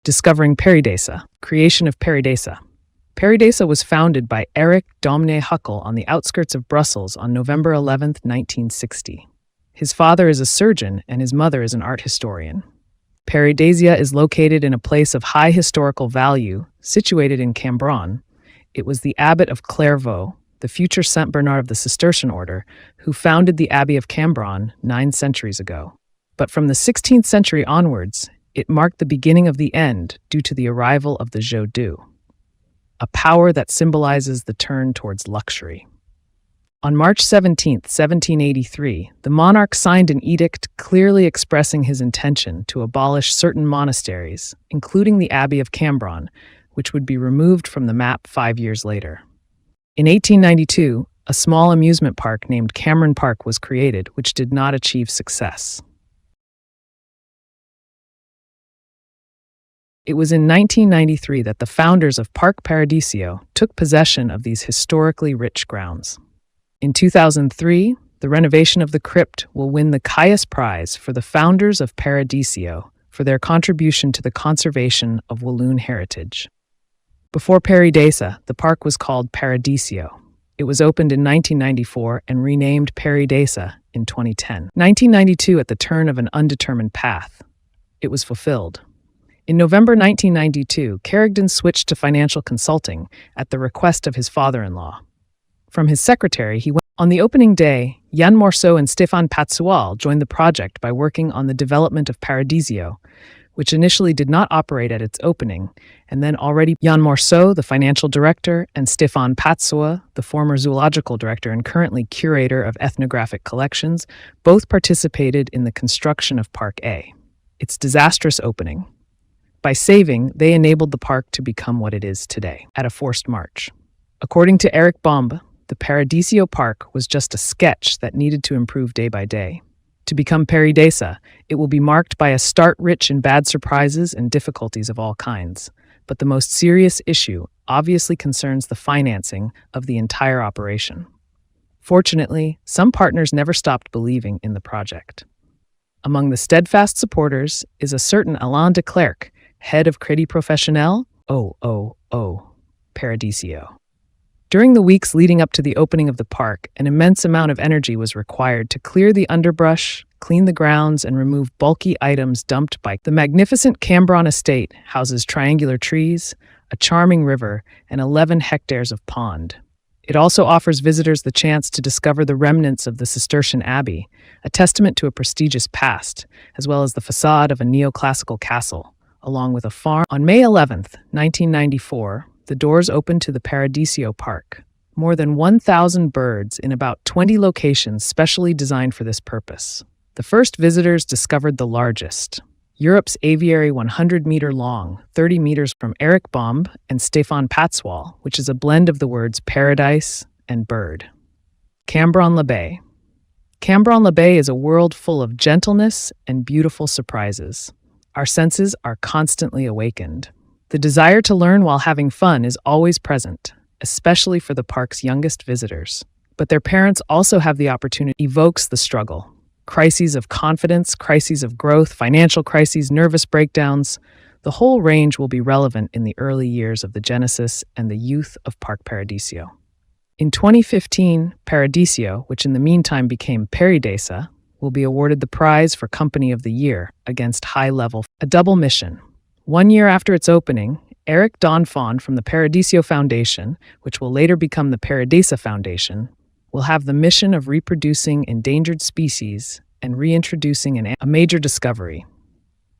Discovering Perry Desa. Creation of Perry Desa. Perry Desa was founded by Eric Domne Huckel on the outskirts of Brussels on November 11, 1960. His father is a surgeon and his mother is an art historian. Pairi Daiza is located in a place of high historical value, situated in Cambron. It was the abbot of Clairvaux, the future Saint Bernard of the Cistercian order, who founded the Abbey of Cambron 9 centuries ago. But from the 16th century onwards, it marked the beginning of the end due to the arrival of the Jeu d'eau, a power that symbolizes the turn towards luxury. On March 17, 1783, the monarch signed an edict clearly expressing his intention to abolish certain monasteries, including the Abbey of Cambron, which would be removed from the map 5 years later. In 1892, a small amusement park named Cambron Park was created, which did not achieve success. It was in 1993 that the founders of Park Paradisio took possession of these historically rich grounds. In 2003, the renovation of the crypt will win the Caius Prize for the founders of Paradisio for their contribution to the conservation of Walloon heritage. Before Pairi Daiza, the park was called Paradisio. It was opened in 1994 and renamed Pairi Desa in 2010. 1992, at the turn of an undetermined path, it was fulfilled. In November 1992, Carrigden switched to financial consulting at the request of his father-in-law. From his secretary, he went. On the opening day, Jan Morceau and Stéphane Patsual joined the project by working on the development of Paradisio, which initially did not operate at its opening, and then already Jan Morceau, the financial director, and Stéphane Patsual, the former zoological director and currently curator of ethnographic collections, both participated in the construction of Park A, its disastrous opening. By saving, they enabled the park to become what it is today, at a forced march. According to Eric Bombe, the Paradisio Park was just a sketch that needed to improve day by day. To become Pairi Desa, it will be marked by a start rich in bad surprises and difficulties of all kinds. But the most serious issue obviously concerns the financing of the entire operation. Fortunately, some partners never stopped believing in the project. Among the steadfast supporters is a certain Alain de Clercq, head of Crédit Professionnel, Paradisio. During the weeks leading up to the opening of the park, an immense amount of energy was required to clear the underbrush, clean the grounds, and remove bulky items dumped by the magnificent Cambron estate houses triangular trees, a charming river, and 11 hectares of pond. It also offers visitors the chance to discover the remnants of the Cistercian Abbey, a testament to a prestigious past, as well as the facade of a neoclassical castle, along with a farm. On May 11, 1994, the doors opened to the Paradisio Park. More than 1,000 birds in about 20 locations specially designed for this purpose. The first visitors discovered the largest, Europe's aviary 100-meter long, 30 meters from Eric Bombe and Stéphane Patsual, which is a blend of the words paradise and bird. Cambron-L'Abbaye. Cambron-L'Abbaye is a world full of gentleness and beautiful surprises. Our senses are constantly awakened. The desire to learn while having fun is always present, especially for the park's youngest visitors. But their parents also have the opportunity. Evokes the struggle. Crises of confidence, crises of growth, financial crises, nervous breakdowns. The whole range will be relevant in the early years of the genesis and the youth of Park Paradisio. In 2015, Paradisio, which in the meantime became Pairi Desa, will be awarded the prize for Company of the Year against High Level. A double mission. 1 year after its opening, Eric Donfon from the Paradisio Foundation, which will later become the Perry Desa Foundation, will have the mission of reproducing endangered species and reintroducing a major discovery.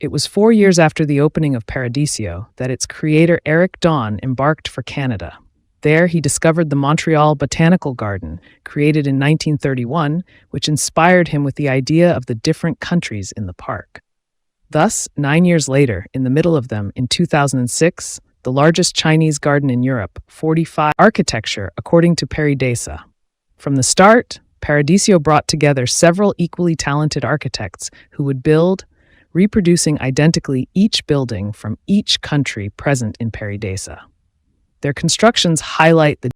It was 4 years after the opening of Paradisio that its creator Eric Don embarked for Canada. There, he discovered the Montreal Botanical Garden, created in 1931, which inspired him with the idea of the different countries in the park. Thus, 9 years later, in the middle of them, in 2006, the largest Chinese garden in Europe, 45 architecture, according to Perry Desa. From the start, Paradisio brought together several equally talented architects who would build, reproducing identically each building from each country present in Perry Desa. Their constructions highlight the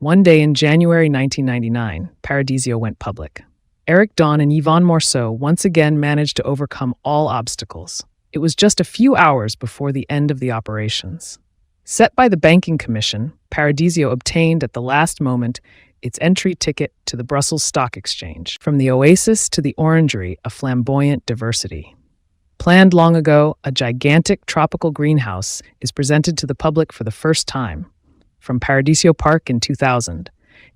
One day in January 1999, Paradisio went public. Eric Dawn and Yvonne Morceau once again managed to overcome all obstacles. It was just a few hours before the end of the operations. Set by the Banking Commission, Paradisio obtained at the last moment its entry ticket to the Brussels Stock Exchange. From the oasis to the orangery, a flamboyant diversity. Planned long ago, a gigantic tropical greenhouse is presented to the public for the first time. From Paradisio Park in 2000,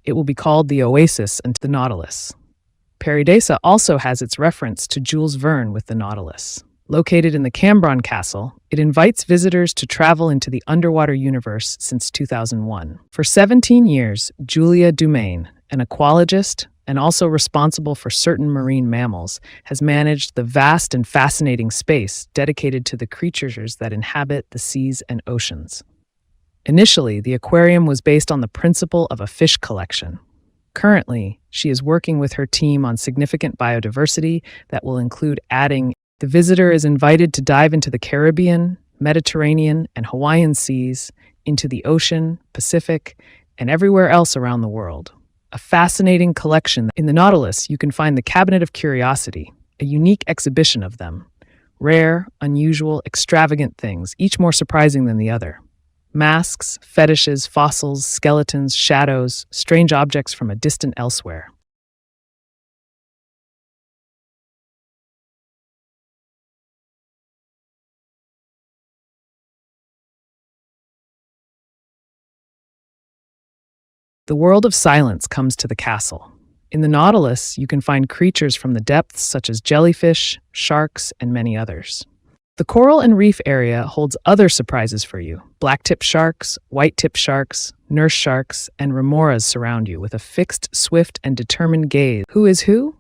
it will be called the Oasis and the Nautilus. Perry Desa also has its reference to Jules Verne with the Nautilus. Located in the Cambron Castle, it invites visitors to travel into the underwater universe since 2001. For 17 years, Julia Dumaine, an aquologist and also responsible for certain marine mammals, has managed the vast and fascinating space dedicated to the creatures that inhabit the seas and oceans. Initially, the aquarium was based on the principle of a fish collection. Currently, she is working with her team on significant biodiversity that will include adding. The visitor is invited to dive into the Caribbean, Mediterranean, and Hawaiian seas, into the ocean, Pacific, and everywhere else around the world. A fascinating collection. In the Nautilus, you can find the Cabinet of Curiosity, a unique exhibition of them. Rare, unusual, extravagant things, each more surprising than the other. Masks, fetishes, fossils, skeletons, shadows, strange objects from a distant elsewhere. The world of silence comes to the castle. In the Nautilus, you can find creatures from the depths such as jellyfish, sharks, and many others. The coral and reef area holds other surprises for you. Black-tip sharks, white-tip sharks, nurse sharks, and remoras surround you with a fixed, swift, and determined gaze. Who is who?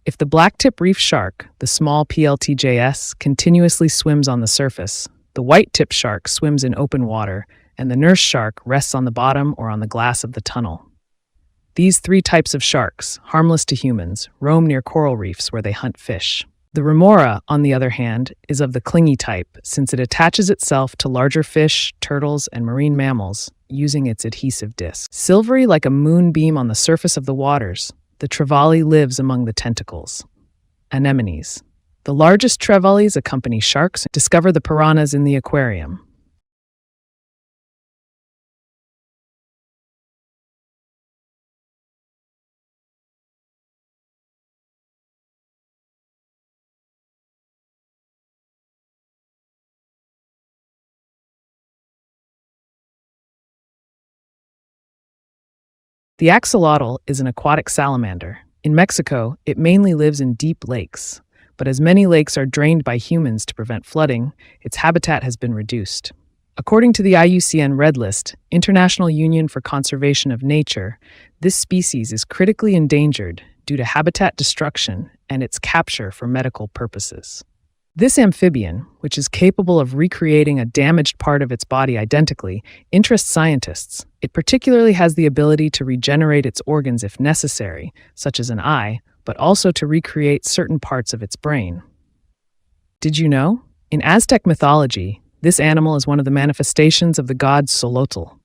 If the black-tip reef shark, the small PLTJS, continuously swims on the surface, the white-tip shark swims in open water, and the nurse shark rests on the bottom or on the glass of the tunnel. These three types of sharks, harmless to humans, roam near coral reefs where they hunt fish. The remora, on the other hand, is of the clingy type, since it attaches itself to larger fish, turtles, and marine mammals, using its adhesive disc. Silvery like a moonbeam on the surface of the waters, the trevally lives among the tentacles. Anemones. The largest trevallies accompany sharks. Discover the piranhas in the aquarium. The axolotl is an aquatic salamander. In Mexico, it mainly lives in deep lakes, but as many lakes are drained by humans to prevent flooding, its habitat has been reduced. According to the IUCN Red List, International Union for Conservation of Nature, this species is critically endangered due to habitat destruction and its capture for medical purposes. This amphibian, which is capable of recreating a damaged part of its body identically, interests scientists. It particularly has the ability to regenerate its organs if necessary, such as an eye, but also to recreate certain parts of its brain. Did you know? In Aztec mythology, this animal is one of the manifestations of the god Xolotl.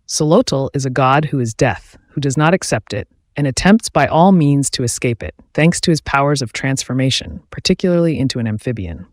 Xolotl is a god who is death, who does not accept it, and attempts by all means to escape it, thanks to his powers of transformation, particularly into an amphibian.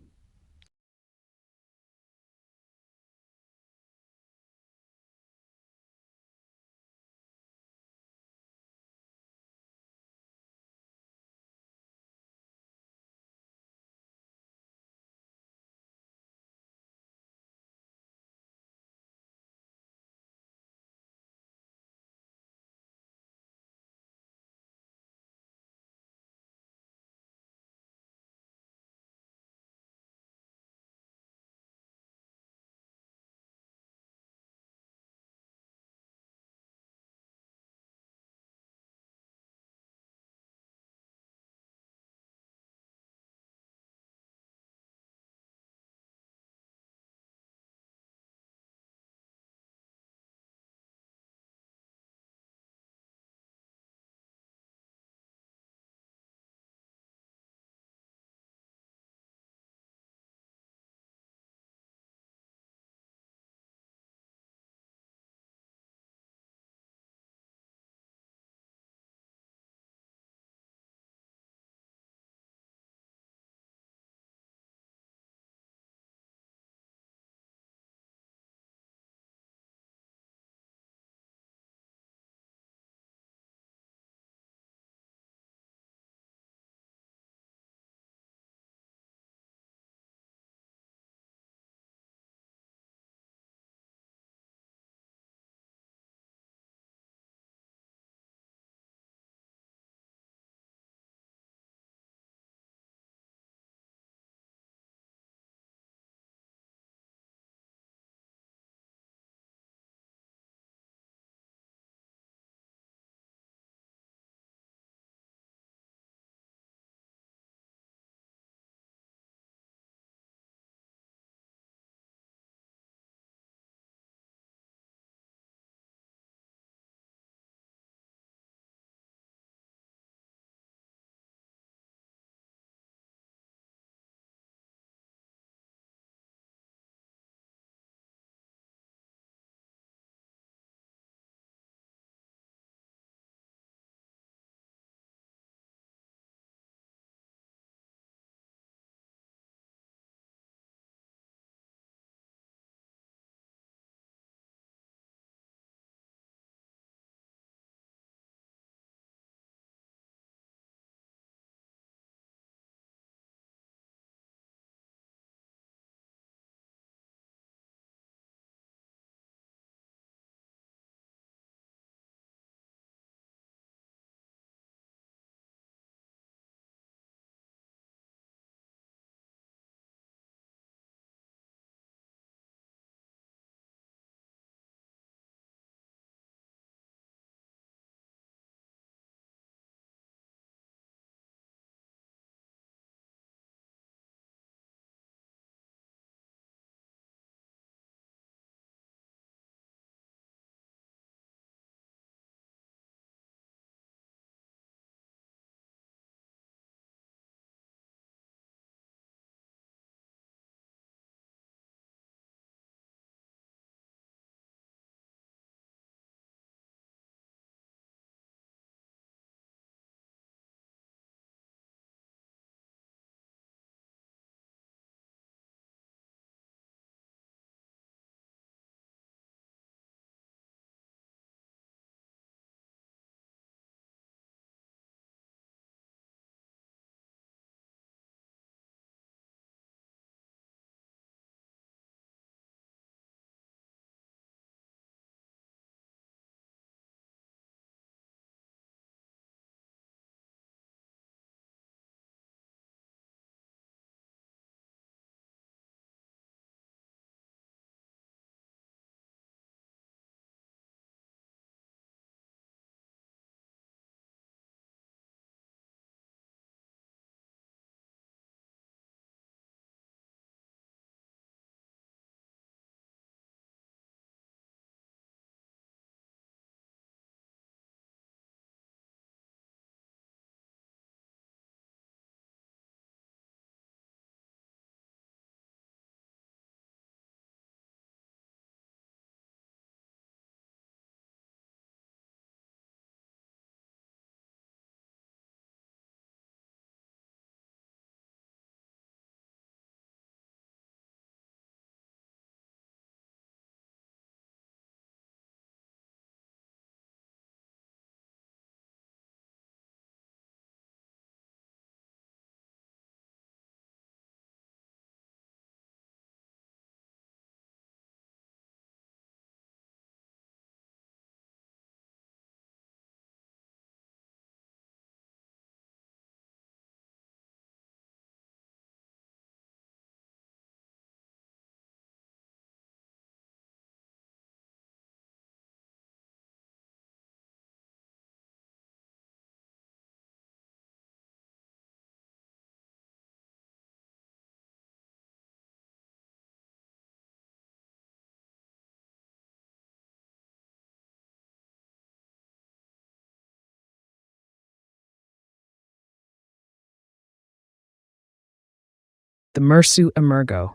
the Mersus Emergo.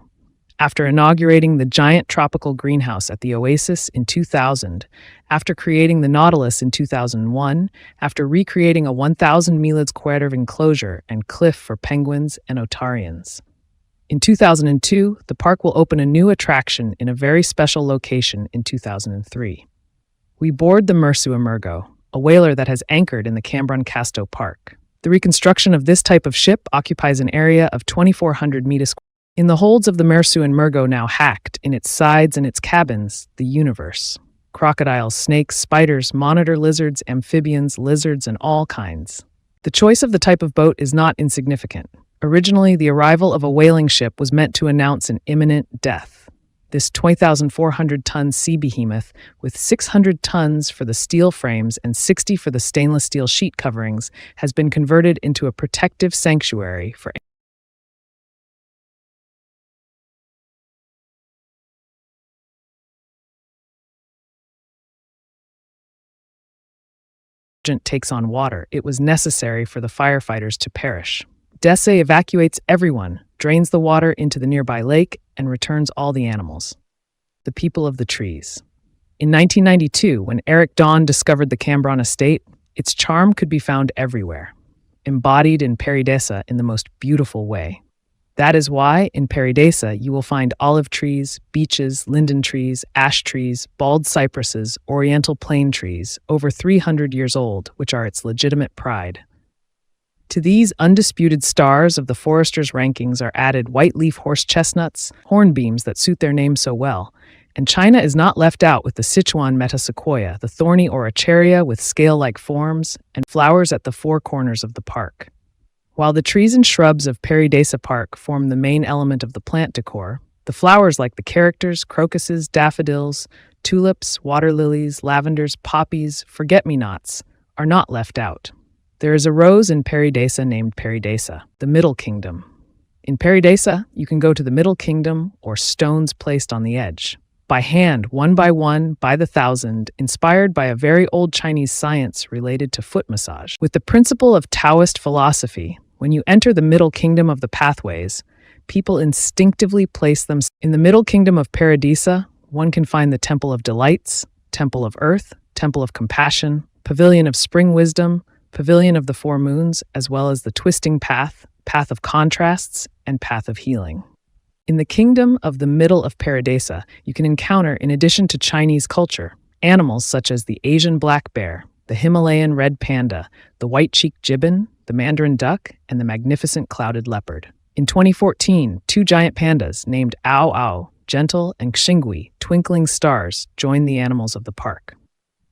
After inaugurating the giant tropical greenhouse at the Oasis in 2000, after creating the Nautilus in 2001, after recreating a 1,000 miles square enclosure and cliff for penguins and otarians. In 2002, the park will open a new attraction in a very special location in 2003. We board the Mersus Emergo, a whaler that has anchored in the Cambron-L'Abbaye Park. The reconstruction of this type of ship occupies an area of 2,400 meters. In the holds of the Mersus Emergo, now hacked in its sides and its cabins, the universe. Crocodiles, snakes, spiders, monitor lizards, amphibians, lizards, and all kinds. The choice of the type of boat is not insignificant. Originally, the arrival of a whaling ship was meant to announce an imminent death. This 20,400-ton sea behemoth, with 600 tons for the steel frames and 60 for the stainless steel sheet coverings, has been converted into a protective sanctuary for takes on water. It was necessary for the firefighters to perish. Desa evacuates everyone, drains the water into the nearby lake, and returns all the animals. The people of the trees. In 1992, when Eric Dawn discovered the Cambron estate, its charm could be found everywhere, embodied in Perry Desa in the most beautiful way. That is why, in Perry Desa, you will find olive trees, beeches, linden trees, ash trees, bald cypresses, oriental plane trees, over 300 years old, which are its legitimate pride. To these undisputed stars of the foresters' rankings are added white-leaf horse chestnuts, hornbeams that suit their name so well, and China is not left out with the Sichuan metasequoia, the thorny oracharia with scale-like forms, and flowers at the four corners of the park. While the trees and shrubs of Perry Desa Park form the main element of the plant decor, the flowers like the characters, crocuses, daffodils, tulips, water lilies, lavenders, poppies, forget-me-nots are not left out. There is a rose in Perry Desa named Perry Desa, the Middle Kingdom. In Perry Desa, you can go to the Middle Kingdom or stones placed on the edge. By hand, one, by the thousand, inspired by a very old Chinese science related to foot massage. With the principle of Taoist philosophy, when you enter the Middle Kingdom of the pathways, people instinctively place them. In the Middle Kingdom of Paradisio, one can find the Temple of Delights, Temple of Earth, Temple of Compassion, Pavilion of Spring Wisdom, Pavilion of the Four Moons, as well as the Twisting Path, Path of Contrasts, and Path of Healing. In the Kingdom of the Middle of Paradisio, you can encounter, in addition to Chinese culture, animals such as the Asian black bear, the Himalayan red panda, the white-cheeked gibbon, the mandarin duck, and the magnificent clouded leopard. In 2014, two giant pandas named Ao Ao, Gentle, and Xingui, twinkling stars, joined the animals of the park.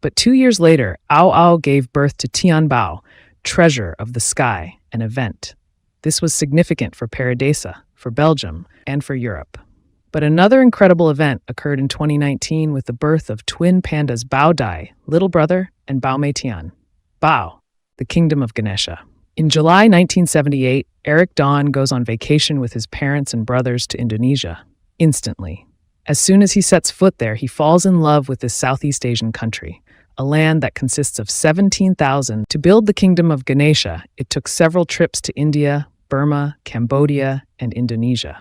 But 2 years later, Ao Ao gave birth to Tianbao, treasure of the sky, an event. This was significant for Paradisio, for Belgium, and for Europe. But another incredible event occurred in 2019 with the birth of twin pandas Bao Dai, little brother, and Bao Meitian. Bao, the Kingdom of Ganesha. In July 1978, Eric Dawn goes on vacation with his parents and brothers to Indonesia. Instantly. As soon as he sets foot there, he falls in love with this Southeast Asian country, a land that consists of 17,000. To build the Kingdom of Ganesha, it took several trips to India, Burma, Cambodia, and Indonesia.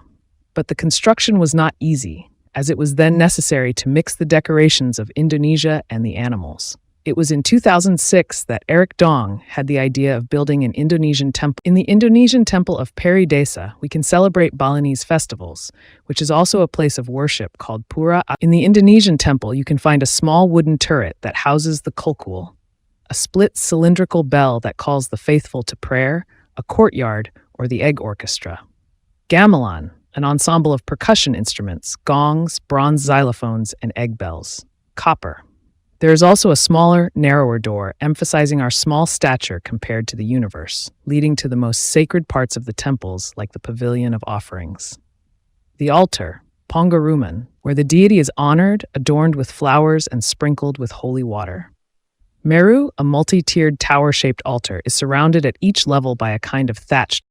But the construction was not easy, as it was then necessary to mix the decorations of Indonesia and the animals. It was in 2006 that Eric Dawn had the idea of building an Indonesian temple. In the Indonesian temple of Pairi Desa, we can celebrate Balinese festivals, which is also a place of worship called Pura. In the Indonesian temple, you can find a small wooden turret that houses the kulkul, a split cylindrical bell that calls the faithful to prayer, a courtyard, or the egg orchestra. Gamelan, an ensemble of percussion instruments, gongs, bronze xylophones, and egg bells. Copper. There is also a smaller, narrower door, emphasizing our small stature compared to the universe, leading to the most sacred parts of the temples, like the pavilion of offerings. The altar, Pongaruman, where the deity is honored, adorned with flowers, and sprinkled with holy water. Meru, a multi-tiered tower-shaped altar, is surrounded at each level by a kind of thatched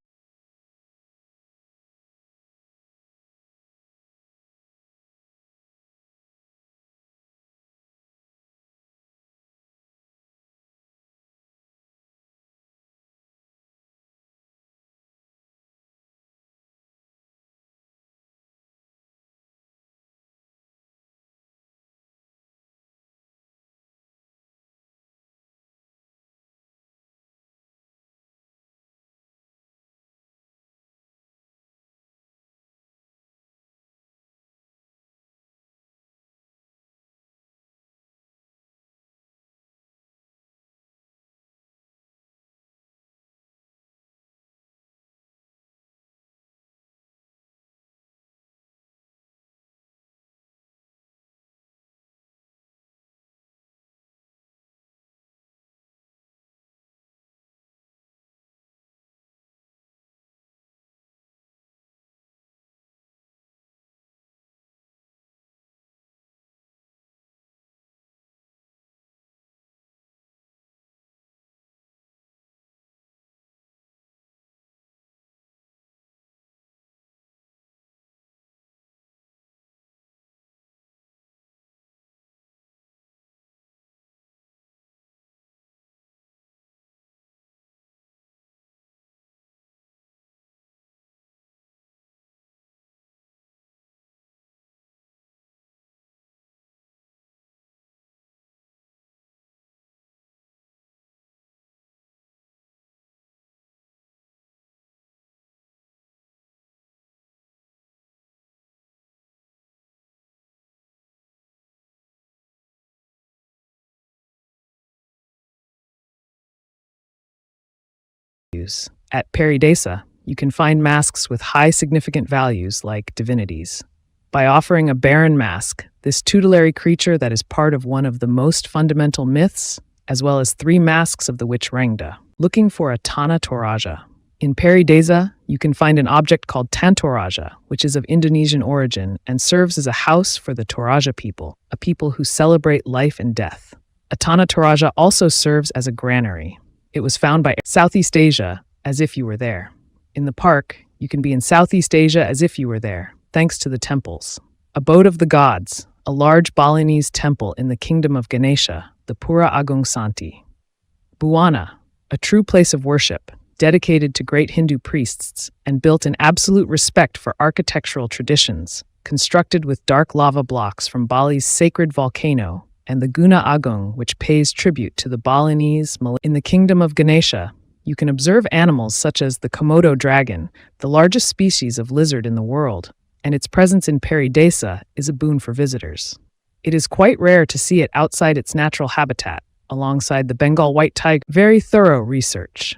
values. At Perry Desa, you can find masks with high significant values like divinities. By offering a barren mask, this tutelary creature that is part of one of the most fundamental myths, as well as 3 masks of the witch Rengda, looking for a tana toraja. In Pairi Daiza, you can find an object called toraja, which is of Indonesian origin and serves as a house for the Toraja people, a people who celebrate life and death. A tana toraja also serves as a granary. It was found by Southeast Asia as if you were there. In the park, you can be in Southeast Asia as if you were there, thanks to the temples. Abode of the Gods, a large Balinese temple in the Kingdom of Ganesha, the Pura Agung Santi. Buwana, a true place of worship, dedicated to great Hindu priests and built in absolute respect for architectural traditions, constructed with dark lava blocks from Bali's sacred volcano, and the Guna Agung, which pays tribute to the Balinese. In the Kingdom of Ganesha, you can observe animals such as the Komodo dragon, the largest species of lizard in the world, and its presence in Pairi Desa is a boon for visitors. It is quite rare to see it outside its natural habitat, alongside the Bengal white tiger. Very thorough research.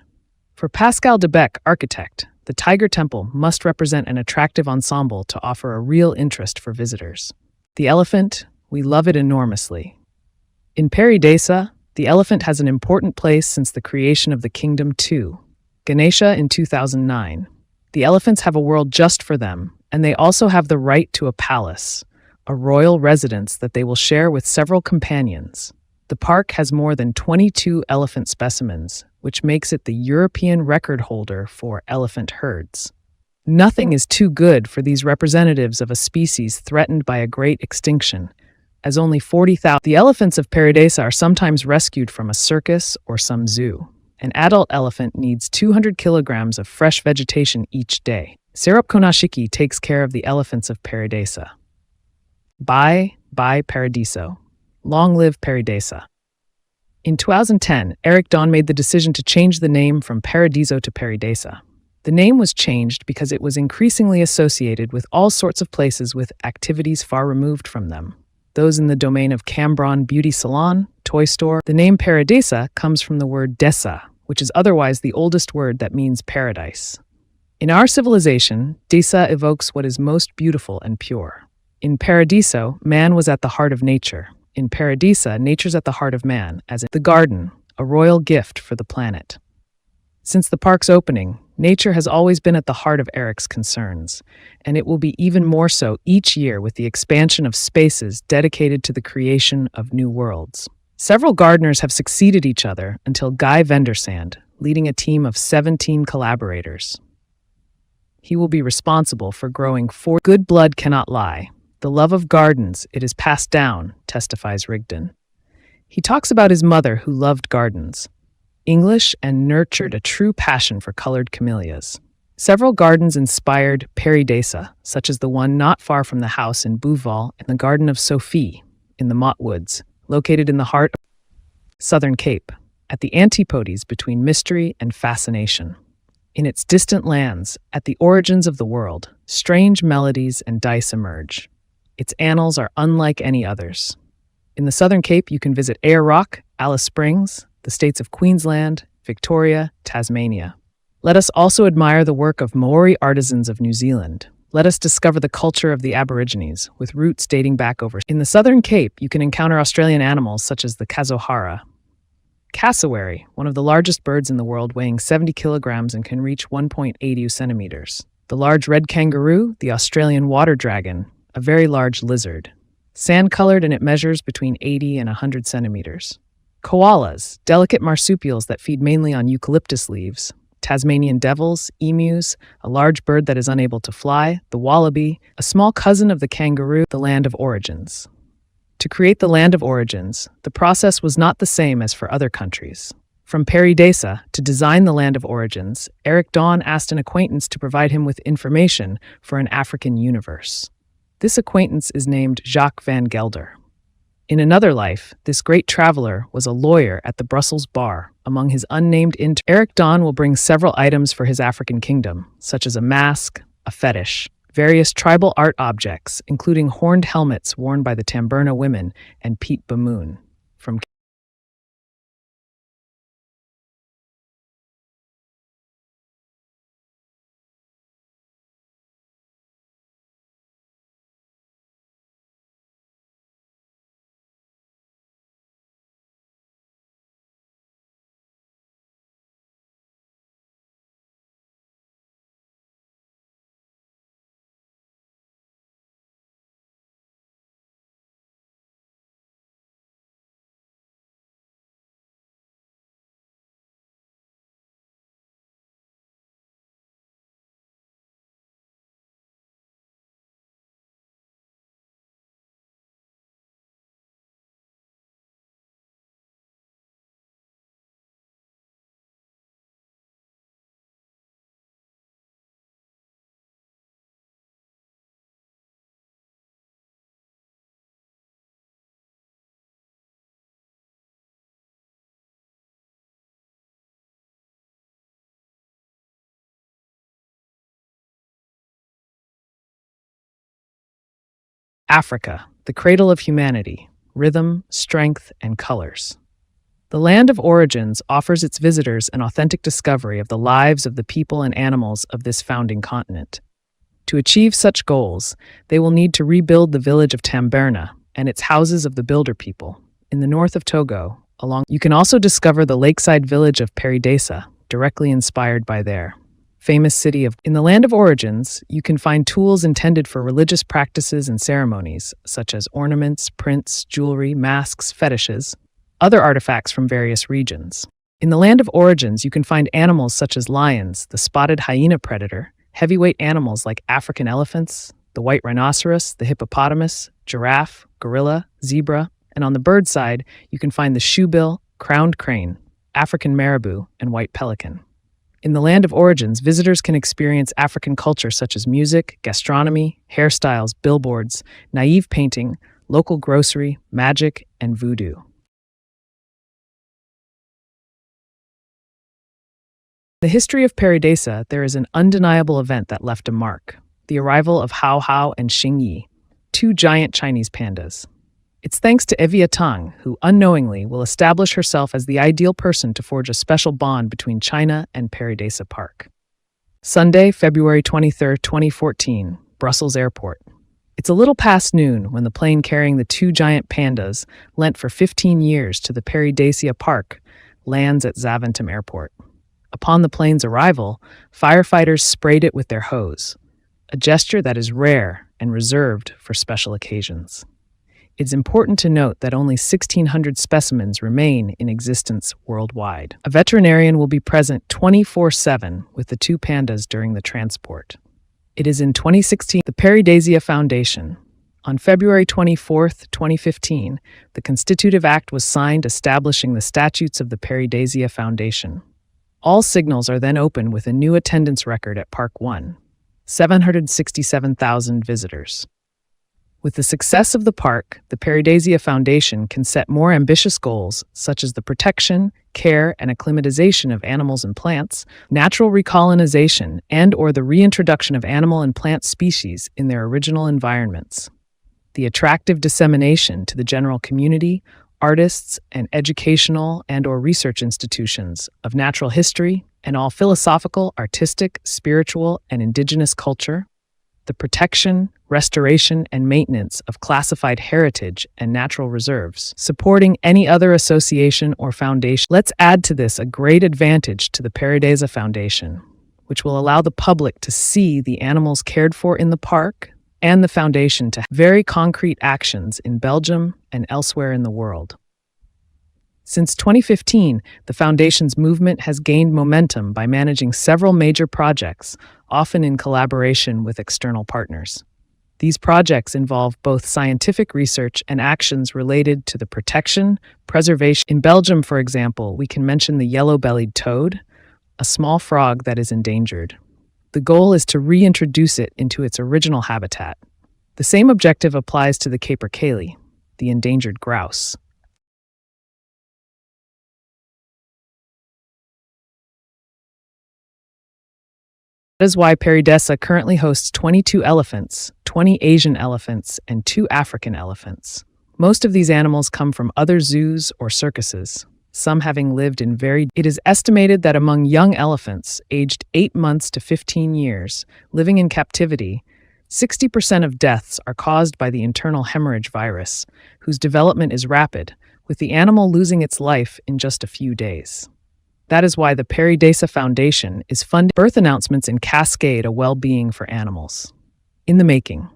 For Pascal de Bec, architect, the Tiger Temple must represent an attractive ensemble to offer a real interest for visitors. The elephant, we love it enormously. In Pairi Desa, the elephant has an important place since the creation of the kingdom too. Ganesha in 2009. The elephants have a world just for them, and they also have the right to a palace, a royal residence that they will share with several companions. The park has more than 22 elephant specimens, which makes it the European record holder for elephant herds. Nothing is too good for these representatives of a species threatened by a great extinction, as only 40,000. The elephants of Pairi Desa are sometimes rescued from a circus or some zoo. An adult elephant needs 200 kilograms of fresh vegetation each day. Serap Konashiki takes care of the elephants of Pairi Desa. Bye, Paradisio. Long live Perry Desa. In 2010, Eric Dawn made the decision to change the name from Paradisio to Perry Desa. The name was changed because it was increasingly associated with all sorts of places with activities far removed from them. Those in the domain of Cambron beauty salon, toy store. The name Perry Desa comes from the word desa, which is otherwise the oldest word that means paradise. In our civilization, desa evokes what is most beautiful and pure. In Paradisio, man was at the heart of nature. In Perry Desa, nature's at the heart of man, as in the garden, a royal gift for the planet. Since the park's opening, nature has always been at the heart of Eric's concerns, and it will be even more so each year with the expansion of spaces dedicated to the creation of new worlds. Several gardeners have succeeded each other until Guy Vendersand, leading a team of 17 collaborators. He will be responsible for growing 4. Good blood cannot lie. The love of gardens, it is passed down, testifies Rigdon. He talks about his mother who loved gardens, English, and nurtured a true passion for colored camellias. Several gardens inspired Perry Desa, such as the one not far from the house in Bouval and the Garden of Sophie in the Mott Woods, located in the heart of Southern Cape, at the Antipodes between mystery and fascination. In its distant lands, at the origins of the world, strange melodies and dice emerge. Its annals are unlike any others. In the Southern Cape, you can visit Ayr Rock, Alice Springs, the states of Queensland, Victoria, Tasmania. Let us also admire the work of Maori artisans of New Zealand. Let us discover the culture of the Aborigines, with roots dating back over. In the Southern Cape, you can encounter Australian animals such as the Kazohara. Cassowary, one of the largest birds in the world, weighing 70 kilograms and can reach 1.80 centimeters. The large red kangaroo, the Australian water dragon, a very large lizard. Sand-colored, and it measures between 80 and 100 centimeters. Koalas, delicate marsupials that feed mainly on eucalyptus leaves. Tasmanian devils, emus, a large bird that is unable to fly, the wallaby, a small cousin of the kangaroo, the land of origins. To create the land of origins, the process was not the same as for other countries. From Perry Desa to design the land of origins, Eric Dawn asked an acquaintance to provide him with information for an African universe. This acquaintance is named Jacques van Gelder. In another life, this great traveler was a lawyer at the Brussels bar. Among his unnamed Eric Dawn will bring several items for his African kingdom, such as a mask, a fetish, various tribal art objects, including horned helmets worn by the Tamburna women and Pete Bamoon. From Africa, the cradle of humanity, rhythm, strength, and colors. The land of origins offers its visitors an authentic discovery of the lives of the people and animals of this founding continent. To achieve such goals, they will need to rebuild the village of Tamberna and its houses of the builder people. In the north of Togo, you can also discover the lakeside village of Pairi Daiza, directly inspired by their famous city of. In the land of origins, you can find tools intended for religious practices and ceremonies, such as ornaments, prints, jewelry, masks, fetishes, other artifacts from various regions. In the land of origins, you can find animals such as lions, the spotted hyena predator, heavyweight animals like African elephants, the white rhinoceros, the hippopotamus, giraffe, gorilla, zebra, and on the bird side, you can find the shoebill, crowned crane, African marabou, and white pelican. In the land of origins, visitors can experience African culture such as music, gastronomy, hairstyles, billboards, naive painting, local grocery, magic, and voodoo. In the history of Perry Desa, there is an undeniable event that left a mark: the arrival of Hao Hao and Xing Yi, two giant Chinese pandas. It's thanks to Evia Tang, who unknowingly will establish herself as the ideal person to forge a special bond between China and Perry Desa Park. Sunday, February 23, 2014, Brussels Airport. It's a little past noon when the plane carrying the two giant pandas, lent for 15 years to the Perry Desa Park, lands at Zaventem Airport. Upon the plane's arrival, firefighters sprayed it with their hose, a gesture that is rare and reserved for special occasions. It's important to note that only 1,600 specimens remain in existence worldwide. A veterinarian will be present 24/7 with the two pandas during the transport. It is in 2016 the Perry Desa Foundation. On February 24, 2015, the Constitutive Act was signed establishing the statutes of the Perry Desa Foundation. All signals are then opened with a new attendance record at Park 1, 767,000 visitors. With the success of the park, the Perry Desa Foundation can set more ambitious goals, such as the protection, care, and acclimatization of animals and plants, natural recolonization, and/or the reintroduction of animal and plant species in their original environments. The attractive dissemination to the general community, artists, and educational and/or research institutions of natural history and all philosophical, artistic, spiritual, and indigenous culture, the protection, restoration, and maintenance of classified heritage and natural reserves, supporting any other association or foundation. Let's add to this a great advantage to the Perry Desa Foundation, which will allow the public to see the animals cared for in the park and the foundation to have very concrete actions in Belgium and elsewhere in the world. Since 2015, the Foundation's movement has gained momentum by managing several major projects, often in collaboration with external partners. These projects involve both scientific research and actions related to the protection, preservation. In Belgium, for example, we can mention the yellow-bellied toad, a small frog that is endangered. The goal is to reintroduce it into its original habitat. The same objective applies to the capercaillie, the endangered grouse. That is why Perry Desa currently hosts 22 elephants, 20 Asian elephants, and 2 African elephants. Most of these animals come from other zoos or circuses, some having lived in It is estimated that among young elephants, aged 8 months to 15 years, living in captivity, 60% of deaths are caused by the internal hemorrhage virus, whose development is rapid, with the animal losing its life in just a few days. That is why the Perry Desa Foundation is funding birth announcements in Cascade, a well-being for animals. In the making.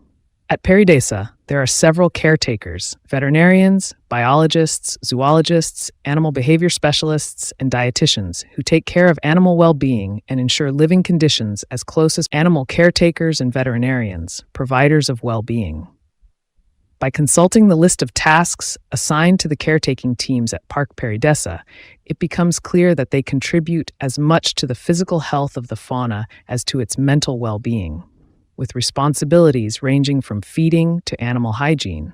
At Perry Desa, there are several caretakers, veterinarians, biologists, zoologists, animal behavior specialists, and dietitians who take care of animal well-being and ensure living conditions as close as animal caretakers and veterinarians, providers of well-being. By consulting the list of tasks assigned to the caretaking teams at Park Perry Desa, it becomes clear that they contribute as much to the physical health of the fauna as to its mental well-being, with responsibilities ranging from feeding to animal hygiene.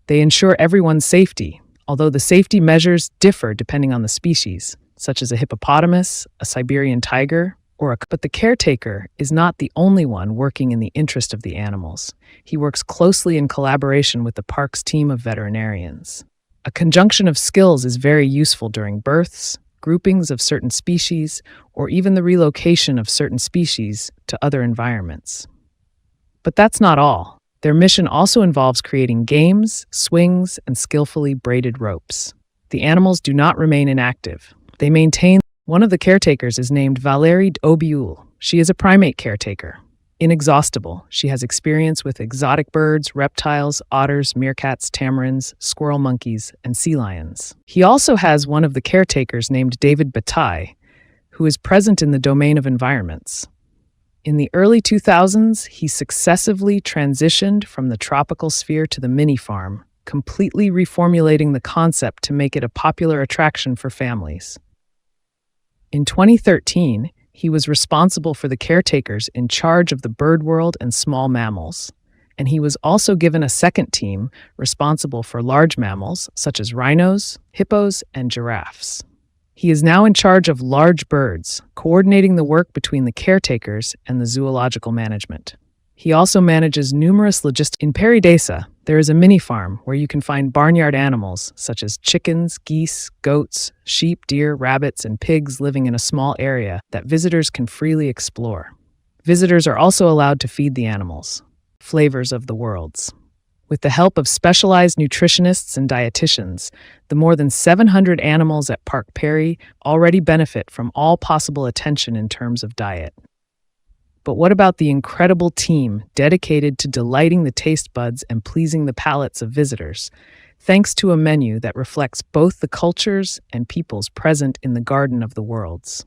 They ensure everyone's safety, although the safety measures differ depending on the species, such as a hippopotamus, a Siberian tiger, But the caretaker is not the only one working in the interest of the animals. He works closely in collaboration with the park's team of veterinarians. A conjunction of skills is very useful during births, groupings of certain species, or even the relocation of certain species to other environments. But that's not all. Their mission also involves creating games, swings, and skillfully braided ropes. The animals do not remain inactive. They maintain. One of the caretakers is named Valérie d'Aubiul. She is a primate caretaker. Inexhaustible, she has experience with exotic birds, reptiles, otters, meerkats, tamarins, squirrel monkeys, and sea lions. He also has one of the caretakers named David Bataille, who is present in the domain of environments. In the early 2000s, he successively transitioned from the tropical sphere to the mini farm, completely reformulating the concept to make it a popular attraction for families. In 2013, he was responsible for the caretakers in charge of the bird world and small mammals, and he was also given a second team responsible for large mammals such as rhinos, hippos, and giraffes. He is now in charge of large birds, coordinating the work between the caretakers and the zoological management. He also manages numerous logistics. In Pairi Desa, there is a mini farm where you can find barnyard animals such as chickens, geese, goats, sheep, deer, rabbits, and pigs living in a small area that visitors can freely explore. Visitors are also allowed to feed the animals. Flavors of the worlds. With the help of specialized nutritionists and dietitians, the more than 700 animals at Park Perry already benefit from all possible attention in terms of diet. But what about the incredible team dedicated to delighting the taste buds and pleasing the palates of visitors, thanks to a menu that reflects both the cultures and peoples present in the Garden of the Worlds?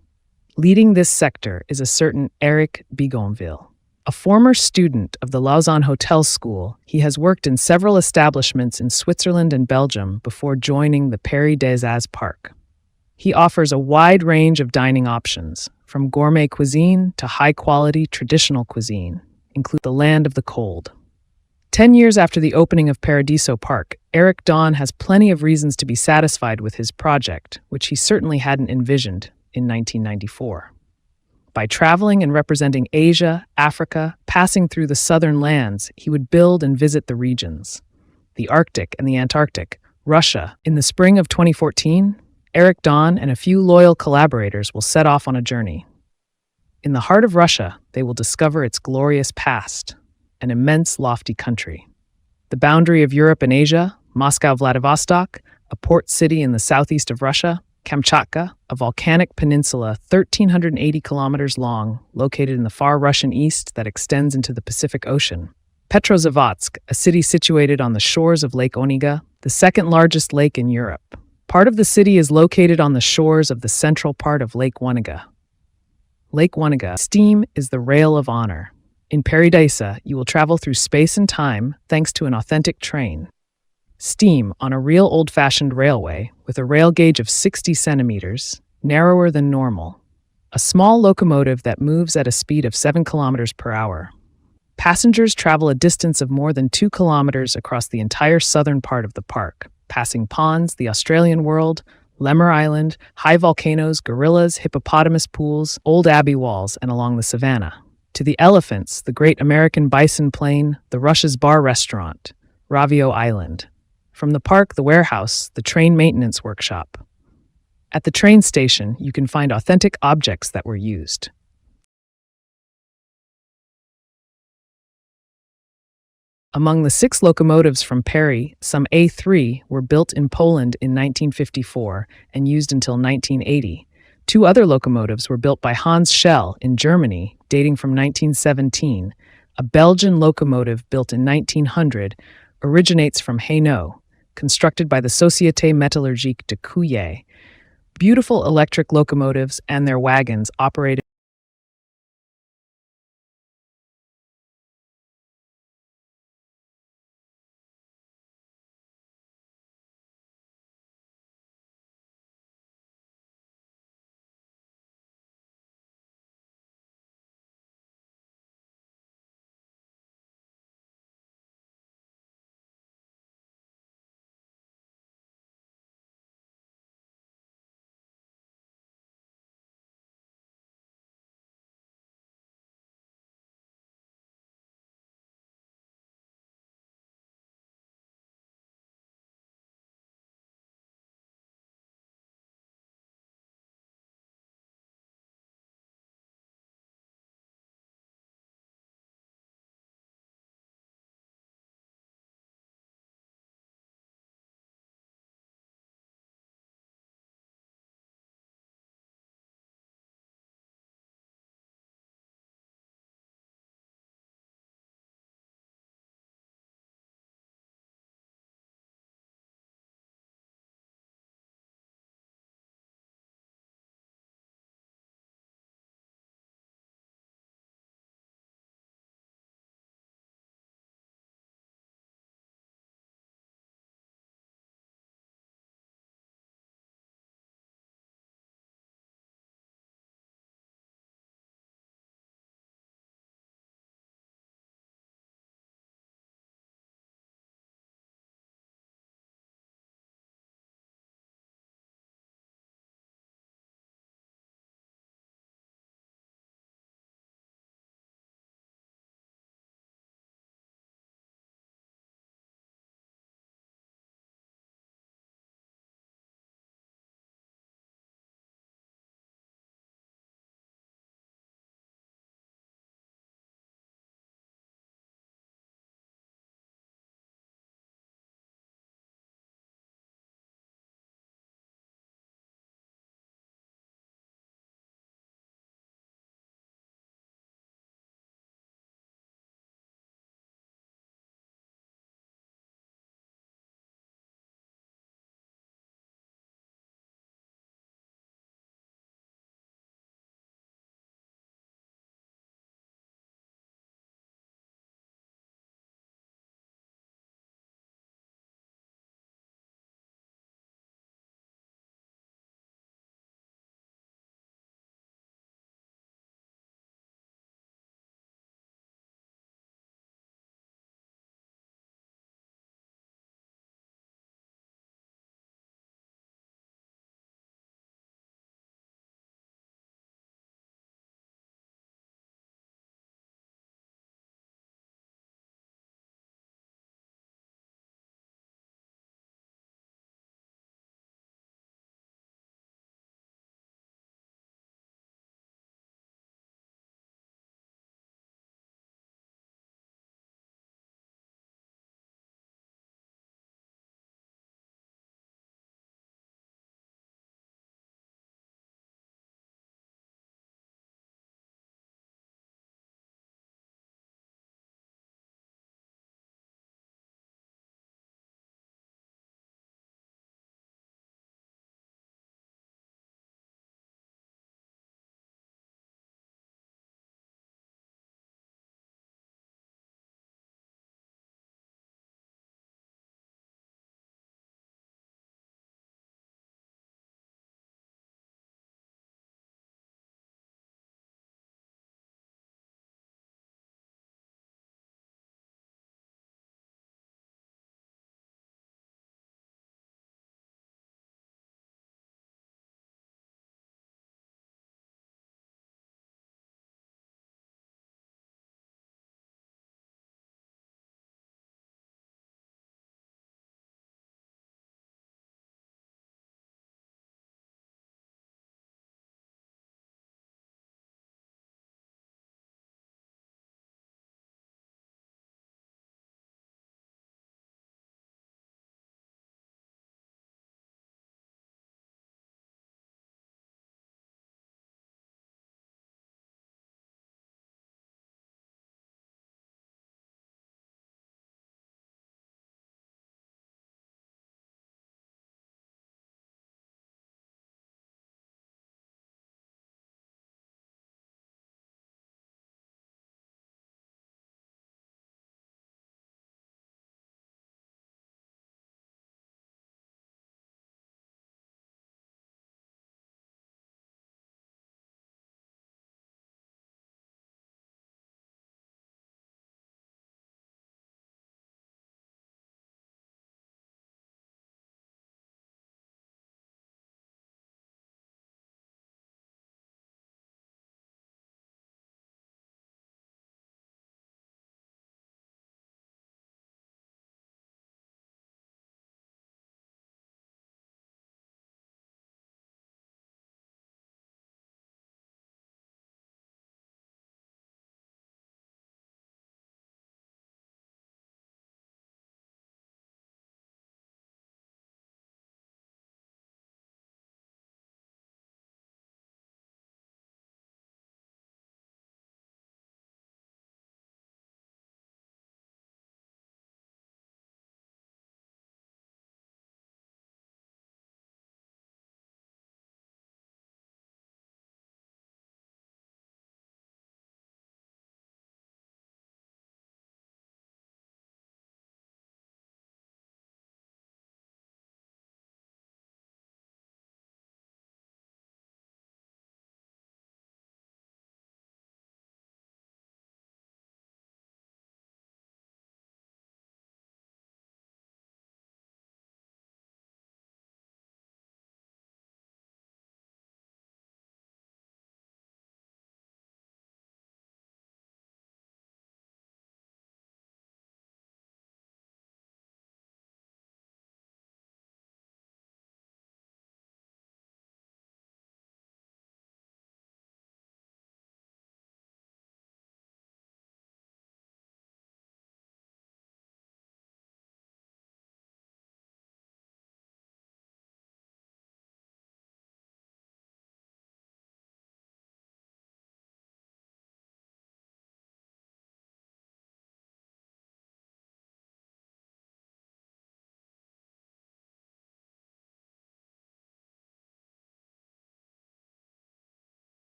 Leading this sector is a certain Eric Bigonville. A former student of the Lausanne Hotel School, he has worked in several establishments in Switzerland and Belgium before joining the Pairi Daiza Park. He offers a wide range of dining options, from gourmet cuisine to high-quality traditional cuisine, including the land of the cold. 10 years after the opening of Paradisio Park, Eric Dawn has plenty of reasons to be satisfied with his project, which he certainly hadn't envisioned in 1994. By traveling and representing Asia, Africa, passing through the southern lands, he would build and visit the regions, the Arctic and the Antarctic, Russia. In the spring of 2014, Eric Dawn and a few loyal collaborators will set off on a journey. In the heart of Russia, they will discover its glorious past, an immense, lofty country. The boundary of Europe and Asia, Moscow-Vladivostok, a port city in the southeast of Russia, Kamchatka, a volcanic peninsula 1,380 kilometers long, located in the far Russian east that extends into the Pacific Ocean. Petrozavodsk, a city situated on the shores of Lake Onega, the second largest lake in Europe. Part of the city is located on the shores of the central part of Lake Onega. Lake Onega, steam is the rail of honor. In Pairi Desa, you will travel through space and time thanks to an authentic train. Steam on a real old-fashioned railway with a rail gauge of 60 centimeters, narrower than normal. A small locomotive that moves at a speed of 7 kilometers per hour. Passengers travel a distance of more than 2 kilometers across the entire southern part of the park, passing ponds, the Australian world, Lemur Island, high volcanoes, gorillas, hippopotamus pools, old abbey walls, and along the savannah. To the elephants, the Great American Bison Plain, the Russia's Bar Restaurant, Ravio Island. From the park, the warehouse, the train maintenance workshop. At the train station, you can find authentic objects that were used. Among the 6 locomotives from Perry, some A3 were built in Poland in 1954 and used until 1980. 2 other locomotives were built by Hans Schell in Germany, dating from 1917. A Belgian locomotive built in 1900 originates from Hainaut, constructed by the Société Métallurgique de Couillet. Beautiful electric locomotives and their wagons operated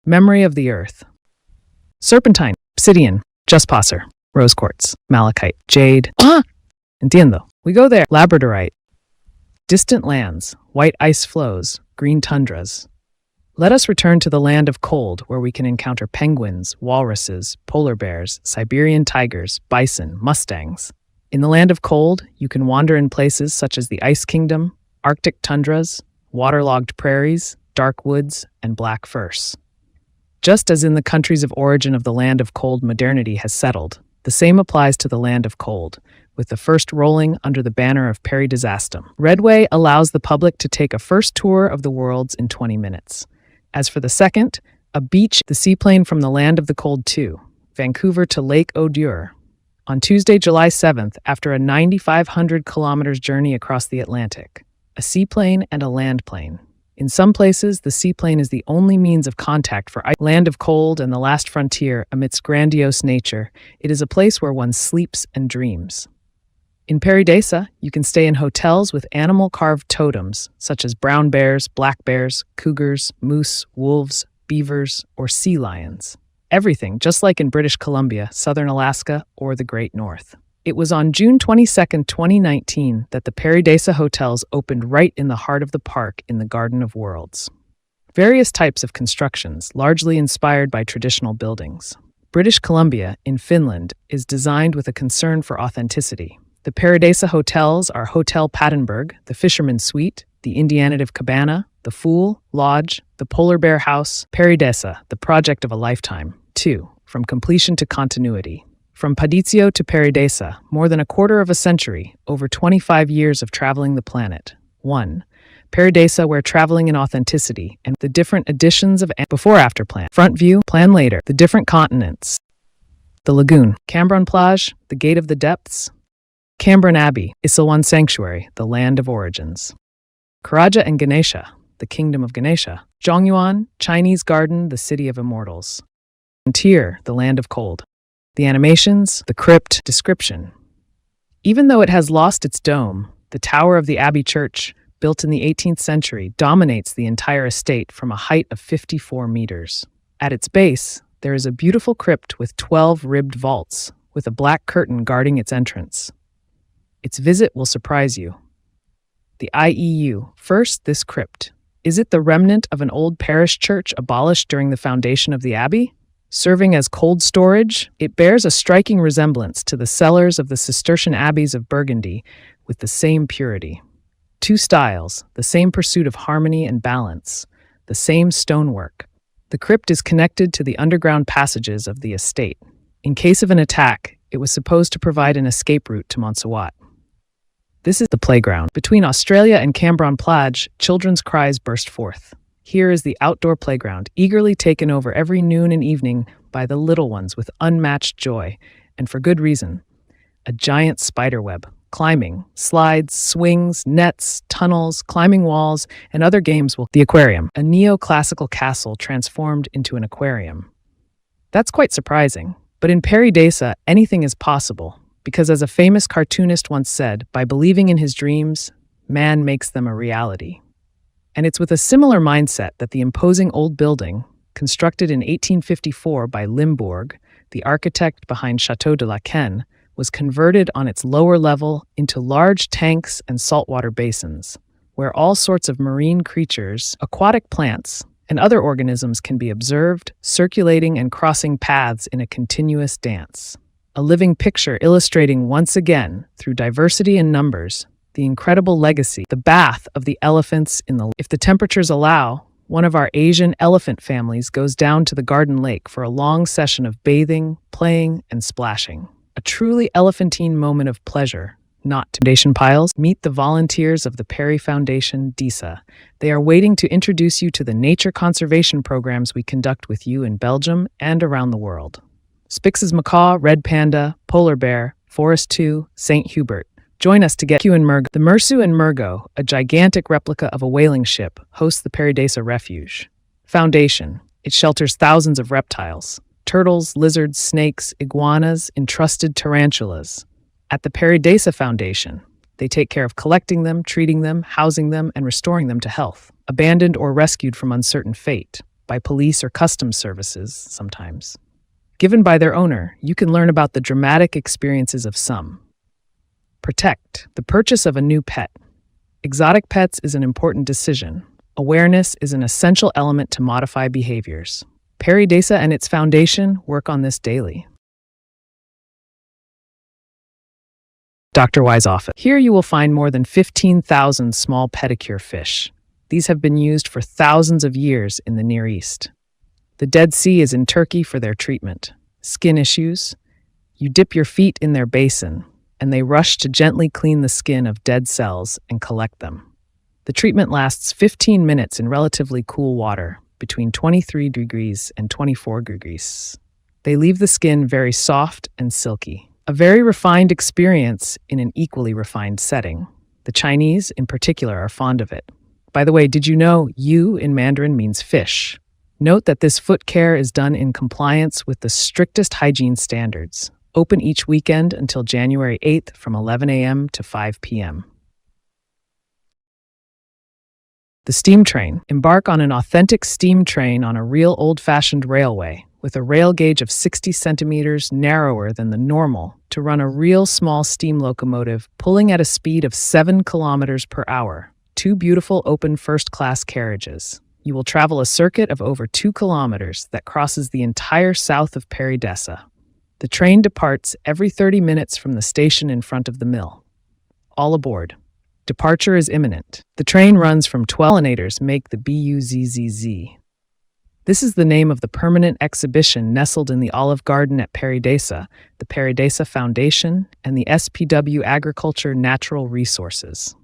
Memory of the earth. Serpentine, obsidian, jasper, rose quartz, malachite, jade. Entiendo. We go there. Labradorite. Distant lands, white ice floes, green tundras. Let us return to the land of cold, where we can encounter penguins, walruses, polar bears, Siberian tigers, bison, mustangs. In the land of cold, you can wander in places such as the Ice Kingdom, Arctic tundras, waterlogged prairies, dark woods, and black firs. Just as in the countries of origin of the land of cold modernity has settled, the same applies to the land of cold, with the first rolling under the banner of Perry Desa. Redway allows the public to take a first tour of the worlds in 20 minutes. As for the second, a beach, the seaplane from the land of the cold 2, Vancouver to Lake Odure. On Tuesday, July 7th, after a 9,500 kilometers journey across the Atlantic, a seaplane and a land plane. In some places, the seaplane is the only means of contact for land of cold and the last frontier amidst grandiose nature. It is a place where one sleeps and dreams. In Perry Desa, you can stay in hotels with animal-carved totems, such as brown bears, black bears, cougars, moose, wolves, beavers, or sea lions. Everything, just like in British Columbia, southern Alaska, or the Great North. It was on June 22, 2019, that the Pairi Daiza hotels opened right in the heart of the park in the Garden of Worlds. Various types of constructions, largely inspired by traditional buildings. British Columbia, in Finland, is designed with a concern for authenticity. The Pairi Daiza hotels are Hotel Padenburg, the Fisherman's Suite, the Indianative Cabana, the Fool, Lodge, the Polar Bear House, Pairi Desa, the project of a lifetime. 2. From completion to continuity. From Paradisio to Pairi Desa, more than a quarter of a century, over 25 years of traveling the planet. 1. Pairi Desa, where traveling in authenticity and the different editions of before-after plan. Front view, plan later, the different continents. The lagoon, Cambron Plage, the gate of the depths. Cambron Abbey, Isilwan Sanctuary, the land of origins. Toraja and Ganesha, the Kingdom of Ganesha. Zhongyuan, Chinese garden, the city of immortals. Frontier, the land of cold. The animations, the crypt, description. Even though it has lost its dome, the tower of the Abbey Church, built in the 18th century, dominates the entire estate from a height of 54 meters. At its base, there is a beautiful crypt with 12 ribbed vaults, with a black curtain guarding its entrance. Its visit will surprise you. The IEU. First, this crypt. Is it the remnant of an old parish church abolished during the foundation of the abbey? Serving as cold storage, it bears a striking resemblance to the cellars of the Cistercian abbeys of Burgundy, with the same purity. 2 styles, the same pursuit of harmony and balance, the same stonework. The crypt is connected to the underground passages of the estate. In case of an attack, it was supposed to provide an escape route to Montserrat. This is the playground. Between Australia and Cambron Plage, children's cries burst forth. Here is the outdoor playground, eagerly taken over every noon and evening by the little ones with unmatched joy, and for good reason. A giant spiderweb, climbing, slides, swings, nets, tunnels, climbing walls, and other games will. The aquarium, a neoclassical castle transformed into an aquarium. That's quite surprising, but in Pairi Desa, anything is possible. Because as a famous cartoonist once said, by believing in his dreams, man makes them a reality. And it's with a similar mindset that the imposing old building, constructed in 1854 by Limbourg, the architect behind Chateau de la Cannes, was converted on its lower level into large tanks and saltwater basins, where all sorts of marine creatures, aquatic plants, and other organisms can be observed, circulating and crossing paths in a continuous dance. A living picture illustrating once again, through diversity in numbers, the incredible legacy, the bath of the elephants in the. If the temperatures allow, one of our Asian elephant families goes down to the garden lake for a long session of bathing, playing, and splashing. A truly elephantine moment of pleasure, not to foundation piles. Meet the volunteers of the Perry Foundation Desa. They are waiting to introduce you to the nature conservation programs we conduct with you in Belgium and around the world. Spix's macaw, red panda, polar bear, Forest 2, St. Hubert. Join us to get you in Mergo. The Mersus Emergo, a gigantic replica of a whaling ship, hosts the Pairi Desa Refuge. Foundation. It shelters thousands of reptiles. Turtles, lizards, snakes, iguanas, entrusted tarantulas. At the Pairi Desa Foundation, they take care of collecting them, treating them, housing them, and restoring them to health. Abandoned or rescued from uncertain fate. by police or customs services sometimes. Given by their owner, you can learn about the dramatic experiences of some. Protect. The purchase of a new pet. Exotic pets is an important decision. Awareness is an essential element to modify behaviors. Perry Desa and its foundation work on this daily. Dr. Y's office. Here you will find more than 15,000 small pedicure fish. These have been used for thousands of years in the Near East. The Dead Sea is in Turkey for their treatment. Skin issues. You dip your feet in their basin, and they rush to gently clean the skin of dead cells and collect them. The treatment lasts 15 minutes in relatively cool water, between 23 degrees and 24 degrees. They leave the skin very soft and silky. A very refined experience in an equally refined setting. The Chinese, in particular, are fond of it. By the way, did you know yu in Mandarin means fish? Note that this foot care is done in compliance with the strictest hygiene standards. Open each weekend until January 8th from 11 a.m. to 5 p.m. The steam train. Embark on an authentic steam train on a real old-fashioned railway, with a rail gauge of 60 centimeters narrower than the normal, to run a real small steam locomotive pulling at a speed of 7 kilometers per hour. 2 beautiful open first-class carriages. You will travel a circuit of over 2 kilometers that crosses the entire south of Perry Desa. The train departs every 30 minutes from the station in front of the mill. All aboard. Departure is imminent. The train runs from 12 pollinators make the BUZZZ. This is the name of the permanent exhibition nestled in the Olive Garden at Perry Desa, the Perry Desa Foundation, and the SPW Agriculture Natural Resources.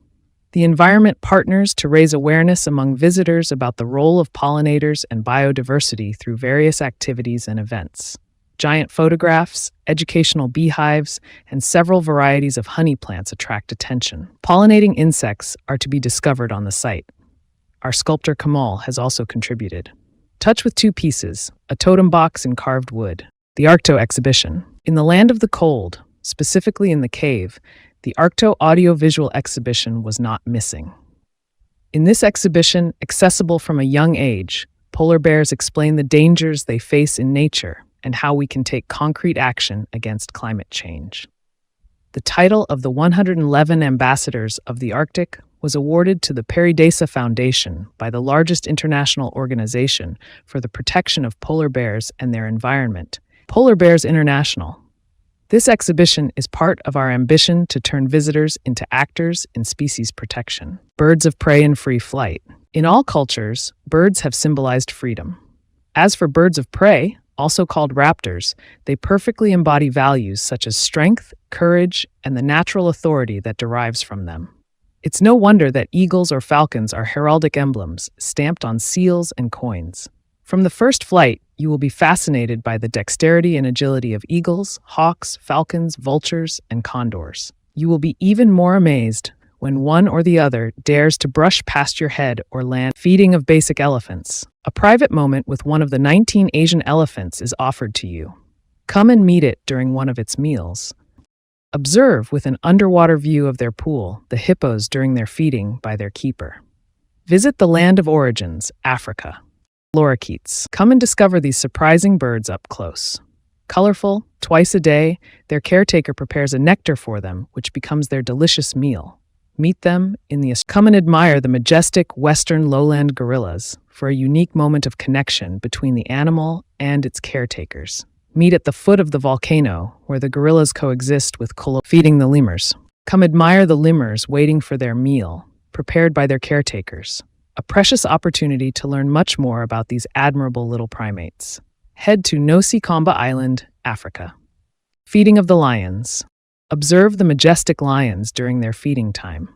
The environment partners to raise awareness among visitors about the role of pollinators and biodiversity through various activities and events. Giant photographs, educational beehives, and several varieties of honey plants attract attention. Pollinating insects are to be discovered on the site. Our sculptor Kamal has also contributed. Touch with 2 pieces, a totem box in carved wood. The Arcto exhibition. In the land of the cold, specifically in the cave, the Arcto audiovisual exhibition was not missing. In this exhibition, accessible from a young age, polar bears explain the dangers they face in nature and how we can take concrete action against climate change. The title of the 111 ambassadors of the Arctic was awarded to the Perry Desa Foundation by the largest international organization for the protection of polar bears and their environment, Polar Bears International. This exhibition is part of our ambition to turn visitors into actors in species protection. Birds of prey in free flight. In all cultures, birds have symbolized freedom. As for birds of prey, also called raptors, they perfectly embody values such as strength, courage, and the natural authority that derives from them. It's no wonder that eagles or falcons are heraldic emblems stamped on seals and coins. From the first flight, you will be fascinated by the dexterity and agility of eagles, hawks, falcons, vultures, and condors. You will be even more amazed when one or the other dares to brush past your head or land. Feeding of basic elephants. A private moment with one of the 19 Asian elephants is offered to you. Come and meet it during one of its meals. Observe with an underwater view of their pool the hippos during their feeding by their keeper. Visit the land of origins, Africa. Lorikeets. Come and discover these surprising birds up close. Colorful, twice a day, their caretaker prepares a nectar for them, which becomes their delicious meal. Meet them in the... Come and admire the majestic western lowland gorillas for a unique moment of connection between the animal and its caretakers. Meet at the foot of the volcano, where the gorillas coexist with feeding the lemurs. Come admire the lemurs waiting for their meal, prepared by their caretakers. A precious opportunity to learn much more about these admirable little primates. Head to Nosy Kamba Island, Africa. Feeding of the lions. Observe the majestic lions during their feeding time.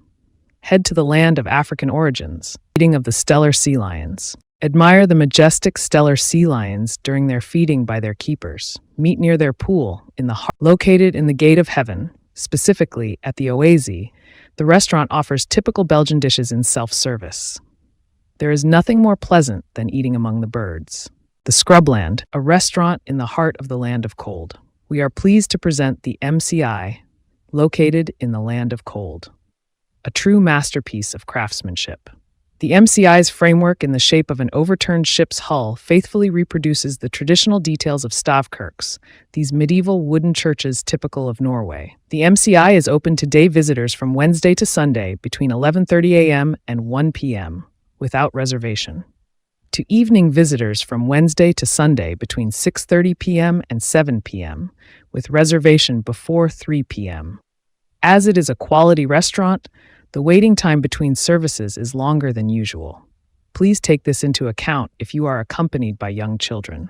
Head to the land of African origins. Feeding of the stellar sea lions. Admire the majestic stellar sea lions during their feeding by their keepers. Meet near their pool in the heart. Located in the Gate of Heaven, specifically at the Oasis, the restaurant offers typical Belgian dishes in self-service. There is nothing more pleasant than eating among the birds. The Scrubland, a restaurant in the heart of the land of cold. We are pleased to present the MCI, located in the land of cold. A true masterpiece of craftsmanship. The MCI's framework in the shape of an overturned ship's hull faithfully reproduces the traditional details of stavkirks, these medieval wooden churches typical of Norway. The MCI is open to day visitors from Wednesday to Sunday between 11:30 a.m. and 1 p.m. without reservation. To evening visitors from Wednesday to Sunday between 6:30 p.m. and 7 p.m. with reservation before 3 p.m. As it is a quality restaurant, the waiting time between services is longer than usual. Please take this into account if you are accompanied by young children.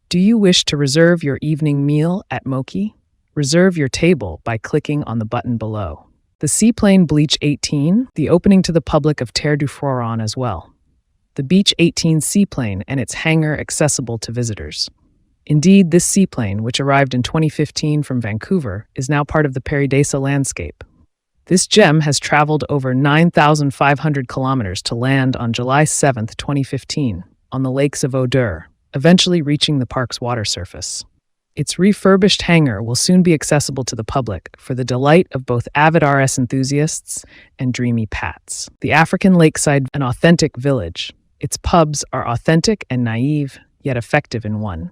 Do you wish to reserve your evening meal at Moki? Reserve your table by clicking on the button below. The Seaplane Beach 18, the opening to the public of Terre du Foron as well. The Beach 18 seaplane and its hangar accessible to visitors. Indeed, this seaplane, which arrived in 2015 from Vancouver, is now part of the Perry Desa landscape. This gem has traveled over 9,500 kilometers to land on July 7, 2015, on the lakes of Odeur, eventually reaching the park's water surface. Its refurbished hangar will soon be accessible to the public for the delight of both avid RS enthusiasts and dreamy pats. The African lakeside, an authentic village. Its pubs are authentic and naive, yet effective in one.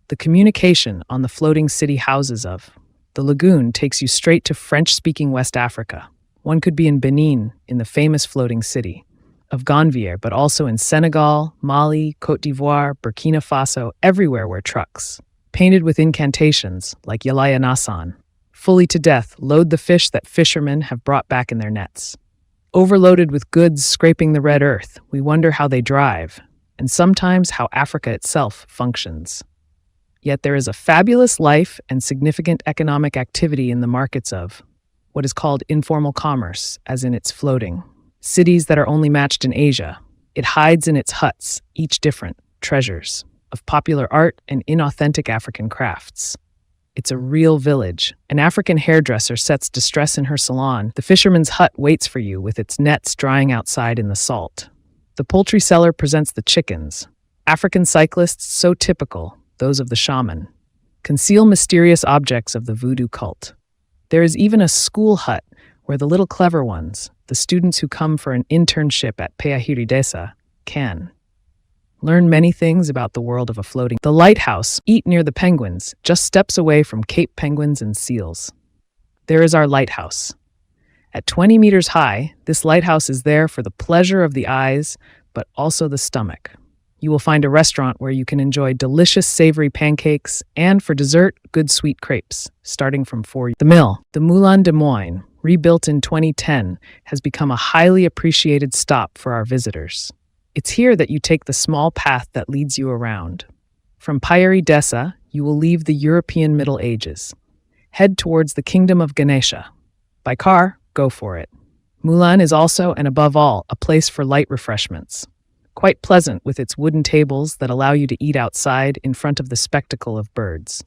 The communication on the floating city houses of the lagoon takes you straight to French-speaking West Africa. One could be in Benin, in the famous floating city of Gonvier, but also in Senegal, Mali, Côte d'Ivoire, Burkina Faso, everywhere where trucks, painted with incantations like Yalaya Nasan, fully to death, load the fish that fishermen have brought back in their nets. Overloaded with goods scraping the red earth, we wonder how they drive, and sometimes how Africa itself functions. Yet there is a fabulous life and significant economic activity in the markets of what is called informal commerce, as in its floating. Cities that are only matched in Asia. It hides in its huts, each different, treasures of popular art and inauthentic African crafts. It's a real village. An African hairdresser sets distress in her salon. The fisherman's hut waits for you with its nets drying outside in the salt. The poultry seller presents the chickens. African cyclists so typical, those of the shaman, conceal mysterious objects of the voodoo cult. There is even a school hut where the little clever ones, the students who come for an internship at Pairi Desa, can learn many things about the world of a floating. The lighthouse, eat near the penguins, just steps away from Cape penguins and seals. There is our lighthouse. At 20 meters high, this lighthouse is there for the pleasure of the eyes, but also the stomach. You will find a restaurant where you can enjoy delicious savory pancakes and, for dessert, good sweet crepes, starting from 4. The Mill, the Moulin des Moines, rebuilt in 2010, has become a highly appreciated stop for our visitors. It's here that you take the small path that leads you around. From Pairi Desa, you will leave the European Middle Ages. Head towards the Kingdom of Ganesha. By car, go for it. Moulin is also, and above all, a place for light refreshments. Quite pleasant with its wooden tables that allow you to eat outside in front of the spectacle of birds.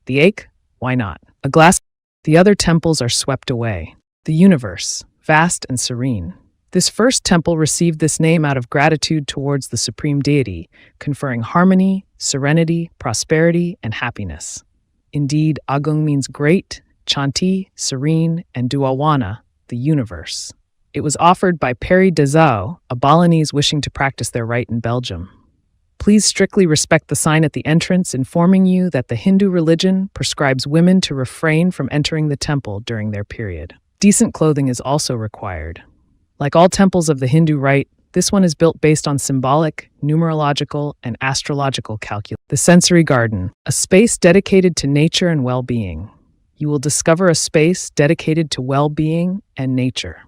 The ache? Why not? A glass. The other temples are swept away. The universe, vast and serene. This first temple received this name out of gratitude towards the supreme deity, conferring harmony, serenity, prosperity, and happiness. Indeed, Agung means great, Chanti, serene, and Duawana, the universe. It was offered by Pairi Daiza, a Balinese wishing to practice their rite in Belgium. Please strictly respect the sign at the entrance informing you that the Hindu religion prescribes women to refrain from entering the temple during their period. Decent clothing is also required. Like all temples of the Hindu rite, this one is built based on symbolic, numerological, and astrological calculation. The Sensory Garden, a space dedicated to nature and well-being. You will discover a space dedicated to well-being and nature.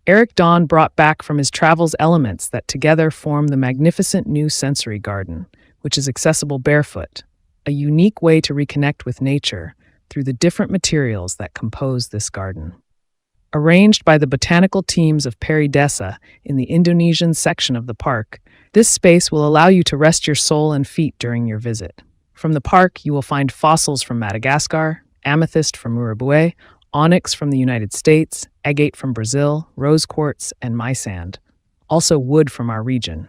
Eric Dawn brought back from his travels elements that together form the magnificent new Sensory Garden, which is accessible barefoot, a unique way to reconnect with nature through the different materials that compose this garden. Arranged by the botanical teams of Perry Desa in the Indonesian section of the park, this space will allow you to rest your soul and feet during your visit. From the park, you will find fossils from Madagascar, amethyst from Uruguay, onyx from the United States, agate from Brazil, rose quartz, and mysand. Also wood from our region.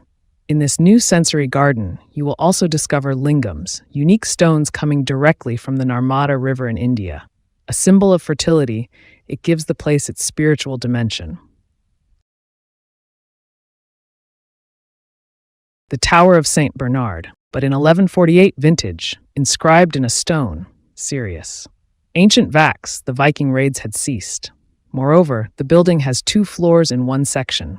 In this new sensory garden, you will also discover lingams, unique stones coming directly from the Narmada River in India. A symbol of fertility, it gives the place its spiritual dimension. the Tower of St. Bernard, but in 1148 vintage, inscribed in a stone, Sirius. Ancient Vax, the Viking raids had ceased. Moreover, the building has 2 floors in one section.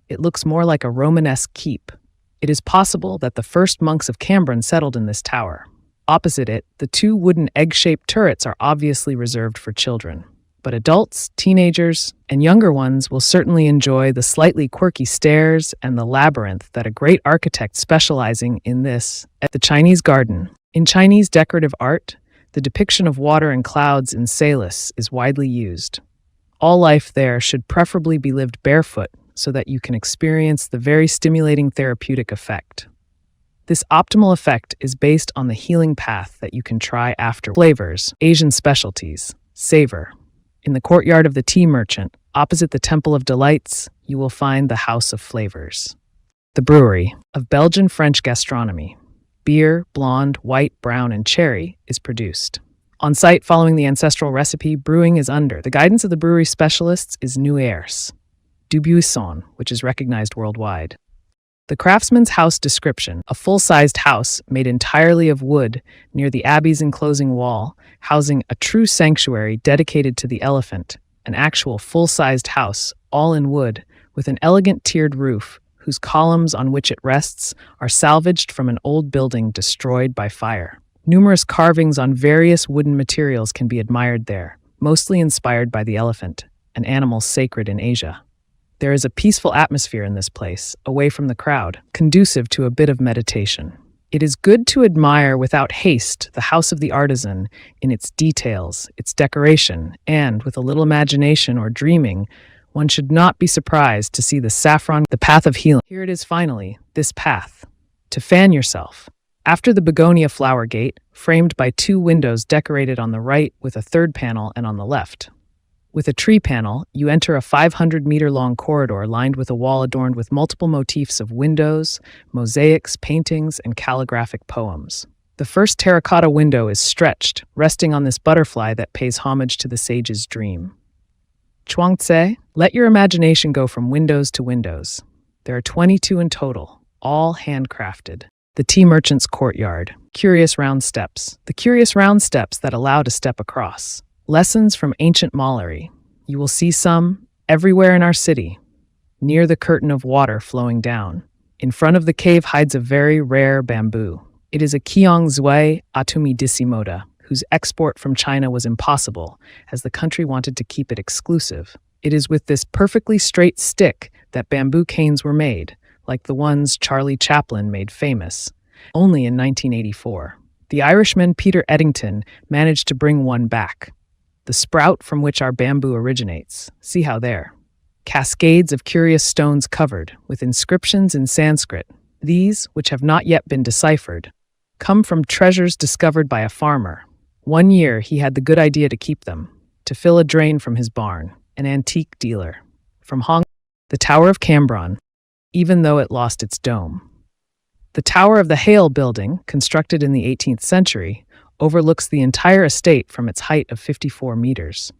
It looks more like a Romanesque keep. It is possible that the first monks of Cambron settled in this tower. Opposite it, the 2 wooden egg-shaped turrets are obviously reserved for children. But adults, teenagers, and younger ones will certainly enjoy the slightly quirky stairs and the labyrinth that a great architect specializing in this at the Chinese garden. In Chinese decorative art, the depiction of water and clouds in Salus is widely used. All life there should preferably be lived barefoot so that you can experience the very stimulating therapeutic effect. This optimal effect is based on the healing path that you can try after. Flavors, Asian specialties, savor. In the courtyard of the tea merchant, opposite the Temple of Delights, you will find the House of Flavors. The brewery of Belgian French gastronomy. Beer, blonde, white, brown, and cherry is produced. On site, following the ancestral recipe, brewing is under. The guidance of the brewery specialists is Nuers, Dubuisson, which is recognized worldwide. The craftsman's house description, a full-sized house made entirely of wood near the abbey's enclosing wall, housing a true sanctuary dedicated to the elephant, an actual full-sized house, all in wood, with an elegant tiered roof, whose columns on which it rests are salvaged from an old building destroyed by fire. Numerous carvings on various wooden materials can be admired there, mostly inspired by the elephant, an animal sacred in Asia. There is a peaceful atmosphere in this place, away from the crowd, conducive to a bit of meditation. It is good to admire without haste the house of the artisan in its details, its decoration, and, with a little imagination or dreaming, one should not be surprised to see the saffron, the path of healing. Here it is finally, this path. To fan yourself. After the begonia flower gate, framed by 2 windows decorated on the right with a 3rd panel and on the left. With a tree panel, you enter a 500-meter-long corridor lined with a wall adorned with multiple motifs of windows, mosaics, paintings, and calligraphic poems. The first terracotta window is stretched, resting on this butterfly that pays homage to the sage's dream. Chuangtse, let your imagination go from windows to windows. There are 22 in total, all handcrafted. The tea merchant's courtyard. Curious round steps. The curious round steps that allow to step across. Lessons from ancient Maulery. You will see some everywhere in our city. Near the curtain of water flowing down. In front of the cave hides a very rare bamboo. It is a Kiong Zui Atumidissimoda, whose export from China was impossible, as the country wanted to keep it exclusive. It is with this perfectly straight stick that bamboo canes were made, like the ones Charlie Chaplin made famous, only in 1984. The Irishman Peter Eddington managed to bring one back. The sprout from which our bamboo originates. See how there. Cascades of curious stones covered, with inscriptions in Sanskrit. These, which have not yet been deciphered, come from treasures discovered by a farmer. One year he had the good idea to keep them, to fill a drain from his barn, an antique dealer. From Hong Kong, the Tower of Cambron, even though it lost its dome. The Tower of the Hale building, constructed in the 18th century, overlooks the entire estate from its height of 54 meters.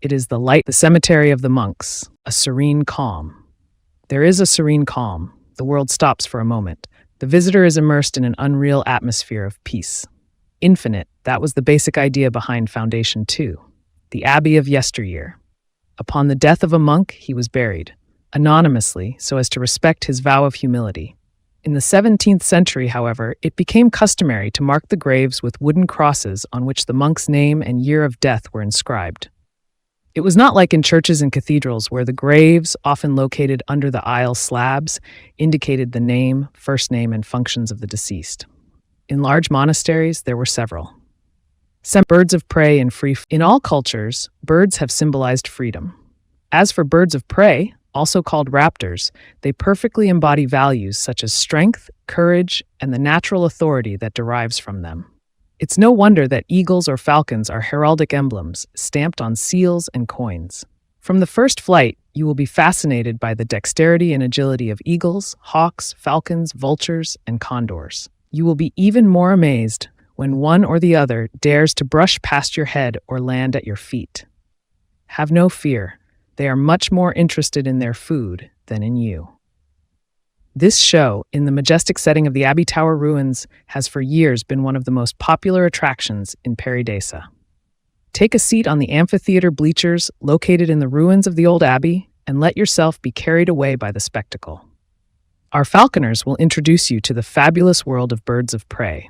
It is the cemetery of the monks, a serene calm. There is a serene calm. The world stops for a moment. The visitor is immersed in an unreal atmosphere of peace. Infinite, that was the basic idea behind Foundation 2, the abbey of yesteryear. Upon the death of a monk, he was buried, anonymously, so as to respect his vow of humility. In the 17th century, however, it became customary to mark the graves with wooden crosses on which the monk's name and year of death were inscribed. It was not like in churches and cathedrals where the graves, often located under the aisle slabs, indicated the name, first name, and functions of the deceased. In large monasteries, there were several. Some birds of prey and free. In all cultures, birds have symbolized freedom. As for birds of prey, also called raptors, they perfectly embody values such as strength, courage, and the natural authority that derives from them. It's no wonder that eagles or falcons are heraldic emblems, stamped on seals and coins. From the first flight, you will be fascinated by the dexterity and agility of eagles, hawks, falcons, vultures, and condors. You will be even more amazed when one or the other dares to brush past your head or land at your feet. Have no fear. They are much more interested in their food than in you. This show, in the majestic setting of the Abbey Tower ruins, has for years been one of the most popular attractions in Perry Desa. Take a seat on the amphitheater bleachers located in the ruins of the old abbey and let yourself be carried away by the spectacle. Our falconers will introduce you to the fabulous world of birds of prey.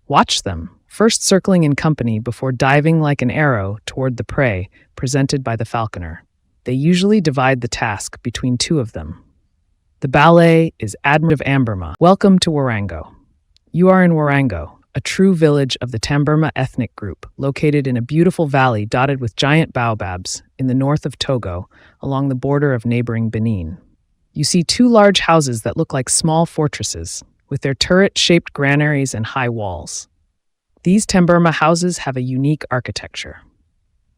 Watch them, first circling in company before diving like an arrow toward the prey presented by the falconer. They usually divide the task between two of them. The ballet is Admiral of Amberma. Welcome to Warango. You are in Warango, a true village of the Tamberma ethnic group, located in a beautiful valley dotted with giant baobabs in the north of Togo, along the border of neighboring Benin. You see two large houses that look like small fortresses, with their turret-shaped granaries and high walls. These Tamberma houses have a unique architecture.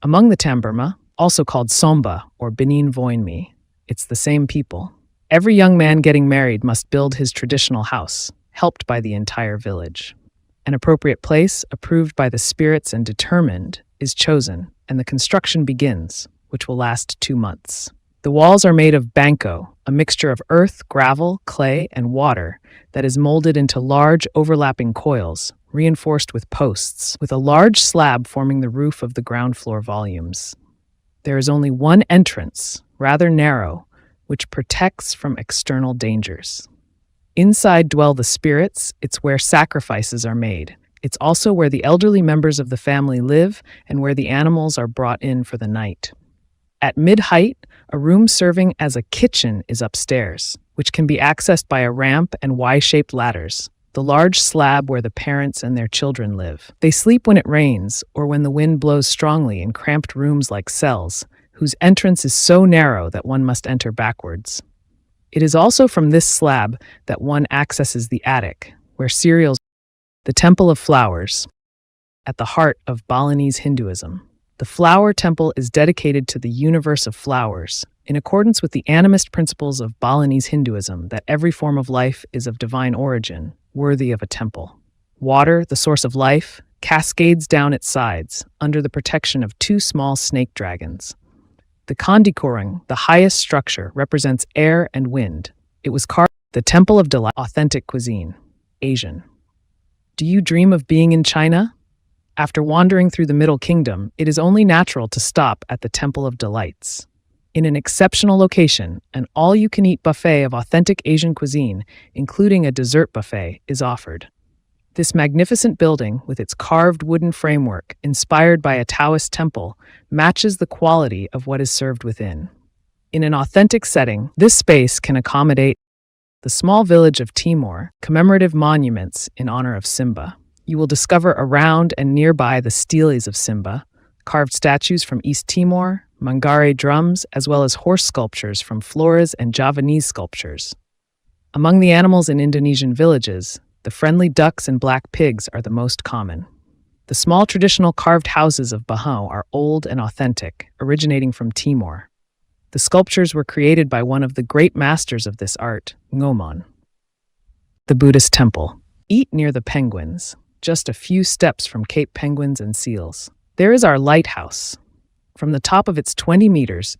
Among the Tamberma, also called Somba or Benin Voinmi, it's the same people. Every young man getting married must build his traditional house, helped by the entire village. An appropriate place, approved by the spirits and determined, is chosen, and the construction begins, which will last 2 months. The walls are made of banco, a mixture of earth, gravel, clay, and water that is molded into large overlapping coils, reinforced with posts, with a large slab forming the roof of the ground floor volumes. There is only one entrance, rather narrow, which protects from external dangers. Inside dwell the spirits. It's where sacrifices are made. It's also where the elderly members of the family live and where the animals are brought in for the night. At mid-height, a room serving as a kitchen is upstairs, which can be accessed by a ramp and Y-shaped ladders, the large slab where the parents and their children live. They sleep when it rains or when the wind blows strongly in cramped rooms like cells, whose entrance is so narrow that one must enter backwards. It is also from this slab that one accesses the attic, where cereals, the Temple of Flowers, at the heart of Balinese Hinduism. The flower temple is dedicated to the universe of flowers, in accordance with the animist principles of Balinese Hinduism that every form of life is of divine origin, worthy of a temple. Water, the source of life, cascades down its sides, under the protection of 2 small snake dragons. The Kondikorang, the highest structure, represents air and wind. It was carved the Temple of Delight, authentic cuisine, Asian. Do you dream of being in China? After wandering through the Middle Kingdom, it is only natural to stop at the Temple of Delights. In an exceptional location, an all-you-can-eat buffet of authentic Asian cuisine, including a dessert buffet, is offered. This magnificent building, with its carved wooden framework, inspired by a Taoist temple, matches the quality of what is served within. In an authentic setting, this space can accommodate the small village of Timor, commemorative monuments in honor of Simba. You will discover around and nearby the steles of Simba, carved statues from East Timor, Mangare drums, as well as horse sculptures from Flores and Javanese sculptures. Among the animals in Indonesian villages, the friendly ducks and black pigs are the most common. The small traditional carved houses of Bahau are old and authentic, originating from Timor. The sculptures were created by one of the great masters of this art, Ngomon. The Buddhist temple. Eat near the penguins, just a few steps from Cape Penguins and Seals. There is our lighthouse. From the top of its 20 meters,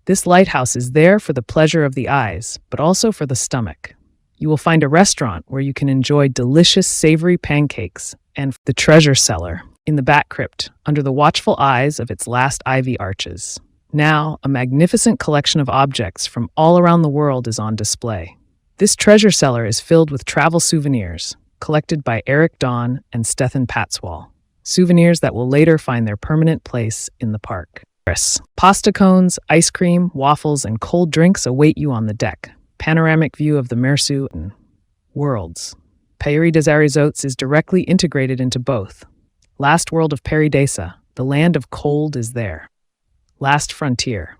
this lighthouse is there for the pleasure of the eyes, but also for the stomach. You will find a restaurant where you can enjoy delicious savory pancakes and the treasure cellar in the bat crypt under the watchful eyes of its last ivy arches. Now, a magnificent collection of objects from all around the world is on display. This treasure cellar is filled with travel souvenirs, collected by Eric Dawn and Stefan Patswall. Souvenirs that will later find their permanent place in the park. Pasta cones, ice cream, waffles, and cold drinks await you on the deck. Panoramic view of the Mersus and worlds. Pairi Daiza Resorts is directly integrated into both. Last world of Perry Desa, the land of cold, is there. Last frontier.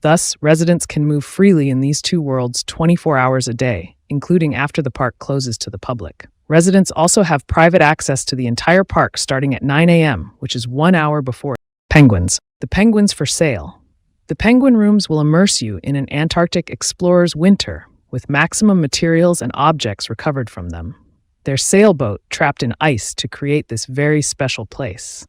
Thus, residents can move freely in these 2 worlds 24 hours a day, including after the park closes to the public. Residents also have private access to the entire park starting at 9 a.m., which is 1 hour before. Penguins. The penguins for sale. The penguin rooms will immerse you in an Antarctic explorer's winter, with maximum materials and objects recovered from them. Their sailboat trapped in ice to create this very special place.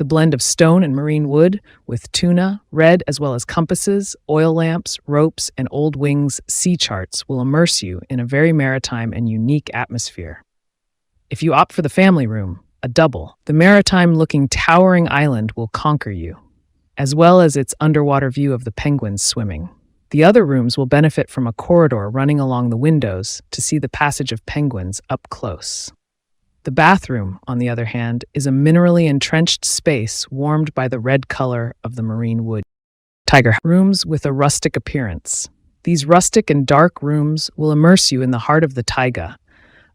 The blend of stone and marine wood, with tuna, red, as well as compasses, oil lamps, ropes, and old wings sea charts will immerse you in a very maritime and unique atmosphere. If you opt for the family room, a double, the maritime-looking towering island will conquer you, as well as its underwater view of the penguins swimming. The other rooms will benefit from a corridor running along the windows to see the passage of penguins up close. The bathroom, on the other hand, is a minerally entrenched space warmed by the red color of the marine wood. Tiger rooms with a rustic appearance. These rustic and dark rooms will immerse you in the heart of the taiga,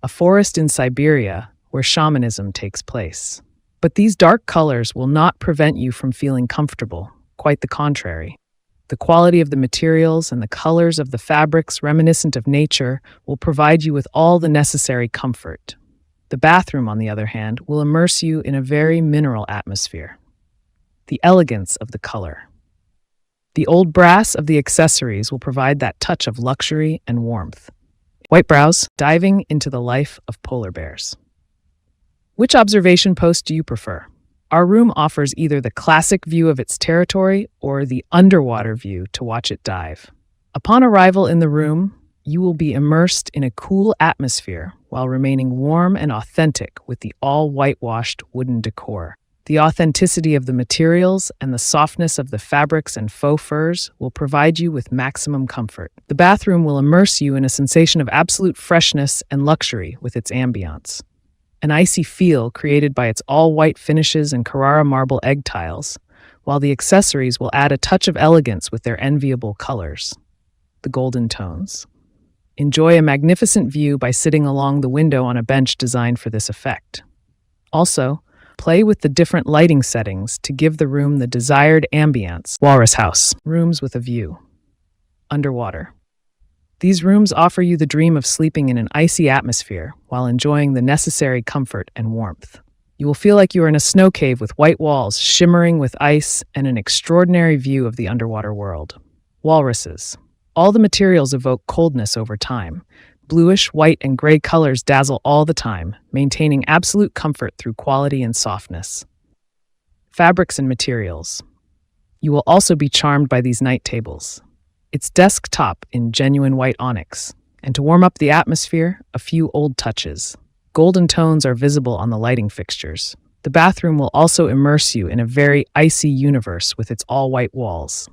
a forest in Siberia where shamanism takes place. But these dark colors will not prevent you from feeling comfortable, quite the contrary. The quality of the materials and the colors of the fabrics reminiscent of nature will provide you with all the necessary comfort. The bathroom, on the other hand, will immerse you in a very mineral atmosphere. The elegance of the color. The old brass of the accessories will provide that touch of luxury and warmth. White brows, diving into the life of polar bears. Which observation post do you prefer? Our room offers either the classic view of its territory or the underwater view to watch it dive. Upon arrival in the room, you will be immersed in a cool atmosphere while remaining warm and authentic with the all-whitewashed wooden decor. The authenticity of the materials and the softness of the fabrics and faux furs will provide you with maximum comfort. The bathroom will immerse you in a sensation of absolute freshness and luxury with its ambiance. An icy feel created by its all-white finishes and Carrara marble egg tiles, while the accessories will add a touch of elegance with their enviable colors. The golden tones. Enjoy a magnificent view by sitting along the window on a bench designed for this effect. Also, play with the different lighting settings to give the room the desired ambience. Walrus House. Rooms with a view. Underwater. These rooms offer you the dream of sleeping in an icy atmosphere while enjoying the necessary comfort and warmth. You will feel like you are in a snow cave with white walls shimmering with ice and an extraordinary view of the underwater world. Walruses. All the materials evoke coldness over time. Bluish, white, and gray colors dazzle all the time, maintaining absolute comfort through quality and softness. Fabrics and materials. You will also be charmed by these night tables. Its desk top in genuine white onyx. And to warm up the atmosphere, a few old touches. Golden tones are visible on the lighting fixtures. The bathroom will also immerse you in a very icy universe with its all-white walls.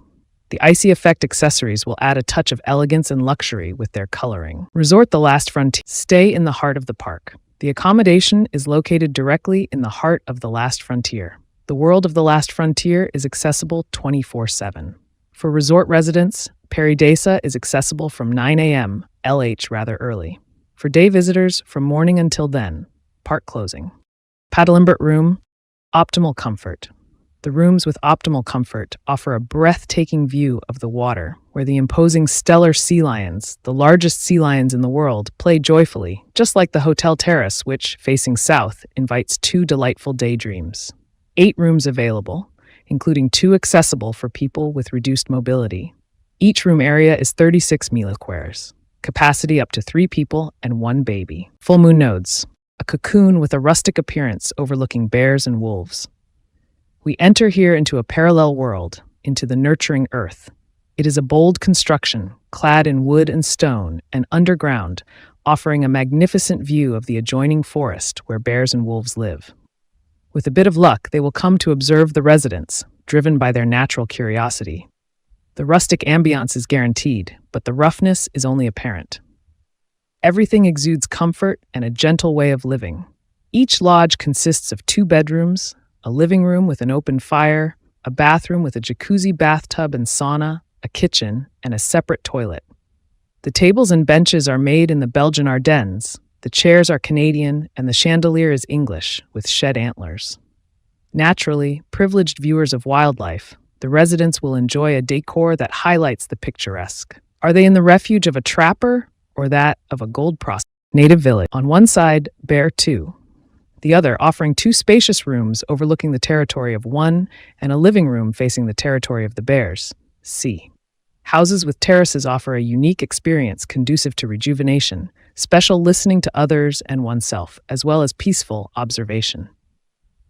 The icy effect accessories will add a touch of elegance and luxury with their coloring. Resort The Last Frontier. Stay in the heart of the park. The accommodation is located directly in the heart of The Last Frontier. The world of The Last Frontier is accessible 24/7. For resort residents, Perry Desa is accessible from 9 a.m. LH rather early. For day visitors, from morning until then, park closing. Paddleimbert Room, optimal comfort. The rooms with optimal comfort offer a breathtaking view of the water, where the imposing stellar sea lions, the largest sea lions in the world, play joyfully, just like the hotel terrace, which, facing south, invites 2 delightful daydreams. 8 rooms available, including 2 accessible for people with reduced mobility. Each room area is 36 milliquares, capacity up to 3 people and 1 baby. Full moon nodes, a cocoon with a rustic appearance overlooking bears and wolves. We enter here into a parallel world, into the nurturing earth. It is a bold construction, clad in wood and stone, and underground, offering a magnificent view of the adjoining forest where bears and wolves live. With a bit of luck, they will come to observe the residents, driven by their natural curiosity. The rustic ambiance is guaranteed, but the roughness is only apparent. Everything exudes comfort and a gentle way of living. Each lodge consists of 2 bedrooms, a living room with an open fire, a bathroom with a jacuzzi bathtub and sauna, a kitchen, and a separate toilet. The tables and benches are made in the Belgian Ardennes, the chairs are Canadian, and the chandelier is English, with shed antlers. Naturally, privileged viewers of wildlife, the residents will enjoy a decor that highlights the picturesque. Are they in the refuge of a trapper or that of a gold prospector? Native village. On one side, Bear 2. The other offering 2 spacious rooms overlooking the territory of 1 and a living room facing the territory of the bears, C. Houses with terraces offer a unique experience conducive to rejuvenation, special listening to others and oneself, as well as peaceful observation.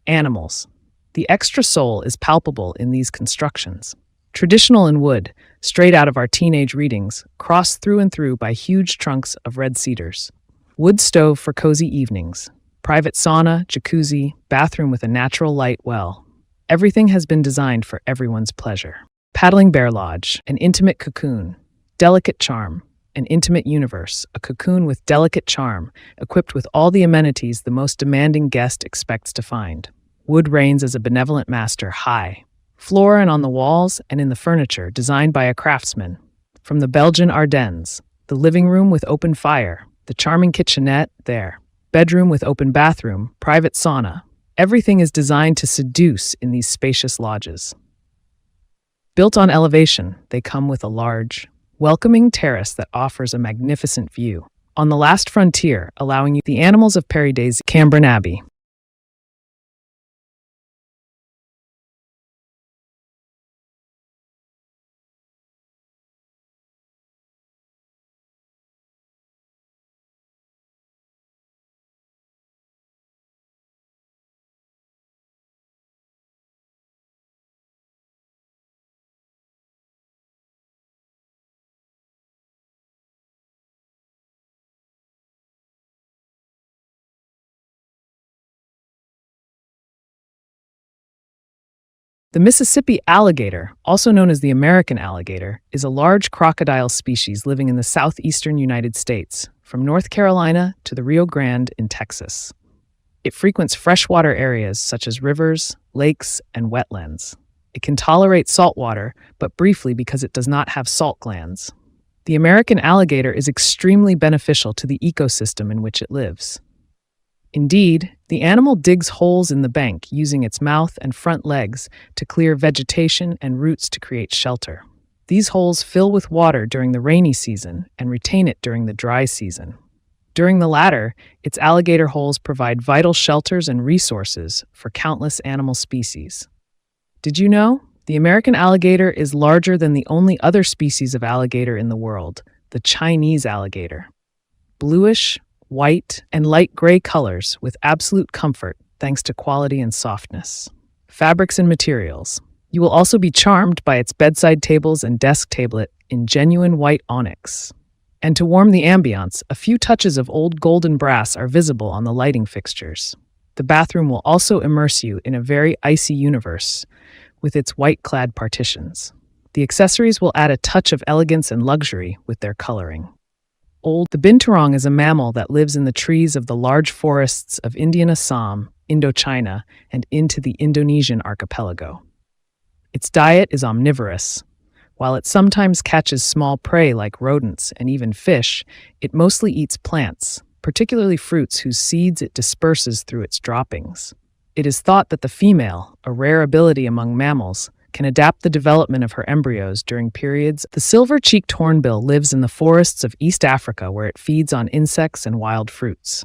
Animals. The extra soul is palpable in these constructions. Traditional in wood, straight out of our teenage readings, crossed through and through by huge trunks of red cedars. Wood stove for cozy evenings. Private sauna, jacuzzi, bathroom with a natural light well. Everything has been designed for everyone's pleasure. Paddling Bear Lodge, an intimate cocoon. Delicate charm, an intimate universe, a cocoon with delicate charm, equipped with all the amenities the most demanding guest expects to find. Wood reigns as a benevolent master high. Floor and on the walls and in the furniture designed by a craftsman. From the Belgian Ardennes, the living room with open fire, the charming kitchenette there, bedroom with open bathroom, private sauna. Everything is designed to seduce in these spacious lodges. Built on elevation, they come with a large, welcoming terrace that offers a magnificent view. On the last frontier, allowing you the animals of Pairi Daiza, Cambron-L'Abbaye. The Mississippi alligator, also known as the American alligator, is a large crocodile species living in the southeastern United States, from North Carolina to the Rio Grande in Texas. It frequents freshwater areas such as rivers, lakes, and wetlands. It can tolerate salt water, but briefly because it does not have salt glands. The American alligator is extremely beneficial to the ecosystem in which it lives. Indeed, the animal digs holes in the bank using its mouth and front legs to clear vegetation and roots to create shelter. These holes fill with water during the rainy season and retain it during the dry season. During the latter, its alligator holes provide vital shelters and resources for countless animal species. Did you know? The American alligator is larger than the only other species of alligator in the world, the Chinese alligator. Bluish, white, and light gray colors with absolute comfort thanks to quality and softness. Fabrics and materials. You will also be charmed by its bedside tables and desk tablet in genuine white onyx. And to warm the ambiance, a few touches of old golden brass are visible on the lighting fixtures. The bathroom will also immerse you in a very icy universe with its white-clad partitions. The accessories will add a touch of elegance and luxury with their coloring. The binturong is a mammal that lives in the trees of the large forests of Indian Assam, Indochina, and into the Indonesian archipelago. Its diet is omnivorous. While it sometimes catches small prey like rodents and even fish, it mostly eats plants, particularly fruits whose seeds it disperses through its droppings. It is thought that the female, a rare ability among mammals, can adapt the development of her embryos during periods. The silver-cheeked hornbill lives in the forests of East Africa where it feeds on insects and wild fruits.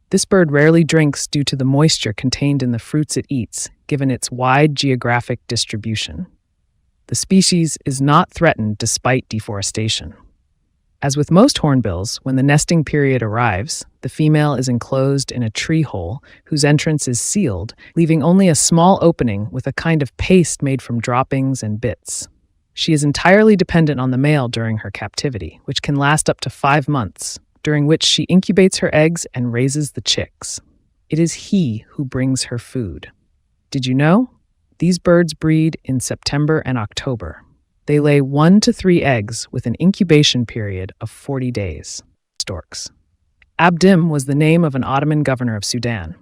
This bird rarely drinks due to the moisture contained in the fruits it eats, given its wide geographic distribution. The species is not threatened despite deforestation. As with most hornbills, when the nesting period arrives, the female is enclosed in a tree hole whose entrance is sealed, leaving only a small opening with a kind of paste made from droppings and bits. She is entirely dependent on the male during her captivity, which can last up to 5 months, during which she incubates her eggs and raises the chicks. It is he who brings her food. Did you know? These birds breed in September and October. They lay 1 to 3 eggs with an incubation period of 40 days. Storks. Abdim was the name of an Ottoman governor of Sudan.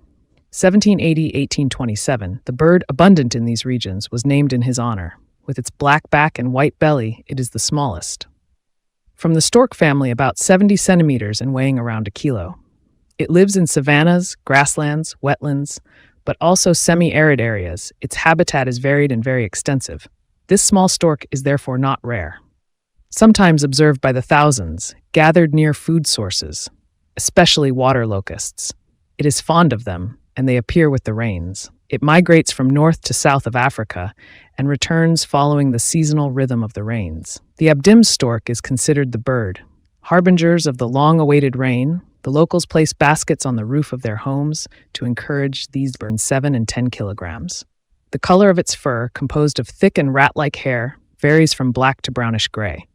1780-1827, the bird abundant in these regions was named in his honor. With its black back and white belly, it is the smallest. From the stork family, about 70 centimeters and weighing around a kilo. It lives in savannas, grasslands, wetlands, but also semi-arid areas. Its habitat is varied and very extensive. This small stork is therefore not rare. Sometimes observed by the thousands, gathered near food sources, especially water locusts. It is fond of them, and they appear with the rains. It migrates from north to south of Africa and returns following the seasonal rhythm of the rains. The Abdim stork is considered the bird. Harbingers of the long-awaited rain, the locals place baskets on the roof of their homes to encourage these birds 7 and 10 kilograms. The color of its fur, composed of thick and rat-like hair, varies from black to brownish gray.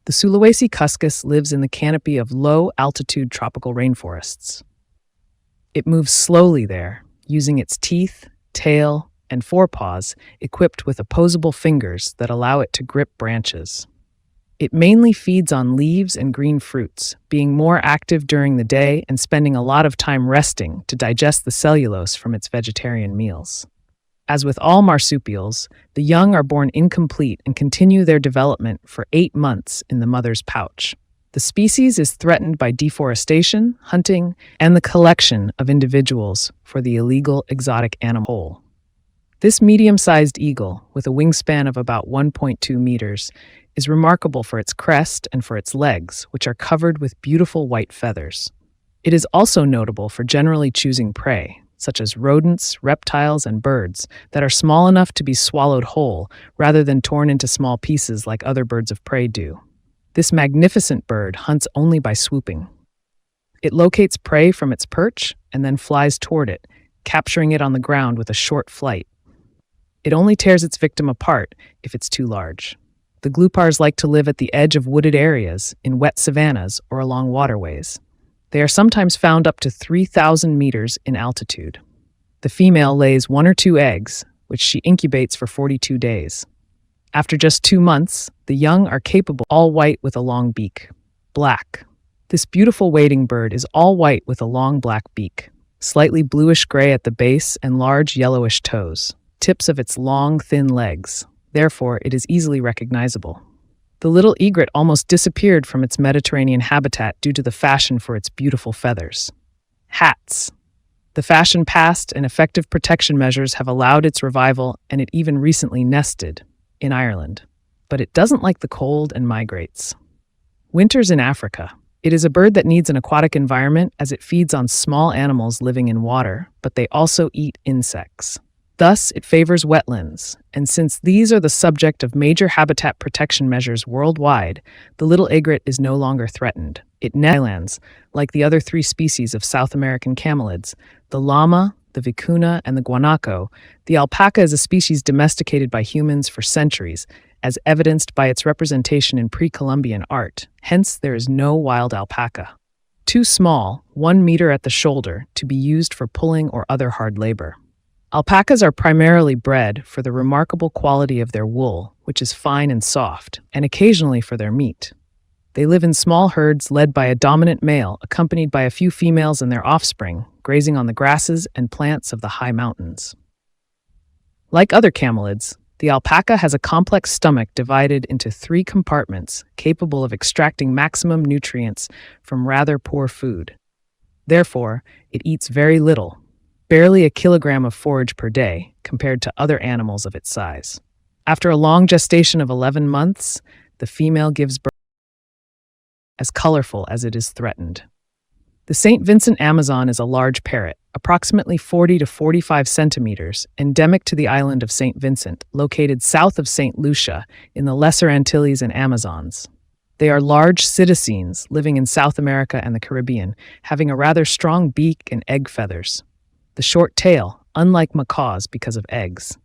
The Sulawesi cuscus lives in the canopy of low-altitude tropical rainforests. It moves slowly there, using its teeth, tail, and forepaws equipped with opposable fingers that allow it to grip branches. It mainly feeds on leaves and green fruits, being more active during the day and spending a lot of time resting to digest the cellulose from its vegetarian meals. As with all marsupials, the young are born incomplete and continue their development for 8 months in the mother's pouch. The species is threatened by deforestation, hunting, and the collection of individuals for the illegal exotic animal. This medium-sized eagle, with a wingspan of about 1.2 meters, is remarkable for its crest and for its legs, which are covered with beautiful white feathers. It is also notable for generally choosing prey, such as rodents, reptiles, and birds, that are small enough to be swallowed whole rather than torn into small pieces like other birds of prey do. This magnificent bird hunts only by swooping. It locates prey from its perch and then flies toward it, capturing it on the ground with a short flight. It only tears its victim apart if it's too large. The glupars like to live at the edge of wooded areas, in wet savannas, or along waterways. They are sometimes found up to 3,000 meters in altitude. The female lays 1 or 2 eggs, which she incubates for 42 days. After just 2 months, the young are capable all white with a long beak. Black. This beautiful wading bird is all white with a long black beak, slightly bluish-gray at the base and large yellowish toes, tips of its long, thin legs. Therefore, it is easily recognizable. The little egret almost disappeared from its Mediterranean habitat due to the fashion for its beautiful feathers. Hats. The fashion passed and effective protection measures have allowed its revival, and it even recently nested in Ireland. But it doesn't like the cold and migrates. Winters in Africa. It is a bird that needs an aquatic environment as it feeds on small animals living in water, but they also eat insects. Thus, it favors wetlands, and since these are the subject of major habitat protection measures worldwide, the little egret is no longer threatened. It nests like the other 3 species of South American camelids, the llama, the vicuna, and the guanaco. The alpaca is a species domesticated by humans for centuries, as evidenced by its representation in pre-Columbian art. Hence, there is no wild alpaca. Too small, 1 meter at the shoulder, to be used for pulling or other hard labor. Alpacas are primarily bred for the remarkable quality of their wool, which is fine and soft, and occasionally for their meat. They live in small herds led by a dominant male, accompanied by a few females and their offspring, grazing on the grasses and plants of the high mountains. Like other camelids, the alpaca has a complex stomach divided into 3 compartments, capable of extracting maximum nutrients from rather poor food. Therefore, it eats very little, barely a kilogram of forage per day, compared to other animals of its size. After a long gestation of 11 months, the female gives birth as colorful as it is threatened. The St. Vincent Amazon is a large parrot, approximately 40 to 45 centimeters, endemic to the island of St. Vincent, located south of St. Lucia in the Lesser Antilles and Amazons. They are large psittacines living in South America and the Caribbean, having a rather strong beak and egg feathers. The short tail, unlike macaws because of eggs.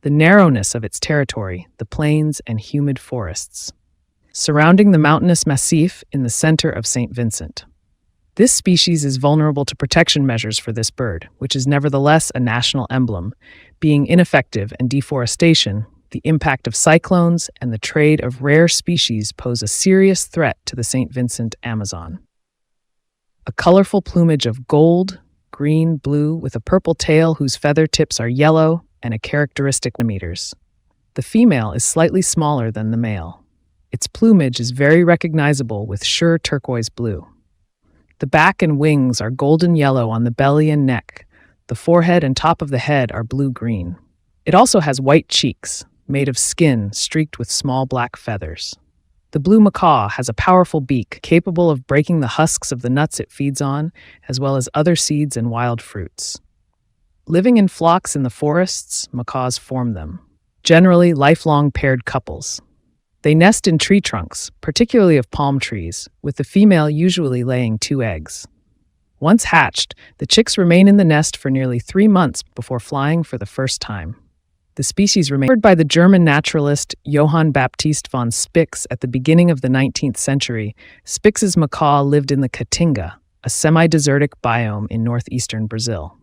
The narrowness of its territory, the plains and humid forests, surrounding the mountainous massif in the center of St. Vincent. This species is vulnerable to protection measures for this bird, which is nevertheless a national emblem, being ineffective and deforestation. The impact of cyclones and the trade of rare species pose a serious threat to the St. Vincent Amazon. A colorful plumage of gold, green, blue, with a purple tail whose feather tips are yellow and a characteristic meters. The female is slightly smaller than the male. Its plumage is very recognizable with sure turquoise blue. The back and wings are golden yellow on the belly and neck. The forehead and top of the head are blue-green. It also has white cheeks, made of skin streaked with small black feathers. The blue macaw has a powerful beak capable of breaking the husks of the nuts it feeds on, as well as other seeds and wild fruits. Living in flocks in the forests, macaws form them, generally lifelong paired couples. They nest in tree trunks, particularly of palm trees, with the female usually laying 2 eggs. Once hatched, the chicks remain in the nest for nearly 3 months before flying for the first time. The species remained discovered by the German naturalist Johann Baptist von Spix at the beginning of the 19th century. Spix's macaw lived in the Caatinga, a semi-desertic biome in northeastern Brazil.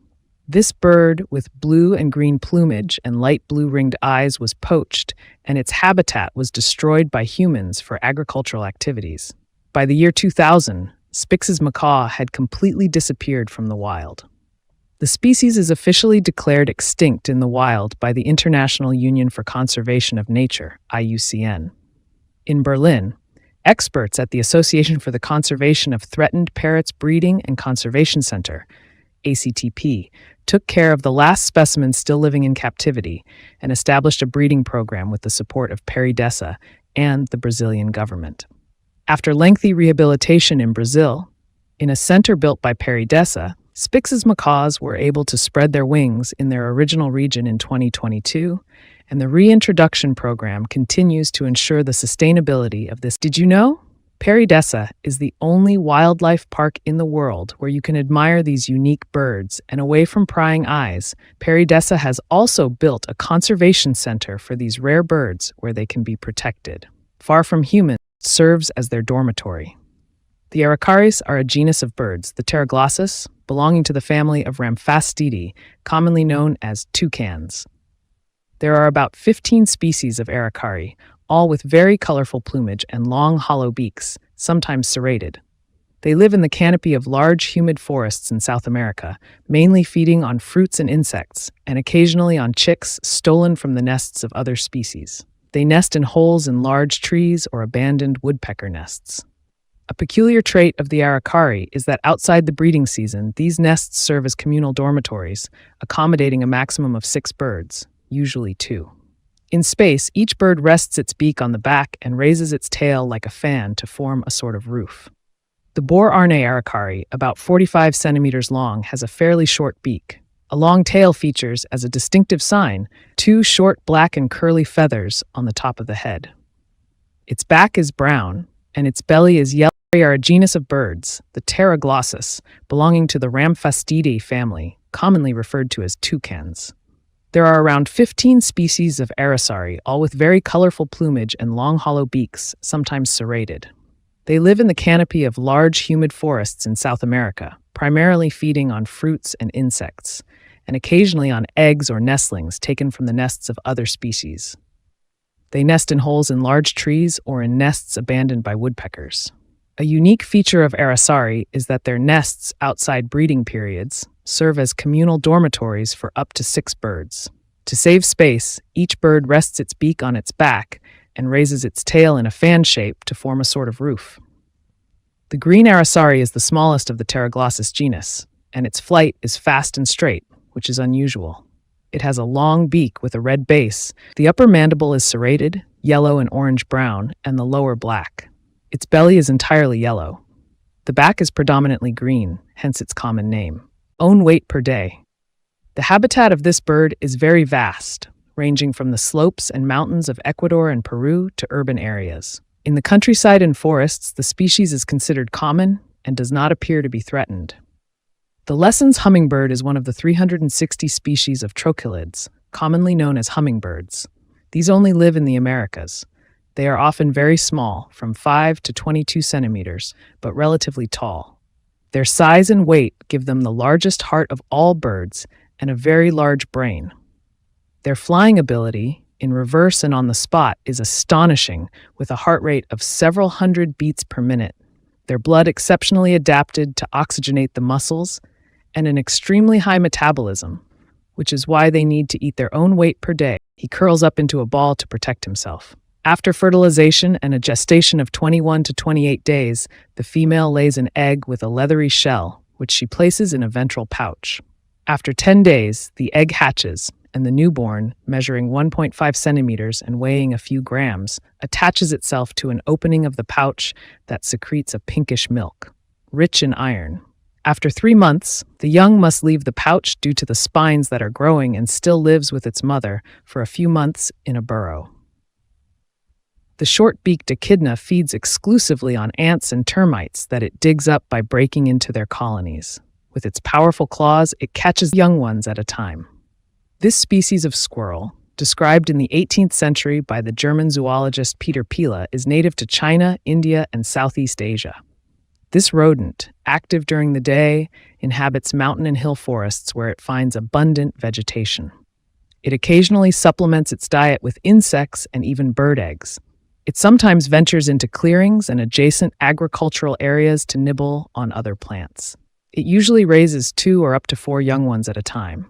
This bird, with blue and green plumage and light blue ringed eyes, was poached, and its habitat was destroyed by humans for agricultural activities. By the year 2000, Spix's macaw had completely disappeared from the wild. The species is officially declared extinct in the wild by the International Union for Conservation of Nature, IUCN. In Berlin, experts at the Association for the Conservation of Threatened Parrots Breeding and Conservation Center, ACTP, took care of the last specimens still living in captivity and established a breeding program with the support of Perry Desa and the Brazilian government. After lengthy rehabilitation in Brazil, in a center built by Perry Desa, Spix's macaws were able to spread their wings in their original region in 2022, and the reintroduction program continues to ensure the sustainability of this. Did you know? Perry Desa is the only wildlife park in the world where you can admire these unique birds, and away from prying eyes, Perry Desa has also built a conservation center for these rare birds where they can be protected. Far from humans, it serves as their dormitory. The aracaris are a genus of birds, the pteroglossus, belonging to the family of Rhamphastidae, commonly known as toucans. There are about 15 species of aracari, all with very colorful plumage and long, hollow beaks, sometimes serrated. They live in the canopy of large, humid forests in South America, mainly feeding on fruits and insects, and occasionally on chicks stolen from the nests of other species. They nest in holes in large trees or abandoned woodpecker nests. A peculiar trait of the aracari is that outside the breeding season, these nests serve as communal dormitories, accommodating a maximum of 6 birds, usually 2. In space, each bird rests its beak on the back and raises its tail like a fan to form a sort of roof. The Boer-Arne aracari, about 45 centimeters long, has a fairly short beak. A long tail features, as a distinctive sign, 2 short black and curly feathers on the top of the head. Its back is brown, and its belly is yellow. They are a genus of birds, the pteroglossus, belonging to the Rhamphastidae family, commonly referred to as toucans. There are around 15 species of aracari, all with very colorful plumage and long hollow beaks, sometimes serrated. They live in the canopy of large humid forests in South America, primarily feeding on fruits and insects, and occasionally on eggs or nestlings taken from the nests of other species. They nest in holes in large trees or in nests abandoned by woodpeckers. A unique feature of aracari is that their nests outside breeding periods serve as communal dormitories for up to 6 birds. To save space, each bird rests its beak on its back and raises its tail in a fan shape to form a sort of roof. The green aracari is the smallest of the pteroglossus genus, and its flight is fast and straight, which is unusual. It has a long beak with a red base. The upper mandible is serrated, yellow and orange-brown, and the lower black. Its belly is entirely yellow. The back is predominantly green, hence its common name. Own weight per day. The habitat of this bird is very vast, ranging from the slopes and mountains of Ecuador and Peru to urban areas. In the countryside and forests, the species is considered common and does not appear to be threatened. The Lesson's hummingbird is one of the 360 species of trochilids, commonly known as hummingbirds. These only live in the Americas. They are often very small, from 5 to 22 centimeters, but relatively tall. Their size and weight give them the largest heart of all birds and a very large brain. Their flying ability, in reverse and on the spot, is astonishing, with a heart rate of several hundred beats per minute. Their blood exceptionally adapted to oxygenate the muscles, and an extremely high metabolism, which is why they need to eat their own weight per day. He curls up into a ball to protect himself. After fertilization and a gestation of 21 to 28 days, the female lays an egg with a leathery shell, which she places in a ventral pouch. After 10 days, the egg hatches, and the newborn, measuring 1.5 centimeters and weighing a few grams, attaches itself to an opening of the pouch that secretes a pinkish milk, rich in iron. After 3 months, the young must leave the pouch due to the spines that are growing and still lives with its mother for a few months in a burrow. The short-beaked echidna feeds exclusively on ants and termites that it digs up by breaking into their colonies. With its powerful claws, it catches young ones at a time. This species of squirrel, described in the 18th century by the German zoologist Peter Pila, is native to China, India, and Southeast Asia. This rodent, active during the day, inhabits mountain and hill forests where it finds abundant vegetation. It occasionally supplements its diet with insects and even bird eggs. It sometimes ventures into clearings and adjacent agricultural areas to nibble on other plants. It usually raises 2 or up to 4 young ones at a time,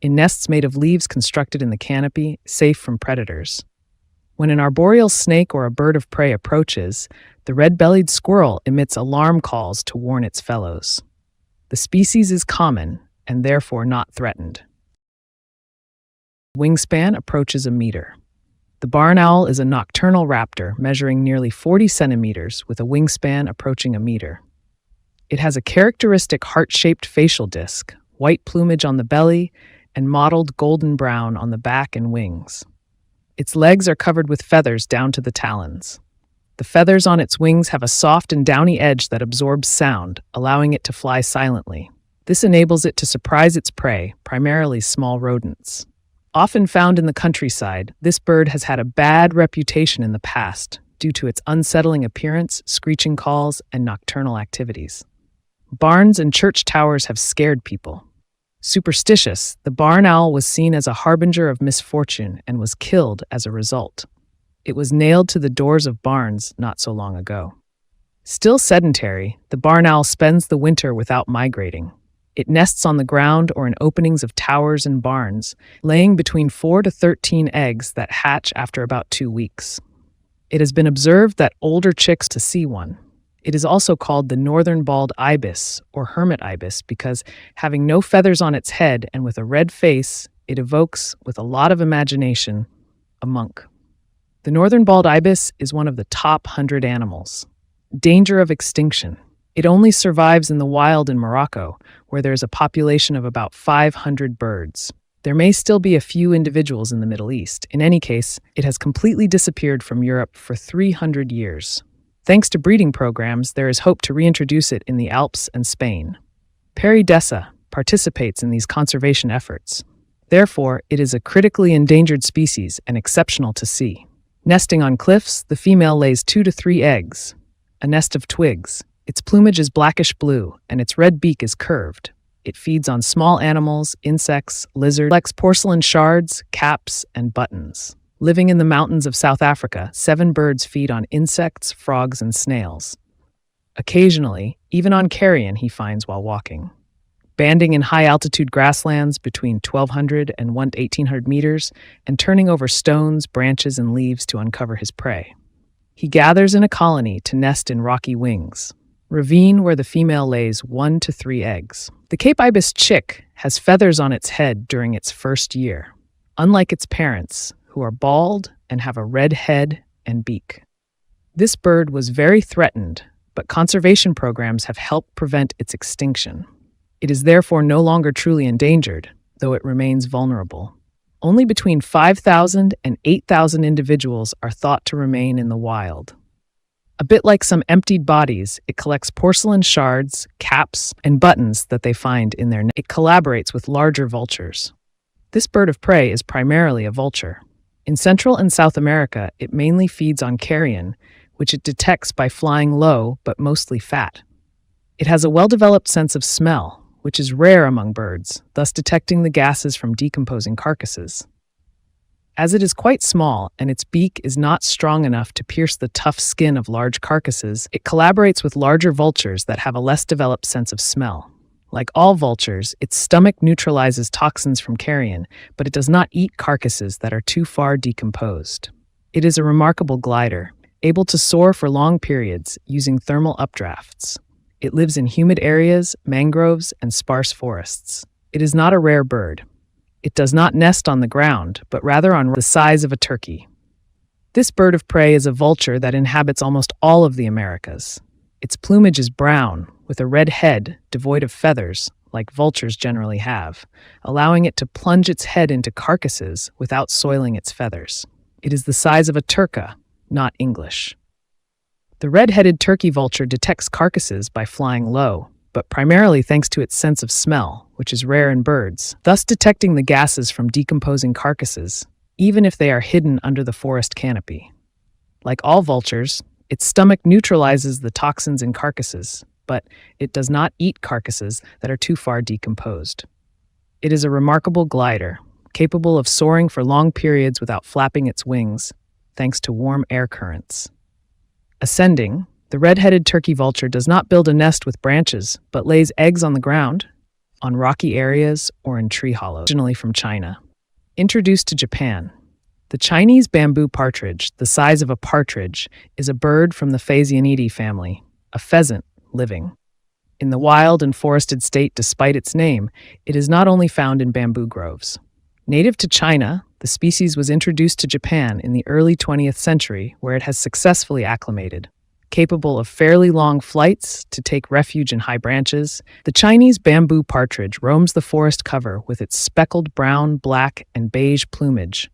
in nests made of leaves constructed in the canopy, safe from predators. When an arboreal snake or a bird of prey approaches, the red-bellied squirrel emits alarm calls to warn its fellows. The species is common and therefore not threatened. Wingspan approaches a meter. The barn owl is a nocturnal raptor measuring nearly 40 centimeters with a wingspan approaching a meter. It has a characteristic heart-shaped facial disc, white plumage on the belly, and mottled golden brown on the back and wings. Its legs are covered with feathers down to the talons. The feathers on its wings have a soft and downy edge that absorbs sound, allowing it to fly silently. This enables it to surprise its prey, primarily small rodents. Often found in the countryside, this bird has had a bad reputation in the past due to its unsettling appearance, screeching calls, and nocturnal activities. Barns and church towers have scared people. Superstitious, the barn owl was seen as a harbinger of misfortune and was killed as a result. It was nailed to the doors of barns not so long ago. Still sedentary, the barn owl spends the winter without migrating. It nests on the ground or in openings of towers and barns, laying between 4 to 13 eggs that hatch after about 2 weeks. It has been observed that older chicks to see one. It is also called the northern bald ibis or hermit ibis because, having no feathers on its head and with a red face, it evokes, with a lot of imagination, a monk. The northern bald ibis is one of the top 100 animals. Danger of extinction. It only survives in the wild in Morocco, where there is a population of about 500 birds. There may still be a few individuals in the Middle East. In any case, it has completely disappeared from Europe for 300 years. Thanks to breeding programs, there is hope to reintroduce it in the Alps and Spain. Perry Desa participates in these conservation efforts. Therefore, it is a critically endangered species and exceptional to see. Nesting on cliffs, the female lays 2 to 3 eggs. A nest of twigs. Its plumage is blackish-blue, and its red beak is curved. It feeds on small animals, insects, lizards, collects porcelain shards, caps, and buttons. Living in the mountains of South Africa, 7 birds feed on insects, frogs, and snails. Occasionally, even on carrion he finds while walking. Banding in high-altitude grasslands between 1,200 and 1,800 meters, and turning over stones, branches, and leaves to uncover his prey. He gathers in a colony to nest in rocky wings. Ravine where the female lays 1 to 3 eggs. The Cape ibis chick has feathers on its head during its first year, unlike its parents, who are bald and have a red head and beak. This bird was very threatened, but conservation programs have helped prevent its extinction. It is therefore no longer truly endangered, though it remains vulnerable. Only between 5,000 and 8,000 individuals are thought to remain in the wild. A bit like some emptied bodies, it collects porcelain shards, caps, and buttons that they find in their nest. It collaborates with larger vultures. This bird of prey is primarily a vulture. In Central and South America, it mainly feeds on carrion, which it detects by flying low but mostly fat. It has a well-developed sense of smell, which is rare among birds, thus detecting the gases from decomposing carcasses. As it is quite small and its beak is not strong enough to pierce the tough skin of large carcasses, it collaborates with larger vultures that have a less developed sense of smell. Like all vultures, its stomach neutralizes toxins from carrion, but it does not eat carcasses that are too far decomposed. It is a remarkable glider, able to soar for long periods using thermal updrafts. It lives in humid areas, mangroves, and sparse forests. It is not a rare bird. It does not nest on the ground, but rather on the size of a turkey. This bird of prey is a vulture that inhabits almost all of the Americas. Its plumage is brown, with a red head devoid of feathers, like vultures generally have, allowing it to plunge its head into carcasses without soiling its feathers. It is the size of a turca, not English. The red-headed turkey vulture detects carcasses by flying low, but primarily thanks to its sense of smell, which is rare in birds, thus detecting the gases from decomposing carcasses. even if they are hidden under the forest canopy. Like all vultures, its stomach neutralizes the toxins in carcasses, but it does not eat carcasses that are too far decomposed. It is a remarkable glider, capable of soaring for long periods without flapping its wings, thanks to warm air currents. Ascending, the red-headed turkey vulture does not build a nest with branches, but lays eggs on the ground, on rocky areas, or in tree hollows. Originally from China. Introduced to Japan, the Chinese bamboo partridge, the size of a partridge, is a bird from the Phasianidae family, a pheasant living. In the wild and forested state despite its name, it is not only found in bamboo groves. Native to China, the species was introduced to Japan in the early 20th century, where it has successfully acclimated. Capable of fairly long flights to take refuge in high branches, the Chinese bamboo partridge roams the forest cover with its speckled brown, black, and beige plumage,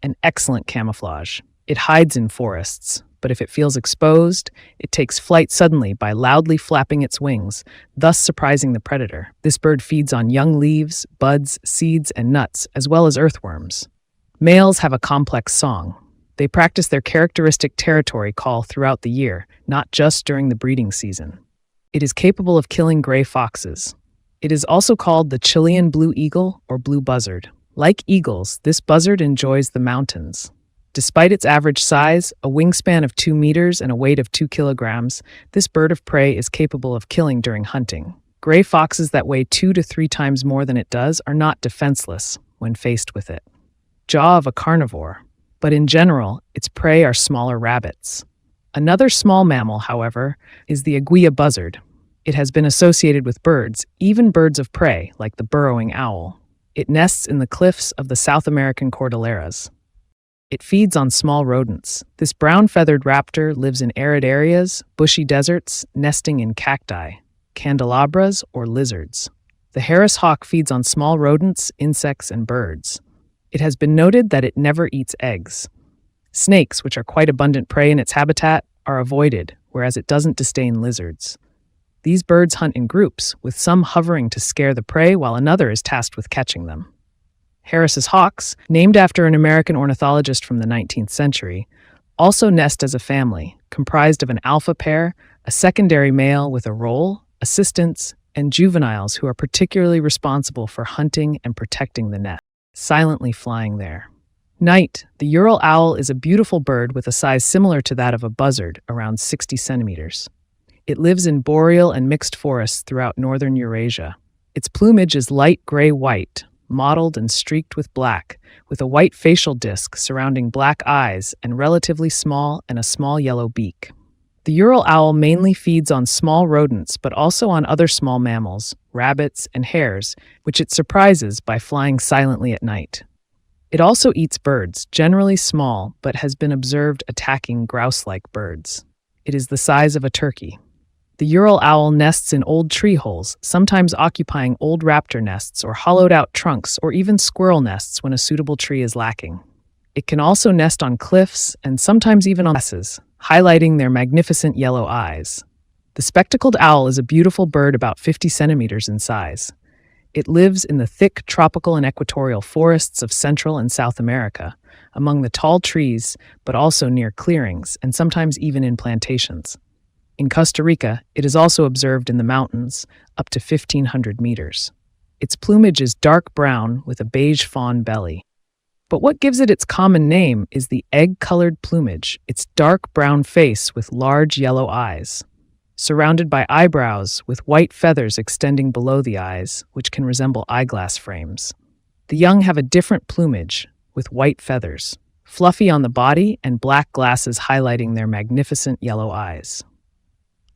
an excellent camouflage. It hides in forests, but if it feels exposed, it takes flight suddenly by loudly flapping its wings, thus surprising the predator. This bird feeds on young leaves, buds, seeds, and nuts, as well as earthworms. Males have a complex song. They practice their characteristic territory call throughout the year, not just during the breeding season. It is capable of killing gray foxes. It is also called the Chilean blue eagle or blue buzzard. Like eagles, this buzzard enjoys the mountains. Despite its average size, a wingspan of 2 meters and a weight of 2 kilograms, this bird of prey is capable of killing during hunting. Gray foxes that weigh 2 to 3 times more than it does are not defenseless when faced with it. Jaw of a carnivore. But in general, its prey are smaller rabbits. Another small mammal, however, is the aguilla buzzard. It has been associated with birds, even birds of prey, like the burrowing owl. It nests in the cliffs of the South American Cordilleras. It feeds on small rodents. This brown-feathered raptor lives in arid areas, bushy deserts, nesting in cacti, candelabras, or lizards. The Harris hawk feeds on small rodents, insects, and birds. It has been noted that it never eats eggs. Snakes, which are quite abundant prey in its habitat, are avoided, whereas it doesn't disdain lizards. These birds hunt in groups, with some hovering to scare the prey while another is tasked with catching them. Harris's hawks, named after an American ornithologist from the 19th century, also nest as a family, comprised of an alpha pair, a secondary male with a role, assistants, and juveniles who are particularly responsible for hunting and protecting the nest, silently flying there. Night, the Ural owl is a beautiful bird with a size similar to that of a buzzard, around 60 centimeters. It lives in boreal and mixed forests throughout northern Eurasia. Its plumage is light gray-white, mottled and streaked with black, with a white facial disc surrounding black eyes and relatively small and a small yellow beak. The Ural owl mainly feeds on small rodents, but also on other small mammals, rabbits, and hares, which it surprises by flying silently at night. It also eats birds, generally small, but has been observed attacking grouse-like birds. It is the size of a turkey. The Ural owl nests in old tree holes, sometimes occupying old raptor nests or hollowed-out trunks or even squirrel nests when a suitable tree is lacking. It can also nest on cliffs and sometimes even on grasses, highlighting their magnificent yellow eyes. The spectacled owl is a beautiful bird about 50 centimeters in size. It lives in the thick tropical and equatorial forests of Central and South America, among the tall trees, but also near clearings and sometimes even in plantations. In Costa Rica, it is also observed in the mountains, up to 1,500 meters. Its plumage is dark brown with a beige fawn belly. But what gives it its common name is the egg-colored plumage, its dark brown face with large yellow eyes, surrounded by eyebrows with white feathers extending below the eyes, which can resemble eyeglass frames. The young have a different plumage, with white feathers, fluffy on the body and black glasses highlighting their magnificent yellow eyes.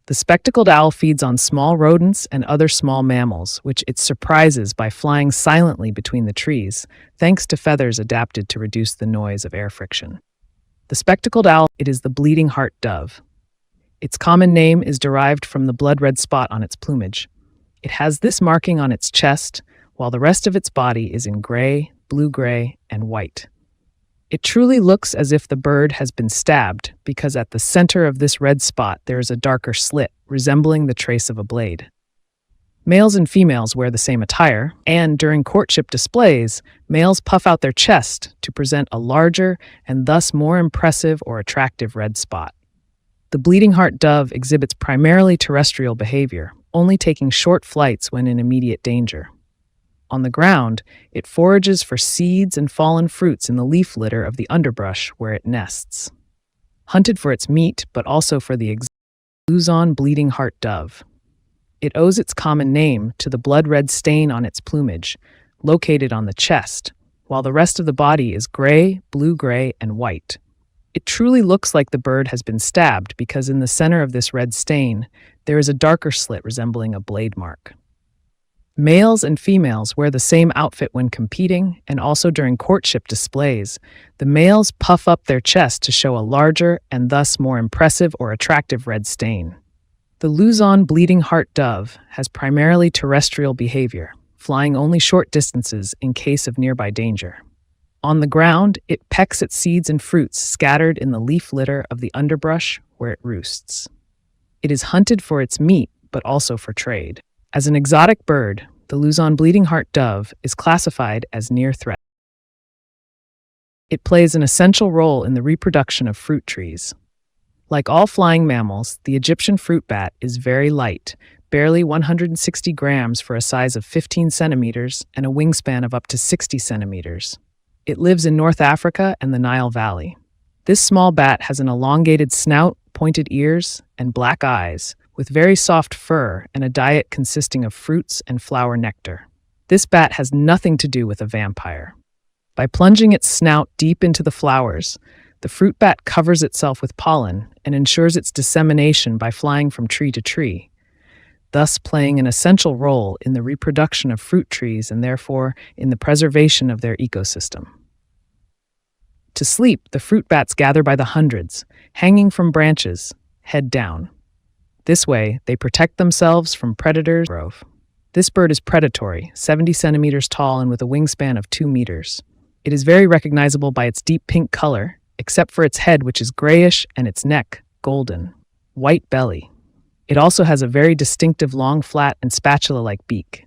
The spectacled owl feeds on small rodents and other small mammals, which it surprises by flying silently between the trees, thanks to feathers adapted to reduce the noise of air friction. The spectacled owl, it is the bleeding heart dove. Its common name is derived from the blood-red spot on its plumage. It has this marking on its chest, while the rest of its body is in gray, blue-gray, and white. It truly looks as if the bird has been stabbed, because at the center of this red spot there is a darker slit, resembling the trace of a blade. Males and females wear the same attire, and during courtship displays, males puff out their chest to present a larger and thus more impressive or attractive red spot. The bleeding heart dove exhibits primarily terrestrial behavior, only taking short flights when in immediate danger. On the ground, it forages for seeds and fallen fruits in the leaf litter of the underbrush where it nests. Hunted for its meat, but also for the Luzon bleeding heart dove. It owes its common name to the blood-red stain on its plumage, located on the chest, while the rest of the body is gray, blue-gray, and white. It truly looks like the bird has been stabbed because in the center of this red stain, there is a darker slit resembling a blade mark. Males and females wear the same outfit when competing and also during courtship displays. The males puff up their chest to show a larger and thus more impressive or attractive red stain. The Luzon bleeding heart dove has primarily terrestrial behavior, flying only short distances in case of nearby danger. On the ground, it pecks at seeds and fruits scattered in the leaf litter of the underbrush where it roosts. It is hunted for its meat, but also for trade. As an exotic bird, the Luzon bleeding heart dove is classified as near threat. It plays an essential role in the reproduction of fruit trees. Like all flying mammals, the Egyptian fruit bat is very light, barely 160 grams for a size of 15 centimeters and a wingspan of up to 60 centimeters. It lives in North Africa and the Nile Valley. This small bat has an elongated snout, pointed ears, and black eyes, with very soft fur and a diet consisting of fruits and flower nectar. This bat has nothing to do with a vampire. By plunging its snout deep into the flowers, the fruit bat covers itself with pollen and ensures its dissemination by flying from tree to tree, thus playing an essential role in the reproduction of fruit trees and therefore in the preservation of their ecosystem. To sleep, the fruit bats gather by the hundreds, hanging from branches, head down. This way, they protect themselves from predators. This bird is predatory, 70 centimeters tall and with a wingspan of 2 meters. It is very recognizable by its deep pink color, except for its head, which is grayish, and its neck, golden. White belly. It also has a very distinctive long, flat, and spatula-like beak.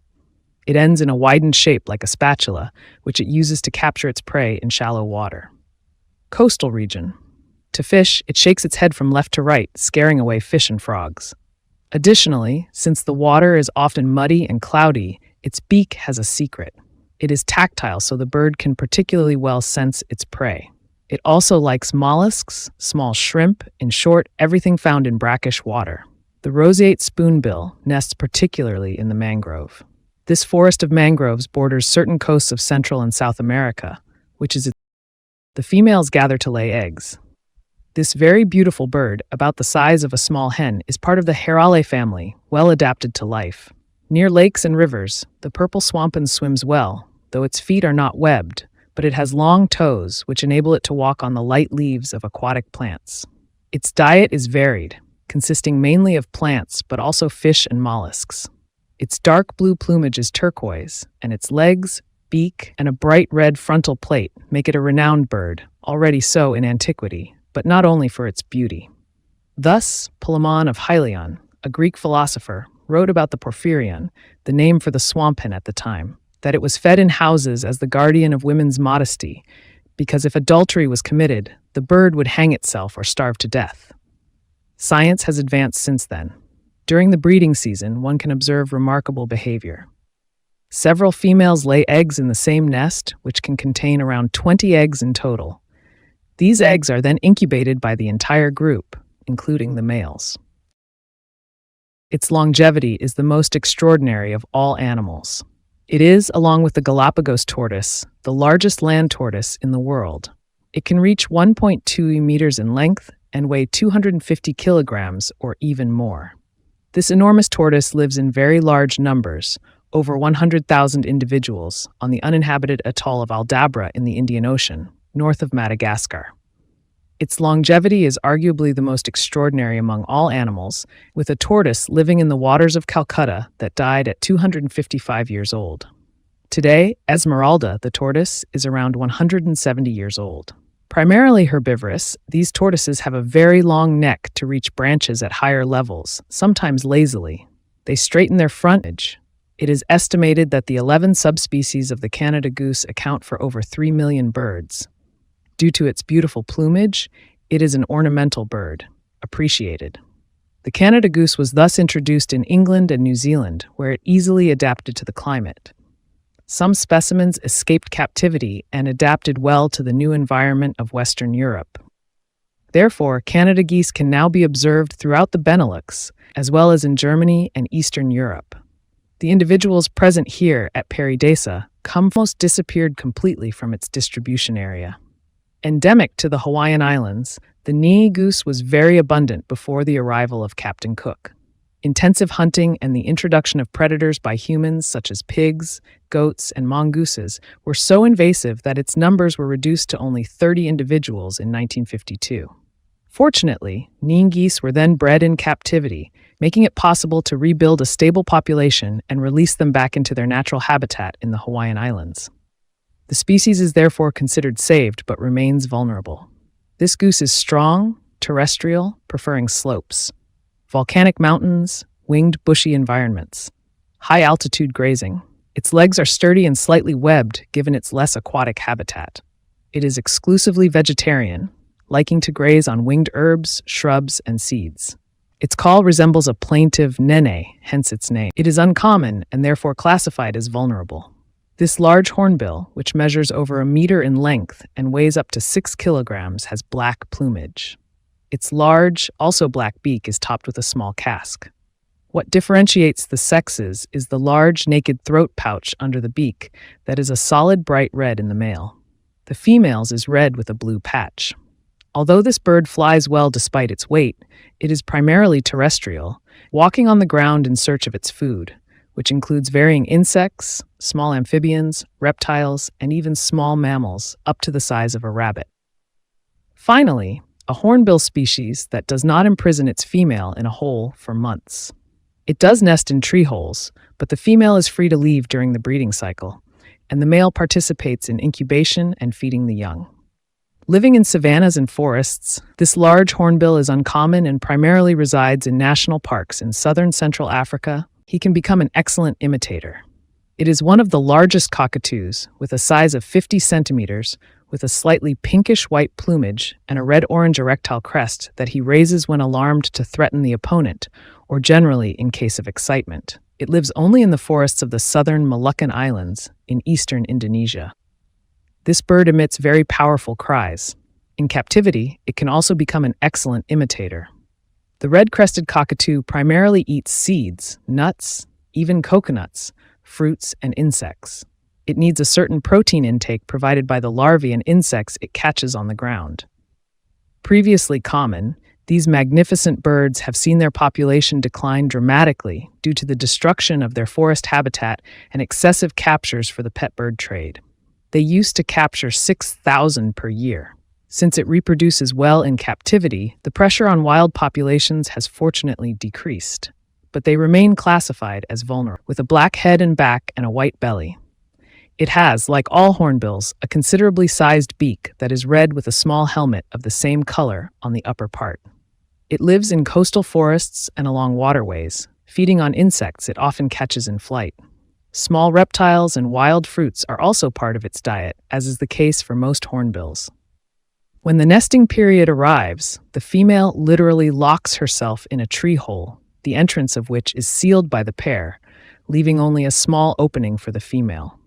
It ends in a widened shape like a spatula, which it uses to capture its prey in shallow water. Coastal region. To fish, it shakes its head from left to right, scaring away fish and frogs. Additionally, since the water is often muddy and cloudy, its beak has a secret. It is tactile, so the bird can particularly well sense its prey. It also likes mollusks, small shrimp, in short, everything found in brackish water. The roseate spoonbill nests particularly in the mangrove. This forest of mangroves borders certain coasts of Central and South America, which is the females gather to lay eggs. This very beautiful bird, about the size of a small hen, is part of the Herale family, well adapted to life. Near lakes and rivers, the purple swampin swims well, though its feet are not webbed, but it has long toes which enable it to walk on the light leaves of aquatic plants. Its diet is varied, consisting mainly of plants but also fish and mollusks. Its dark blue plumage is turquoise, and its legs, beak, and a bright red frontal plate make it a renowned bird, already so in antiquity, but not only for its beauty. Thus, Polemon of Hylion, a Greek philosopher, wrote about the porphyrion, the name for the swamp hen at the time, that it was fed in houses as the guardian of women's modesty, because if adultery was committed, the bird would hang itself or starve to death. Science has advanced since then. During the breeding season, one can observe remarkable behavior. Several females lay eggs in the same nest, which can contain around 20 eggs in total. These eggs are then incubated by the entire group, including the males. Its longevity is the most extraordinary of all animals. It is, along with the Galapagos tortoise, the largest land tortoise in the world. It can reach 1.2 meters in length and weigh 250 kilograms or even more. This enormous tortoise lives in very large numbers, over 100,000 individuals, on the uninhabited atoll of Aldabra in the Indian Ocean, north of Madagascar. Its longevity is arguably the most extraordinary among all animals, with a tortoise living in the waters of Calcutta that died at 255 years old. Today, Esmeralda, the tortoise, is around 170 years old. Primarily herbivorous, these tortoises have a very long neck to reach branches at higher levels, sometimes lazily. They straighten their frontage, It is estimated that the 11 subspecies of the Canada goose account for over 3 million birds. Due to its beautiful plumage, it is an ornamental bird, appreciated. The Canada goose was thus introduced in England and New Zealand, where it easily adapted to the climate. Some specimens escaped captivity and adapted well to the new environment of Western Europe. Therefore, Canada geese can now be observed throughout the Benelux, as well as in Germany and Eastern Europe. The individuals present here at Pairi Desa almost disappeared completely from its distribution area. Endemic to the Hawaiian Islands, the nii goose was very abundant before the arrival of Captain Cook. Intensive hunting and the introduction of predators by humans such as pigs, goats, and mongooses were so invasive that its numbers were reduced to only 30 individuals in 1952. Fortunately, nii geese were then bred in captivity, making it possible to rebuild a stable population and release them back into their natural habitat in the Hawaiian Islands. The species is therefore considered saved but remains vulnerable. This goose is strong, terrestrial, preferring slopes, volcanic mountains, winged bushy environments, high-altitude grazing. Its legs are sturdy and slightly webbed given its less aquatic habitat. It is exclusively vegetarian, liking to graze on winged herbs, shrubs, and seeds. Its call resembles a plaintive nene, hence its name. It is uncommon and therefore classified as vulnerable. This large hornbill, which measures over 1 meter in length and weighs up to 6 kilograms, has black plumage. Its large, also black beak is topped with a small casque. What differentiates the sexes is the large, naked throat pouch under the beak that is a solid bright red in the male. The female's is red with a blue patch. Although this bird flies well despite its weight, it is primarily terrestrial, walking on the ground in search of its food, which includes varying insects, small amphibians, reptiles, and even small mammals up to the size of a rabbit. Finally, a hornbill species that does not imprison its female in a hole for months. It does nest in tree holes, but the female is free to leave during the breeding cycle, and the male participates in incubation and feeding the young. Living in savannas and forests, this large hornbill is uncommon and primarily resides in national parks in southern Central Africa. He can become an excellent imitator. It is one of the largest cockatoos, with a size of 50 centimeters, with a slightly pinkish-white plumage and a red-orange erectile crest that he raises when alarmed to threaten the opponent, or generally in case of excitement. It lives only in the forests of the southern Moluccan Islands in eastern Indonesia. This bird emits very powerful cries. In captivity, it can also become an excellent imitator. The red-crested cockatoo primarily eats seeds, nuts, even coconuts, fruits, and insects. It needs a certain protein intake provided by the larvae and insects it catches on the ground. Previously common, these magnificent birds have seen their population decline dramatically due to the destruction of their forest habitat and excessive captures for the pet bird trade. They used to capture 6,000 per year. Since it reproduces well in captivity, the pressure on wild populations has fortunately decreased, but they remain classified as vulnerable, with a black head and back and a white belly. It has, like all hornbills, a considerably sized beak that is red with a small helmet of the same color on the upper part. It lives in coastal forests and along waterways, feeding on insects it often catches in flight. Small reptiles and wild fruits are also part of its diet, as is the case for most hornbills. When the nesting period arrives, the female literally locks herself in a tree hole, the entrance of which is sealed by the pair, leaving only a small opening for the female.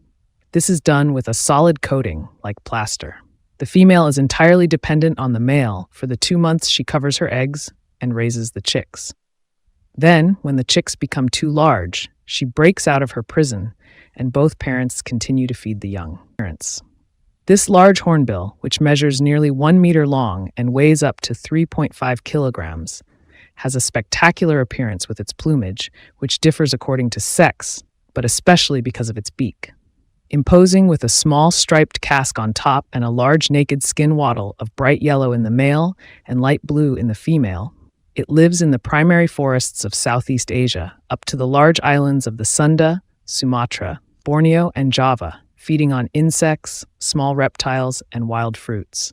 This is done with a solid coating, like plaster. The female is entirely dependent on the male for the 2 months she covers her eggs and raises the chicks. Then, when the chicks become too large, she breaks out of her prison, and both parents continue to feed the young. This large hornbill, which measures nearly 1 meter long and weighs up to 3.5 kilograms, has a spectacular appearance with its plumage, which differs according to sex, but especially because of its beak. Imposing with a small striped casque on top and a large naked skin wattle of bright yellow in the male and light blue in the female, it lives in the primary forests of Southeast Asia, up to the large islands of the Sunda, Sumatra, Borneo, and Java, feeding on insects, small reptiles, and wild fruits.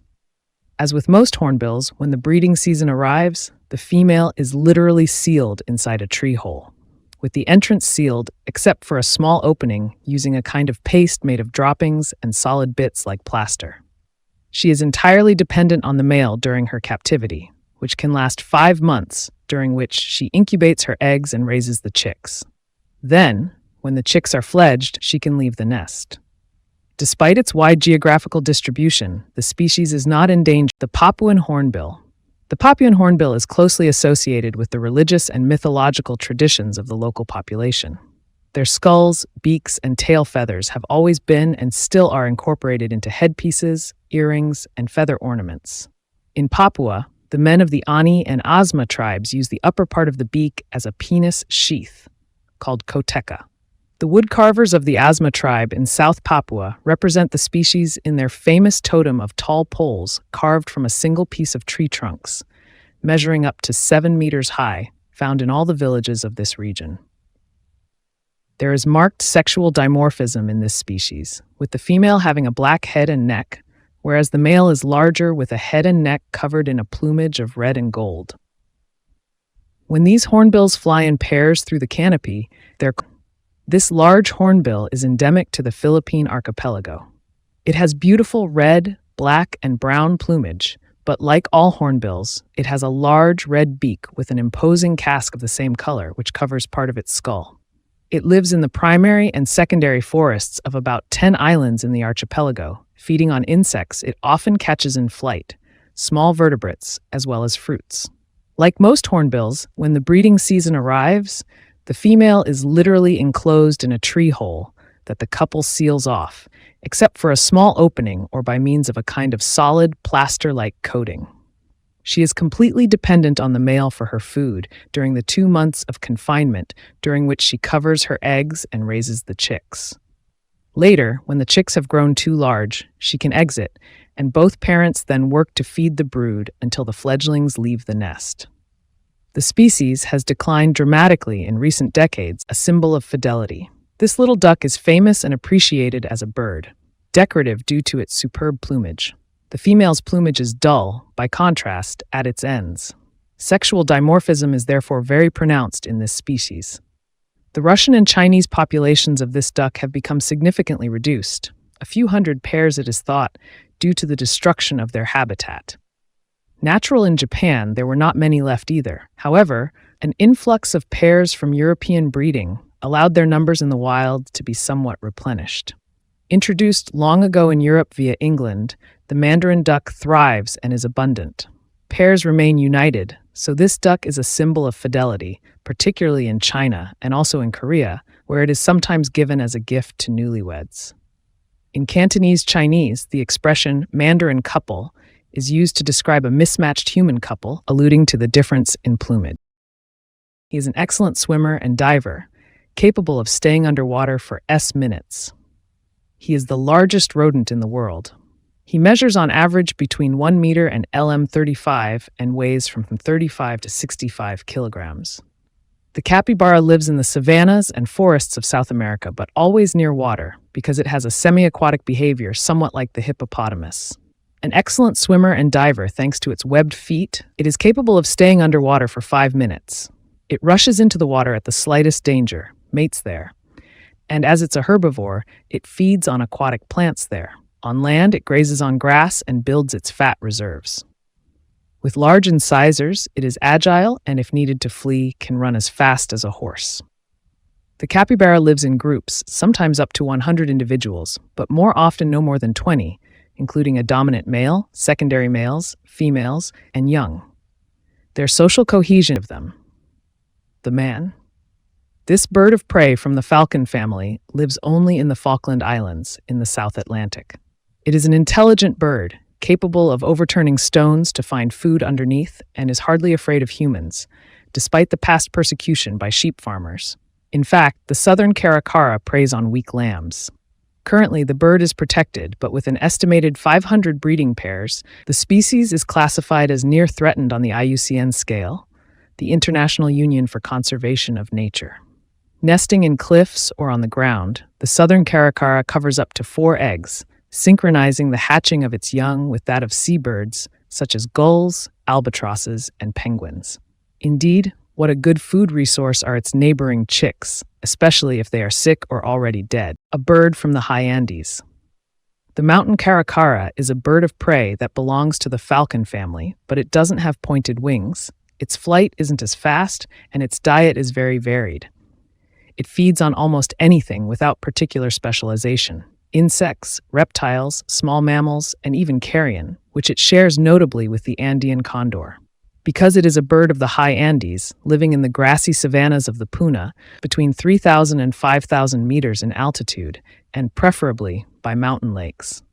As with most hornbills, when the breeding season arrives, the female is literally sealed inside a tree hole. with the entrance sealed except for a small opening using a kind of paste made of droppings and solid bits like plaster. She is entirely dependent on the male during her captivity, which can last 5 months, during which she incubates her eggs and raises the chicks. Then, when the chicks are fledged, she can leave the nest. Despite its wide geographical distribution, the species is not endangered. The Papuan hornbill. The Papuan hornbill is closely associated with the religious and mythological traditions of the local population. Their skulls, beaks, and tail feathers have always been and still are incorporated into headpieces, earrings, and feather ornaments. In Papua, the men of the Ani and Asma tribes use the upper part of the beak as a penis sheath, called koteka. The woodcarvers of the Asma tribe in South Papua represent the species in their famous totem of tall poles carved from a single piece of tree trunks, measuring up to 7 meters high, found in all the villages of this region. There is marked sexual dimorphism in this species, with the female having a black head and neck, whereas the male is larger with a head and neck covered in a plumage of red and gold. When these hornbills fly in pairs through the canopy, this large hornbill is endemic to the Philippine archipelago. It has beautiful red, black, and brown plumage, but like all hornbills, it has a large red beak with an imposing casque of the same color, which covers part of its skull. It lives in the primary and secondary forests of about 10 islands in the archipelago, feeding on insects it often catches in flight, small vertebrates, as well as fruits. Like most hornbills, when the breeding season arrives, the female is literally enclosed in a tree hole that the couple seals off, except for a small opening or by means of a kind of solid, plaster-like coating. She is completely dependent on the male for her food during the 2 months of confinement, during which she covers her eggs and raises the chicks. Later, when the chicks have grown too large, she can exit, and both parents then work to feed the brood until the fledglings leave the nest. The species has declined dramatically in recent decades, a symbol of fidelity. This little duck is famous and appreciated as a bird, decorative due to its superb plumage. The female's plumage is dull, by contrast, at its ends. Sexual dimorphism is therefore very pronounced in this species. The Russian and Chinese populations of this duck have become significantly reduced, a few hundred pairs it is thought, due to the destruction of their habitat. Natural in Japan, there were not many left either. However, an influx of pairs from European breeding allowed their numbers in the wild to be somewhat replenished. Introduced long ago in Europe via England, the mandarin duck thrives and is abundant. Pairs remain united, so this duck is a symbol of fidelity, particularly in China and also in Korea, where it is sometimes given as a gift to newlyweds. In Cantonese Chinese, the expression mandarin couple is used to describe a mismatched human couple, alluding to the difference in plumage. He is an excellent swimmer and diver, capable of staying underwater for minutes. He is the largest rodent in the world. He measures on average between 1 meter and lm 35 and weighs from 35 to 65 kilograms. The capybara lives in the savannas and forests of South America, but always near water, because it has a semi-aquatic behavior somewhat like the hippopotamus. An excellent swimmer and diver thanks to its webbed feet, it is capable of staying underwater for 5 minutes. It rushes into the water at the slightest danger, mates there. And as it's a herbivore, it feeds on aquatic plants there. On land, it grazes on grass and builds its fat reserves. With large incisors, it is agile and if needed to flee, can run as fast as a horse. The capybara lives in groups, sometimes up to 100 individuals, but more often no more than 20, including a dominant male, secondary males, females, and young. Their social cohesion of them. The man. This bird of prey from the falcon family lives only in the Falkland Islands in the South Atlantic. It is an intelligent bird, capable of overturning stones to find food underneath, and is hardly afraid of humans, despite the past persecution by sheep farmers. In fact, the southern caracara preys on weak lambs. Currently, the bird is protected, but with an estimated 500 breeding pairs, the species is classified as near threatened on the IUCN scale, the International Union for Conservation of Nature. Nesting in cliffs or on the ground, the southern caracara covers up to 4 eggs, synchronizing the hatching of its young with that of seabirds, such as gulls, albatrosses, and penguins. Indeed, What a good food resource are its neighboring chicks, especially if they are sick or already dead. A bird from the high Andes. The mountain caracara is a bird of prey that belongs to the falcon family, but it doesn't have pointed wings. Its flight isn't as fast, and its diet is very varied. It feeds on almost anything without particular specialization. Insects, reptiles, small mammals, and even carrion, which it shares notably with the Andean condor. Because it is a bird of the high Andes, living in the grassy savannas of the Puna, between 3,000 and 5,000 meters in altitude, and preferably by mountain lakes.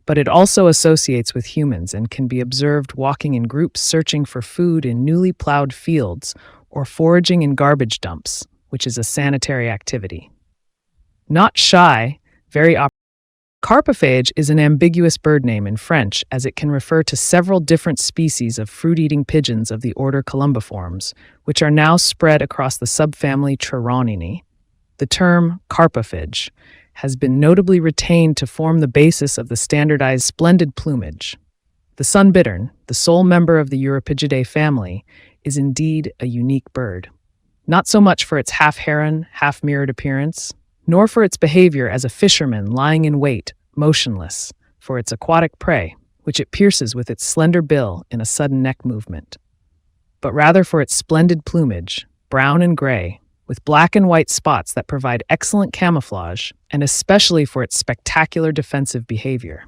But it also associates with humans and can be observed walking in groups searching for food in newly plowed fields or foraging in garbage dumps, which is a sanitary activity. Not shy, Carpophage is an ambiguous bird name in French as it can refer to several different species of fruit-eating pigeons of the order Columbiformes, which are now spread across the subfamily Trironini. The term carpophage has been notably retained to form the basis of the standardized splendid plumage. The sunbittern, the sole member of the Eurypygidae family, is indeed a unique bird. Not so much for its half-heron, half-mirrored appearance, nor for its behavior as a fisherman lying in wait, motionless, for its aquatic prey, which it pierces with its slender bill in a sudden neck movement, but rather for its splendid plumage, brown and gray, with black and white spots that provide excellent camouflage, and especially for its spectacular defensive behavior.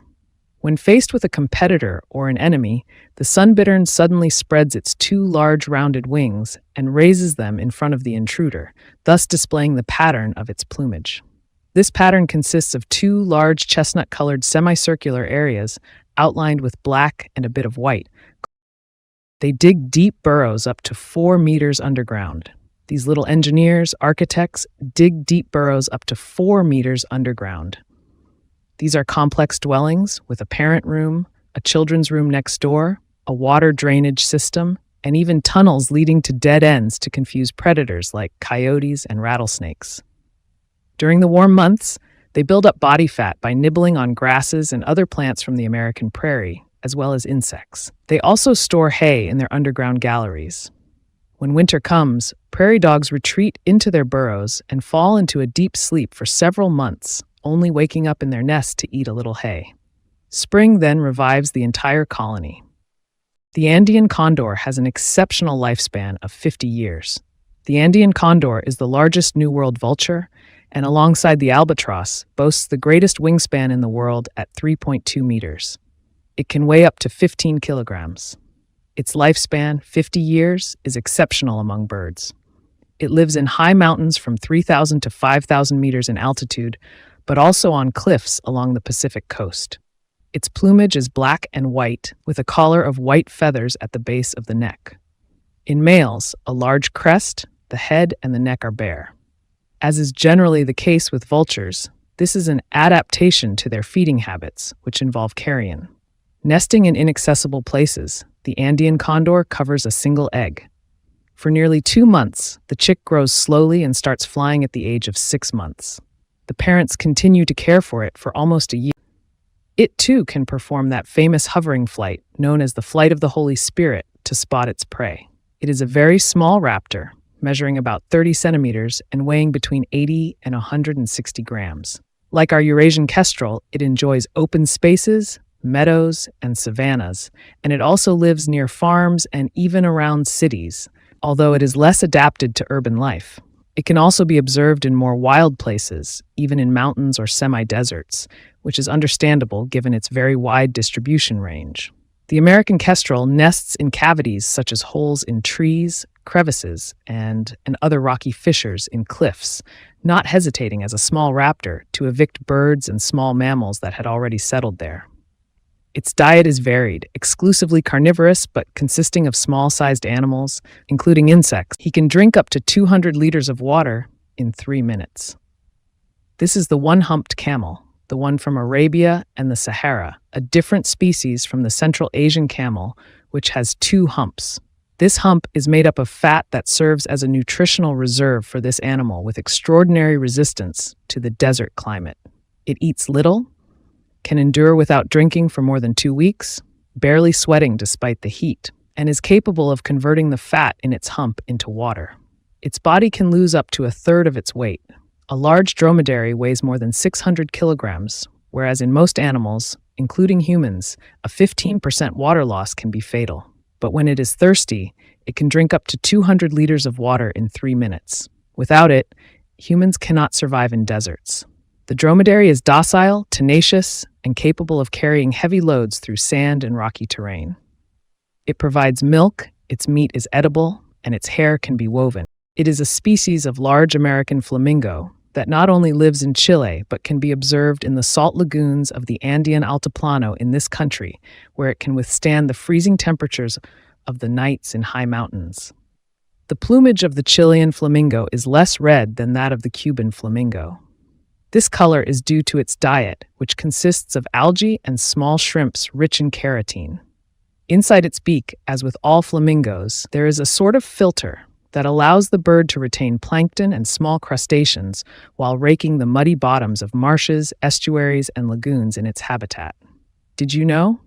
When faced with a competitor or an enemy, the sunbittern suddenly spreads its two large rounded wings and raises them in front of the intruder, thus displaying the pattern of its plumage. This pattern consists of two large chestnut-colored semicircular areas outlined with black and a bit of white. They dig deep burrows up to 4 meters underground. These little engineers, architects, dig deep burrows up to 4 meters underground. These are complex dwellings with a parent room, a children's room next door, a water drainage system, and even tunnels leading to dead ends to confuse predators like coyotes and rattlesnakes. During the warm months, they build up body fat by nibbling on grasses and other plants from the American prairie, as well as insects. They also store hay in their underground galleries. When winter comes, prairie dogs retreat into their burrows and fall into a deep sleep for several months, only waking up in their nest to eat a little hay. Spring then revives the entire colony. The Andean condor has an exceptional lifespan of 50 years. The Andean condor is the largest New World vulture, and alongside the albatross, boasts the greatest wingspan in the world at 3.2 meters. It can weigh up to 15 kilograms. Its lifespan, 50 years, is exceptional among birds. It lives in high mountains from 3,000 to 5,000 meters in altitude, but also on cliffs along the Pacific coast. Its plumage is black and white, with a collar of white feathers at the base of the neck. In males, a large crest, the head and the neck are bare. As is generally the case with vultures, this is an adaptation to their feeding habits, which involve carrion. Nesting in inaccessible places, the Andean condor covers a single egg. For nearly 2 months, the chick grows slowly and starts flying at the age of 6 months. The parents continue to care for it for almost a year. It too can perform that famous hovering flight, known as the flight of the Holy Spirit, to spot its prey. It is a very small raptor, measuring about 30 centimeters and weighing between 80 and 160 grams. Like our Eurasian kestrel, it enjoys open spaces, meadows, and savannas, and it also lives near farms and even around cities, although it is less adapted to urban life. It can also be observed in more wild places, even in mountains or semi-deserts, which is understandable given its very wide distribution range. The American kestrel nests in cavities such as holes in trees, crevices, and other rocky fissures in cliffs, not hesitating as a small raptor to evict birds and small mammals that had already settled there. Its diet is varied, exclusively carnivorous but consisting of small-sized animals, including insects. He can drink up to 200 liters of water in 3 minutes. This is the one-humped camel, the one from Arabia and the Sahara, a different species from the Central Asian camel, which has 2 humps. This hump is made up of fat that serves as a nutritional reserve for this animal with extraordinary resistance to the desert climate. It eats little, can endure without drinking for more than 2 weeks, barely sweating despite the heat, and is capable of converting the fat in its hump into water. Its body can lose up to a third of its weight. A large dromedary weighs more than 600 kilograms, whereas in most animals, including humans, a 15% water loss can be fatal. But when it is thirsty, it can drink up to 200 liters of water in 3 minutes. Without it, humans cannot survive in deserts. The dromedary is docile, tenacious, and capable of carrying heavy loads through sand and rocky terrain. It provides milk, its meat is edible, and its hair can be woven. It is a species of large American flamingo that not only lives in Chile but can be observed in the salt lagoons of the Andean Altiplano in this country, where it can withstand the freezing temperatures of the nights in high mountains. The plumage of the Chilean flamingo is less red than that of the Cuban flamingo. This color is due to its diet, which consists of algae and small shrimps rich in carotene. Inside its beak, as with all flamingos, there is a sort of filter that allows the bird to retain plankton and small crustaceans while raking the muddy bottoms of marshes, estuaries, and lagoons in its habitat. Did you know?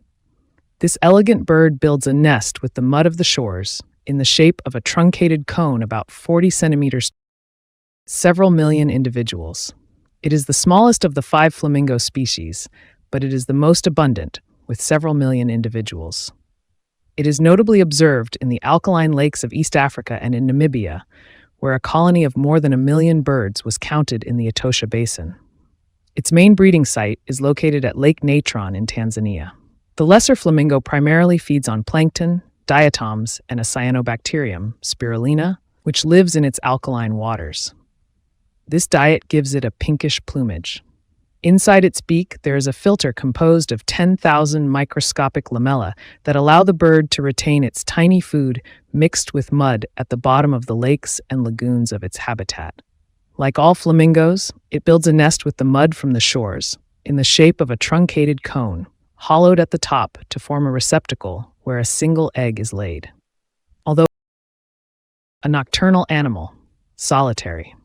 This elegant bird builds a nest with the mud of the shores in the shape of a truncated cone about 40 centimeters, several million individuals. It is the smallest of the 5 flamingo species, but it is the most abundant, with several million individuals. It is notably observed in the alkaline lakes of East Africa and in Namibia, where a colony of more than 1 million birds was counted in the Etosha Basin. Its main breeding site is located at Lake Natron in Tanzania. The lesser flamingo primarily feeds on plankton, diatoms, and a cyanobacterium, spirulina, which lives in its alkaline waters. This diet gives it a pinkish plumage. Inside its beak, there is a filter composed of 10,000 microscopic lamella that allow the bird to retain its tiny food mixed with mud at the bottom of the lakes and lagoons of its habitat. Like all flamingos, it builds a nest with the mud from the shores, in the shape of a truncated cone, hollowed at the top to form a receptacle where a single egg is laid. Although a nocturnal animal, solitary.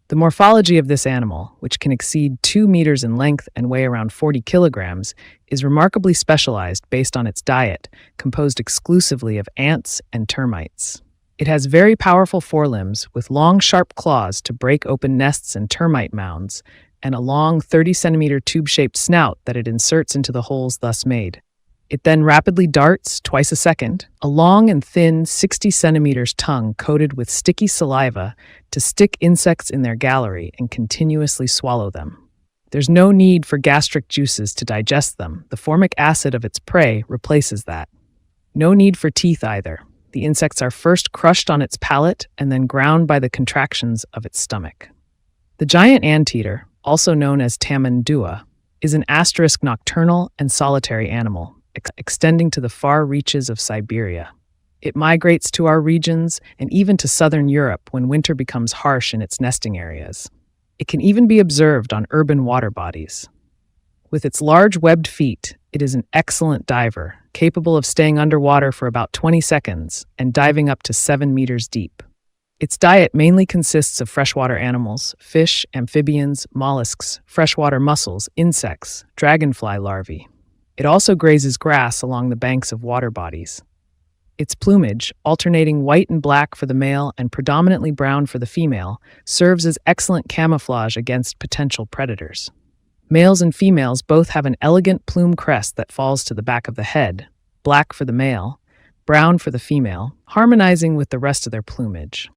The morphology of this animal, which can exceed 2 meters in length and weigh around 40 kilograms, is remarkably specialized based on its diet, composed exclusively of ants and termites. It has very powerful forelimbs with long, sharp claws to break open nests and termite mounds, and a long 30-centimeter tube-shaped snout that it inserts into the holes thus made. It then rapidly darts, twice a second, a long and thin 60 centimeters tongue coated with sticky saliva to stick insects in their gallery and continuously swallow them. There's no need for gastric juices to digest them. The formic acid of its prey replaces that. No need for teeth either. The insects are first crushed on its palate and then ground by the contractions of its stomach. The giant anteater, also known as tamandua, is an asterisk nocturnal and solitary animal, extending to the far reaches of Siberia. It migrates to our regions and even to southern Europe when winter becomes harsh in its nesting areas. It can even be observed on urban water bodies. With its large webbed feet, it is an excellent diver, capable of staying underwater for about 20 seconds and diving up to 7 meters deep. Its diet mainly consists of freshwater animals, fish, amphibians, mollusks, freshwater mussels, insects, dragonfly larvae. It also grazes grass along the banks of water bodies. Its plumage, alternating white and black for the male and predominantly brown for the female, serves as excellent camouflage against potential predators. Males and females both have an elegant plume crest that falls to the back of the head, black for the male, brown for the female, harmonizing with the rest of their plumage.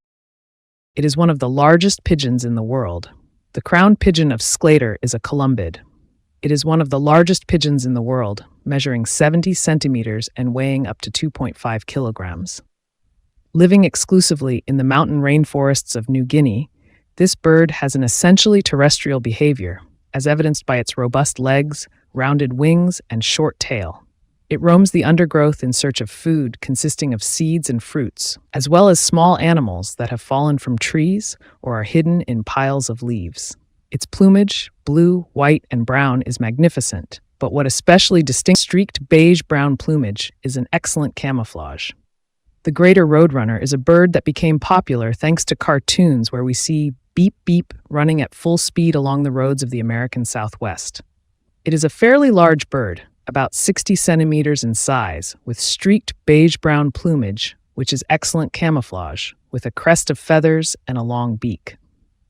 It is one of the largest pigeons in the world. The crowned pigeon of Sclater is a columbid. It is one of the largest pigeons in the world, measuring 70 centimeters and weighing up to 2.5 kilograms. Living exclusively in the mountain rainforests of New Guinea, this bird has an essentially terrestrial behavior, as evidenced by its robust legs, rounded wings, and short tail. It roams the undergrowth in search of food consisting of seeds and fruits, as well as small animals that have fallen from trees or are hidden in piles of leaves. Its plumage, blue, white, and brown, is magnificent, but what especially distinguishes streaked beige-brown plumage is an excellent camouflage. The greater roadrunner is a bird that became popular thanks to cartoons where we see Beep Beep running at full speed along the roads of the American Southwest. It is a fairly large bird, about 60 centimeters in size, with streaked beige-brown plumage, which is excellent camouflage, with a crest of feathers and a long beak.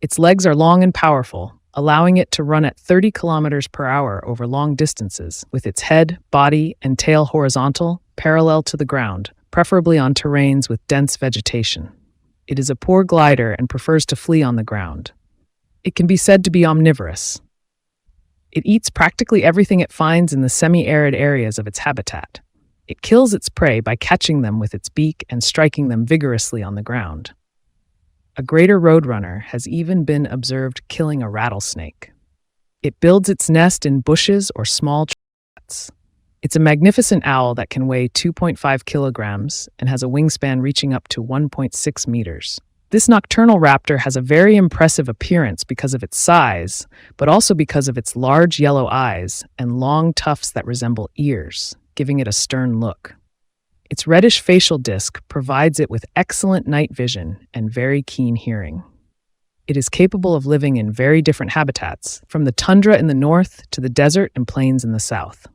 Its legs are long and powerful, allowing it to run at 30 kilometers per hour over long distances, with its head, body, and tail horizontal, parallel to the ground, preferably on terrains with dense vegetation. It is a poor glider and prefers to flee on the ground. It can be said to be omnivorous. It eats practically everything it finds in the semi-arid areas of its habitat. It kills its prey by catching them with its beak and striking them vigorously on the ground. A greater roadrunner has even been observed killing a rattlesnake. It builds its nest in bushes or small trees. It's a magnificent owl that can weigh 2.5 kilograms and has a wingspan reaching up to 1.6 meters. This nocturnal raptor has a very impressive appearance because of its size, but also because of its large yellow eyes and long tufts that resemble ears, giving it a stern look. Its reddish facial disc provides it with excellent night vision and very keen hearing. It is capable of living in very different habitats, from the tundra in the north to the desert and plains in the south.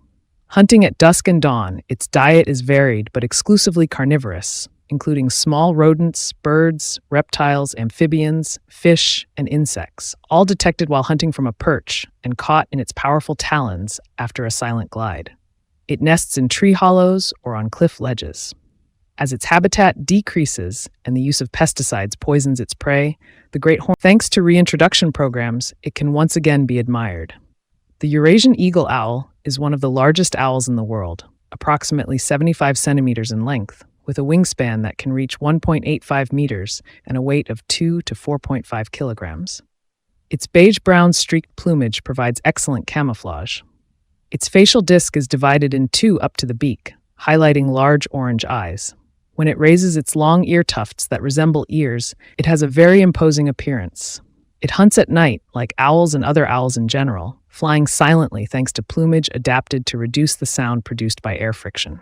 Hunting at dusk and dawn, its diet is varied but exclusively carnivorous, including small rodents, birds, reptiles, amphibians, fish, and insects, all detected while hunting from a perch and caught in its powerful talons after a silent glide. It nests in tree hollows or on cliff ledges. As its habitat decreases and the use of pesticides poisons its prey, thanks to reintroduction programs, it can once again be admired. The Eurasian eagle owl is one of the largest owls in the world, approximately 75 centimeters in length, with a wingspan that can reach 1.85 meters and a weight of 2 to 4.5 kilograms. Its beige-brown streaked plumage provides excellent camouflage. Its facial disc is divided in two up to the beak, highlighting large orange eyes. When it raises its long ear tufts that resemble ears, it has a very imposing appearance. It hunts at night, like owls and other owls in general, flying silently thanks to plumage adapted to reduce the sound produced by air friction.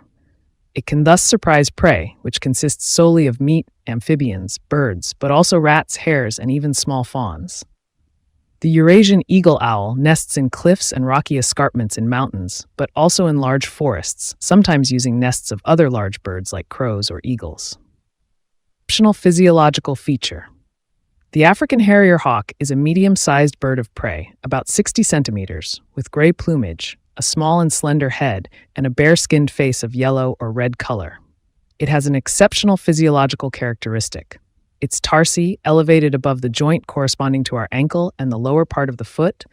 It can thus surprise prey, which consists solely of meat, amphibians, birds, but also rats, hares, and even small fawns. The Eurasian eagle owl nests in cliffs and rocky escarpments in mountains, but also in large forests, sometimes using nests of other large birds like crows or eagles. Optional physiological feature. The African harrier hawk is a medium-sized bird of prey, about 60 centimeters, with gray plumage, a small and slender head, and a bare-skinned face of yellow or red color. It has an exceptional physiological characteristic. Its tarsi, elevated above the joint corresponding to our ankle and the lower part of the foot,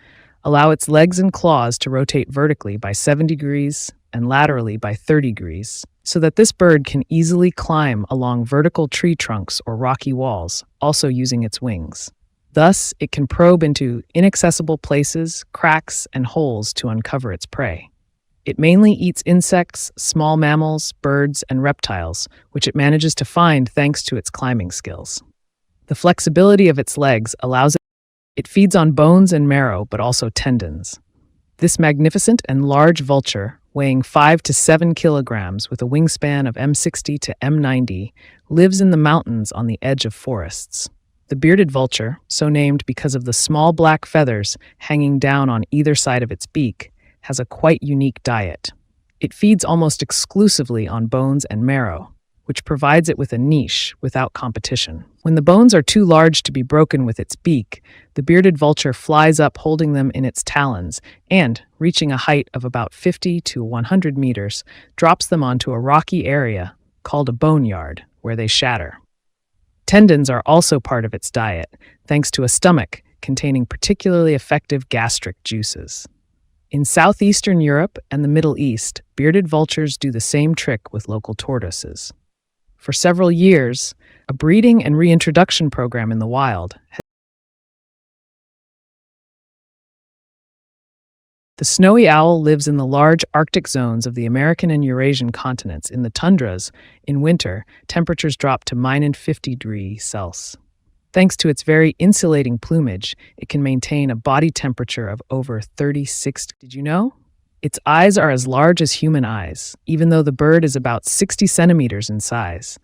allow its legs and claws to rotate vertically by 7 degrees and laterally by 30 degrees, so that this bird can easily climb along vertical tree trunks or rocky walls, also using its wings. Thus, it can probe into inaccessible places, cracks, and holes to uncover its prey. It mainly eats insects, small mammals, birds, and reptiles, which it manages to find thanks to its climbing skills. The flexibility of its legs allows it feeds on bones and marrow, but also tendons. This magnificent and large vulture, weighing 5 to 7 kilograms with a wingspan of M60 to M90, lives in the mountains on the edge of forests. The bearded vulture, so named because of the small black feathers hanging down on either side of its beak, has a quite unique diet. It feeds almost exclusively on bones and marrow, which provides it with a niche without competition. When the bones are too large to be broken with its beak, the bearded vulture flies up holding them in its talons and, reaching a height of about 50 to 100 meters, drops them onto a rocky area called a boneyard, where they shatter. Tendons are also part of its diet, thanks to a stomach containing particularly effective gastric juices. In southeastern Europe and the Middle East, bearded vultures do the same trick with local tortoises. For several years, a breeding and reintroduction program in the wild has. The snowy owl lives in the large Arctic zones of the American and Eurasian continents. In the tundras, in winter, temperatures drop to -50°C. Thanks to its very insulating plumage, it can maintain a body temperature of over 36. Did you know? Its eyes are as large as human eyes, even though the bird is about 60 centimeters in size.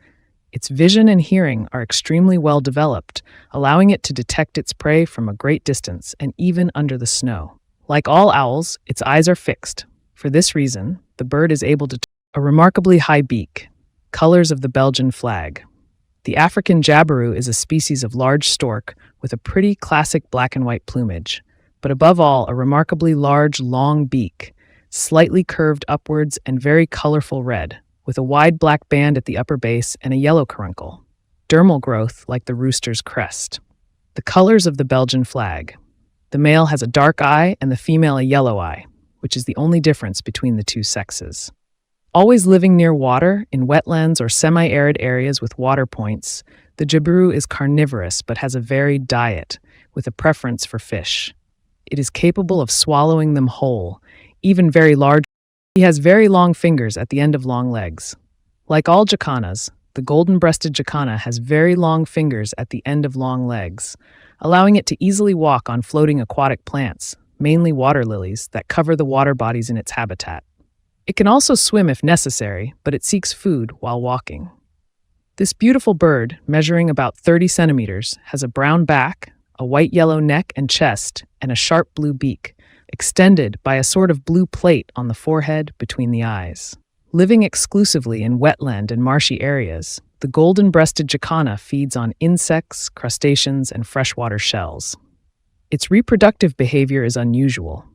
Its vision and hearing are extremely well developed, allowing it to detect its prey from a great distance and even under the snow. Like all owls, its eyes are fixed, For this reason, the bird is able to a remarkably high beak, colors of the Belgian flag. The African jabiru is a species of large stork with a pretty classic black and white plumage, but above all, a remarkably large, long beak, slightly curved upwards and very colorful red, with a wide black band at the upper base and a yellow caruncle. Dermal growth like the rooster's crest. The colors of the Belgian flag. The male has a dark eye and the female a yellow eye, which is the only difference between the two sexes. Always living near water, in wetlands or semi-arid areas with water points, the jabiru is carnivorous but has a varied diet, with a preference for fish. It is capable of swallowing them whole, even very large. He has very long fingers at the end of long legs. Like all jacanas, the golden-breasted jacana has very long fingers at the end of long legs, allowing it to easily walk on floating aquatic plants, mainly water lilies, that cover the water bodies in its habitat. It can also swim if necessary, but it seeks food while walking. This beautiful bird, measuring about 30 centimeters, has a brown back, a white-yellow neck and chest, and a sharp blue beak, extended by a sort of blue plate on the forehead between the eyes. Living exclusively in wetland and marshy areas, the golden-breasted jacana feeds on insects, crustaceans, and freshwater shells. Its reproductive behavior is unusual.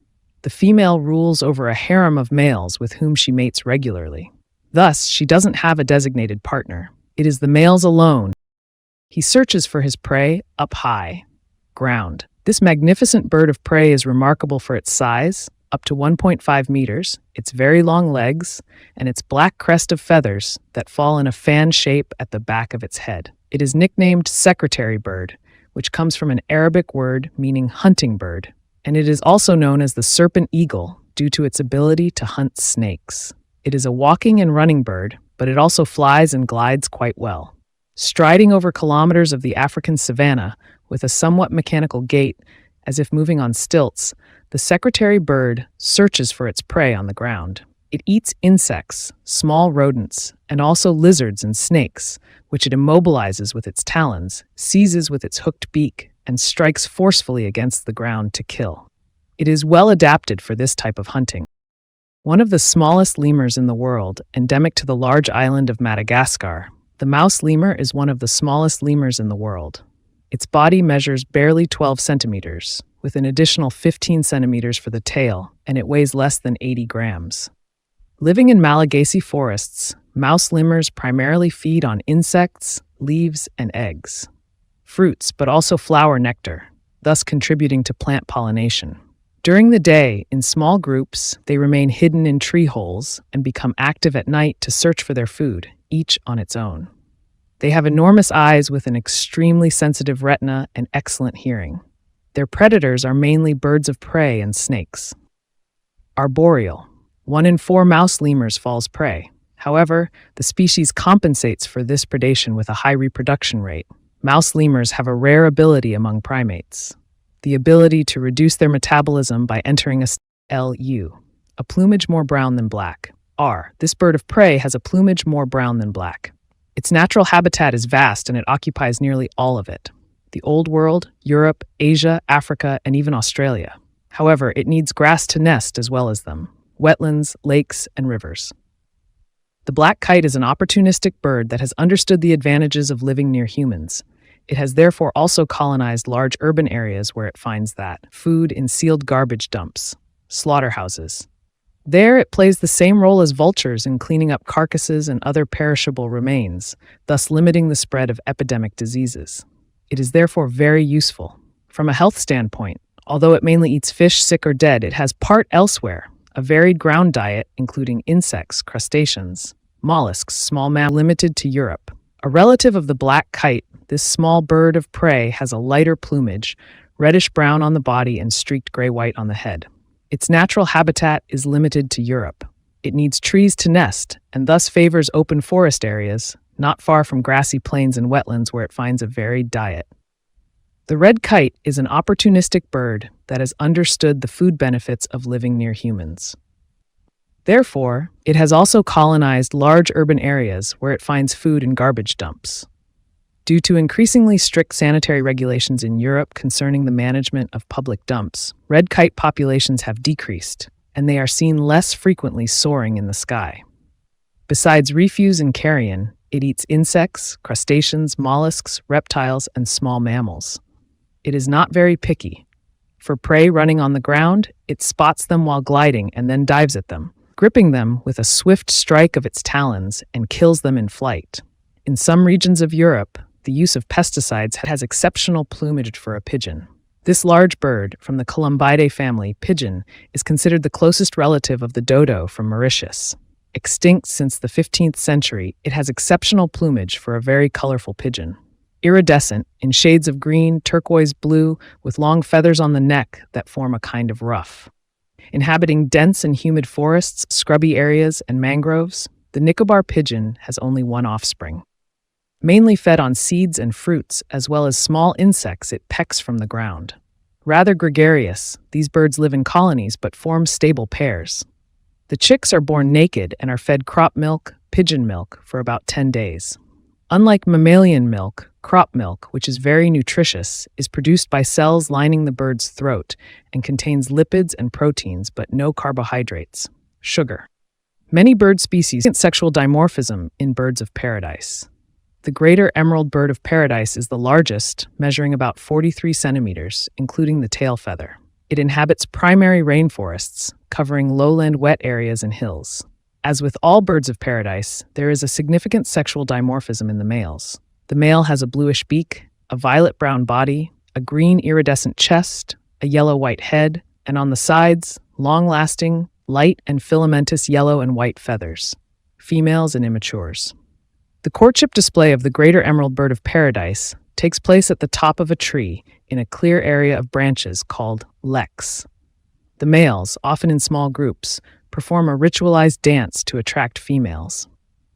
The female rules over a harem of males with whom she mates regularly. Thus, she doesn't have a designated partner. It is the males alone. He searches for his prey up high, ground. This magnificent bird of prey is remarkable for its size, up to 1.5 meters, its very long legs, and its black crest of feathers that fall in a fan shape at the back of its head. It is nicknamed secretary bird, which comes from an Arabic word meaning hunting bird, and it is also known as the serpent eagle due to its ability to hunt snakes. It is a walking and running bird, but it also flies and glides quite well. Striding over kilometers of the African savanna with a somewhat mechanical gait, as if moving on stilts, the secretary bird searches for its prey on the ground. It eats insects, small rodents, and also lizards and snakes, which it immobilizes with its talons, seizes with its hooked beak, and strikes forcefully against the ground to kill. It is well adapted for this type of hunting. One of the smallest lemurs in the world, endemic to the large island of Madagascar, the mouse lemur is one of the smallest lemurs in the world. Its body measures barely 12 centimeters, with an additional 15 centimeters for the tail, and it weighs less than 80 grams. Living in Malagasy forests, mouse lemurs primarily feed on insects, leaves, and eggs. Fruits, but also flower nectar, thus contributing to plant pollination. During the day, in small groups, they remain hidden in tree holes and become active at night to search for their food, each on its own. They have enormous eyes with an extremely sensitive retina and excellent hearing. Their predators are mainly birds of prey and snakes. Arboreal. 1 in 4 mouse lemurs falls prey. However, the species compensates for this predation with a high reproduction rate. Mouse lemurs have a rare ability among primates: the ability to reduce their metabolism by entering a plumage more brown than black. This bird of prey has a plumage more brown than black. Its natural habitat is vast and it occupies nearly all of it: the Old World, Europe, Asia, Africa, and even Australia. However, it needs grass to nest as well as them, wetlands, lakes, and rivers. The black kite is an opportunistic bird that has understood the advantages of living near humans. It has therefore also colonized large urban areas where it finds that food in sealed garbage dumps, slaughterhouses. There, it plays the same role as vultures in cleaning up carcasses and other perishable remains, thus limiting the spread of epidemic diseases. It is therefore very useful. From a health standpoint, although it mainly eats fish sick or dead, it has part elsewhere, a varied ground diet including insects, crustaceans, mollusks, small mammals limited to Europe. A relative of the black kite, this small bird of prey has a lighter plumage, reddish-brown on the body and streaked gray-white on the head. Its natural habitat is limited to Europe. It needs trees to nest and thus favors open forest areas, not far from grassy plains and wetlands where it finds a varied diet. The red kite is an opportunistic bird that has understood the food benefits of living near humans. Therefore, it has also colonized large urban areas where it finds food in garbage dumps. Due to increasingly strict sanitary regulations in Europe concerning the management of public dumps, red kite populations have decreased, and they are seen less frequently soaring in the sky. Besides refuse and carrion, it eats insects, crustaceans, mollusks, reptiles, and small mammals. It is not very picky. For prey running on the ground, it spots them while gliding and then dives at them, gripping them with a swift strike of its talons and kills them in flight. In some regions of Europe, the use of pesticides has exceptional plumage for a pigeon. This large bird from the Columbidae family, pigeon, is considered the closest relative of the dodo from Mauritius. Extinct since the 15th century, it has exceptional plumage for a very colorful pigeon. Iridescent, in shades of green, turquoise blue, with long feathers on the neck that form a kind of ruff. Inhabiting dense and humid forests, scrubby areas, and mangroves, the Nicobar pigeon has only one offspring. Mainly fed on seeds and fruits, as well as small insects it pecks from the ground. Rather gregarious, these birds live in colonies but form stable pairs. The chicks are born naked and are fed crop milk, pigeon milk, for about 10 days. Unlike mammalian milk, crop milk, which is very nutritious, is produced by cells lining the bird's throat and contains lipids and proteins but no carbohydrates, sugar. Many bird species have sexual dimorphism in birds of paradise. The greater emerald bird of paradise is the largest, measuring about 43 centimeters, including the tail feather. It inhabits primary rainforests, covering lowland wet areas and hills. As with all birds of paradise, there is a significant sexual dimorphism in the males. The male has a bluish beak, a violet-brown body, a green iridescent chest, a yellow-white head, and on the sides, long-lasting, light and filamentous yellow and white feathers. Females and immatures. The courtship display of the greater emerald bird of paradise takes place at the top of a tree in a clear area of branches called leks. The males, often in small groups, perform a ritualized dance to attract females.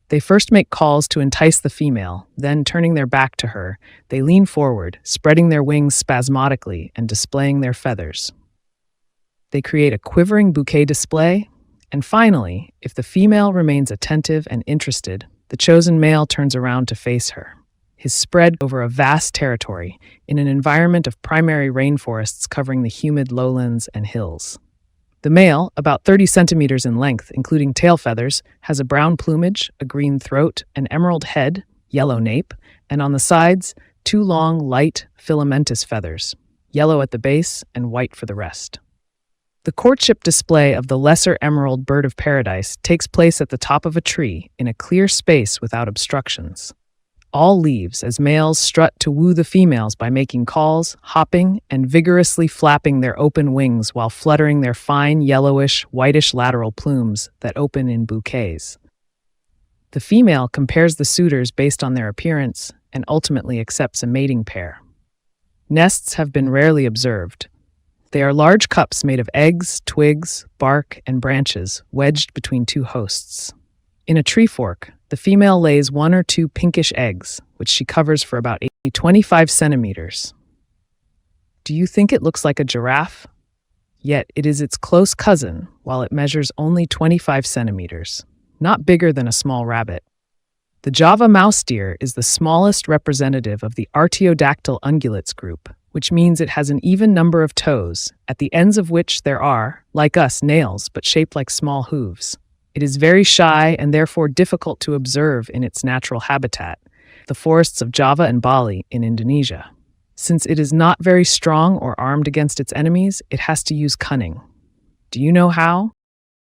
They first make calls to entice the female, then turning their back to her, they lean forward, spreading their wings spasmodically and displaying their feathers. They create a quivering bouquet display, and finally, if the female remains attentive and interested, the chosen male turns around to face her. His spread over a vast territory in an environment of primary rainforests covering the humid lowlands and hills. The male, about 30 centimeters in length, including tail feathers, has a brown plumage, a green throat, an emerald head, yellow nape, and on the sides, 2 long, light, filamentous feathers, yellow at the base and white for the rest. The courtship display of the lesser emerald bird of paradise takes place at the top of a tree in a clear space without obstructions. All leaves as males strut to woo the females by making calls, hopping, and vigorously flapping their open wings while fluttering their fine yellowish, whitish lateral plumes that open in bouquets. The female compares the suitors based on their appearance and ultimately accepts a mating pair. Nests have been rarely observed. They are large cups made of eggs, twigs, bark, and branches wedged between 2 hosts. In a tree fork, the female lays 1 or 2 pinkish eggs, which she covers for about 25 centimeters. Do you think it looks like a giraffe? Yet it is its close cousin, while it measures only 25 centimeters, not bigger than a small rabbit. The Java mouse deer is the smallest representative of the artiodactyl ungulates group, which means it has an even number of toes, at the ends of which there are, like us, nails, but shaped like small hooves. It is very shy and therefore difficult to observe in its natural habitat, the forests of Java and Bali in Indonesia. Since it is not very strong or armed against its enemies, it has to use cunning. Do you know how?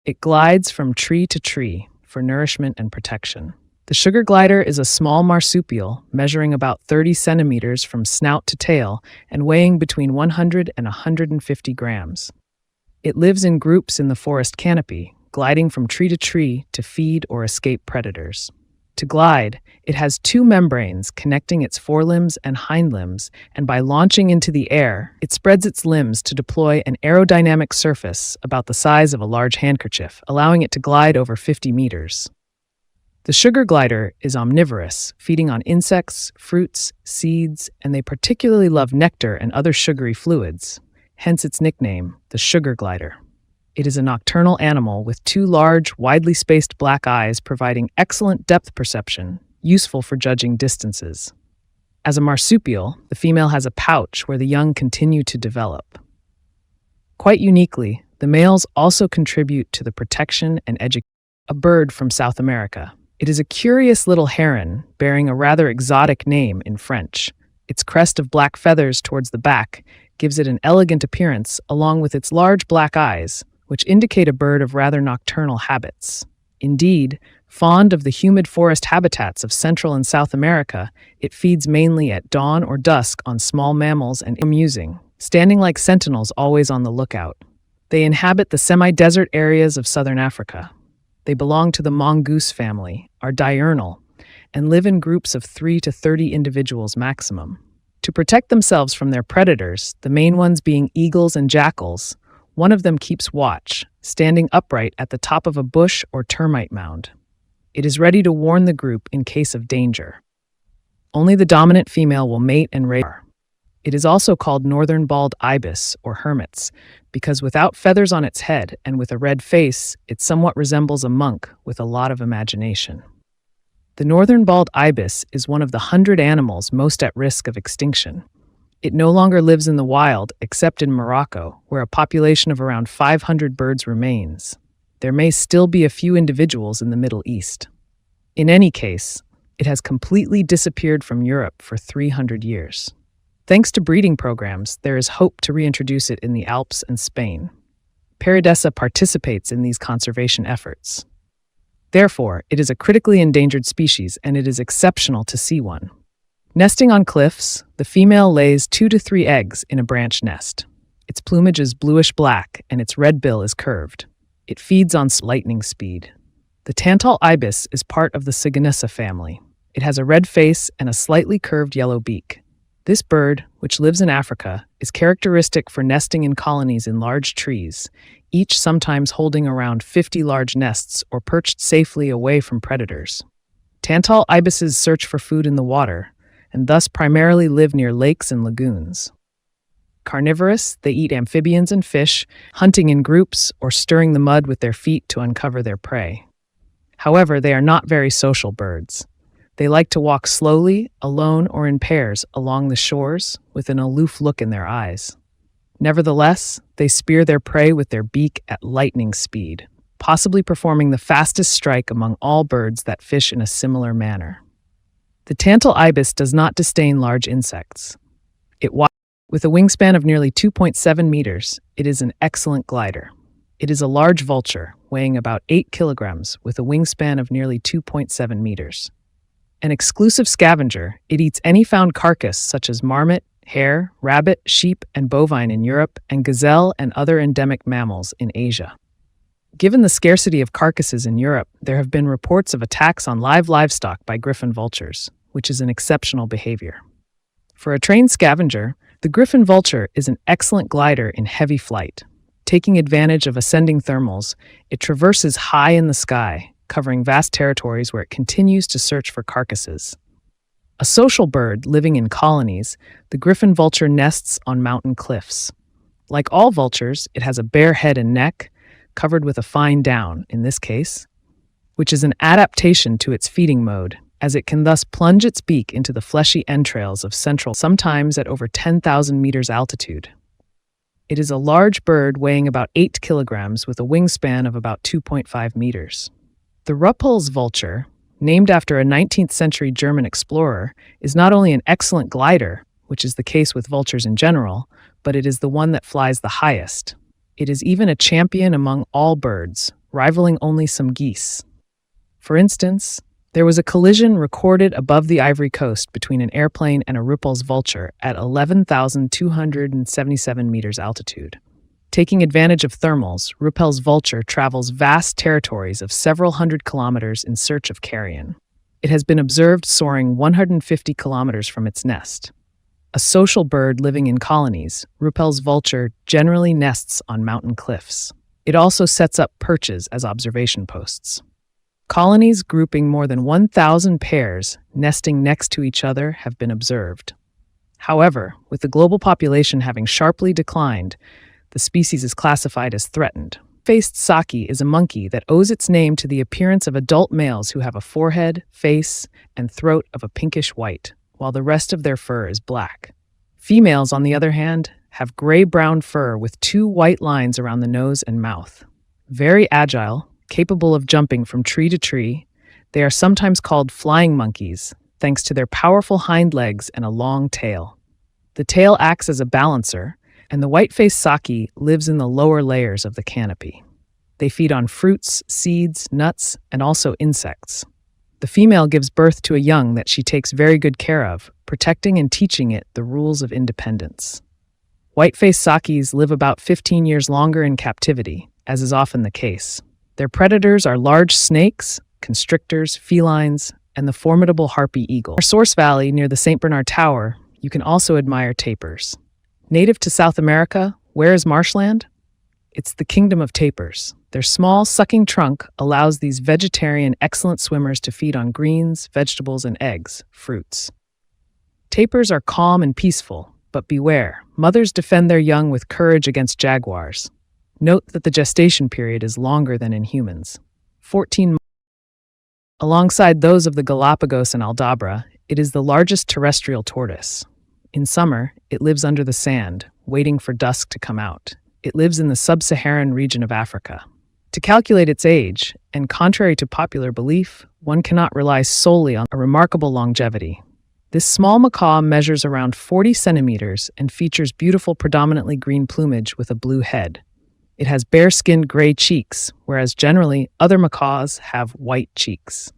It glides from tree to tree for nourishment and protection. The sugar glider is a small marsupial measuring about 30 centimeters from snout to tail and weighing between 100 and 150 grams. It lives in groups in the forest canopy, gliding from tree to feed or escape predators. To glide, it has 2 membranes connecting its forelimbs and hindlimbs, and by launching into the air, it spreads its limbs to deploy an aerodynamic surface about the size of a large handkerchief, allowing it to glide over 50 meters. The sugar glider is omnivorous, feeding on insects, fruits, seeds, and they particularly love nectar and other sugary fluids, hence its nickname, the sugar glider. It is a nocturnal animal with 2 large, widely spaced black eyes providing excellent depth perception, useful for judging distances. As a marsupial, the female has a pouch where the young continue to develop. Quite uniquely, The males also contribute to the protection and education of a bird from South America. It is a curious little heron bearing a rather exotic name in French. Its crest of black feathers towards the back gives it an elegant appearance, along with its large black eyes, which indicate a bird of rather nocturnal habits. Indeed, fond of the humid forest habitats of Central and South America, it feeds mainly at dawn or dusk on small mammals and amusing, standing like sentinels always on the lookout. They inhabit the semi-desert areas of southern Africa. They belong to the mongoose family, are diurnal, and live in groups of 3 to 30 individuals maximum. To protect themselves from their predators, the main ones being eagles and jackals, one of them keeps watch, standing upright at the top of a bush or termite mound. It is ready to warn the group in case of danger. Only the dominant female will mate and raise. It is also called northern bald ibis or hermits, because without feathers on its head and with a red face, it somewhat resembles a monk with a lot of imagination. The northern bald ibis is one of the 100 animals most at risk of extinction. It no longer lives in the wild, except in Morocco, where a population of around 500 birds remains. There may still be a few individuals in the Middle East. In any case, it has completely disappeared from Europe for 300 years. Thanks to breeding programs, there is hope to reintroduce it in the Alps and Spain. Perry Desa participates in these conservation efforts. Therefore, it is a critically endangered species, and it is exceptional to see one. Nesting on cliffs, the female lays 2 to 3 eggs in a branch nest. Its plumage is bluish-black, and its red bill is curved. It feeds on lightning speed. The Tantal ibis is part of the Sigonissa family. It has a red face and a slightly curved yellow beak. This bird, which lives in Africa, is characteristic for nesting in colonies in large trees, each sometimes holding around 50 large nests or perched safely away from predators. Tantal ibises search for food in the water, and thus primarily live near lakes and lagoons. Carnivorous, they eat amphibians and fish, hunting in groups or stirring the mud with their feet to uncover their prey. However, they are not very social birds. They like to walk slowly, alone or in pairs along the shores with an aloof look in their eyes. Nevertheless, they spear their prey with their beak at lightning speed, possibly performing the fastest strike among all birds that fish in a similar manner. The Tantal ibis does not disdain large insects. With a wingspan of nearly 2.7 meters, it is an excellent glider. It is a large vulture, weighing about 8 kilograms with a wingspan of nearly 2.7 meters. An exclusive scavenger, it eats any found carcass such as marmot, hare, rabbit, sheep, and bovine in Europe, and gazelle and other endemic mammals in Asia. Given the scarcity of carcasses in Europe, there have been reports of attacks on live livestock by griffon vultures, which is an exceptional behavior. For a trained scavenger, the griffon vulture is an excellent glider in heavy flight. Taking advantage of ascending thermals, it traverses high in the sky, covering vast territories where it continues to search for carcasses. A social bird living in colonies, the griffon vulture nests on mountain cliffs. Like all vultures, it has a bare head and neck, covered with a fine down, in this case, which is an adaptation to its feeding mode, as it can thus plunge its beak into the fleshy entrails of central, sometimes at over 10,000 meters altitude. It is a large bird weighing about 8 kilograms with a wingspan of about 2.5 meters. The Ruppels vulture, named after a 19th century German explorer, is not only an excellent glider, which is the case with vultures in general, but it is the one that flies the highest. It is even a champion among all birds, rivaling only some geese. For instance, there was a collision recorded above the Ivory Coast between an airplane and a Ruppels vulture at 11,277 meters altitude. Taking advantage of thermals, Ruppels vulture travels vast territories of several hundred kilometers in search of carrion. It has been observed soaring 150 kilometers from its nest. A social bird living in colonies, Ruppels vulture generally nests on mountain cliffs. It also sets up perches as observation posts. Colonies grouping more than 1,000 pairs nesting next to each other have been observed. However, with the global population having sharply declined, the species is classified as threatened. Faced saki is a monkey that owes its name to the appearance of adult males who have a forehead, face, and throat of a pinkish white, while the rest of their fur is black. Females, on the other hand, have gray-brown fur with two white lines around the nose and mouth. Very agile, capable of jumping from tree to tree, they are sometimes called flying monkeys, thanks to their powerful hind legs and a long tail. The tail acts as a balancer, and the white-faced saki lives in the lower layers of the canopy. They feed on fruits, seeds, nuts, and also insects. The female gives birth to a young that she takes very good care of, protecting and teaching it the rules of independence. White-faced sakis live about 15 years longer in captivity, as is often the case. Their predators are large snakes, constrictors, felines, and the formidable harpy eagle. In our Source Valley, near the St. Bernard Tower, you can also admire tapirs. Native to South America, where is marshland? It's the kingdom of tapirs. Their small, sucking trunk allows these vegetarian, excellent swimmers to feed on greens, vegetables, and eggs, fruits. Tapirs are calm and peaceful, but beware, mothers defend their young with courage against jaguars. Note that the gestation period is longer than in humans, 14 months. Alongside those of the Galapagos and Aldabra, it is the largest terrestrial tortoise. In summer, it lives under the sand, waiting for dusk to come out. It lives in the sub-Saharan region of Africa. To calculate its age, and contrary to popular belief, one cannot rely solely on a remarkable longevity. This small macaw measures around 40 centimeters and features beautiful predominantly green plumage with a blue head. It has bare-skinned gray cheeks, whereas generally other macaws have white cheeks.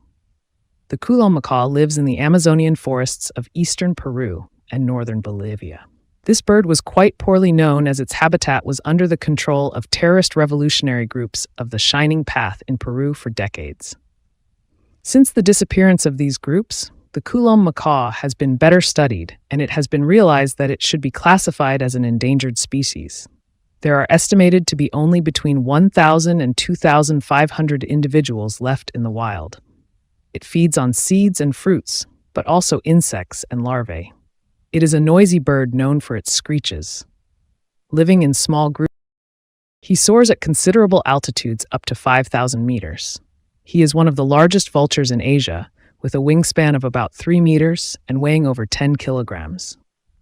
The Coulomb macaw lives in the Amazonian forests of eastern Peru and northern Bolivia. This bird was quite poorly known as its habitat was under the control of terrorist revolutionary groups of the Shining Path in Peru for decades. Since the disappearance of these groups, the Coulomb macaw has been better studied, and it has been realized that it should be classified as an endangered species. There are estimated to be only between 1,000 and 2,500 individuals left in the wild. It feeds on seeds and fruits, but also insects and larvae. It is a noisy bird known for its screeches. Living in small groups, he soars at considerable altitudes up to 5,000 meters. He is one of the largest vultures in Asia, with a wingspan of about 3 meters and weighing over 10 kilograms.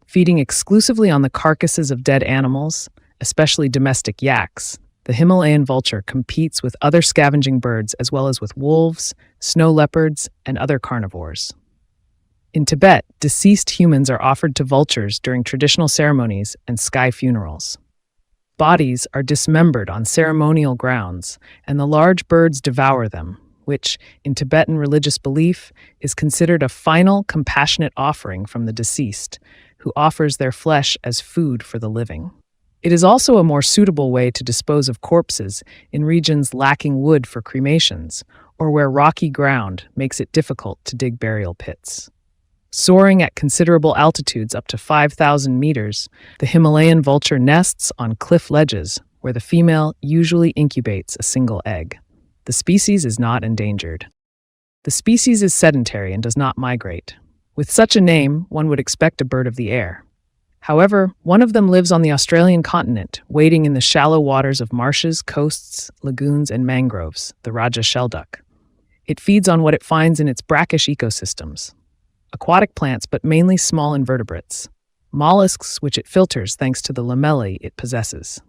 Feeding exclusively on the carcasses of dead animals, especially domestic yaks, the Himalayan vulture competes with other scavenging birds as well as with wolves, snow leopards, and other carnivores. In Tibet, deceased humans are offered to vultures during traditional ceremonies and sky funerals. Bodies are dismembered on ceremonial grounds, and the large birds devour them, which, in Tibetan religious belief, is considered a final, compassionate offering from the deceased, who offers their flesh as food for the living. It is also a more suitable way to dispose of corpses in regions lacking wood for cremations, or where rocky ground makes it difficult to dig burial pits. Soaring at considerable altitudes up to 5,000 meters, the Himalayan vulture nests on cliff ledges, where the female usually incubates a single egg. The species is not endangered. The species is sedentary and does not migrate. With such a name, one would expect a bird of the air. However, one of them lives on the Australian continent, wading in the shallow waters of marshes, coasts, lagoons, and mangroves, the Raja shelduck. It feeds on what it finds in its brackish ecosystems. Aquatic plants, but mainly small invertebrates. Mollusks, which it filters thanks to the lamellae it possesses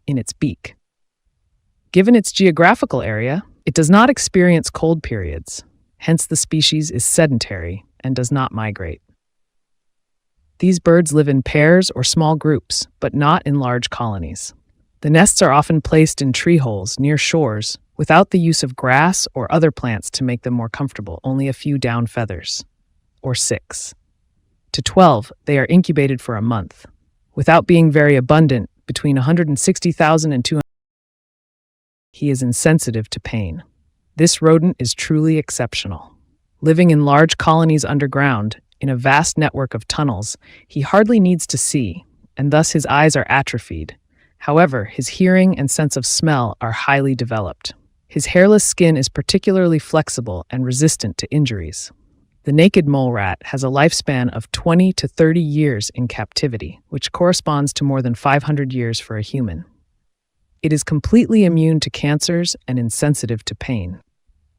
in its beak. Given its geographical area, it does not experience cold periods. Hence, the species is sedentary and does not migrate. These birds live in pairs or small groups, but not in large colonies. The nests are often placed in tree holes near shores without the use of grass or other plants to make them more comfortable, only a few down feathers. Or 6 to 12, they are incubated for a month. Without being very abundant, between 160,000 and 200,000, he is insensitive to pain. This rodent is truly exceptional. Living in large colonies underground, in a vast network of tunnels, he hardly needs to see, and thus his eyes are atrophied. However, his hearing and sense of smell are highly developed. His hairless skin is particularly flexible and resistant to injuries. The naked mole rat has a lifespan of 20 to 30 years in captivity, which corresponds to more than 500 years for a human. It is completely immune to cancers and insensitive to pain.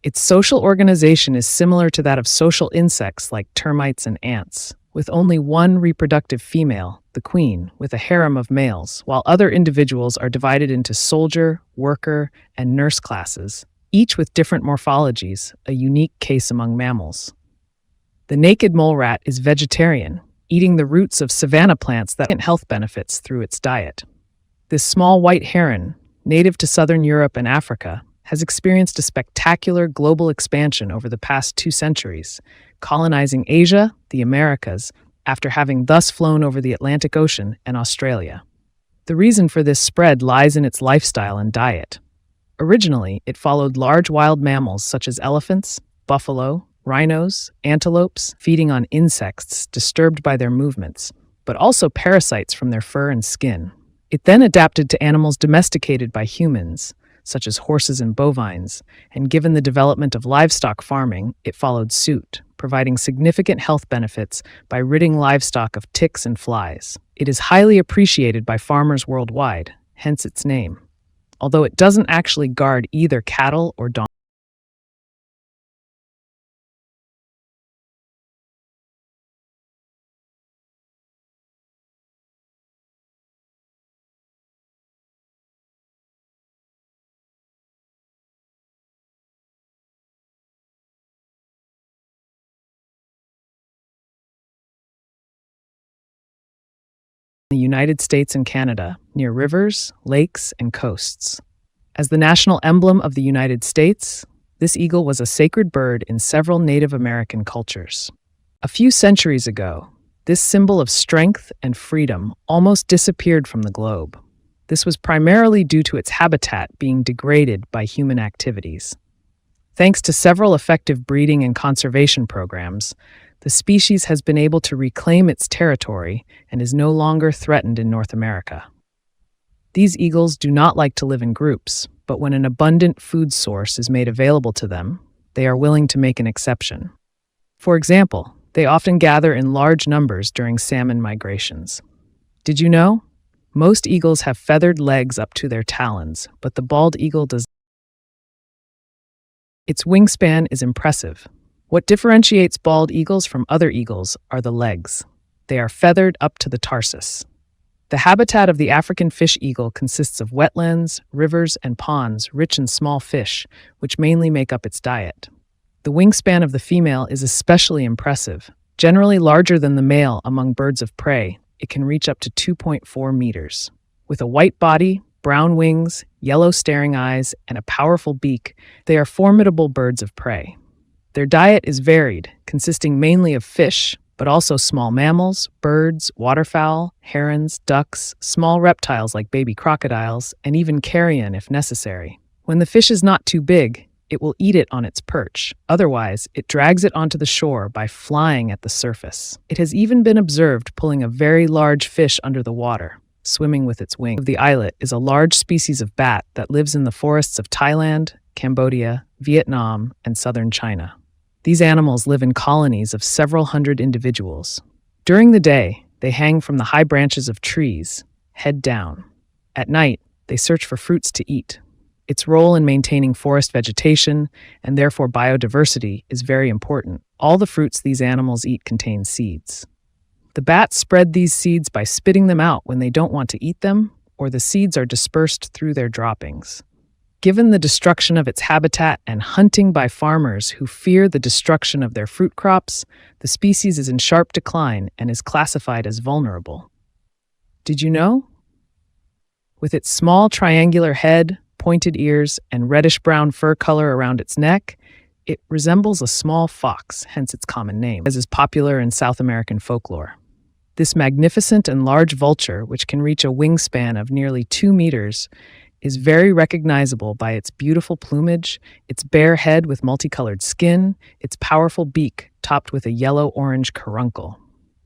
Its social organization is similar to that of social insects like termites and ants. with only one reproductive female, the queen, with a harem of males, while other individuals are divided into soldier, worker, and nurse classes, each with different morphologies, a unique case among mammals. The naked mole rat is vegetarian, eating the roots of savanna plants that have health benefits through its diet. This small white heron, native to southern Europe and Africa, has experienced a spectacular global expansion over the past 2 centuries, colonizing Asia, the Americas, after having thus flown over the Atlantic Ocean and Australia. The reason for this spread lies in its lifestyle and diet. Originally, it followed large wild mammals such as elephants, buffalo, rhinos, antelopes, feeding on insects disturbed by their movements, but also parasites from their fur and skin. It then adapted to animals domesticated by humans, such as horses and bovines, and given the development of livestock farming, it followed suit, providing significant health benefits by ridding livestock of ticks and flies. It is highly appreciated by farmers worldwide, hence its name, although it doesn't actually guard either cattle or donkeys. The United States and Canada, near rivers, lakes, and coasts. As the national emblem of the United States, this eagle was a sacred bird in several Native American cultures. A few centuries ago, this symbol of strength and freedom almost disappeared from the globe. This was primarily due to its habitat being degraded by human activities. Thanks to several effective breeding and conservation programs, the species has been able to reclaim its territory and is no longer threatened in North America. These eagles do not like to live in groups, but when an abundant food source is made available to them, they are willing to make an exception. For example, they often gather in large numbers during salmon migrations. Did you know? Most eagles have feathered legs up to their talons, but the bald eagle does. Its wingspan is impressive. What differentiates bald eagles from other eagles are the legs. They are feathered up to the tarsus. The habitat of the African fish eagle consists of wetlands, rivers, and ponds rich in small fish, which mainly make up its diet. The wingspan of the female is especially impressive. Generally larger than the male among birds of prey, it can reach up to 2.4 meters. With a white body, brown wings, yellow staring eyes, and a powerful beak, they are formidable birds of prey. Their diet is varied, consisting mainly of fish, but also small mammals, birds, waterfowl, herons, ducks, small reptiles like baby crocodiles, and even carrion if necessary. When the fish is not too big, it will eat it on its perch. Otherwise, it drags it onto the shore by flying at the surface. It has even been observed pulling a very large fish under the water, swimming with its wings. The eyelet is a large species of bat that lives in the forests of Thailand, Cambodia, Vietnam, and southern China. These animals live in colonies of several hundred individuals. During the day, they hang from the high branches of trees, head down. At night, they search for fruits to eat. Its role in maintaining forest vegetation, and therefore biodiversity, is very important. All the fruits these animals eat contain seeds. The bats spread these seeds by spitting them out when they don't want to eat them, or the seeds are dispersed through their droppings. Given the destruction of its habitat and hunting by farmers who fear the destruction of their fruit crops, the species is in sharp decline and is classified as vulnerable. Did you know? With its small triangular head, pointed ears, and reddish-brown fur color around its neck, it resembles a small fox, hence its common name, as is popular in South American folklore. This magnificent and large vulture, which can reach a wingspan of nearly 2 meters, is very recognizable by its beautiful plumage, its bare head with multicolored skin, its powerful beak topped with a yellow-orange caruncle.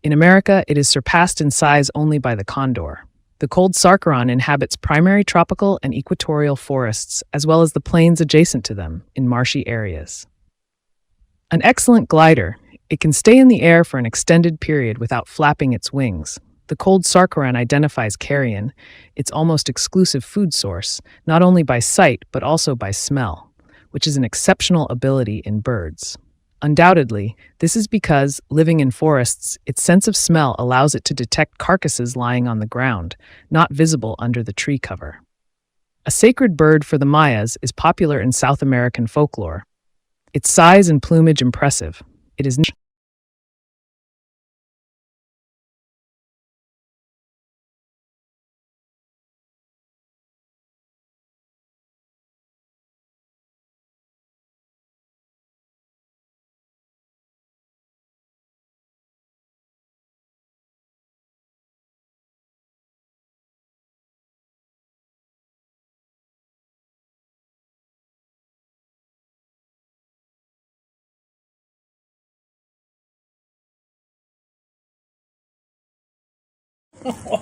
In America, it is surpassed in size only by the condor. The cold sarcaron inhabits primary tropical and equatorial forests, as well as the plains adjacent to them, in marshy areas. An excellent glider, it can stay in the air for an extended period without flapping its wings. The cold sarcaron identifies carrion, its almost exclusive food source, not only by sight but also by smell, which is an exceptional ability in birds. Undoubtedly, this is because, living in forests, its sense of smell allows it to detect carcasses lying on the ground, not visible under the tree cover. A sacred bird for the Mayas is popular in South American folklore. Its size and plumage impressive. It is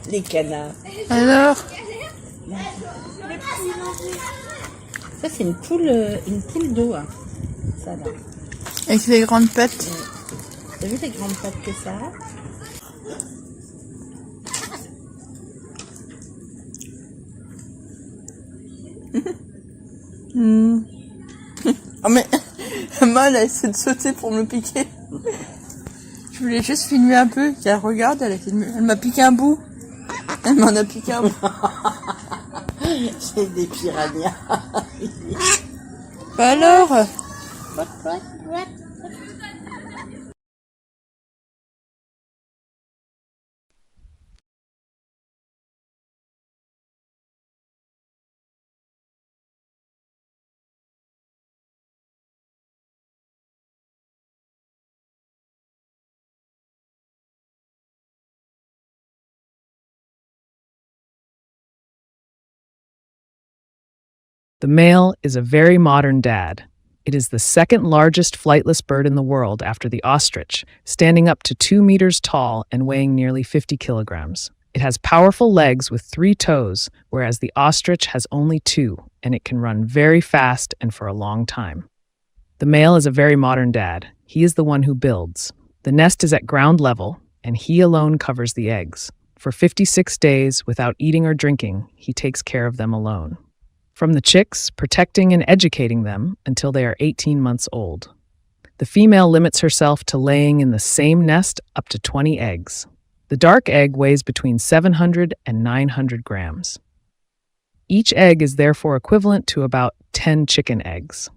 Les canards. Alors, Ça, c'est une poule d'eau, hein. Ça, là. avec les grandes pattes. T'as vu les grandes pattes que ça a? Oh mais, Emma, elle a essayé de sauter pour me le piquer. Je voulais juste filmer un peu. Car regarde, elle m'a piqué un bout. Elle m'en a piqué un bout. C'est des piranhas. Bah alors, The male is a very modern dad. It is the second largest flightless bird in the world after the ostrich, standing up to 2 meters tall and weighing nearly 50 kilograms. It has powerful legs with 3 toes, whereas the ostrich has only 2, and it can run very fast and for a long time. The male is a very modern dad. He is the one who builds. The nest is at ground level, and he alone covers the eggs. For 56 days, without eating or drinking, he takes care of them alone. From the chicks, protecting and educating them until they are 18 months old. The female limits herself to laying in the same nest up to 20 eggs. The dark egg weighs between 700 and 900 grams. Each egg is therefore equivalent to about 10 chicken eggs.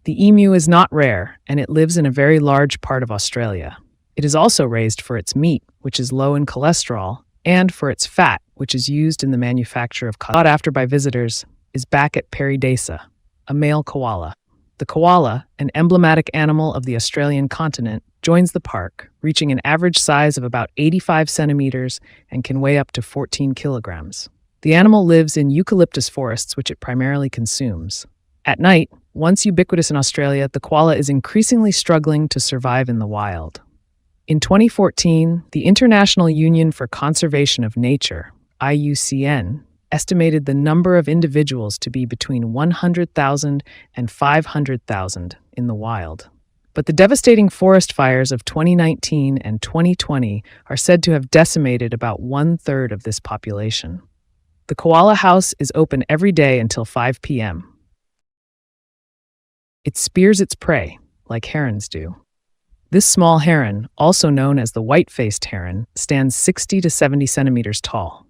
The emu is not rare, and it lives in a very large part of Australia. It is also raised for its meat, which is low in cholesterol, and for its fat, which is used in the manufacture of sought after by visitors, is back at Pairi Daiza, a male koala. The koala, an emblematic animal of the Australian continent, joins the park, reaching an average size of about 85 centimeters and can weigh up to 14 kilograms. The animal lives in eucalyptus forests, which it primarily consumes. At night, once ubiquitous in Australia, the koala is increasingly struggling to survive in the wild. In 2014, the International Union for Conservation of Nature, IUCN, estimated the number of individuals to be between 100,000 and 500,000 in the wild. But the devastating forest fires of 2019 and 2020 are said to have decimated about 1/3 of this population. The koala house is open every day until 5 p.m. It spears its prey, like herons do. This small heron, also known as the white-faced heron, stands 60 to 70 centimeters tall.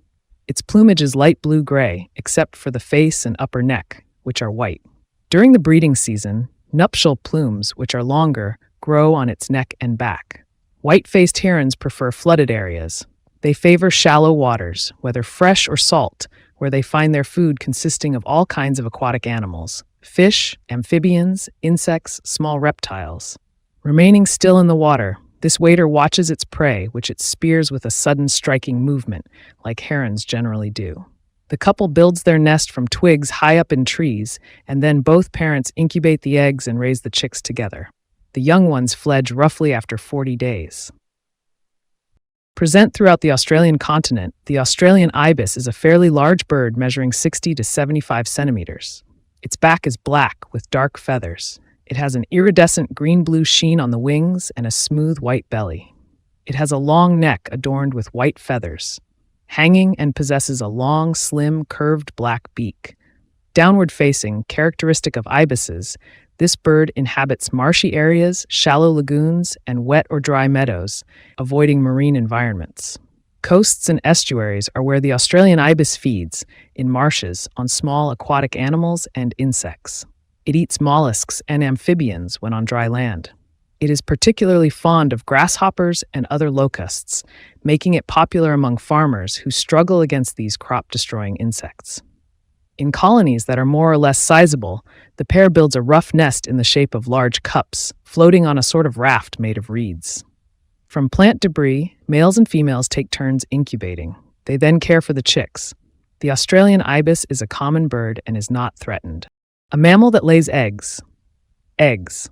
Its plumage is light blue-gray, except for the face and upper neck, which are white. During the breeding season, nuptial plumes, which are longer, grow on its neck and back. White-faced herons prefer flooded areas. They favor shallow waters, whether fresh or salt, where they find their food consisting of all kinds of aquatic animals: fish, amphibians, insects, small reptiles. Remaining still in the water, this wader watches its prey, which it spears with a sudden striking movement, like herons generally do. The couple builds their nest from twigs high up in trees, and then both parents incubate the eggs and raise the chicks together. The young ones fledge roughly after 40 days. Present throughout the Australian continent, the Australian ibis is a fairly large bird measuring 60 to 75 centimeters. Its back is black with dark feathers. It has an iridescent green-blue sheen on the wings and a smooth white belly. It has a long neck adorned with white feathers, hanging, and possesses a long, slim, curved black beak. Downward facing, characteristic of ibises, This bird inhabits marshy areas, shallow lagoons, and wet or dry meadows, avoiding marine environments. Coasts and estuaries are where the Australian ibis feeds, in marshes, on small aquatic animals and insects. It eats mollusks and amphibians when on dry land. It is particularly fond of grasshoppers and other locusts, making it popular among farmers who struggle against these crop-destroying insects. In colonies that are more or less sizable, the pair builds a rough nest in the shape of large cups, floating on a sort of raft made of reeds. From plant debris, males and females take turns incubating. They then care for the chicks. The Australian ibis is a common bird and is not threatened. A mammal that lays eggs. Eggs.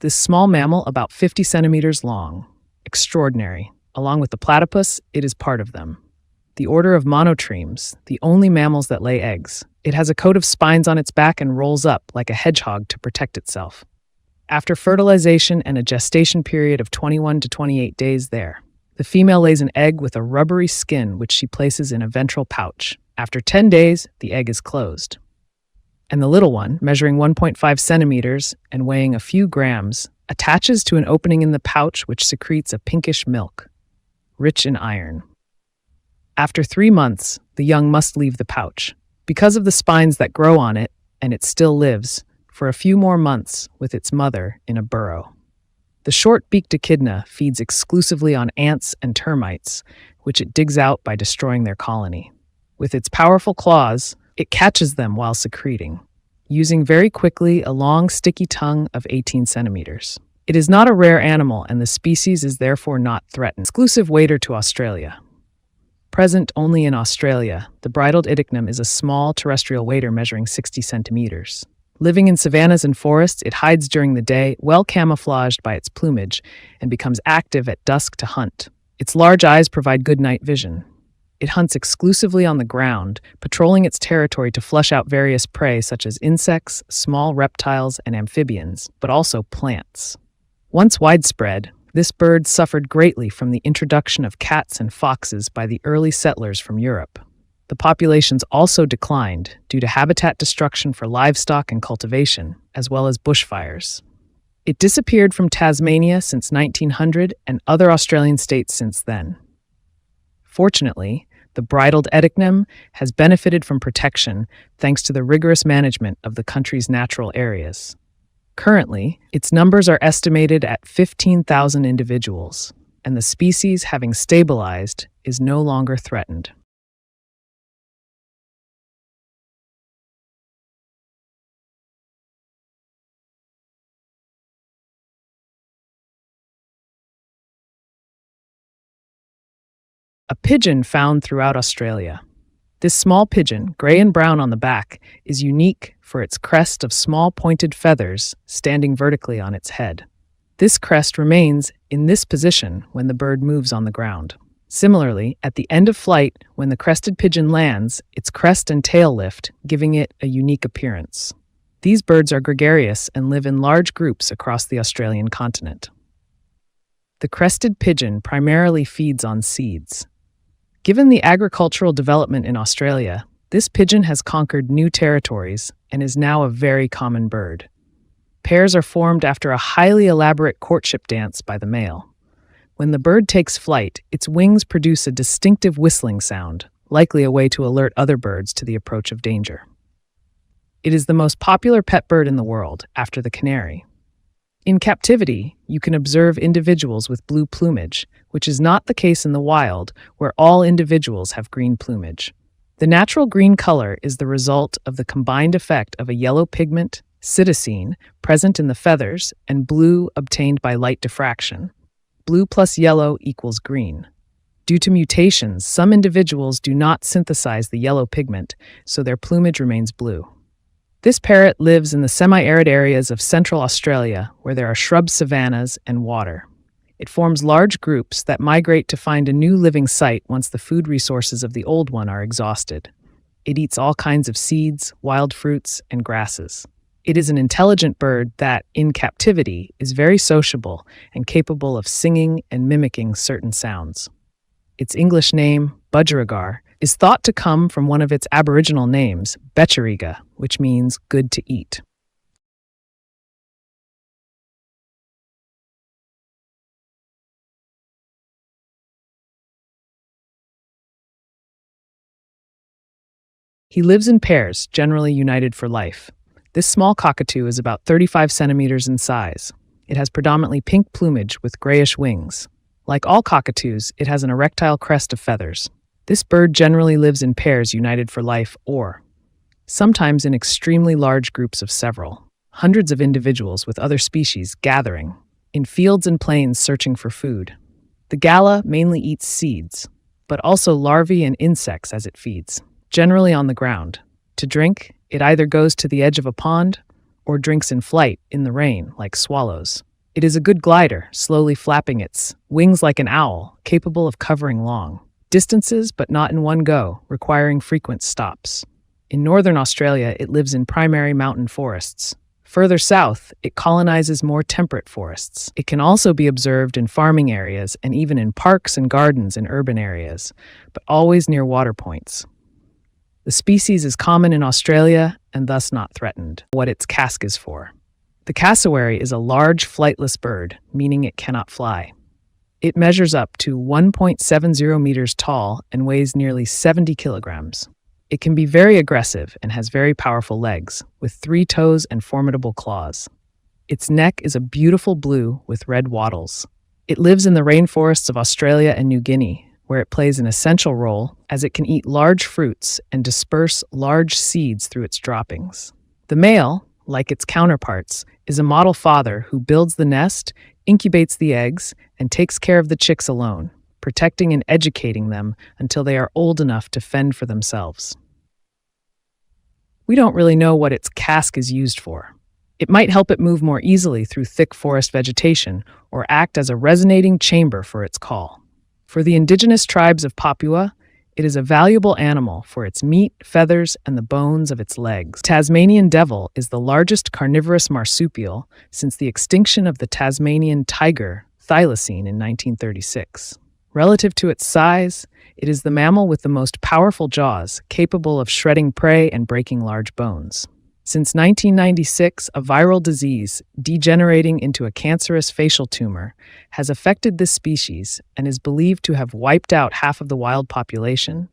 This small mammal, about 50 centimeters long. Extraordinary. Along with the platypus, it is part of them. The order of monotremes, the only mammals that lay eggs. It has a coat of spines on its back and rolls up like a hedgehog to protect itself. After fertilization and a gestation period of 21 to 28 days there, the female lays an egg with a rubbery skin which she places in a ventral pouch. After 10 days, the egg is closed. And the little one, measuring 1.5 centimeters and weighing a few grams, attaches to an opening in the pouch which secretes a pinkish milk, rich in iron. After 3 months, the young must leave the pouch. Because of the spines that grow on it, and it still lives, for a few more months with its mother in a burrow. The short-beaked echidna feeds exclusively on ants and termites, which it digs out by destroying their colony. With its powerful claws, it catches them while secreting, using very quickly a long, sticky tongue of 18 centimeters. It is not a rare animal, and the species is therefore not threatened. Exclusive wader to Australia. Present only in Australia, the bridled idiocnum is a small terrestrial wader measuring 60 centimeters. Living in savannas and forests, it hides during the day, well camouflaged by its plumage, and becomes active at dusk to hunt. Its large eyes provide good night vision. It hunts exclusively on the ground, patrolling its territory to flush out various prey such as insects, small reptiles, and amphibians, but also plants. Once widespread, this bird suffered greatly from the introduction of cats and foxes by the early settlers from Europe. The populations also declined due to habitat destruction for livestock and cultivation, as well as bushfires. It disappeared from Tasmania since 1900 and other Australian states since then. Fortunately, the bridled idiocnum has benefited from protection thanks to the rigorous management of the country's natural areas. Currently, its numbers are estimated at 15,000 individuals, and the species, having stabilized, is no longer threatened. A pigeon found throughout Australia. This small pigeon, gray and brown on the back, is unique for its crest of small pointed feathers standing vertically on its head. This crest remains in this position when the bird moves on the ground. Similarly, at the end of flight, when the crested pigeon lands, its crest and tail lift, giving it a unique appearance. These birds are gregarious and live in large groups across the Australian continent. The crested pigeon primarily feeds on seeds. Given the agricultural development in Australia, this pigeon has conquered new territories and is now a very common bird. Pairs are formed after a highly elaborate courtship dance by the male. When the bird takes flight, its wings produce a distinctive whistling sound, likely a way to alert other birds to the approach of danger. It is the most popular pet bird in the world, after the canary. In captivity, you can observe individuals with blue plumage, which is not the case in the wild, where all individuals have green plumage. The natural green color is the result of the combined effect of a yellow pigment, cytosine, present in the feathers, and blue obtained by light diffraction. Blue plus yellow equals green. Due to mutations, some individuals do not synthesize the yellow pigment, so their plumage remains blue. This parrot lives in the semi-arid areas of central Australia, where there are shrub savannas and water. It forms large groups that migrate to find a new living site once the food resources of the old one are exhausted. It eats all kinds of seeds, wild fruits, and grasses. It is an intelligent bird that, in captivity, is very sociable and capable of singing and mimicking certain sounds. Its English name, budgerigar, is thought to come from one of its Aboriginal names, Betcheriga, which means good to eat. He lives in pairs, generally united for life. This small cockatoo is about 35 centimeters in size. It has predominantly pink plumage with grayish wings. Like all cockatoos, it has an erectile crest of feathers. This bird generally lives in pairs united for life or, sometimes in extremely large groups of several, hundreds of individuals with other species gathering, in fields and plains searching for food. The gala mainly eats seeds, but also larvae and insects as it feeds, generally on the ground. To drink, it either goes to the edge of a pond or drinks in flight in the rain like swallows. It is a good glider, slowly flapping its wings like an owl, capable of covering long distances but not in one go, requiring frequent stops. In northern Australia, it lives in primary mountain forests. Further south, it colonizes more temperate forests. It can also be observed in farming areas and even in parks and gardens in urban areas, but always near water points. The species is common in Australia and thus not threatened. What its casque is for. The cassowary is a large flightless bird, meaning it cannot fly. It measures up to 1.70 meters tall and weighs nearly 70 kilograms. It can be very aggressive and has very powerful legs, with 3 toes and formidable claws. Its neck is a beautiful blue with red wattles. It lives in the rainforests of Australia and New Guinea, where it plays an essential role as it can eat large fruits and disperse large seeds through its droppings. The male, like its counterparts, is a model father who builds the nest, incubates the eggs, and takes care of the chicks alone, protecting and educating them until they are old enough to fend for themselves. We don't really know what its casque is used for. It might help it move more easily through thick forest vegetation or act as a resonating chamber for its call. For the indigenous tribes of Papua, it is a valuable animal for its meat, feathers, and the bones of its legs. Tasmanian devil is the largest carnivorous marsupial since the extinction of the Tasmanian tiger, thylacine, in 1936. Relative to its size, it is the mammal with the most powerful jaws, capable of shredding prey and breaking large bones. Since 1996, a viral disease, degenerating into a cancerous facial tumor, has affected this species and is believed to have wiped out half of the wild population,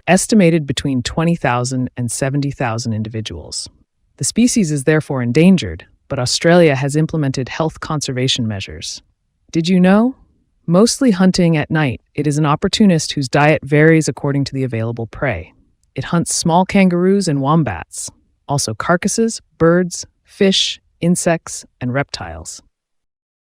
estimated between 20,000 and 70,000 individuals. The species is therefore endangered, but Australia has implemented health conservation measures. Did you know? Mostly hunting at night, it is an opportunist whose diet varies according to the available prey. It hunts small kangaroos and wombats, also carcasses, birds, fish, insects, and reptiles.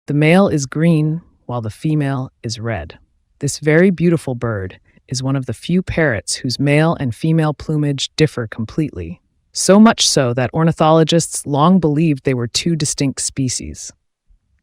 The male is green, while the female is red. This very beautiful bird is one of the few parrots whose male and female plumage differ completely, so much so that ornithologists long believed they were 2 distinct species.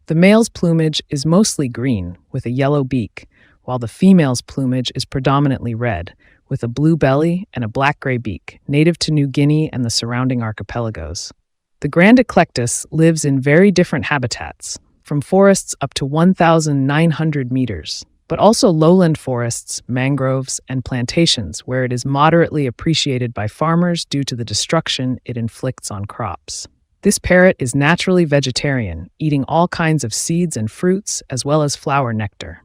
The male's plumage is mostly green, with a yellow beak, while the female's plumage is predominantly red, with a blue belly and a black-gray beak, native to New Guinea and the surrounding archipelagos. The Grand Eclectus lives in very different habitats, from forests up to 1,900 meters, but also lowland forests, mangroves, and plantations where it is moderately appreciated by farmers due to the destruction it inflicts on crops. This parrot is naturally vegetarian, eating all kinds of seeds and fruits as well as flower nectar.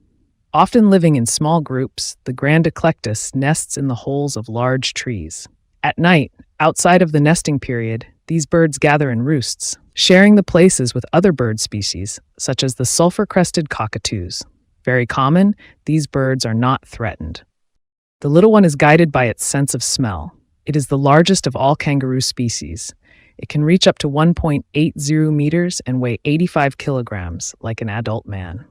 Often living in small groups, the Grand Eclectus nests in the holes of large trees. At night, outside of the nesting period, these birds gather in roosts, sharing the places with other bird species, such as the sulfur-crested cockatoos. Very common, these birds are not threatened. The little one is guided by its sense of smell. It is the largest of all kangaroo species. It can reach up to 1.80 meters and weigh 85 kilograms, like an adult man.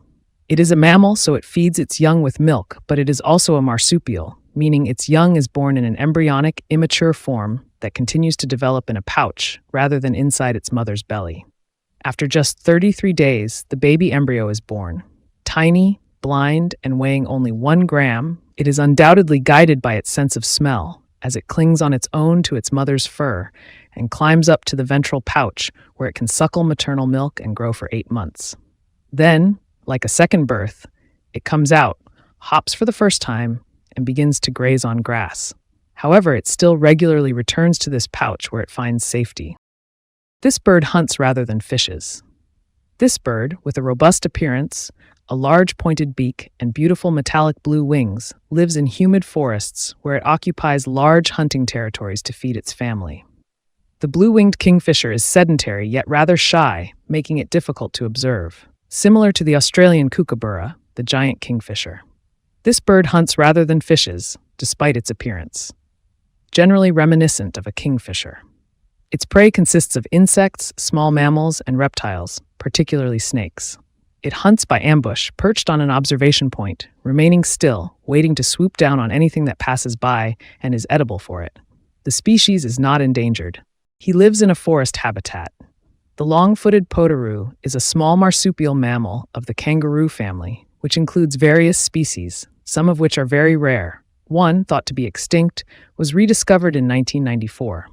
It is a mammal, so it feeds its young with milk, but it is also a marsupial, meaning its young is born in an embryonic, immature form that continues to develop in a pouch rather than inside its mother's belly. After just 33 days, the baby embryo is born. Tiny, blind, and weighing only 1 gram, it is undoubtedly guided by its sense of smell, as it clings on its own to its mother's fur and climbs up to the ventral pouch where it can suckle maternal milk and grow for 8 months. Then, like a second birth, it comes out, hops for the first time, and begins to graze on grass. However, it still regularly returns to this pouch where it finds safety. This bird hunts rather than fishes. This bird, with a robust appearance, a large pointed beak, and beautiful metallic blue wings, lives in humid forests where it occupies large hunting territories to feed its family. The blue-winged kingfisher is sedentary yet rather shy, making it difficult to observe, similar to the Australian kookaburra, the giant kingfisher. This bird hunts rather than fishes, despite its appearance, generally reminiscent of a kingfisher. Its prey consists of insects, small mammals, and reptiles, particularly snakes. It hunts by ambush, perched on an observation point, remaining still, waiting to swoop down on anything that passes by and is edible for it. The species is not endangered. He lives in a forest habitat. The long-footed potoroo is a small marsupial mammal of the kangaroo family, which includes various species, some of which are very rare. One, thought to be extinct, was rediscovered in 1994.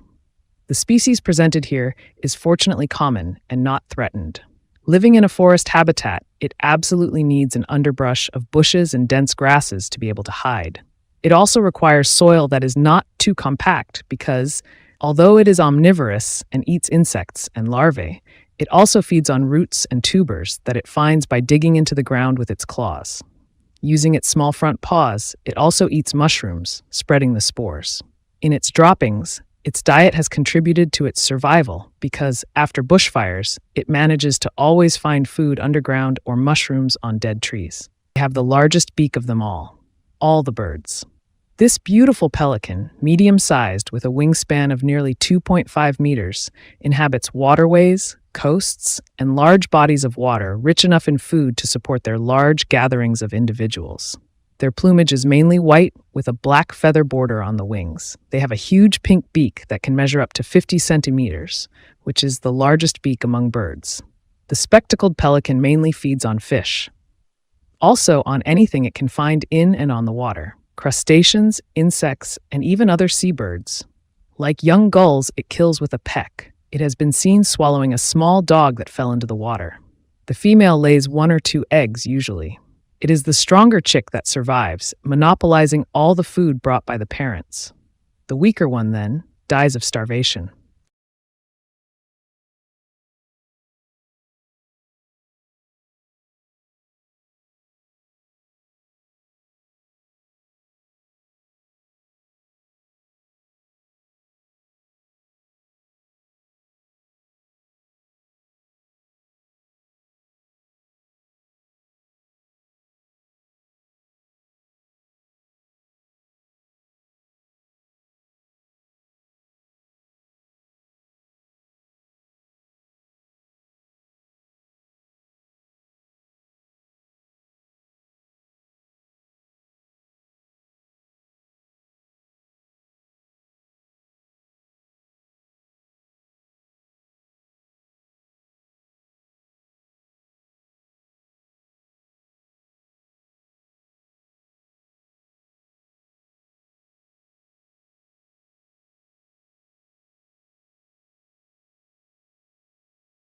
The species presented here is fortunately common and not threatened. Living in a forest habitat, it absolutely needs an underbrush of bushes and dense grasses to be able to hide. It also requires soil that is not too compact because, although it is omnivorous and eats insects and larvae, it also feeds on roots and tubers that it finds by digging into the ground with its claws. Using its small front paws, it also eats mushrooms, spreading the spores. In its droppings, its diet has contributed to its survival because, after bushfires, it manages to always find food underground or mushrooms on dead trees. They have the largest beak of them all the birds. This beautiful pelican, medium-sized with a wingspan of nearly 2.5 meters, inhabits waterways, coasts, and large bodies of water rich enough in food to support their large gatherings of individuals. Their plumage is mainly white with a black feather border on the wings. They have a huge pink beak that can measure up to 50 centimeters, which is the largest beak among birds. The spectacled pelican mainly feeds on fish. Also on anything it can find in and on the water: crustaceans, insects, and even other seabirds. Like young gulls, it kills with a peck. It has been seen swallowing a small dog that fell into the water. The female lays 1 or 2 eggs usually. It is the stronger chick that survives, monopolizing all the food brought by the parents. The weaker one, then, dies of starvation.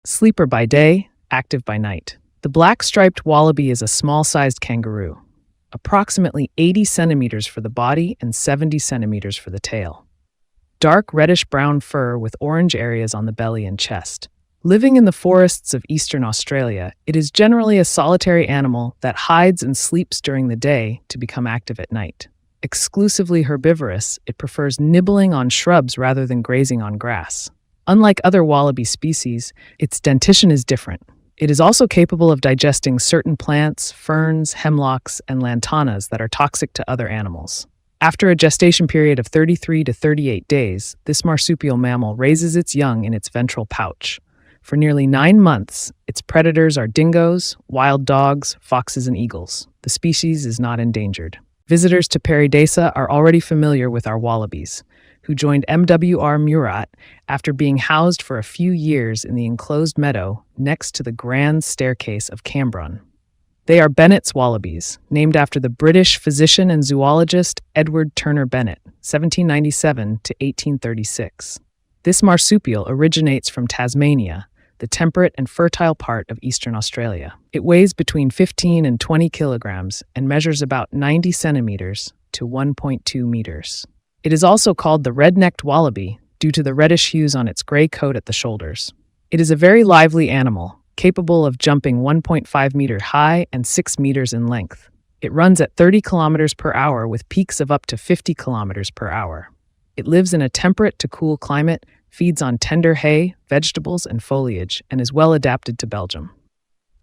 Sleeper by day, active by night. The black-striped wallaby is a small-sized kangaroo, approximately 80 centimeters for the body and 70 centimeters for the tail. Dark reddish-brown fur with orange areas on the belly and chest. Living in the forests of eastern Australia, it is generally a solitary animal that hides and sleeps during the day to become active at night. Exclusively herbivorous, it prefers nibbling on shrubs rather than grazing on grass. Unlike other wallaby species, its dentition is different. It is also capable of digesting certain plants, ferns, hemlocks, and lantanas that are toxic to other animals. After a gestation period of 33 to 38 days, this marsupial mammal raises its young in its ventral pouch. For nearly 9 months, its predators are dingoes, wild dogs, foxes, and eagles. The species is not endangered. Visitors to Pairi Desa are already familiar with our wallabies, who joined MWR Murat after being housed for a few years in the enclosed meadow next to the Grand Staircase of Cambron. They are Bennett's wallabies, named after the British physician and zoologist Edward Turner Bennett, 1797 to 1836. This marsupial originates from Tasmania, the temperate and fertile part of eastern Australia. It weighs between 15 and 20 kilograms and measures about 90 centimeters to 1.2 meters. It is also called the red-necked wallaby due to the reddish hues on its gray coat at the shoulders. It is a very lively animal, capable of jumping 1.5 meters high and 6 meters in length. It runs at 30 kilometers per hour with peaks of up to 50 kilometers per hour. It lives in a temperate to cool climate, feeds on tender hay, vegetables, and foliage, and is well adapted to Belgium.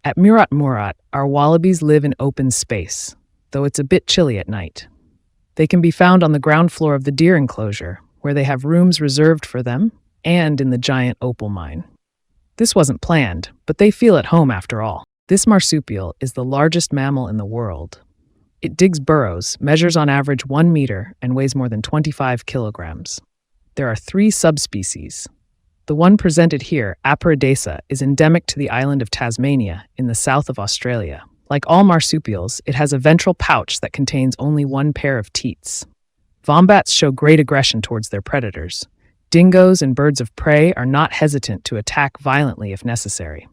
At Murat Murat, our wallabies live in open space, though it's a bit chilly at night. They can be found on the ground floor of the deer enclosure, where they have rooms reserved for them, and in the giant opal mine. This wasn't planned, but they feel at home after all. This marsupial is the largest mammal in the world. It digs burrows, measures on average 1 meter, and weighs more than 25 kilograms. There are 3 subspecies. The one presented here, Pairi Daiza, is endemic to the island of Tasmania in the south of Australia. Like all marsupials, it has a ventral pouch that contains only 1 pair of teats. Wombats show great aggression towards their predators. Dingoes and birds of prey are not hesitant to attack violently if necessary.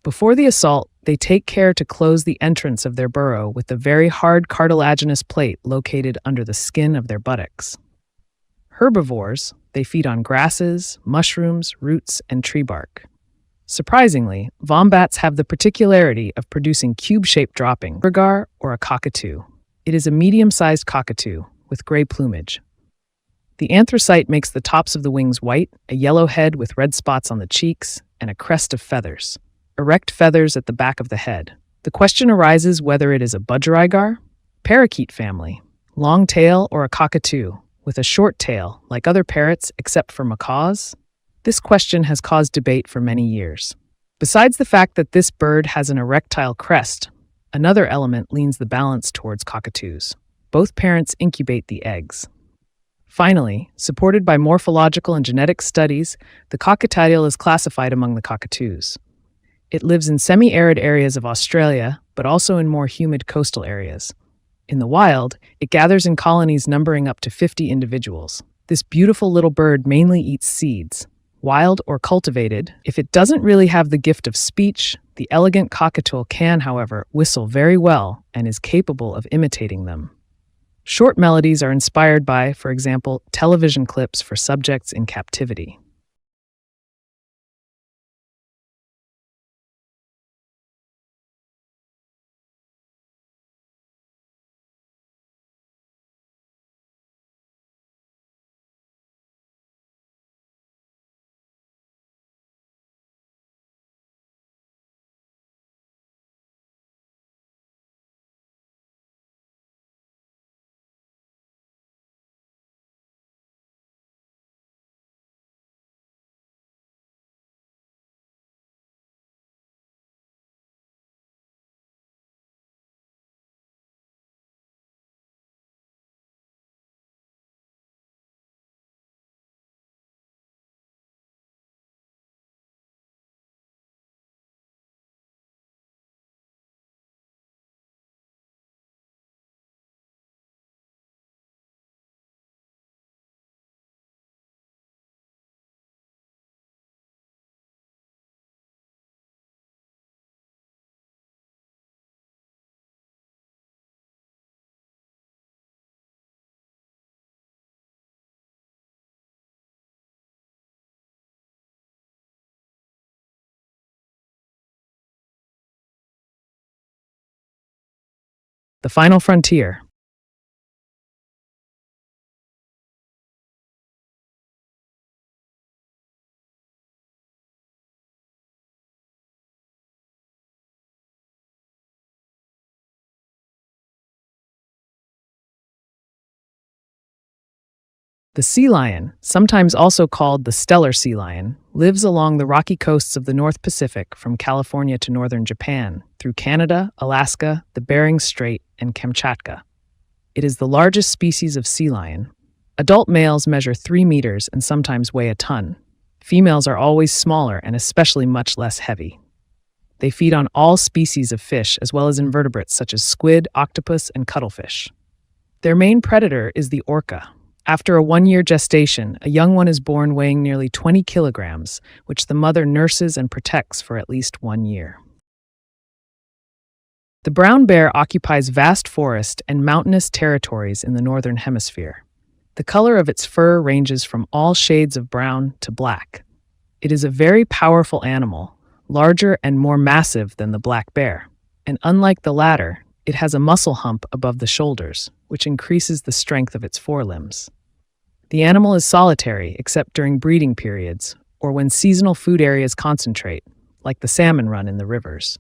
Before the assault, they take care to close the entrance of their burrow with the very hard cartilaginous plate located under the skin of their buttocks. Herbivores, they feed on grasses, mushrooms, roots, and tree bark. Surprisingly, wombats have the particularity of producing cube-shaped dropping, regar, or a cockatoo. It is a medium-sized cockatoo with gray plumage. The anthracite makes the tops of the wings white, a yellow head with red spots on the cheeks, and a crest of feathers. Erect feathers at the back of the head. The question arises whether it is a budgerigar, parakeet family, long tail, or a cockatoo, with a short tail, like other parrots except for macaws. This question has caused debate for many years. Besides the fact that this bird has an erectile crest, another element leans the balance towards cockatoos. Both parents incubate the eggs. Finally, supported by morphological and genetic studies, the cockatiel is classified among the cockatoos. It lives in semi-arid areas of Australia, but also in more humid coastal areas. In the wild, it gathers in colonies numbering up to 50 individuals. This beautiful little bird mainly eats seeds. Wild or cultivated, if it doesn't really have the gift of speech, the elegant cockatiel can, however, whistle very well and is capable of imitating them. Short melodies are inspired by, for example, television clips for subjects in captivity. The final frontier. The sea lion, sometimes also called the stellar sea lion, lives along the rocky coasts of the North Pacific from California to northern Japan, through Canada, Alaska, the Bering Strait, and Kamchatka. It is the largest species of sea lion. Adult males measure 3 meters and sometimes weigh a ton. Females are always smaller and especially much less heavy. They feed on all species of fish as well as invertebrates such as squid, octopus, and cuttlefish. Their main predator is the orca. After a 1-year gestation, a young one is born weighing nearly 20 kilograms, which the mother nurses and protects for at least 1 year. The brown bear occupies vast forest and mountainous territories in the northern hemisphere. The color of its fur ranges from all shades of brown to black. It is a very powerful animal, larger and more massive than the black bear. And unlike the latter, it has a muscle hump above the shoulders, which increases the strength of its forelimbs. The animal is solitary except during breeding periods or when seasonal food areas concentrate, like the salmon run in the rivers.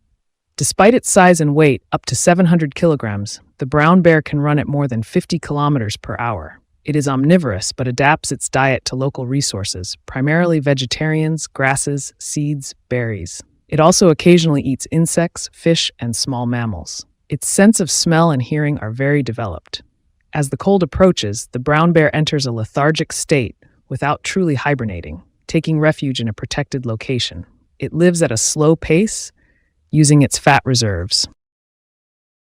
Despite its size and weight, up to 700 kilograms, the brown bear can run at more than 50 kilometers per hour. It is omnivorous but adapts its diet to local resources, primarily vegetarians, grasses, seeds, berries. It also occasionally eats insects, fish, and small mammals. Its sense of smell and hearing are very developed. As the cold approaches, the brown bear enters a lethargic state without truly hibernating, taking refuge in a protected location. It lives at a slow pace, using its fat reserves.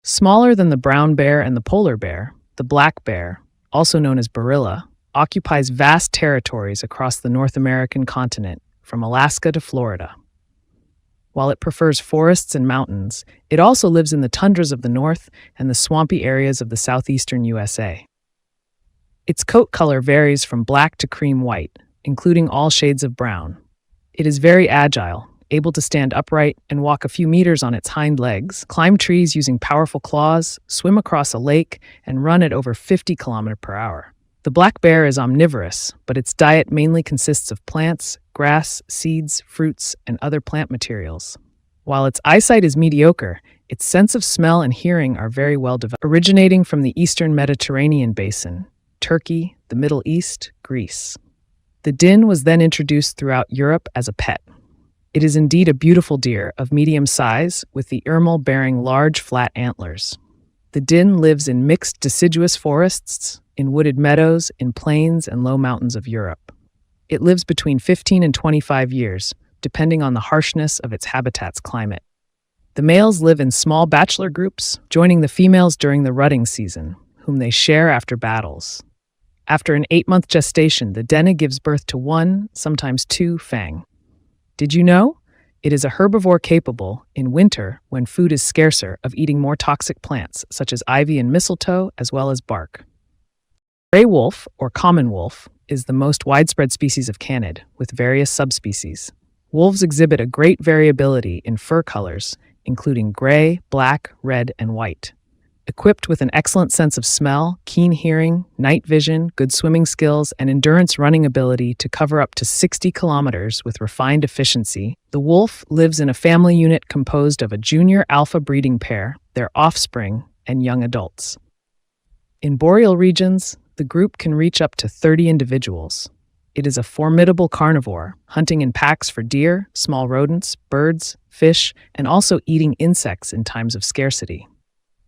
Smaller than the brown bear and the polar bear, the black bear, also known as gorilla, occupies vast territories across the North American continent, from Alaska to Florida. While it prefers forests and mountains, it also lives in the tundras of the north and the swampy areas of the southeastern USA. Its coat color varies from black to cream white, including all shades of brown. It is very agile, able to stand upright and walk a few meters on its hind legs, climb trees using powerful claws, swim across a lake, and run at over 50 km per hour. The black bear is omnivorous, but its diet mainly consists of plants, grass, seeds, fruits, and other plant materials. While its eyesight is mediocre, its sense of smell and hearing are very well developed, originating from the eastern Mediterranean basin, Turkey, the Middle East, Greece. The din was then introduced throughout Europe as a pet. It is indeed a beautiful deer of medium size, with the ermel bearing large flat antlers. The din lives in mixed deciduous forests, in wooded meadows, in plains and low mountains of Europe. It lives between 15 and 25 years, depending on the harshness of its habitat's climate. The males live in small bachelor groups, joining the females during the rutting season, whom they share after battles. After an 8-month gestation, the dena gives birth to 1, sometimes 2, fang. Did you know? It is a herbivore capable, in winter, when food is scarcer, of eating more toxic plants, such as ivy and mistletoe, as well as bark. Gray wolf, or common wolf, is the most widespread species of canid, with various subspecies. Wolves exhibit a great variability in fur colors, including gray, black, red, and white. Equipped with an excellent sense of smell, keen hearing, night vision, good swimming skills, and endurance running ability to cover up to 60 kilometers with refined efficiency, the wolf lives in a family unit composed of a junior alpha breeding pair, their offspring, and young adults. In boreal regions, the group can reach up to 30 individuals. It is a formidable carnivore, hunting in packs for deer, small rodents, birds, fish, and also eating insects in times of scarcity.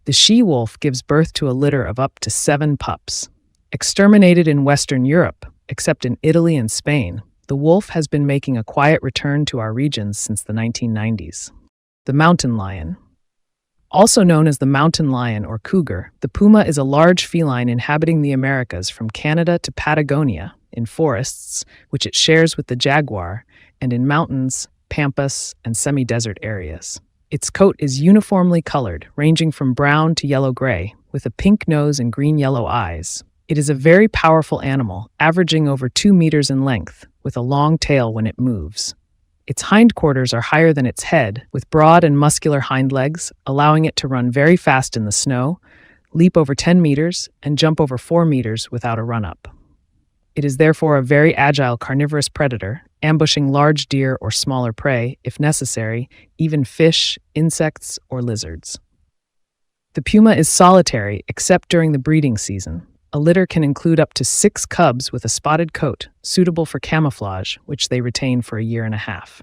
The she-wolf gives birth to a litter of up to 7 pups. Exterminated in Western Europe, except in Italy and Spain, the wolf has been making a quiet return to our regions since the 1990s. The mountain lion. Also known as the mountain lion or cougar, the puma is a large feline inhabiting the Americas from Canada to Patagonia, in forests, which it shares with the jaguar, and in mountains, pampas, and semi-desert areas. Its coat is uniformly colored, ranging from brown to yellow-gray, with a pink nose and green-yellow eyes. It is a very powerful animal, averaging over 2 meters in length, with a long tail when it moves. Its hindquarters are higher than its head, with broad and muscular hind legs, allowing it to run very fast in the snow, leap over 10 meters, and jump over 4 meters without a run-up. It is therefore a very agile carnivorous predator, ambushing large deer or smaller prey, if necessary, even fish, insects, or lizards. The puma is solitary except during the breeding season. A litter can include up to 6 cubs with a spotted coat, suitable for camouflage, which they retain for a year and a half.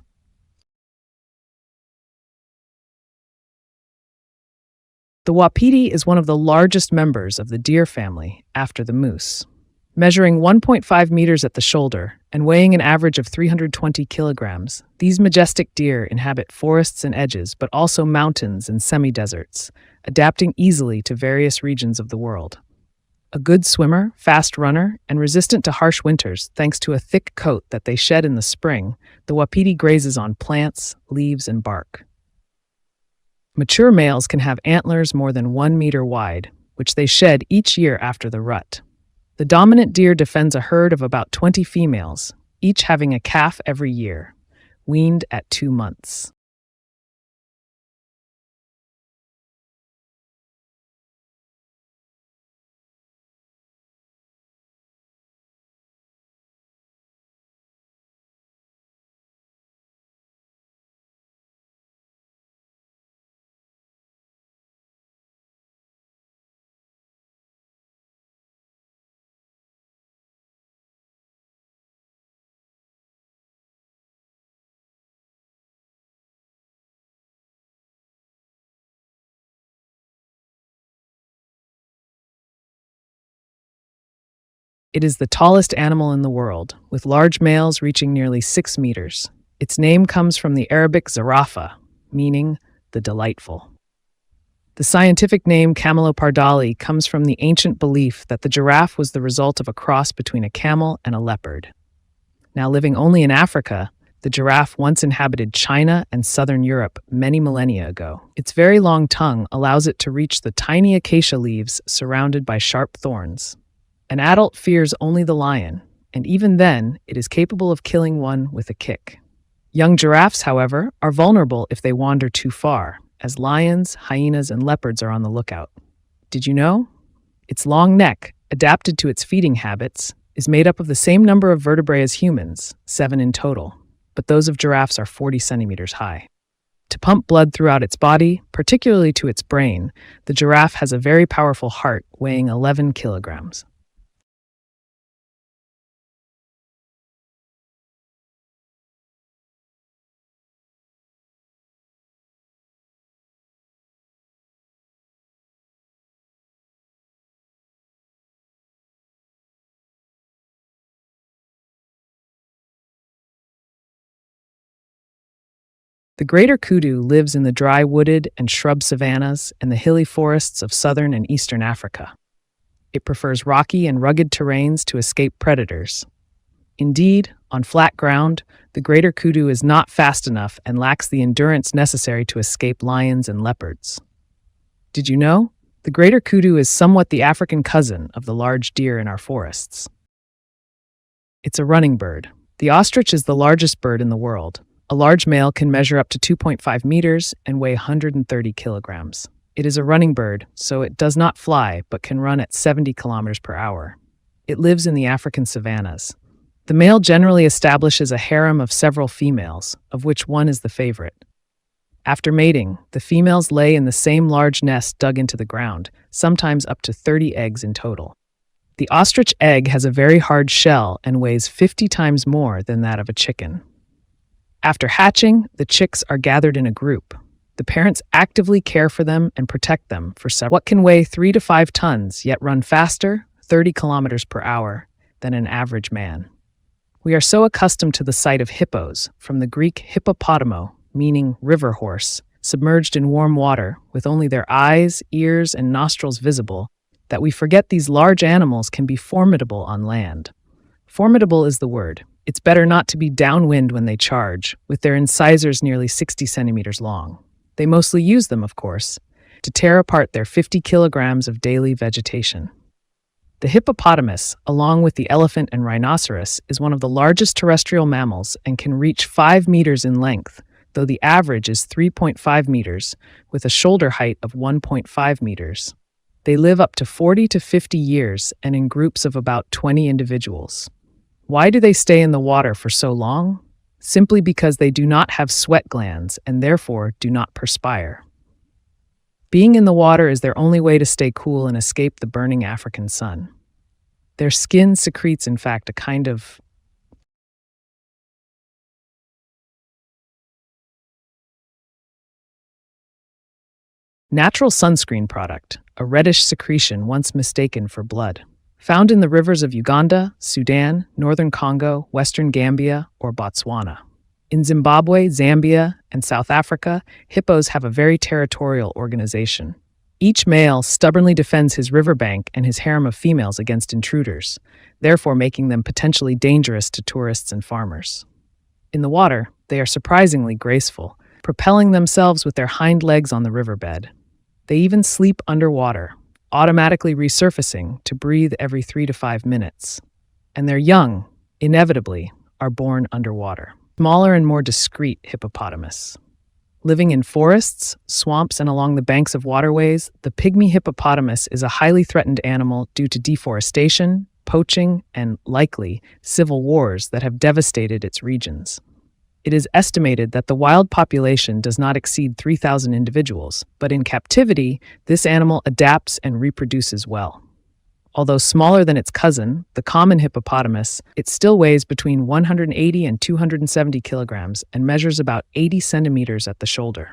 The wapiti is one of the largest members of the deer family, after the moose. Measuring 1.5 meters at the shoulder and weighing an average of 320 kilograms, these majestic deer inhabit forests and edges, but also mountains and semi-deserts, adapting easily to various regions of the world. A good swimmer, fast runner, and resistant to harsh winters thanks to a thick coat that they shed in the spring, the wapiti grazes on plants, leaves, and bark. Mature males can have antlers more than 1 meter wide, which they shed each year after the rut. The dominant deer defends a herd of about 20 females, each having a calf every year, weaned at 2 months. It is the tallest animal in the world, with large males reaching nearly 6 meters. Its name comes from the Arabic zarafa, meaning the delightful. The scientific name camelopardale comes from the ancient belief that the giraffe was the result of a cross between a camel and a leopard. Now living only in Africa, the giraffe once inhabited China and southern Europe many millennia ago. Its very long tongue allows it to reach the tiny acacia leaves surrounded by sharp thorns. An adult fears only the lion, and even then, it is capable of killing one with a kick. Young giraffes, however, are vulnerable if they wander too far, as lions, hyenas, and leopards are on the lookout. Did you know? Its long neck, adapted to its feeding habits, is made up of the same number of vertebrae as humans, 7 in total, but those of giraffes are 40 centimeters high. To pump blood throughout its body, particularly to its brain, the giraffe has a very powerful heart weighing 11 kilograms. The greater kudu lives in the dry wooded and shrub savannas and the hilly forests of southern and eastern Africa. It prefers rocky and rugged terrains to escape predators. Indeed, on flat ground, the greater kudu is not fast enough and lacks the endurance necessary to escape lions and leopards. Did you know? The greater kudu is somewhat the African cousin of the large deer in our forests. It's a running bird. The ostrich is the largest bird in the world. A large male can measure up to 2.5 meters and weigh 130 kilograms. It is a running bird, so it does not fly but can run at 70 kilometers per hour. It lives in the African savannas. The male generally establishes a harem of several females, of which one is the favorite. After mating, the females lay in the same large nest dug into the ground, sometimes up to 30 eggs in total. The ostrich egg has a very hard shell and weighs 50 times more than that of a chicken. After hatching, the chicks are gathered in a group. The parents actively care for them and protect them for what can weigh 3 to 5 tons, yet run faster, 30 kilometers per hour, than an average man. We are so accustomed to the sight of hippos, from the Greek hippopotamo, meaning river horse, submerged in warm water, with only their eyes, ears, and nostrils visible, that we forget these large animals can be formidable on land. Formidable is the word. It's better not to be downwind when they charge, with their incisors nearly 60 centimeters long. They mostly use them, of course, to tear apart their 50 kilograms of daily vegetation. The hippopotamus, along with the elephant and rhinoceros, is one of the largest terrestrial mammals and can reach 5 meters in length, though the average is 3.5 meters, with a shoulder height of 1.5 meters. They live up to 40 to 50 years and in groups of about 20 individuals. Why do they stay in the water for so long? Simply because they do not have sweat glands and therefore do not perspire. Being in the water is their only way to stay cool and escape the burning African sun. Their skin secretes, in fact, a kind of natural sunscreen product, a reddish secretion once mistaken for blood. Found in the rivers of Uganda, Sudan, northern Congo, western Gambia, or Botswana. In Zimbabwe, Zambia, and South Africa, hippos have a very territorial organization. Each male stubbornly defends his riverbank and his harem of females against intruders, therefore making them potentially dangerous to tourists and farmers. In the water, they are surprisingly graceful, propelling themselves with their hind legs on the riverbed. They even sleep underwater, automatically resurfacing to breathe every 3 to 5 minutes. And their young, inevitably, are born underwater. Smaller and more discreet hippopotamus. Living in forests, swamps, and along the banks of waterways, the pygmy hippopotamus is a highly threatened animal due to deforestation, poaching, and, likely, civil wars that have devastated its regions. It is estimated that the wild population does not exceed 3,000 individuals, but in captivity, this animal adapts and reproduces well. Although smaller than its cousin, the common hippopotamus, it still weighs between 180 and 270 kilograms and measures about 80 centimeters at the shoulder.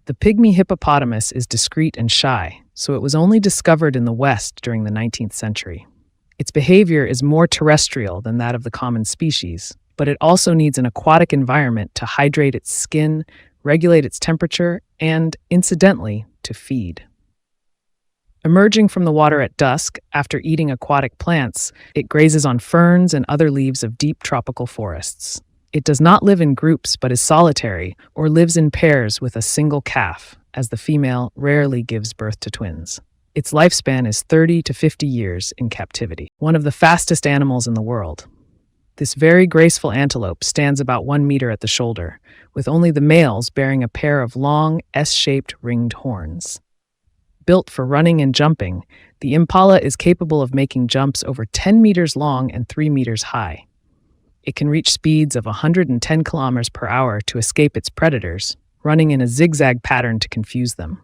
The pygmy hippopotamus is discreet and shy, so it was only discovered in the West during the 19th century. Its behavior is more terrestrial than that of the common species, but it also needs an aquatic environment to hydrate its skin, regulate its temperature, and, incidentally, to feed. Emerging from the water at dusk, after eating aquatic plants, it grazes on ferns and other leaves of deep tropical forests. It does not live in groups but is solitary or lives in pairs with a single calf, as the female rarely gives birth to twins. Its lifespan is 30 to 50 years in captivity. One of the fastest animals in the world. This very graceful antelope stands about 1 meter at the shoulder, with only the males bearing a pair of long, S-shaped ringed horns. Built for running and jumping, the impala is capable of making jumps over 10 meters long and 3 meters high. It can reach speeds of 110 kilometers per hour to escape its predators, running in a zigzag pattern to confuse them.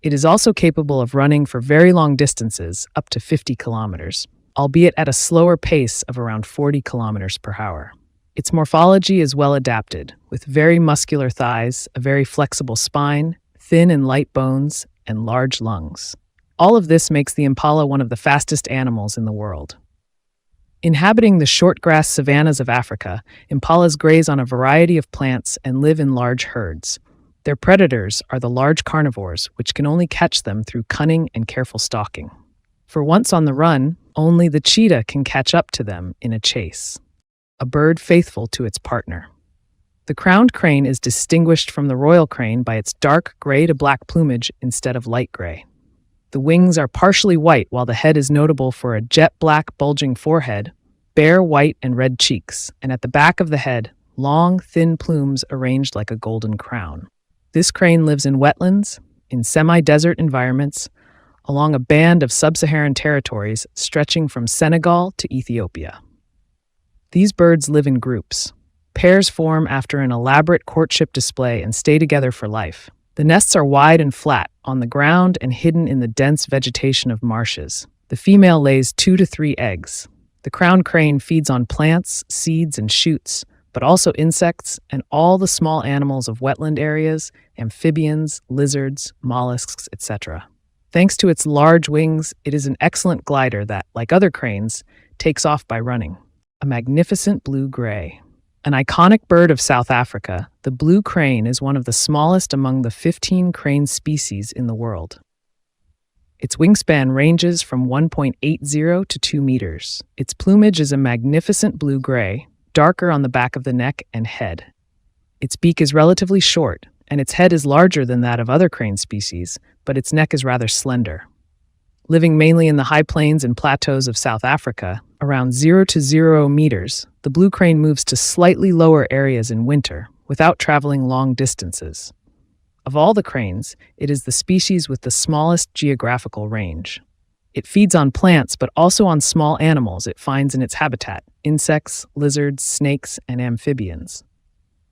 It is also capable of running for very long distances, up to 50 kilometers, albeit at a slower pace of around 40 kilometers per hour. Its morphology is well adapted, with very muscular thighs, a very flexible spine, thin and light bones, and large lungs. All of this makes the impala one of the fastest animals in the world. Inhabiting the short grass savannas of Africa, impalas graze on a variety of plants and live in large herds. Their predators are the large carnivores, which can only catch them through cunning and careful stalking. For once on the run, only the cheetah can catch up to them in a chase, a bird faithful to its partner. The crowned crane is distinguished from the royal crane by its dark gray to black plumage instead of light gray. The wings are partially white, while the head is notable for a jet black bulging forehead, bare white and red cheeks, and at the back of the head, long, thin plumes arranged like a golden crown. This crane lives in wetlands, in semi-desert environments, along a band of sub-Saharan territories stretching from Senegal to Ethiopia. These birds live in groups. Pairs form after an elaborate courtship display and stay together for life. The nests are wide and flat, on the ground and hidden in the dense vegetation of marshes. The female lays 2 to 3 eggs. The crowned crane feeds on plants, seeds, and shoots, but also insects and all the small animals of wetland areas, amphibians, lizards, mollusks, etc. Thanks to its large wings, it is an excellent glider that, like other cranes, takes off by running. A magnificent blue-gray. An iconic bird of South Africa, the blue crane is one of the smallest among the 15 crane species in the world. Its wingspan ranges from 1.80 to 2 meters. Its plumage is a magnificent blue-gray, darker on the back of the neck and head. Its beak is relatively short, and its head is larger than that of other crane species, but its neck is rather slender. Living mainly in the high plains and plateaus of South Africa, around 0 to 0 meters, the blue crane moves to slightly lower areas in winter, without traveling long distances. Of all the cranes, it is the species with the smallest geographical range. It feeds on plants but also on small animals it finds in its habitat, insects, lizards, snakes, and amphibians.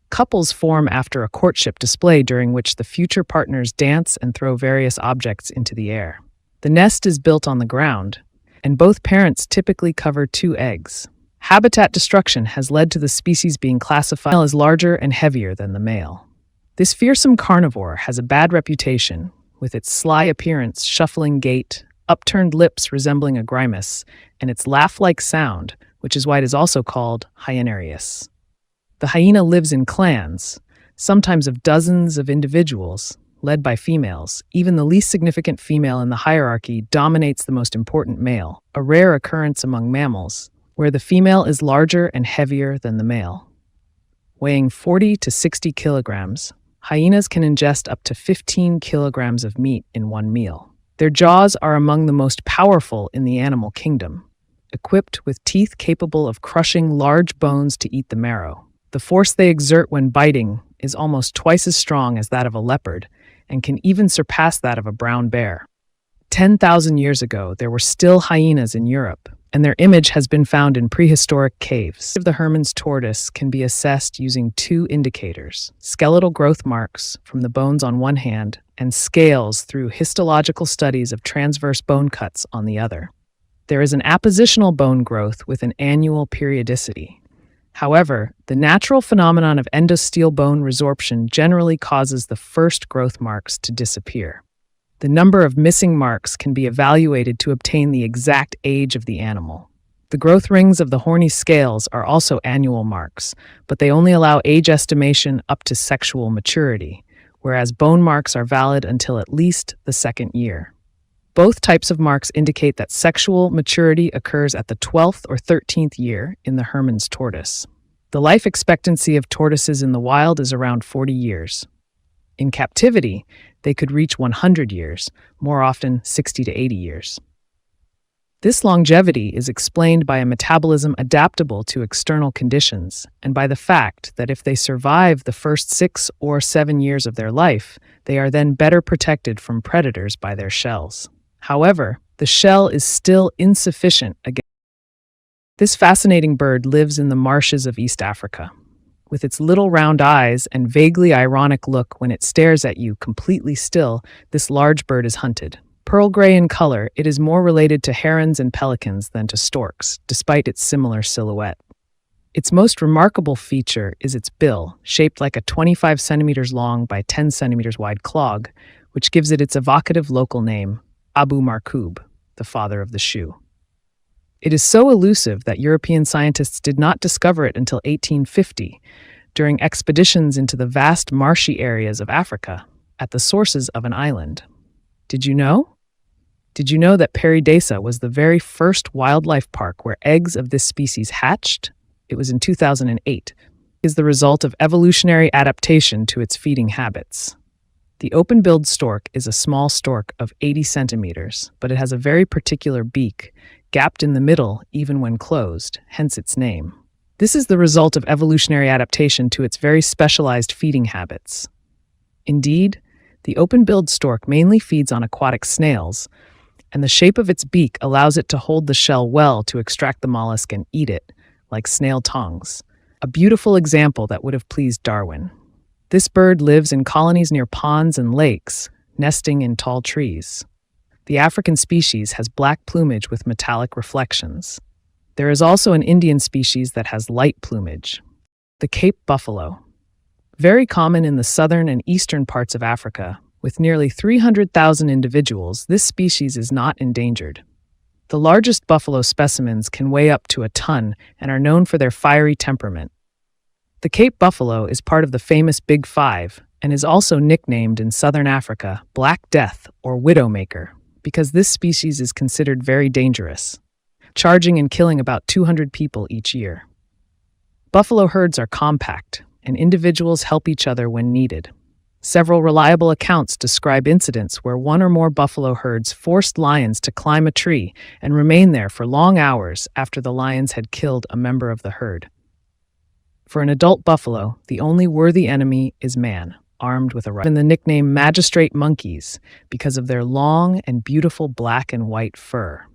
Couples form after a courtship display during which the future partners dance and throw various objects into the air. The nest is built on the ground, and both parents typically cover 2 eggs. Habitat destruction has led to the species being classified as larger and heavier than the male. This fearsome carnivore has a bad reputation, with its sly appearance, shuffling gait, upturned lips resembling a grimace, and its laugh-like sound, which is why it is also called hyenarius. The hyena lives in clans, sometimes of dozens of individuals, led by females. Even the least significant female in the hierarchy dominates the most important male, a rare occurrence among mammals, where the female is larger and heavier than the male. Weighing 40 to 60 kilograms, hyenas can ingest up to 15 kilograms of meat in one meal. Their jaws are among the most powerful in the animal kingdom, equipped with teeth capable of crushing large bones to eat the marrow. The force they exert when biting is almost twice as strong as that of a leopard, and can even surpass that of a brown bear. 10,000 years ago, there were still hyenas in Europe, and their image has been found in prehistoric caves. The Hermann's tortoise can be assessed using 2 indicators: skeletal growth marks from the bones on one hand, and scales through histological studies of transverse bone cuts on the other. There is an appositional bone growth with an annual periodicity. However, the natural phenomenon of endostele bone resorption generally causes the first growth marks to disappear. The number of missing marks can be evaluated to obtain the exact age of the animal. The growth rings of the horny scales are also annual marks, but they only allow age estimation up to sexual maturity, whereas bone marks are valid until at least the second year. Both types of marks indicate that sexual maturity occurs at the 12th or 13th year in the Hermann's tortoise. The life expectancy of tortoises in the wild is around 40 years. In captivity, they could reach 100 years, more often 60 to 80 years. This longevity is explained by a metabolism adaptable to external conditions and by the fact that if they survive the first 6 or 7 years of their life, they are then better protected from predators by their shells. However, the shell is still insufficient against. This fascinating bird lives in the marshes of East Africa. With its little round eyes and vaguely ironic look when it stares at you completely still, this large bird is hunted. Pearl gray in color, it is more related to herons and pelicans than to storks, despite its similar silhouette. Its most remarkable feature is its bill, shaped like a 25 centimeters long by 10 centimeters wide clog, which gives it its evocative local name, Abu Markoub, the father of the shoe. It is so elusive that European scientists did not discover it until 1850, during expeditions into the vast marshy areas of Africa, at the sources of an island. Did you know? Did you know that Perry Desa was the very first wildlife park where eggs of this species hatched? It was in 2008. It is the result of evolutionary adaptation to its feeding habits. The open-billed stork is a small stork of 80 centimeters, but it has a very particular beak, gapped in the middle even when closed, hence its name. This is the result of evolutionary adaptation to its very specialized feeding habits. Indeed, the open-billed stork mainly feeds on aquatic snails, and the shape of its beak allows it to hold the shell well to extract the mollusk and eat it, like snail tongs, a beautiful example that would have pleased Darwin. This bird lives in colonies near ponds and lakes, nesting in tall trees. The African species has black plumage with metallic reflections. There is also an Indian species that has light plumage. The Cape buffalo. Very common in the southern and eastern parts of Africa, with nearly 300,000 individuals, this species is not endangered. The largest buffalo specimens can weigh up to a ton and are known for their fiery temperament. The Cape buffalo is part of the famous Big Five and is also nicknamed in southern Africa Black Death or Widowmaker because this species is considered very dangerous, charging and killing about 200 people each year. Buffalo herds are compact, and individuals help each other when needed. Several reliable accounts describe incidents where one or more buffalo herds forced lions to climb a tree and remain there for long hours after the lions had killed a member of the herd. For an adult buffalo, the only worthy enemy is man, armed with a rifle. And the nickname magistrate monkeys because of their long and beautiful black and white fur.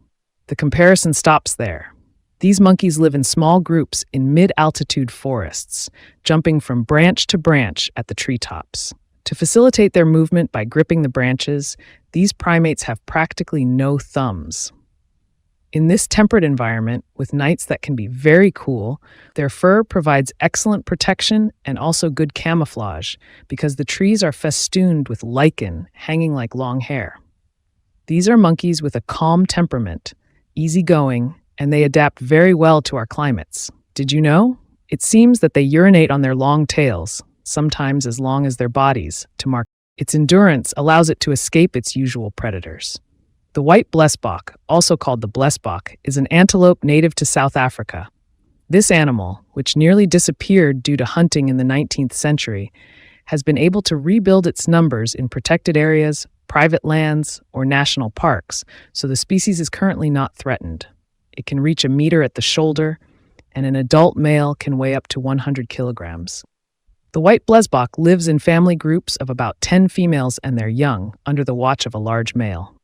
The comparison stops there. These monkeys live in small groups in mid-altitude forests, jumping from branch to branch at the treetops. To facilitate their movement by gripping the branches, these primates have practically no thumbs. In this temperate environment, with nights that can be very cool, their fur provides excellent protection and also good camouflage because the trees are festooned with lichen hanging like long hair. These are monkeys with a calm temperament, easygoing, and they adapt very well to our climates. Did you know? It seems that they urinate on their long tails, sometimes as long as their bodies, to mark its endurance allows it to escape its usual predators. The white blesbok, also called the blesbok, is an antelope native to South Africa. This animal, which nearly disappeared due to hunting in the 19th century, has been able to rebuild its numbers in protected areas, private lands, or national parks, so the species is currently not threatened. It can reach a meter at the shoulder, and an adult male can weigh up to 100 kilograms. The white blesbok lives in family groups of about 10 females and their young, under the watch of a large male.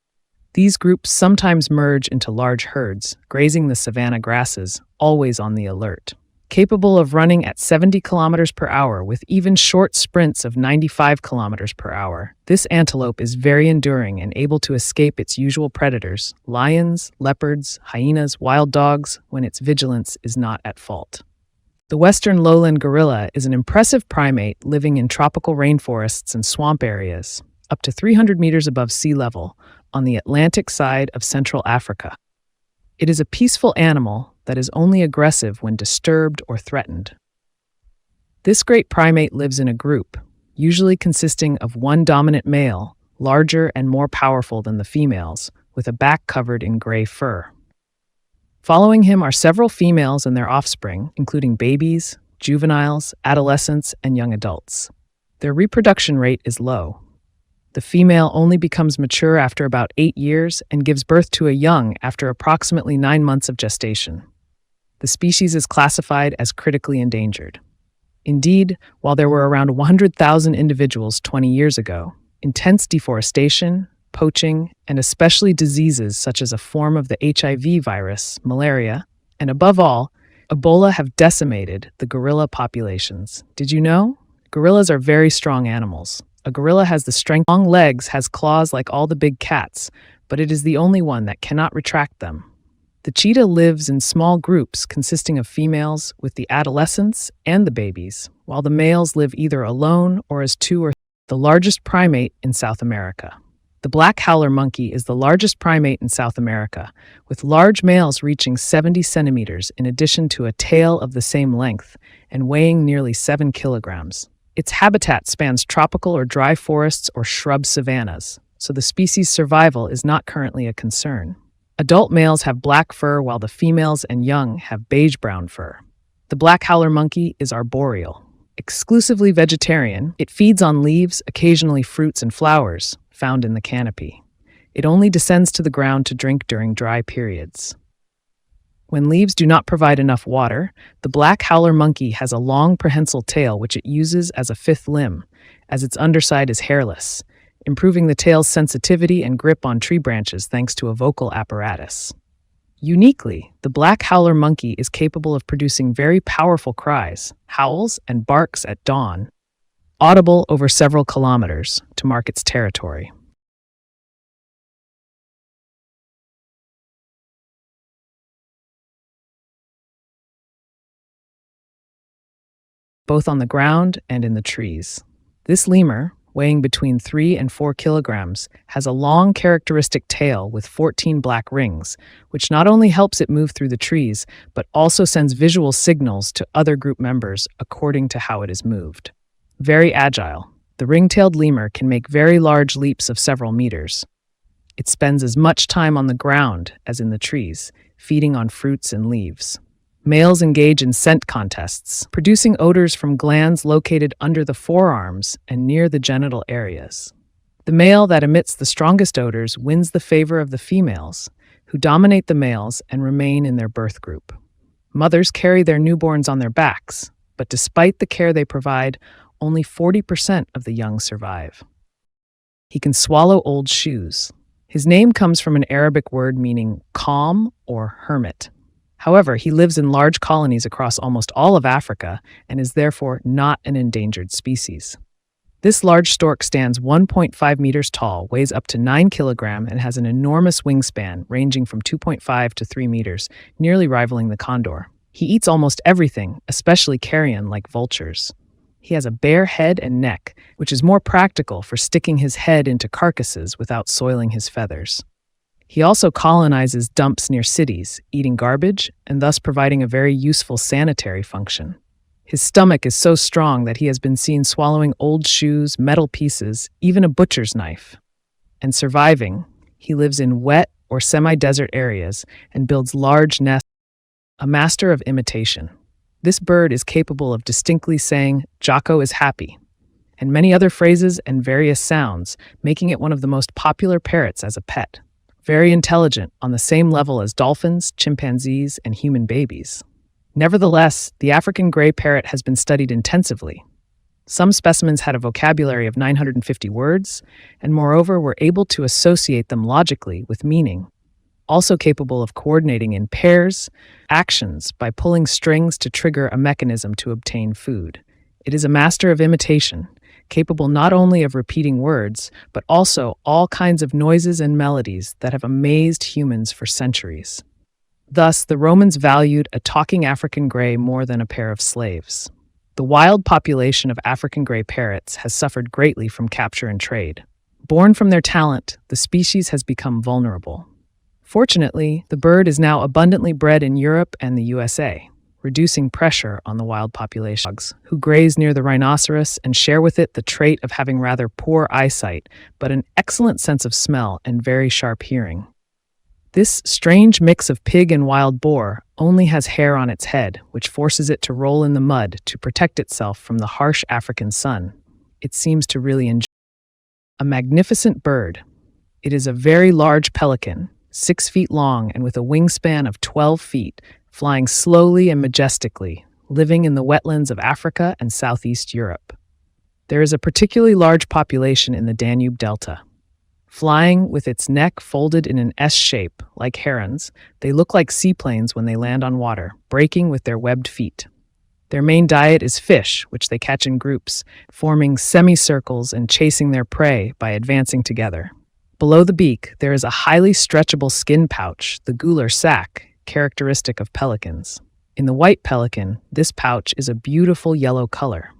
These groups sometimes merge into large herds, grazing the savanna grasses, always on the alert. Capable of running at 70 kilometers per hour with even short sprints of 95 kilometers per hour, this antelope is very enduring and able to escape its usual predators, lions, leopards, hyenas, wild dogs, when its vigilance is not at fault. The western lowland gorilla is an impressive primate living in tropical rainforests and swamp areas, up to 300 meters above sea level, on the Atlantic side of Central Africa. It is a peaceful animal, that is only aggressive when disturbed or threatened. This great primate lives in a group, usually consisting of one dominant male, larger and more powerful than the females, with a back covered in gray fur. Following him are several females and their offspring, including babies, juveniles, adolescents, and young adults. Their reproduction rate is low. The female only becomes mature after about 8 years and gives birth to a young after approximately 9 months of gestation. The species is classified as critically endangered. Indeed, while there were around 100,000 individuals 20 years ago, intense deforestation, poaching, and especially diseases such as a form of the HIV virus, malaria, and above all, Ebola have decimated the gorilla populations. Did you know? Gorillas are very strong animals. A gorilla has the strength, long legs, has claws like all the big cats, but it is the only one that cannot retract them. The cheetah lives in small groups consisting of females with the adolescents and the babies, while the males live either alone or as two or three. The largest primate in South America. The black howler monkey is the largest primate in South America, with large males reaching 70 centimeters in addition to a tail of the same length and weighing nearly 7 kilograms. Its habitat spans tropical or dry forests or shrub savannas, so the species' survival is not currently a concern. Adult males have black fur while the females and young have beige-brown fur. The black howler monkey is arboreal. Exclusively vegetarian, it feeds on leaves, occasionally fruits and flowers, found in the canopy. It only descends to the ground to drink during dry periods. When leaves do not provide enough water, the black howler monkey has a long prehensile tail which it uses as a fifth limb, as its underside is hairless, improving the tail's sensitivity and grip on tree branches thanks to a vocal apparatus. Uniquely, the black howler monkey is capable of producing very powerful cries, howls, and barks at dawn, audible over several kilometers, to mark its territory. Both on the ground and in the trees. This lemur, weighing between 3 and 4 kilograms, has a long characteristic tail with 14 black rings, which not only helps it move through the trees, but also sends visual signals to other group members according to how it is moved. Very agile, the ring-tailed lemur can make very large leaps of several meters. It spends as much time on the ground as in the trees, feeding on fruits and leaves. Males engage in scent contests, producing odors from glands located under the forearms and near the genital areas. The male that emits the strongest odors wins the favor of the females, who dominate the males and remain in their birth group. Mothers carry their newborns on their backs, but despite the care they provide, only 40% of the young survive. He can swallow old shoes. His name comes from an Arabic word meaning calm or hermit. However, he lives in large colonies across almost all of Africa and is therefore not an endangered species. This large stork stands 1.5 meters tall, weighs up to 9 kilograms, and has an enormous wingspan ranging from 2.5 to 3 meters, nearly rivaling the condor. He eats almost everything, especially carrion like vultures. He has a bare head and neck, which is more practical for sticking his head into carcasses without soiling his feathers. He also colonizes dumps near cities, eating garbage and thus providing a very useful sanitary function. His stomach is so strong that he has been seen swallowing old shoes, metal pieces, even a butcher's knife. And surviving, he lives in wet or semi-desert areas and builds large nests. A master of imitation. This bird is capable of distinctly saying, "Jocko is happy," and many other phrases and various sounds, making it one of the most popular parrots as a pet. Very intelligent, on the same level as dolphins, chimpanzees, and human babies. Nevertheless, the African gray parrot has been studied intensively. Some specimens had a vocabulary of 950 words, and moreover were able to associate them logically with meaning. Also capable of coordinating in pairs, actions by pulling strings to trigger a mechanism to obtain food. It is a master of imitation, capable not only of repeating words, but also all kinds of noises and melodies that have amazed humans for centuries. Thus, the Romans valued a talking African gray more than a pair of slaves. The wild population of African gray parrots has suffered greatly from capture and trade. Born from their talent, the species has become vulnerable. Fortunately, the bird is now abundantly bred in Europe and the USA, reducing pressure on the wild population, who graze near the rhinoceros and share with it the trait of having rather poor eyesight, but an excellent sense of smell and very sharp hearing. This strange mix of pig and wild boar only has hair on its head, which forces it to roll in the mud to protect itself from the harsh African sun. It seems to really enjoy a magnificent bird. It is a very large pelican, 6 feet long and with a wingspan of 12 feet, flying slowly and majestically, living in the wetlands of Africa and Southeast Europe. There is a particularly large population in the Danube Delta. Flying with its neck folded in an S shape, like herons, they look like seaplanes when they land on water, breaking with their webbed feet. Their main diet is fish, which they catch in groups, forming semicircles and chasing their prey by advancing together. Below the beak, there is a highly stretchable skin pouch, the gular sac, characteristic of pelicans. In the white pelican, this pouch is a beautiful yellow color.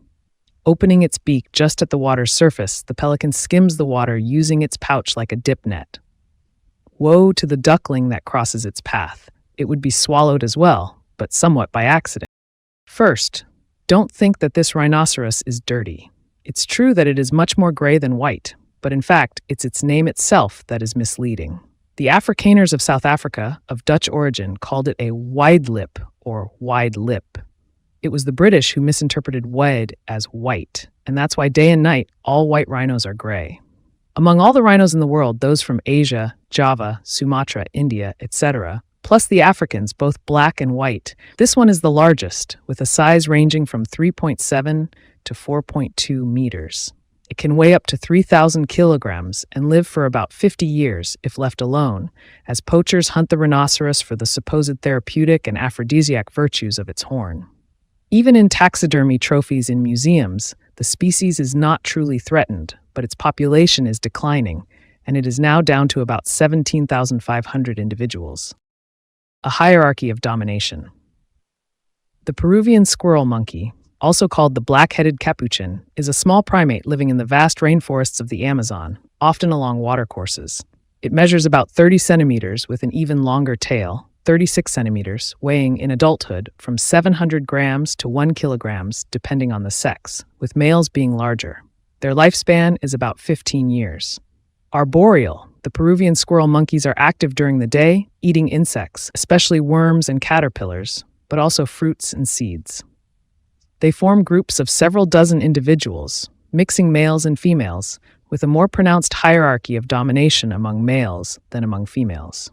Opening its beak just at the water's surface, the pelican skims the water using its pouch like a dip net. Woe to the duckling that crosses its path. It would be swallowed as well, but somewhat by accident. First, don't think that this rhinoceros is dirty. It's true that it is much more gray than white, but in fact, it's its name itself that is misleading. The Afrikaners of South Africa, of Dutch origin, called it a widelip or wide lip. It was the British who misinterpreted wide as white, and that's why day and night all white rhinos are gray. Among all the rhinos in the world, those from Asia, Java, Sumatra, India, etc., plus the Africans, both black and white, this one is the largest, with a size ranging from 3.7 to 4.2 meters. It can weigh up to 3,000 kilograms and live for about 50 years if left alone, as poachers hunt the rhinoceros for the supposed therapeutic and aphrodisiac virtues of its horn. Even in taxidermy trophies in museums, the species is not truly threatened, but its population is declining, and it is now down to about 17,500 individuals. A hierarchy of domination. The Peruvian squirrel monkey, also called the black-headed capuchin, is a small primate living in the vast rainforests of the Amazon, often along watercourses. It measures about 30 centimeters with an even longer tail, 36 centimeters, weighing in adulthood from 700 grams to 1 kilograms, depending on the sex, with males being larger. Their lifespan is about 15 years. Arboreal, the Peruvian squirrel monkeys are active during the day, eating insects, especially worms and caterpillars, but also fruits and seeds. They form groups of several dozen individuals, mixing males and females, with a more pronounced hierarchy of domination among males than among females.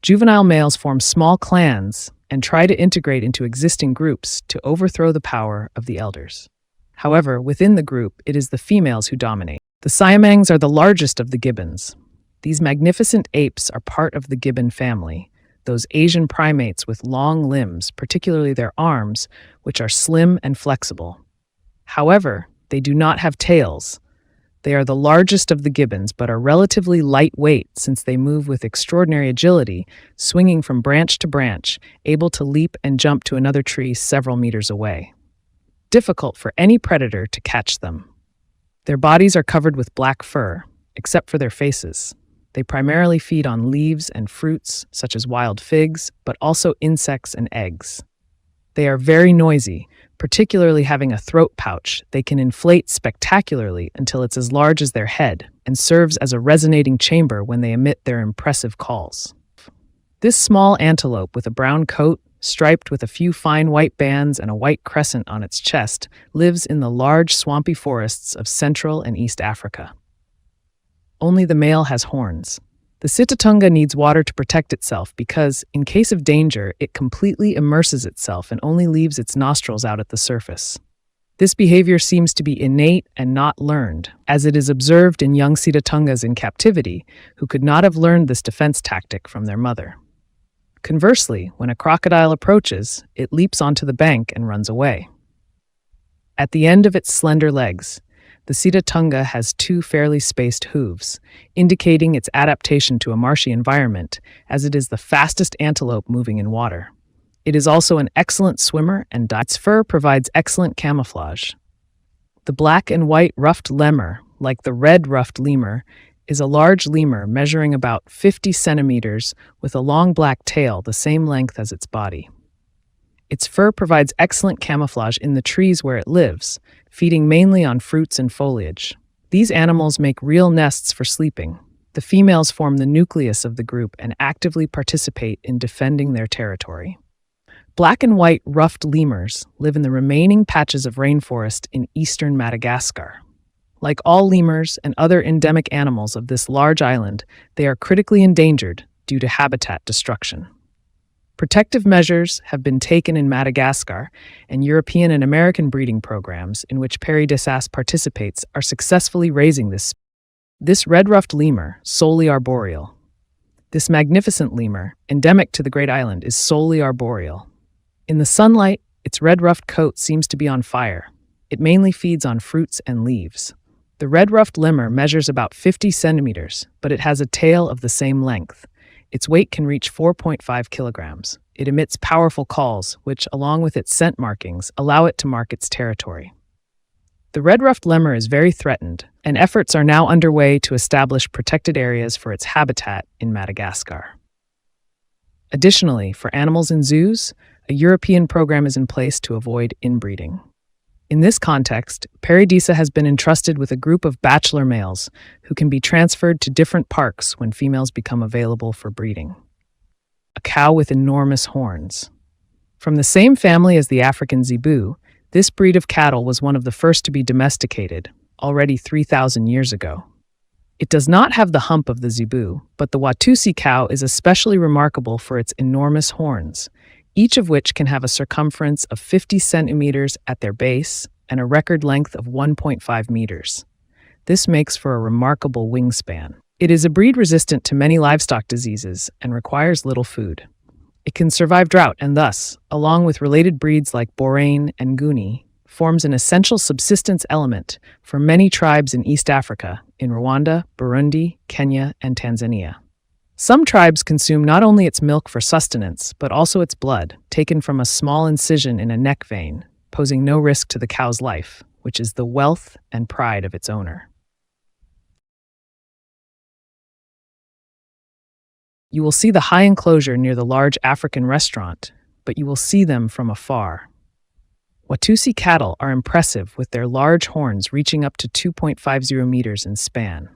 Juvenile males form small clans and try to integrate into existing groups to overthrow the power of the elders. However, within the group, it is the females who dominate. The siamangs are the largest of the gibbons. These magnificent apes are part of the gibbon family, those Asian primates with long limbs, particularly their arms, which are slim and flexible. However, they do not have tails. They are the largest of the gibbons, but are relatively lightweight since they move with extraordinary agility, swinging from branch to branch, able to leap and jump to another tree several meters away. Difficult for any predator to catch them. Their bodies are covered with black fur, except for their faces. They primarily feed on leaves and fruits, such as wild figs, but also insects and eggs. They are very noisy, particularly having a throat pouch. They can inflate spectacularly until it's as large as their head and serves as a resonating chamber when they emit their impressive calls. This small antelope with a brown coat, striped with a few fine white bands and a white crescent on its chest, lives in the large swampy forests of Central and East Africa. Only the male has horns. The sitatunga needs water to protect itself because, in case of danger, it completely immerses itself and only leaves its nostrils out at the surface. This behavior seems to be innate and not learned, as it is observed in young sitatungas in captivity, who could not have learned this defense tactic from their mother. Conversely, when a crocodile approaches, it leaps onto the bank and runs away. At the end of its slender legs, the sitatunga has 2 fairly spaced hooves, indicating its adaptation to a marshy environment, as it is the fastest antelope moving in water. It is also an excellent swimmer, and its fur provides excellent camouflage. The black and white ruffed lemur, like the red ruffed lemur, is a large lemur measuring about 50 centimeters with a long black tail the same length as its body. Its fur provides excellent camouflage in the trees where it lives, feeding mainly on fruits and foliage. These animals make real nests for sleeping. The females form the nucleus of the group and actively participate in defending their territory. Black and white ruffed lemurs live in the remaining patches of rainforest in eastern Madagascar. Like all lemurs and other endemic animals of this large island, they are critically endangered due to habitat destruction. Protective measures have been taken in Madagascar, and European and American breeding programs in which Perry Desa participates are successfully raising this red-ruffed lemur, solely arboreal. This magnificent lemur, endemic to the Great Island, is solely arboreal. In the sunlight, its red-ruffed coat seems to be on fire. It mainly feeds on fruits and leaves. The red-ruffed lemur measures about 50 centimeters, but it has a tail of the same length. Its weight can reach 4.5 kilograms. It emits powerful calls, which, along with its scent markings, allow it to mark its territory. The red-ruffed lemur is very threatened, and efforts are now underway to establish protected areas for its habitat in Madagascar. Additionally, for animals in zoos, a European program is in place to avoid inbreeding. In this context, Perry Desa has been entrusted with a group of bachelor males who can be transferred to different parks when females become available for breeding. A cow with enormous horns. From the same family as the African zebu, this breed of cattle was one of the first to be domesticated, already 3,000 years ago. It does not have the hump of the zebu, but the Watusi cow is especially remarkable for its enormous horns, each of which can have a circumference of 50 centimeters at their base and a record length of 1.5 meters. This makes for a remarkable wingspan. It is a breed resistant to many livestock diseases and requires little food. It can survive drought and thus, along with related breeds like Borain and Guni, forms an essential subsistence element for many tribes in East Africa, in Rwanda, Burundi, Kenya, and Tanzania. Some tribes consume not only its milk for sustenance, but also its blood, taken from a small incision in a neck vein, posing no risk to the cow's life, which is the wealth and pride of its owner. You will see the high enclosure near the large African restaurant, but you will see them from afar. Watusi cattle are impressive with their large horns reaching up to 2.50 meters in span.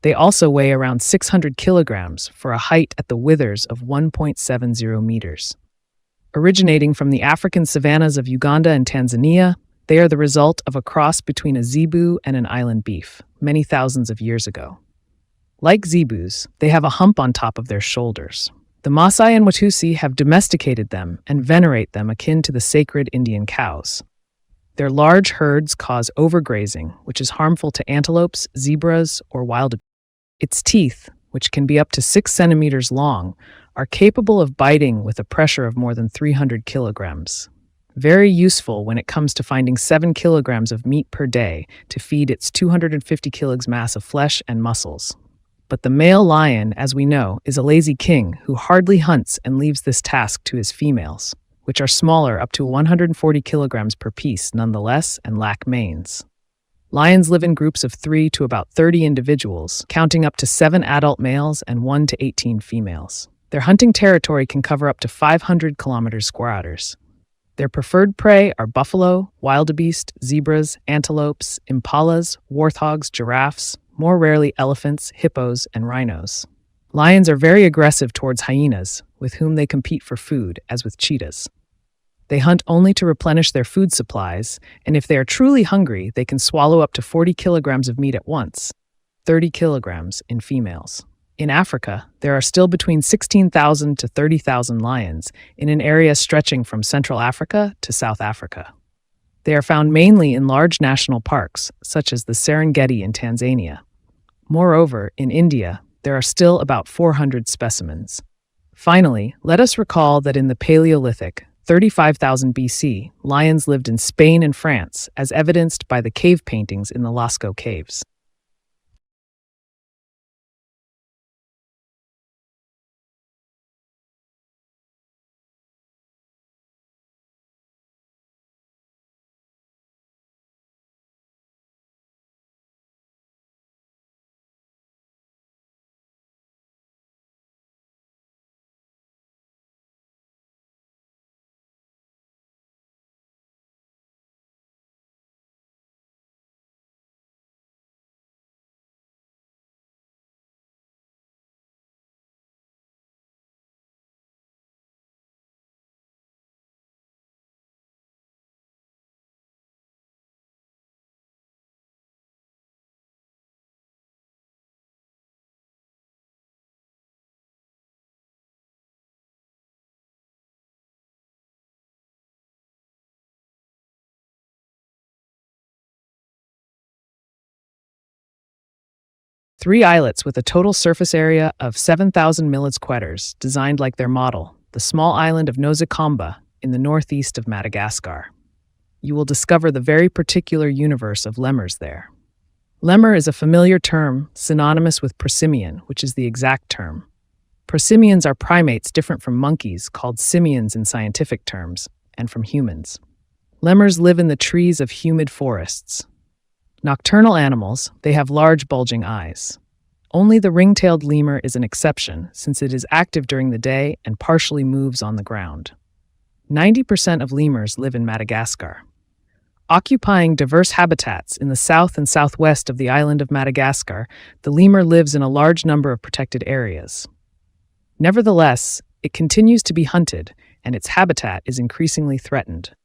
They also weigh around 600 kilograms for a height at the withers of 1.70 meters. Originating from the African savannas of Uganda and Tanzania, they are the result of a cross between a zebu and an island beef, many thousands of years ago. Like zebus, they have a hump on top of their shoulders. The Maasai and Watusi have domesticated them and venerate them akin to the sacred Indian cows. Their large herds cause overgrazing, which is harmful to antelopes, zebras, or wild. Its teeth, which can be up to 6 centimeters long, are capable of biting with a pressure of more than 300 kilograms. Very useful when it comes to finding 7 kilograms of meat per day to feed its 250 kilograms mass of flesh and muscles. But the male lion, as we know, is a lazy king who hardly hunts and leaves this task to his females, which are smaller up to 140 kilograms per piece nonetheless and lack manes. Lions live in groups of 3 to about 30 individuals, counting up to 7 adult males and 1 to 18 females. Their hunting territory can cover up to 500 kilometers square. Their preferred prey are buffalo, wildebeest, zebras, antelopes, impalas, warthogs, giraffes, more rarely elephants, hippos, and rhinos. Lions are very aggressive towards hyenas, with whom they compete for food, as with cheetahs. They hunt only to replenish their food supplies, and if they are truly hungry, they can swallow up to 40 kilograms of meat at once, 30 kilograms in females. In Africa, there are still between 16,000 to 30,000 lions in an area stretching from Central Africa to South Africa. They are found mainly in large national parks, such as the Serengeti in Tanzania. Moreover, in India, there are still about 400 specimens. Finally, let us recall that in the Paleolithic, 35,000 BC, lions lived in Spain and France, as evidenced by the cave paintings in the Lascaux caves. 3 islets with a total surface area of 7,000 millisquatters, designed like their model, the small island of Nosicamba in the northeast of Madagascar. You will discover the very particular universe of lemurs there. Lemur is a familiar term synonymous with prosimian, which is the exact term. Prosimians are primates different from monkeys, called simians in scientific terms, and from humans. Lemurs live in the trees of humid forests. Nocturnal animals, they have large bulging eyes. Only the ring-tailed lemur is an exception, since it is active during the day and partially moves on the ground. 90% of lemurs live in Madagascar. Occupying diverse habitats in the south and southwest of the island of Madagascar, the lemur lives in a large number of protected areas. Nevertheless, it continues to be hunted, and its habitat is increasingly threatened.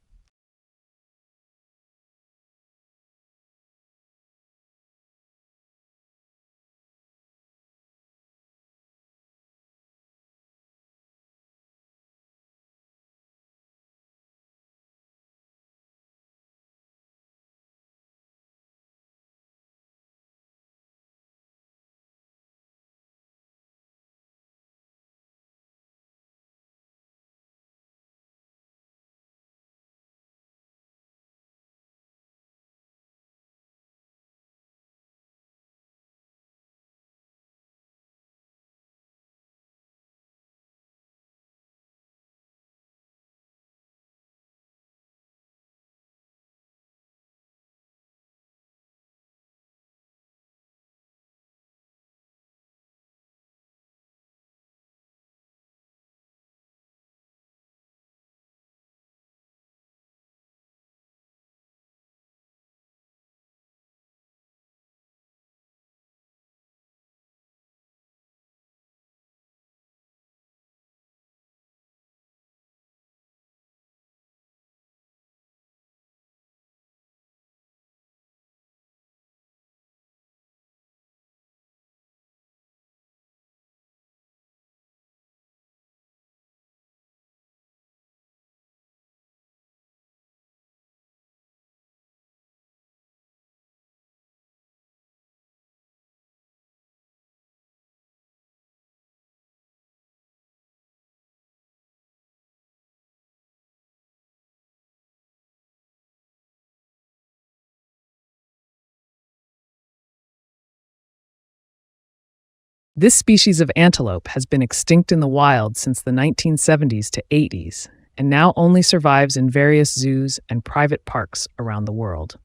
This species of antelope has been extinct in the wild since the 1970s to 80s, and now only survives in various zoos and private parks around the world.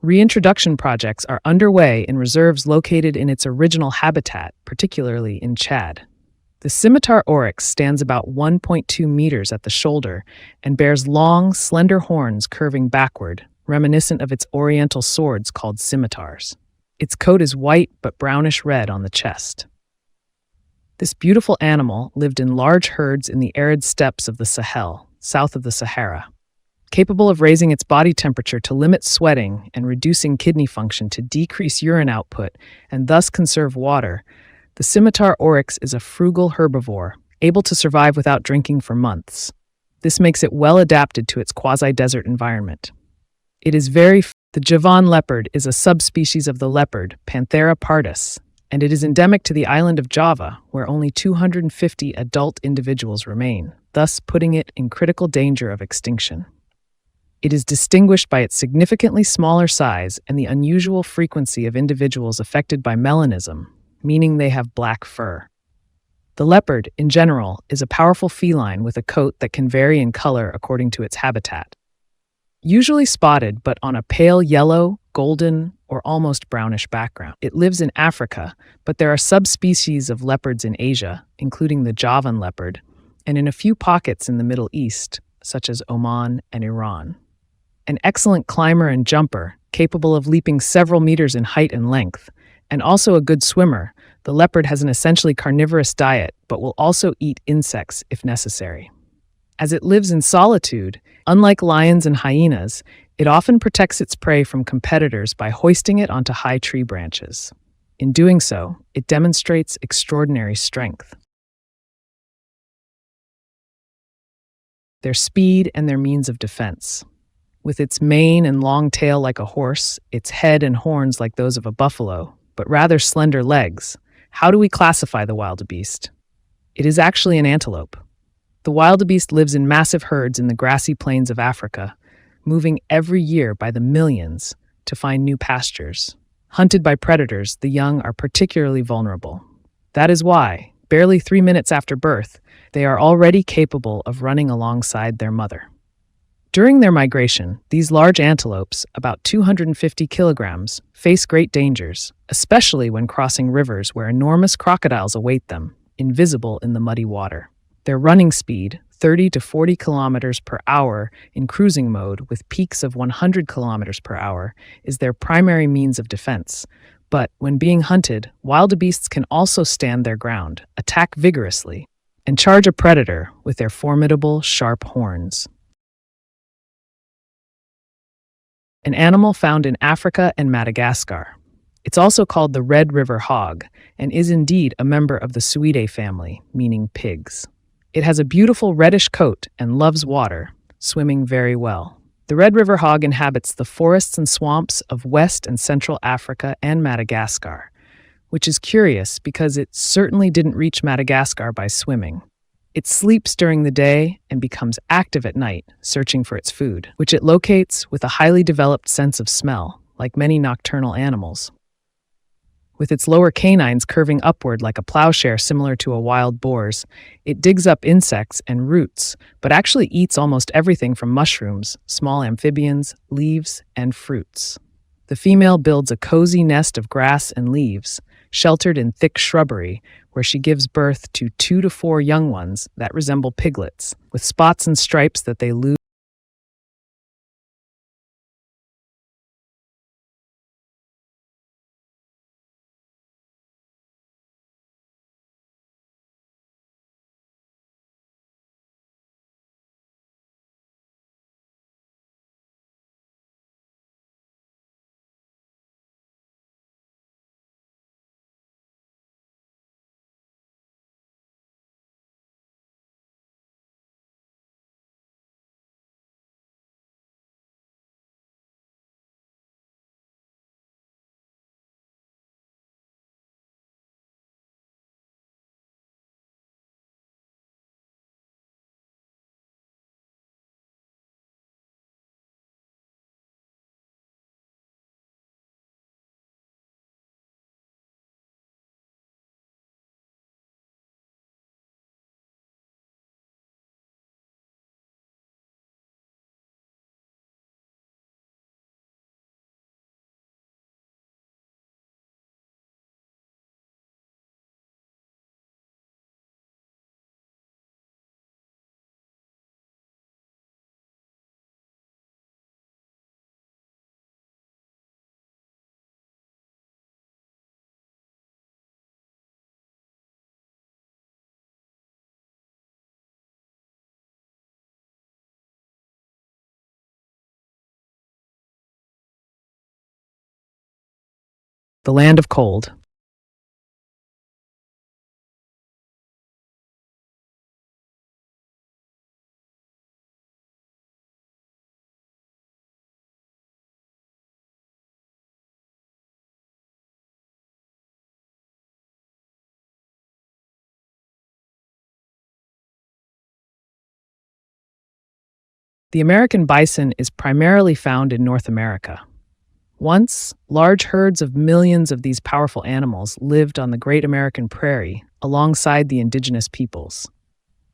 Reintroduction projects are underway in reserves located in its original habitat, particularly in Chad. The scimitar oryx stands about 1.2 meters at the shoulder and bears long, slender horns curving backward, reminiscent of its oriental swords called scimitars. Its coat is white but brownish-red on the chest. This beautiful animal lived in large herds in the arid steppes of the Sahel, south of the Sahara. Capable of raising its body temperature to limit sweating and reducing kidney function to decrease urine output and thus conserve water, the scimitar oryx is a frugal herbivore, able to survive without drinking for months. This makes it well adapted to its quasi-desert environment. The Javan leopard is a subspecies of the leopard, Panthera pardus, and it is endemic to the island of Java, where only 250 adult individuals remain, thus putting it in critical danger of extinction. It is distinguished by its significantly smaller size and the unusual frequency of individuals affected by melanism, meaning they have black fur. The leopard, in general, is a powerful feline with a coat that can vary in color according to its habitat. Usually spotted but on a pale yellow, golden, or almost brownish background. It lives in Africa, but there are subspecies of leopards in Asia, including the Javan leopard, and in a few pockets in the Middle East, such as Oman and Iran. An excellent climber and jumper, capable of leaping several meters in height and length, and also a good swimmer, the leopard has an essentially carnivorous diet but will also eat insects if necessary. As it lives in solitude, unlike lions and hyenas, it often protects its prey from competitors by hoisting it onto high tree branches. In doing so, it demonstrates extraordinary strength. Their speed and their means of defense. With its mane and long tail like a horse, its head and horns like those of a buffalo, but rather slender legs. How do we classify the wildebeest? It is actually an antelope. The wildebeest lives in massive herds in the grassy plains of Africa, moving every year by the millions to find new pastures. Hunted by predators, the young are particularly vulnerable. That is why, barely 3 minutes after birth, they are already capable of running alongside their mother. During their migration, these large antelopes, about 250 kilograms, face great dangers, especially when crossing rivers where enormous crocodiles await them, invisible in the muddy water. Their running speed, 30 to 40 kilometers per hour in cruising mode with peaks of 100 kilometers per hour, is their primary means of defense. But when being hunted, wildebeests can also stand their ground, attack vigorously, and charge a predator with their formidable, sharp horns. An animal found in Africa and Madagascar. It's also called the Red River hog and is indeed a member of the Suidae family, meaning pigs. It has a beautiful reddish coat and loves water, swimming very well. The Red River hog inhabits the forests and swamps of West and Central Africa and Madagascar, which is curious because it certainly didn't reach Madagascar by swimming. It sleeps during the day and becomes active at night, searching for its food, which it locates with a highly developed sense of smell, like many nocturnal animals. With its lower canines curving upward like a plowshare similar to a wild boar's, it digs up insects and roots, but actually eats almost everything from mushrooms, small amphibians, leaves, and fruits. The female builds a cozy nest of grass and leaves, sheltered in thick shrubbery, where she gives birth to 2 to 4 young ones that resemble piglets, with spots and stripes that they lose. The land of cold. The American bison is primarily found in North America. Once, large herds of millions of these powerful animals lived on the Great American Prairie alongside the indigenous peoples.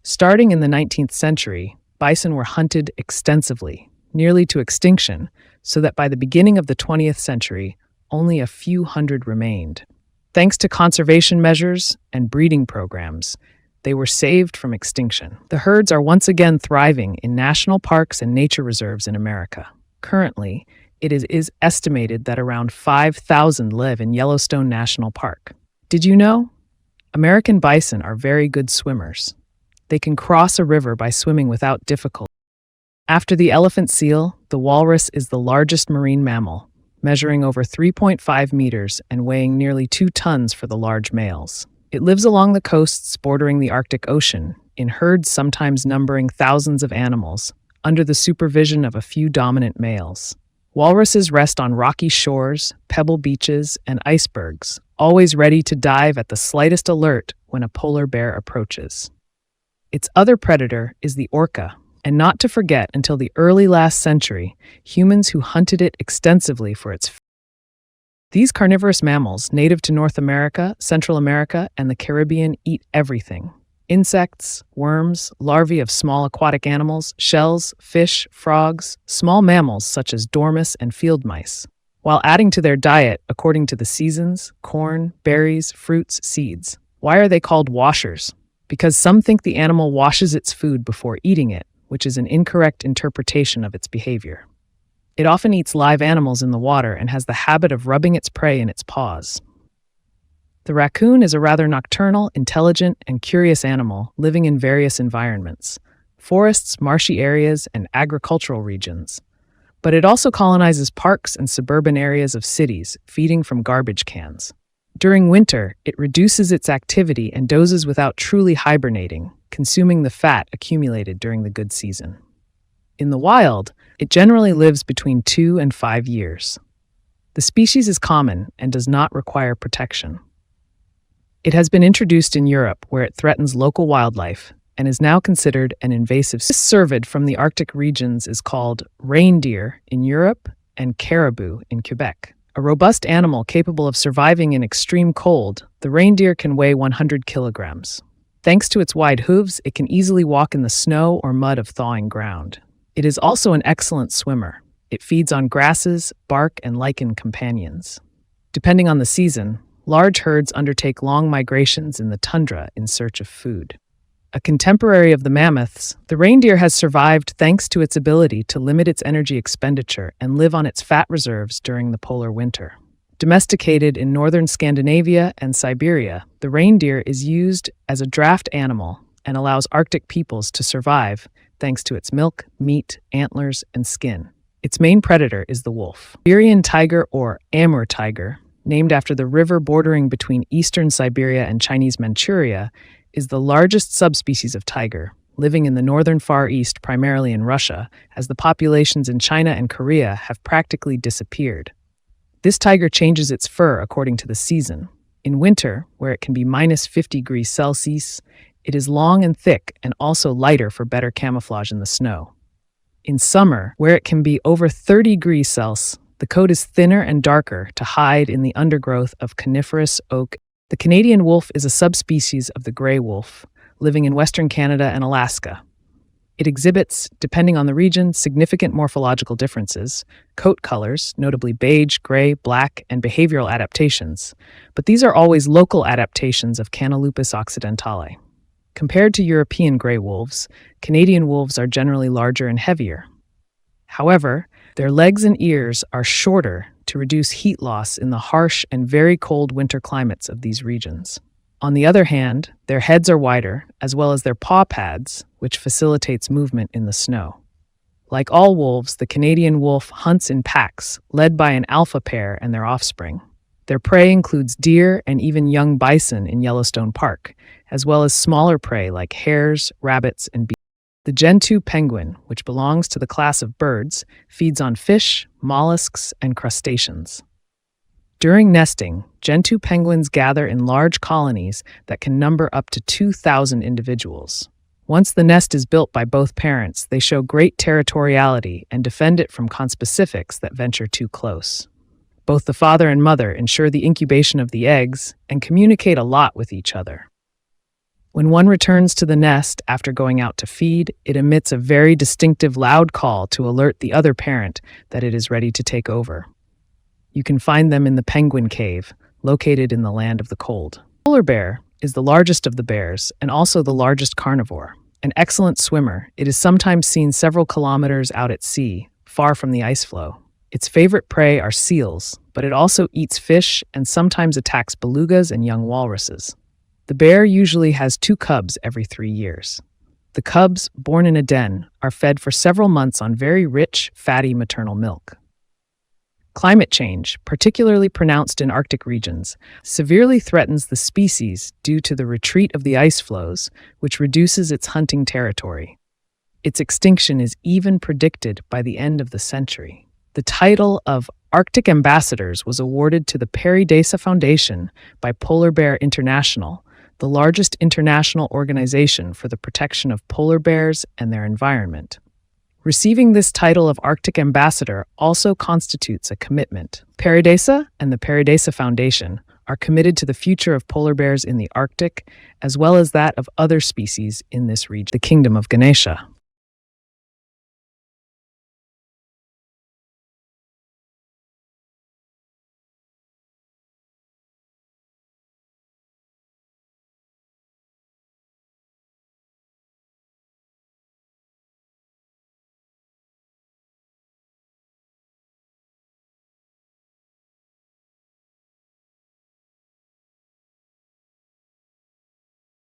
Starting in the 19th century, bison were hunted extensively, nearly to extinction, so that by the beginning of the 20th century, only a few hundred remained. Thanks to conservation measures and breeding programs, they were saved from extinction. The herds are once again thriving in national parks and nature reserves in America. Currently, it is estimated that around 5,000 live in Yellowstone National Park. Did you know? American bison are very good swimmers. They can cross a river by swimming without difficulty. After the elephant seal, the walrus is the largest marine mammal, measuring over 3.5 meters and weighing nearly 2 tons for the large males. It lives along the coasts bordering the Arctic Ocean, in herds sometimes numbering thousands of animals, under the supervision of a few dominant males. Walruses rest on rocky shores, pebble beaches, and icebergs, always ready to dive at the slightest alert when a polar bear approaches. Its other predator is the orca, and not to forget, until the early last century, humans who hunted it extensively for its. These carnivorous mammals, native to North America, Central America, and the Caribbean, eat everything. Insects, worms, larvae of small aquatic animals, shells, fish, frogs, small mammals such as dormice and field mice, while adding to their diet according to the seasons, corn, berries, fruits, seeds. Why are they called washers? Because some think the animal washes its food before eating it, which is an incorrect interpretation of its behavior. It often eats live animals in the water and has the habit of rubbing its prey in its paws. The raccoon is a rather nocturnal, intelligent, and curious animal living in various environments, forests, marshy areas, and agricultural regions. But it also colonizes parks and suburban areas of cities, feeding from garbage cans. During winter, it reduces its activity and dozes without truly hibernating, consuming the fat accumulated during the good season. In the wild, it generally lives between 2 and 5 years. The species is common and does not require protection. It has been introduced in Europe, where it threatens local wildlife, and is now considered an invasive. This cervid from the Arctic regions is called reindeer in Europe and caribou in Quebec. A robust animal capable of surviving in extreme cold, the reindeer can weigh 100 kilograms. Thanks to its wide hooves, it can easily walk in the snow or mud of thawing ground. It is also an excellent swimmer. It feeds on grasses, bark, and lichen companions. Depending on the season, large herds undertake long migrations in the tundra in search of food. A contemporary of the mammoths, the reindeer has survived thanks to its ability to limit its energy expenditure and live on its fat reserves during the polar winter. Domesticated in northern Scandinavia and Siberia, the reindeer is used as a draft animal and allows Arctic peoples to survive thanks to its milk, meat, antlers, and skin. Its main predator is the wolf. Siberian tiger or Amur tiger, named after the river bordering between eastern Siberia and Chinese Manchuria, is the largest subspecies of tiger, living in the northern Far East, primarily in Russia, as the populations in China and Korea have practically disappeared. This tiger changes its fur according to the season. In winter, where it can be -50°C, it is long and thick and also lighter for better camouflage in the snow. In summer, where it can be over 30°C, the coat is thinner and darker to hide in the undergrowth of coniferous oak. The Canadian wolf is a subspecies of the gray wolf, living in Western Canada and Alaska. It exhibits, depending on the region, significant morphological differences, coat colors, notably beige, gray, black, and behavioral adaptations, but these are always local adaptations of Canalupus occidentale. Compared to European gray wolves, Canadian wolves are generally larger and heavier. However, their legs and ears are shorter to reduce heat loss in the harsh and very cold winter climates of these regions. On the other hand, their heads are wider, as well as their paw pads, which facilitates movement in the snow. Like all wolves, the Canadian wolf hunts in packs, led by an alpha pair and their offspring. Their prey includes deer and even young bison in Yellowstone Park, as well as smaller prey like hares, rabbits, and beavers. The gentoo penguin, which belongs to the class of birds, feeds on fish, mollusks, and crustaceans. During nesting, gentoo penguins gather in large colonies that can number up to 2,000 individuals. Once the nest is built by both parents, they show great territoriality and defend it from conspecifics that venture too close. Both the father and mother ensure the incubation of the eggs and communicate a lot with each other. When one returns to the nest after going out to feed, it emits a very distinctive loud call to alert the other parent that it is ready to take over. You can find them in the penguin cave, located in the land of the cold. Polar bear is the largest of the bears and also the largest carnivore. An excellent swimmer, it is sometimes seen several kilometers out at sea, far from the ice floe. Its favorite prey are seals, but it also eats fish and sometimes attacks belugas and young walruses. The bear usually has 2 cubs every 3 years. The cubs, born in a den, are fed for several months on very rich, fatty maternal milk. Climate change, particularly pronounced in Arctic regions, severely threatens the species due to the retreat of the ice floes, which reduces its hunting territory. Its extinction is even predicted by the end of the century. The title of Arctic Ambassadors was awarded to the Perry Desa Foundation by Polar Bear International, the largest international organization for the protection of polar bears and their environment. Receiving this title of Arctic Ambassador also constitutes a commitment. Perry Desa and the Perry Desa Foundation are committed to the future of polar bears in the Arctic, as well as that of other species in this region, the Kingdom of Ganesha.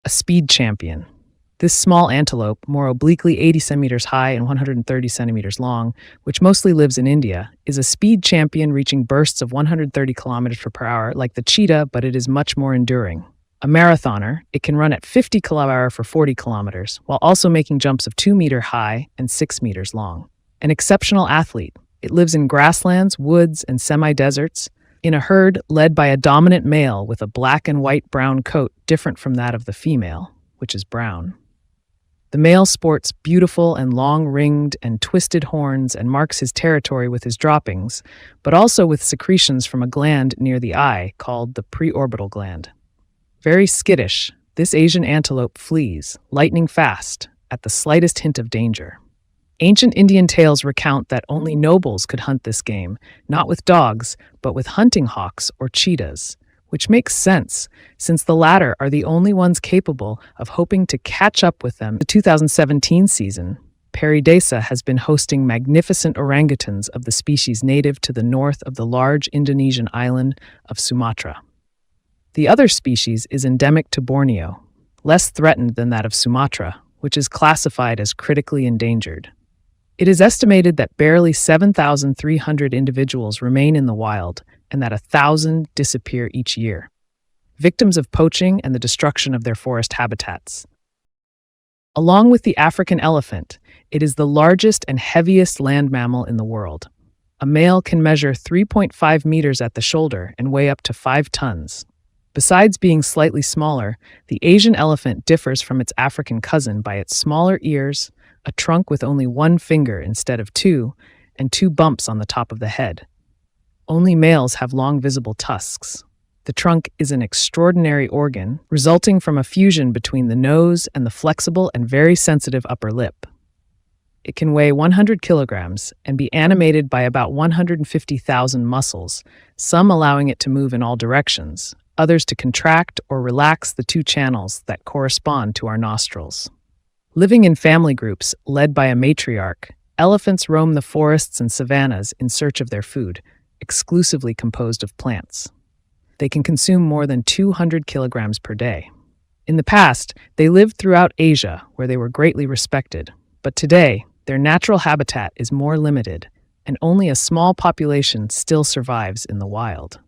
A speed champion. This small antelope, more obliquely 80 centimeters high and 130 centimeters long, which mostly lives in India, is a speed champion reaching bursts of 130 kilometers per hour like the cheetah, but it is much more enduring. A marathoner, it can run at 50 km/h for 40 kilometers, while also making jumps of 2-meter high and 6 meters long. An exceptional athlete, it lives in grasslands, woods, and semi-deserts, in a herd led by a dominant male with a black and white-brown coat different from that of the female, which is brown. The male sports beautiful and long-ringed and twisted horns and marks his territory with his droppings, but also with secretions from a gland near the eye called the preorbital gland. Very skittish, this Asian antelope flees, lightning fast, at the slightest hint of danger. Ancient Indian tales recount that only nobles could hunt this game, not with dogs, but with hunting hawks or cheetahs, which makes sense, since the latter are the only ones capable of hoping to catch up with them. The 2017 season, Perry Desa has been hosting magnificent orangutans of the species native to the north of the large Indonesian island of Sumatra. The other species is endemic to Borneo, less threatened than that of Sumatra, which is classified as critically endangered. It is estimated that barely 7,300 individuals remain in the wild and that 1,000 disappear each year, victims of poaching and the destruction of their forest habitats. Along with the African elephant, it is the largest and heaviest land mammal in the world. A male can measure 3.5 meters at the shoulder and weigh up to 5 tons. Besides being slightly smaller, the Asian elephant differs from its African cousin by its smaller ears, a trunk with only one finger instead of two, and 2 bumps on the top of the head. Only males have long visible tusks. The trunk is an extraordinary organ, resulting from a fusion between the nose and the flexible and very sensitive upper lip. It can weigh 100 kilograms and be animated by about 150,000 muscles, some allowing it to move in all directions, others to contract or relax the 2 channels that correspond to our nostrils. Living in family groups led by a matriarch, elephants roam the forests and savannas in search of their food, exclusively composed of plants. They can consume more than 200 kilograms per day. In the past, they lived throughout Asia, where they were greatly respected, but today, their natural habitat is more limited, and only a small population still survives in the wild.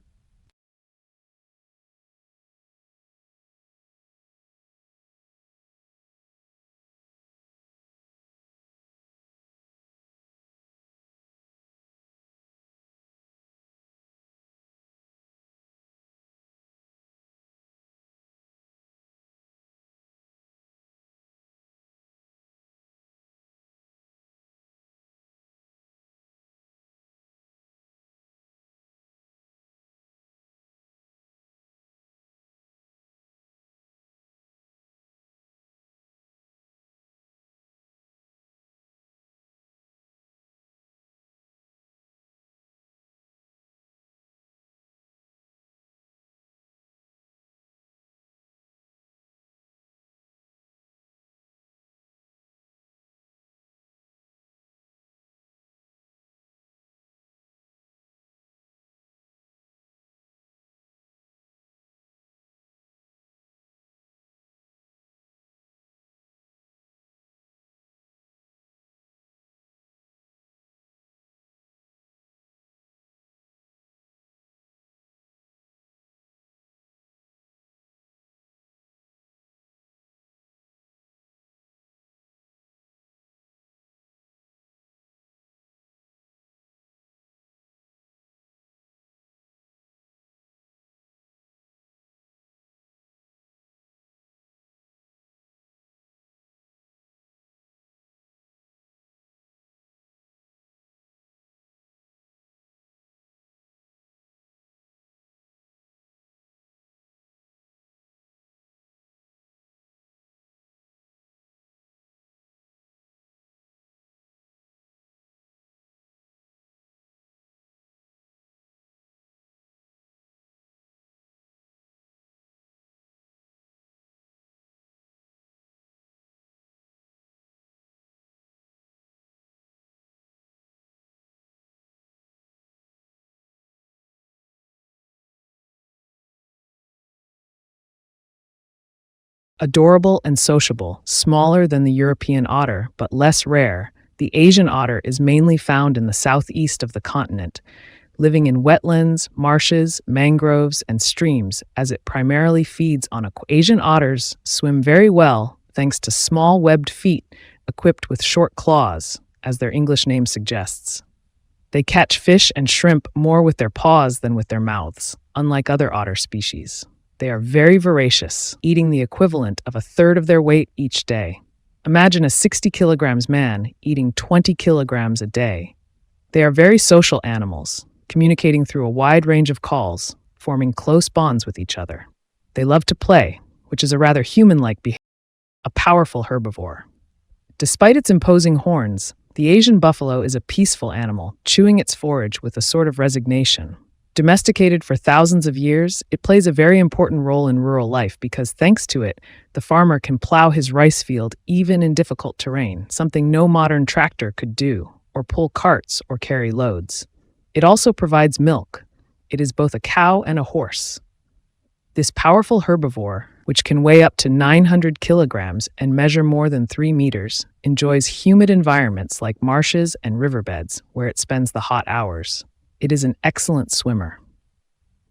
Adorable and sociable, smaller than the European otter, but less rare, the Asian otter is mainly found in the southeast of the continent, living in wetlands, marshes, mangroves, and streams as it primarily feeds on Asian otters swim very well thanks to small webbed feet equipped with short claws, as their English name suggests. They catch fish and shrimp more with their paws than with their mouths, unlike other otter species. They are very voracious, eating the equivalent of a third of their weight each day. Imagine a 60 kilograms man eating 20 kilograms a day. They are very social animals, communicating through a wide range of calls, forming close bonds with each other. They love to play, which is a rather human-like behavior, a powerful herbivore. Despite its imposing horns, the Asian buffalo is a peaceful animal, chewing its forage with a sort of resignation. Domesticated for thousands of years, it plays a very important role in rural life because, thanks to it, the farmer can plow his rice field even in difficult terrain, something no modern tractor could do, or pull carts or carry loads. It also provides milk. It is both a cow and a horse. This powerful herbivore, which can weigh up to 900 kilograms and measure more than 3 meters, enjoys humid environments like marshes and riverbeds where it spends the hot hours. It is an excellent swimmer.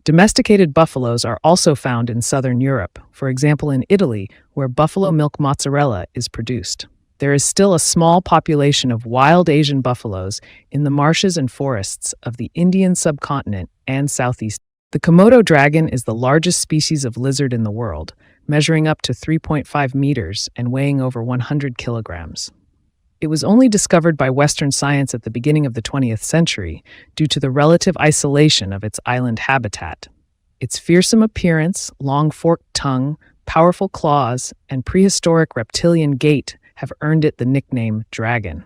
Domesticated buffaloes are also found in southern Europe, for example in Italy, where buffalo milk mozzarella is produced. There is still a small population of wild Asian buffaloes in the marshes and forests of the Indian subcontinent and Southeast. The Komodo dragon is the largest species of lizard in the world, measuring up to 3.5 meters and weighing over 100 kilograms. It was only discovered by Western science at the beginning of the 20th century due to the relative isolation of its island habitat. Its fearsome appearance, long forked tongue, powerful claws, and prehistoric reptilian gait have earned it the nickname dragon.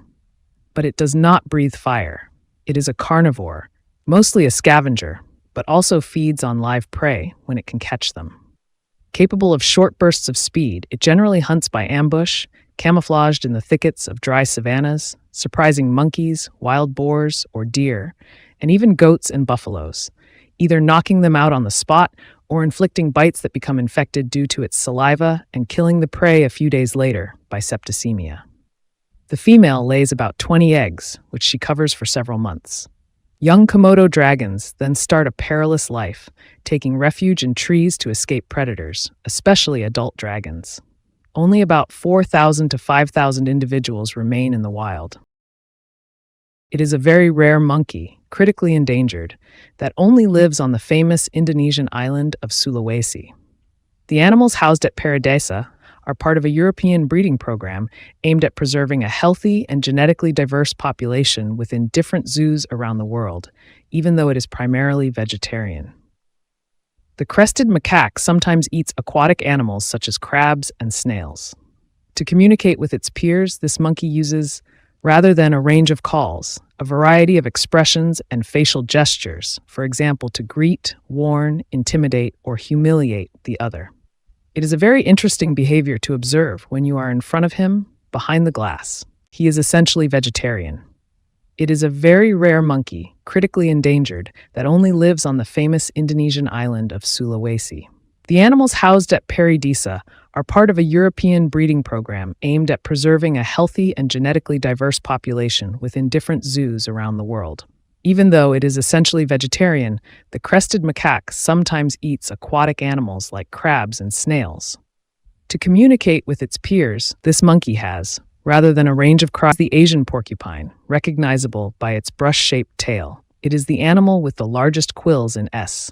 But it does not breathe fire. It is a carnivore, mostly a scavenger, but also feeds on live prey when it can catch them. Capable of short bursts of speed, it generally hunts by ambush, camouflaged in the thickets of dry savannas, surprising monkeys, wild boars, or deer, and even goats and buffaloes, either knocking them out on the spot or inflicting bites that become infected due to its saliva and killing the prey a few days later by septicemia. The female lays about 20 eggs, which she covers for several months. Young Komodo dragons then start a perilous life, taking refuge in trees to escape predators, especially adult dragons. Only about 4,000 to 5,000 individuals remain in the wild. It is a very rare monkey, critically endangered, that only lives on the famous Indonesian island of Sulawesi. The animals housed at Perry Desa are part of a European breeding program aimed at preserving a healthy and genetically diverse population within different zoos around the world, even though it is primarily vegetarian. The crested macaque sometimes eats aquatic animals such as crabs and snails. To communicate with its peers, this monkey uses, rather than a range of calls, a variety of expressions and facial gestures, for example, to greet, warn, intimidate, or humiliate the other. It is a very interesting behavior to observe when you are in front of him, behind the glass. He is essentially vegetarian. It is a very rare monkey, critically endangered, that only lives on the famous Indonesian island of Sulawesi. The animals housed at Pairi Desa are part of a European breeding program aimed at preserving a healthy and genetically diverse population within different zoos around the world. Even though it is essentially vegetarian, the crested macaque sometimes eats aquatic animals like crabs and snails. To communicate with its peers, this monkey has, rather than a range of cries, the Asian porcupine, recognizable by its brush-shaped tail. It is the animal with the largest quills in S.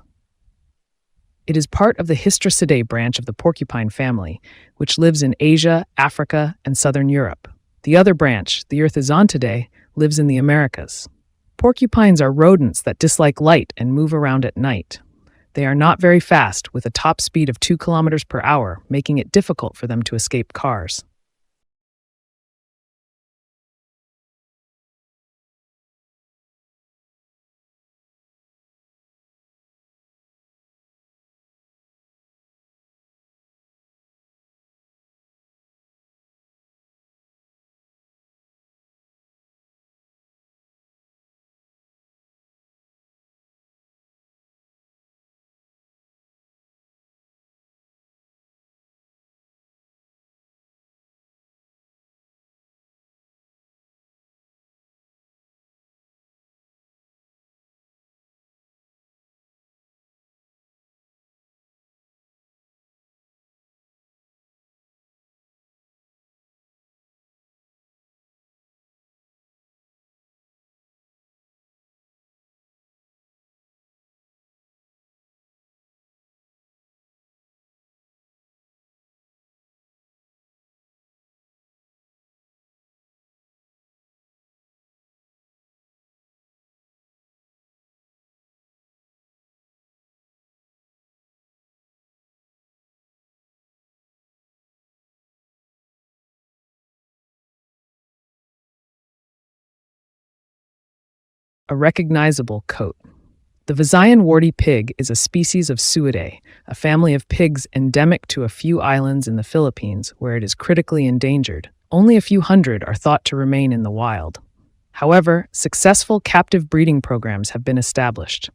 It is part of the Hystricidae branch of the porcupine family, which lives in Asia, Africa, and southern Europe. The other branch, the Orthizontidae, lives in the Americas. Porcupines are rodents that dislike light and move around at night. They are not very fast, with a top speed of 2 kilometers per hour, making it difficult for them to escape cars. a recognizable coat. The Visayan warty pig is a species of Suidae, a family of pigs endemic to a few islands in the Philippines where it is critically endangered. Only a few hundred are thought to remain in the wild. However, successful captive breeding programs have been established.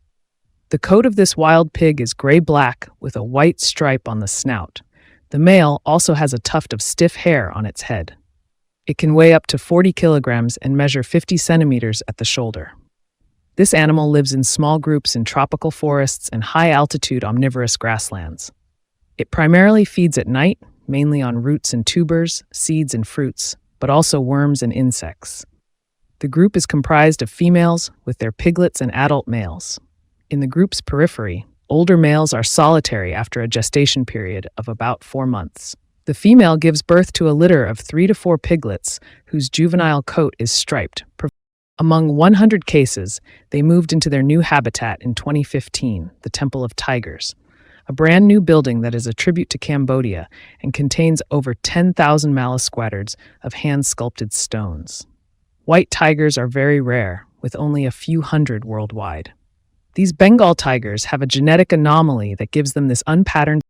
The coat of this wild pig is gray-black with a white stripe on the snout. The male also has a tuft of stiff hair on its head. It can weigh up to 40 kilograms and measure 50 centimeters at the shoulder. This animal lives in small groups in tropical forests and high-altitude omnivorous grasslands. It primarily feeds at night, mainly on roots and tubers, seeds and fruits, but also worms and insects. The group is comprised of females with their piglets and adult males. In the group's periphery, older males are solitary after a gestation period of about 4 months. The female gives birth to a litter of 3 to 4 piglets whose juvenile coat is striped. Among 100 cases, they moved into their new habitat in 2015, the Temple of Tigers, a brand new building that is a tribute to Cambodia and contains over 10,000 malisquatters of hand-sculpted stones. White tigers are very rare, with only a few hundred worldwide. These Bengal tigers have a genetic anomaly that gives them this unpatterned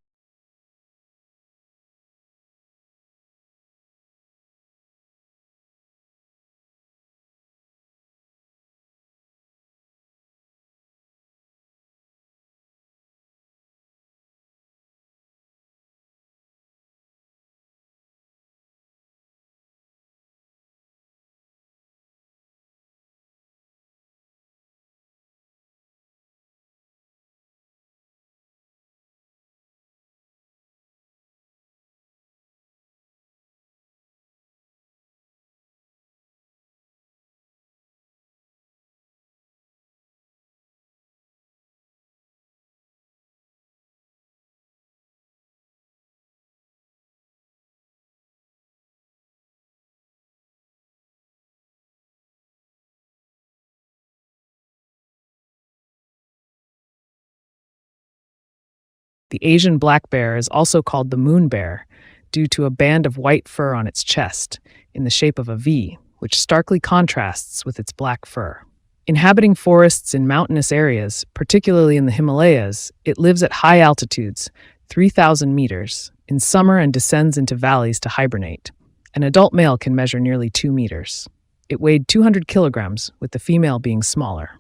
The Asian black bear is also called the moon bear due to a band of white fur on its chest in the shape of a V, which starkly contrasts with its black fur. Inhabiting forests in mountainous areas, particularly in the Himalayas, it lives at high altitudes, 3,000 meters, in summer and descends into valleys to hibernate. An adult male can measure nearly 2 meters. It weighed 200 kilograms, with the female being smaller.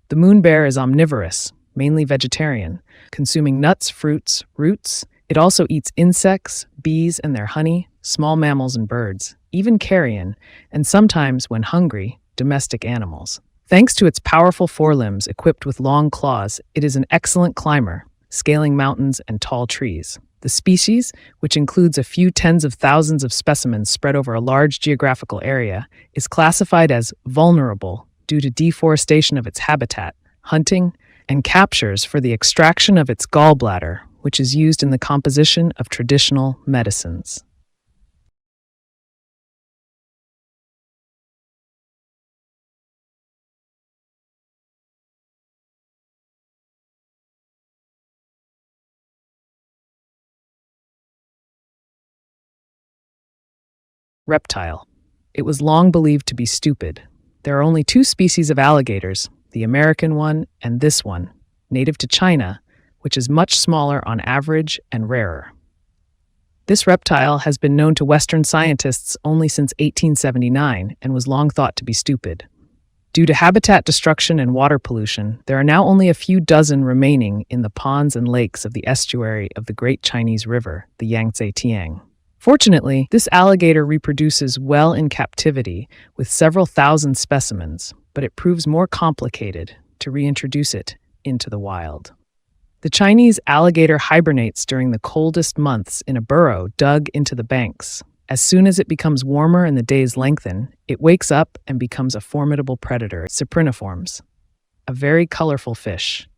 The moon bear is omnivorous, mainly vegetarian, consuming nuts, fruits, roots. It also eats insects, bees and their honey, small mammals and birds, even carrion, and sometimes, when hungry, domestic animals. Thanks to its powerful forelimbs equipped with long claws, it is an excellent climber, scaling mountains and tall trees. The species, which includes a few tens of thousands of specimens spread over a large geographical area, is classified as vulnerable due to deforestation of its habitat, hunting, and captures for the extraction of its gallbladder, which is used in the composition of traditional medicines. Reptile. It was long believed to be stupid. There are only 2 species of alligators, the American one and this one, native to China, which is much smaller on average and rarer. This reptile has been known to Western scientists only since 1879 and was long thought to be stupid. Due to habitat destruction and water pollution, there are now only a few dozen remaining in the ponds and lakes of the estuary of the Great Chinese River, the Yangtze-Kiang. Fortunately, this alligator reproduces well in captivity with several thousand specimens, but it proves more complicated to reintroduce it into the wild. The Chinese alligator hibernates during the coldest months in a burrow dug into the banks. As soon as it becomes warmer and the days lengthen, it wakes up and becomes a formidable predator, cypriniforms, a very colorful fish.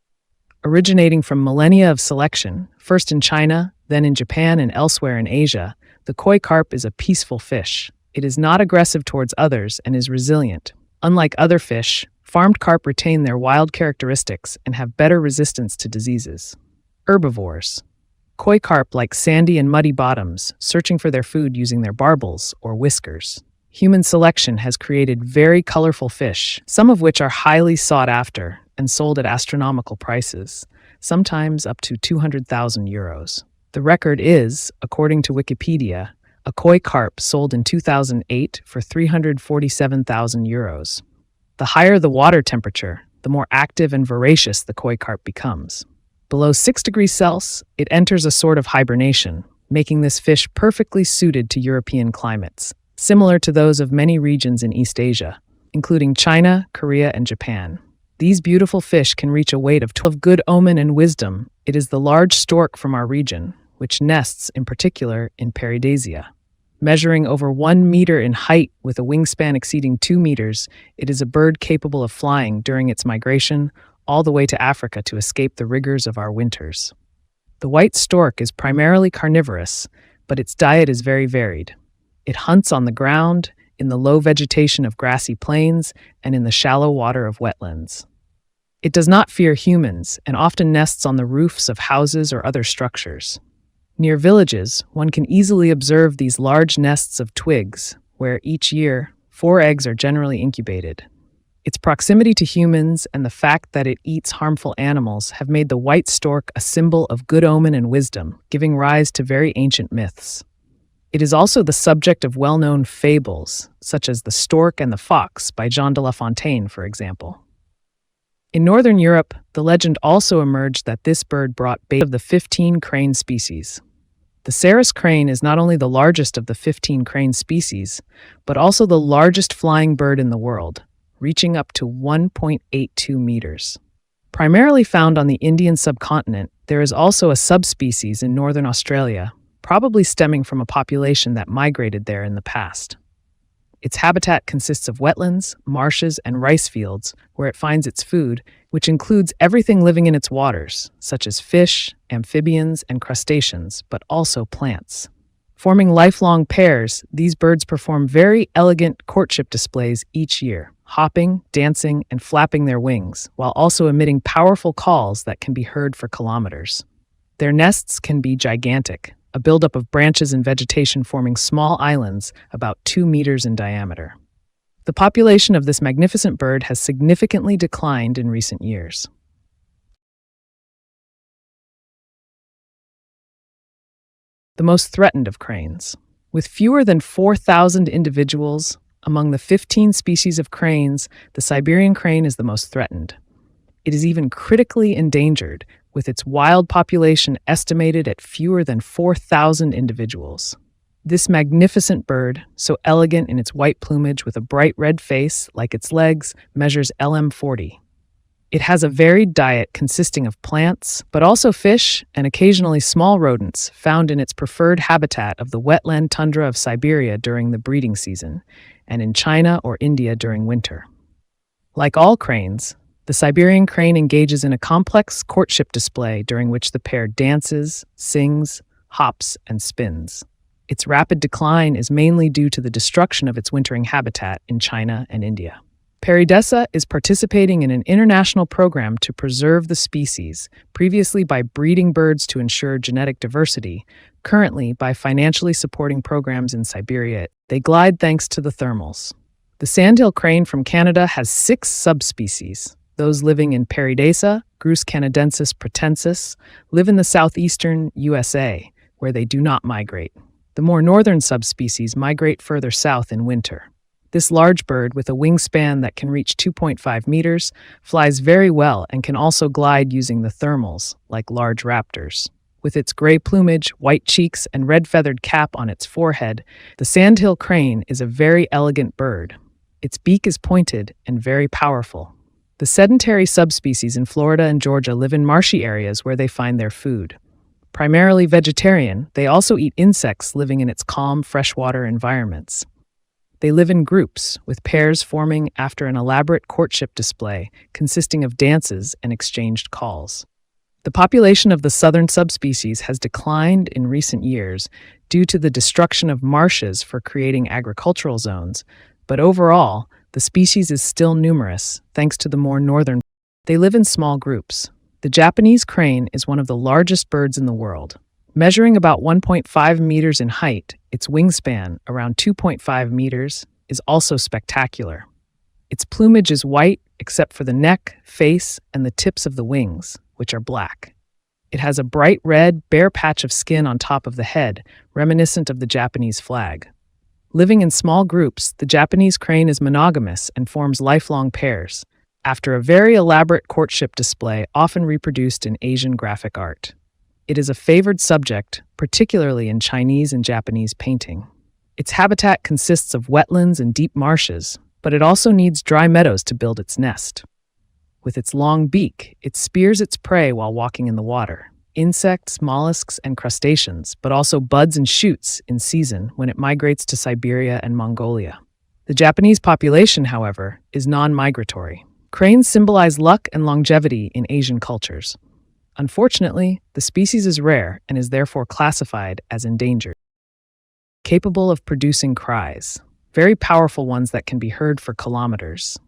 Originating from millennia of selection, first in China, then in Japan and elsewhere in Asia, the koi carp is a peaceful fish. It is not aggressive towards others and is resilient. Unlike other fish, farmed carp retain their wild characteristics and have better resistance to diseases. Herbivores. Koi carp like sandy and muddy bottoms, searching for their food using their barbels or whiskers. Human selection has created very colorful fish, some of which are highly sought after and sold at astronomical prices, sometimes up to 200,000 euros. The record is, according to Wikipedia, a koi carp sold in 2008 for 347,000 euros. The higher the water temperature, the more active and voracious the koi carp becomes. Below 6 degrees Celsius, it enters a sort of hibernation, making this fish perfectly suited to European climates, similar to those of many regions in East Asia, including China, Korea, and Japan. These beautiful fish can reach a weight of 12. Good omen and wisdom, it is the large stork from our region, which nests in particular in Pairi Daiza. Measuring over 1 meter in height with a wingspan exceeding 2 meters, it is a bird capable of flying during its migration all the way to Africa to escape the rigors of our winters. The white stork is primarily carnivorous, but its diet is very varied. It hunts on the ground, in the low vegetation of grassy plains, and in the shallow water of wetlands. It does not fear humans and often nests on the roofs of houses or other structures. Near villages, one can easily observe these large nests of twigs, where each year 4 eggs are generally incubated. Its proximity to humans and the fact that it eats harmful animals have made the white stork a symbol of good omen and wisdom, giving rise to very ancient myths. It is also the subject of well-known fables, such as The Stork and the Fox by Jean de La Fontaine, for example. In Northern Europe, the legend also emerged that this bird brought babies of the 15 crane species. The Sarus crane is not only the largest of the 15 crane species, but also the largest flying bird in the world, reaching up to 1.82 meters. Primarily found on the Indian subcontinent, there is also a subspecies in northern Australia, probably stemming from a population that migrated there in the past. Its habitat consists of wetlands, marshes, and rice fields, where it finds its food, which includes everything living in its waters, such as fish, amphibians, and crustaceans, but also plants. Forming lifelong pairs, these birds perform very elegant courtship displays each year, hopping, dancing, and flapping their wings, while also emitting powerful calls that can be heard for kilometers. Their nests can be gigantic, a buildup of branches and vegetation forming small islands about 2 meters in diameter. The population of this magnificent bird has significantly declined in recent years. The most threatened of cranes. With fewer than 4,000 individuals, among the 15 species of cranes, the Siberian crane is the most threatened. It is even critically endangered, with its wild population estimated at fewer than 4,000 individuals. This magnificent bird, so elegant in its white plumage with a bright red face like its legs, measures LM40. It has a varied diet consisting of plants, but also fish and occasionally small rodents found in its preferred habitat of the wetland tundra of Siberia during the breeding season, and in China or India during winter. Like all cranes, the Siberian crane engages in a complex courtship display during which the pair dances, sings, hops, and spins. Its rapid decline is mainly due to the destruction of its wintering habitat in China and India. Perry Desa is participating in an international program to preserve the species, previously by breeding birds to ensure genetic diversity, currently by financially supporting programs in Siberia. They glide thanks to the thermals. The sandhill crane from Canada has 6 subspecies. Those living in Pairi Desa, Grus canadensis pratensis, live in the southeastern USA, where they do not migrate. The more northern subspecies migrate further south in winter. This large bird, with a wingspan that can reach 2.5 meters, flies very well and can also glide using the thermals, like large raptors. With its gray plumage, white cheeks, and red-feathered cap on its forehead, the sandhill crane is a very elegant bird. Its beak is pointed and very powerful. The sedentary subspecies in Florida and Georgia live in marshy areas where they find their food. Primarily vegetarian, they also eat insects living in its calm, freshwater environments. They live in groups, with pairs forming after an elaborate courtship display consisting of dances and exchanged calls. The population of the southern subspecies has declined in recent years due to the destruction of marshes for creating agricultural zones, but overall, the species is still numerous, thanks to the more northern. They live in small groups. The Japanese crane is one of the largest birds in the world. Measuring about 1.5 meters in height, its wingspan, around 2.5 meters, is also spectacular. Its plumage is white except for the neck, face, and the tips of the wings, which are black. It has a bright red, bare patch of skin on top of the head, reminiscent of the Japanese flag. Living in small groups, the Japanese crane is monogamous and forms lifelong pairs, after a very elaborate courtship display often reproduced in Asian graphic art. It is a favored subject, particularly in Chinese and Japanese painting. Its habitat consists of wetlands and deep marshes, but it also needs dry meadows to build its nest. With its long beak, it spears its prey while walking in the water. Insects, mollusks, and crustaceans, but also buds and shoots in season when it migrates to Siberia and Mongolia. The Japanese population, however, is non-migratory. Cranes symbolize luck and longevity in Asian cultures. Unfortunately, the species is rare and is therefore classified as endangered. Capable of producing cries, very powerful ones that can be heard for kilometers.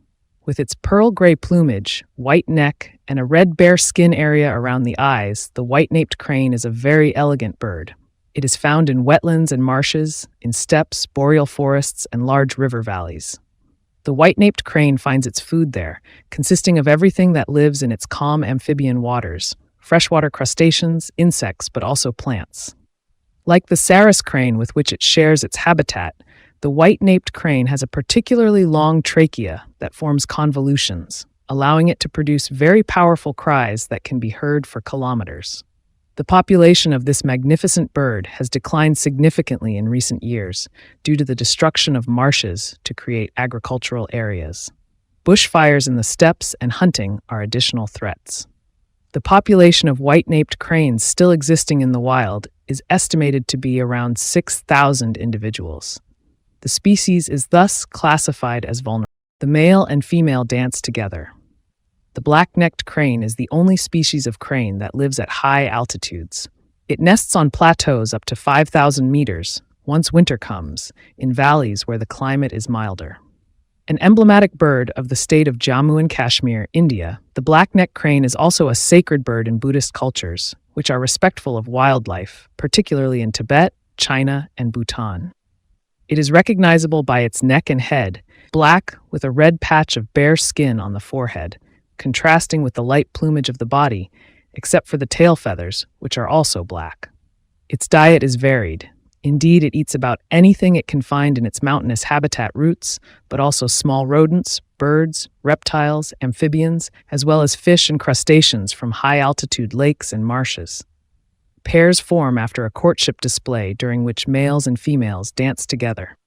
With its pearl gray plumage, white neck, and a red bare skin area around the eyes, the white-naped crane is a very elegant bird. It is found in wetlands and marshes, in steppes, boreal forests, and large river valleys. The white-naped crane finds its food there, consisting of everything that lives in its calm amphibian waters, freshwater crustaceans, insects, but also plants. Like the Saris crane with which it shares its habitat, the white-naped crane has a particularly long trachea that forms convolutions, allowing it to produce very powerful cries that can be heard for kilometers. The population of this magnificent bird has declined significantly in recent years due to the destruction of marshes to create agricultural areas. Bushfires in the steppes and hunting are additional threats. The population of white-naped cranes still existing in the wild is estimated to be around 6,000 individuals. The species is thus classified as vulnerable. The male and female dance together. The black-necked crane is the only species of crane that lives at high altitudes. It nests on plateaus up to 5,000 meters, once winter comes, in valleys where the climate is milder. An emblematic bird of the state of Jammu and Kashmir, India, the black-necked crane is also a sacred bird in Buddhist cultures, which are respectful of wildlife, particularly in Tibet, China, and Bhutan. It is recognizable by its neck and head, black with a red patch of bare skin on the forehead, contrasting with the light plumage of the body, except for the tail feathers, which are also black. Its diet is varied. Indeed, it eats about anything it can find in its mountainous habitat roots, but also small rodents, birds, reptiles, amphibians, as well as fish and crustaceans from high-altitude lakes and marshes. Pairs form after a courtship display during which males and females dance together.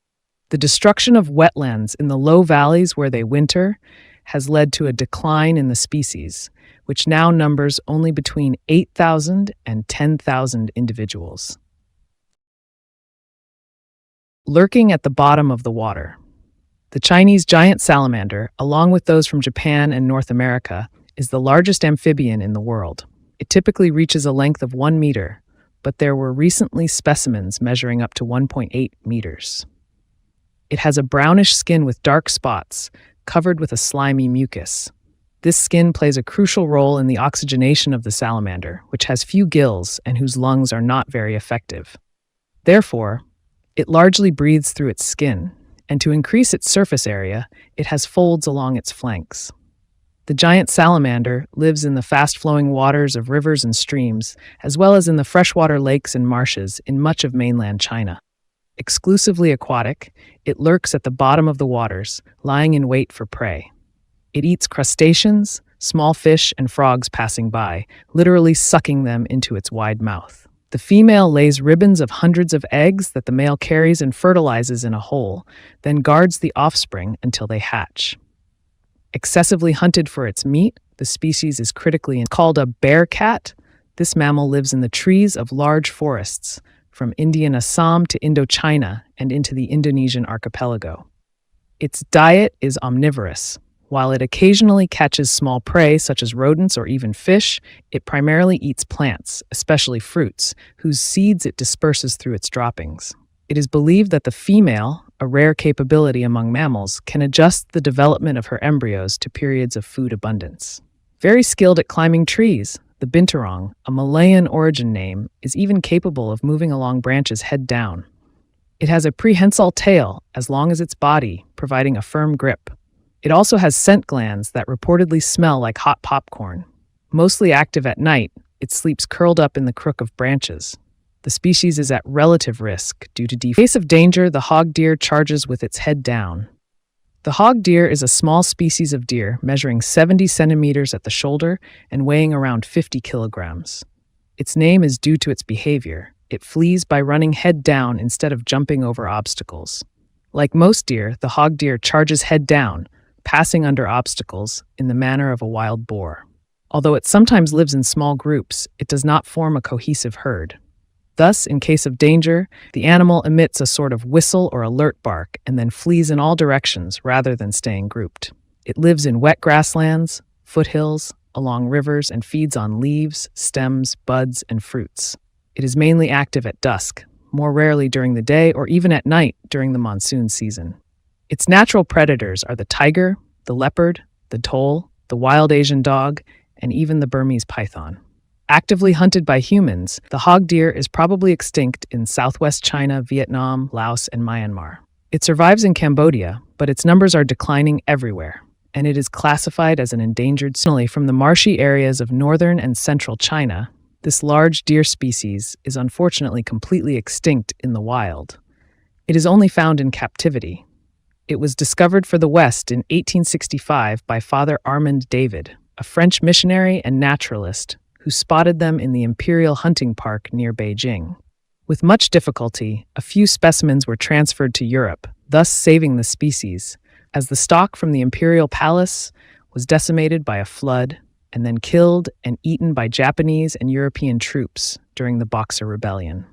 The destruction of wetlands in the low valleys where they winter has led to a decline in the species, which now numbers only between 8,000 and 10,000 individuals. Lurking at the bottom of the water. The Chinese giant salamander, along with those from Japan and North America, is the largest amphibian in the world. It typically reaches a length of 1 meter, but there were recently specimens measuring up to 1.8 meters. It has a brownish skin with dark spots, covered with a slimy mucus. This skin plays a crucial role in the oxygenation of the salamander, which has few gills and whose lungs are not very effective. Therefore, it largely breathes through its skin, and to increase its surface area, it has folds along its flanks. The giant salamander lives in the fast-flowing waters of rivers and streams, as well as in the freshwater lakes and marshes in much of mainland China. Exclusively aquatic, it lurks at the bottom of the waters, lying in wait for prey. It eats crustaceans, small fish, and frogs passing by, literally sucking them into its wide mouth. The female lays ribbons of hundreds of eggs that the male carries and fertilizes in a hole, then guards the offspring until they hatch. Excessively hunted for its meat, the species is critically called a bear cat. This mammal lives in the trees of large forests, from Indian Assam to Indochina and into the Indonesian archipelago. Its diet is omnivorous. While it occasionally catches small prey such as rodents or even fish, it primarily eats plants, especially fruits, whose seeds it disperses through its droppings. It is believed that the female, a rare capability among mammals, can adjust the development of her embryos to periods of food abundance. Very skilled at climbing trees, the binturong, a Malayan origin name, is even capable of moving along branches head down. It has a prehensile tail as long as its body, providing a firm grip. It also has scent glands that reportedly smell like hot popcorn. Mostly active at night, it sleeps curled up in the crook of branches. The species is at relative risk due to in case of danger, the hog deer charges with its head down. The hog deer is a small species of deer measuring 70 centimeters at the shoulder and weighing around 50 kilograms. Its name is due to its behavior. It flees by running head down instead of jumping over obstacles. Like most deer, the hog deer charges head down, passing under obstacles in the manner of a wild boar. Although it sometimes lives in small groups, it does not form a cohesive herd. Thus, in case of danger, the animal emits a sort of whistle or alert bark and then flees in all directions rather than staying grouped. It lives in wet grasslands, foothills, along rivers, and feeds on leaves, stems, buds, and fruits. It is mainly active at dusk, more rarely during the day or even at night during the monsoon season. Its natural predators are the tiger, the leopard, the toll, the wild Asian dog, and even the Burmese python. Actively hunted by humans, the hog deer is probably extinct in southwest China, Vietnam, Laos, and Myanmar. It survives in Cambodia, but its numbers are declining everywhere, and it is classified as an endangered species. From the marshy areas of northern and central China, this large deer species is unfortunately completely extinct in the wild. It is only found in captivity. It was discovered for the West in 1865 by Father Armand David, a French missionary and naturalist who spotted them in the Imperial Hunting Park near Beijing. With much difficulty, a few specimens were transferred to Europe, thus saving the species, as the stock from the Imperial Palace was decimated by a flood and then killed and eaten by Japanese and European troops during the Boxer Rebellion.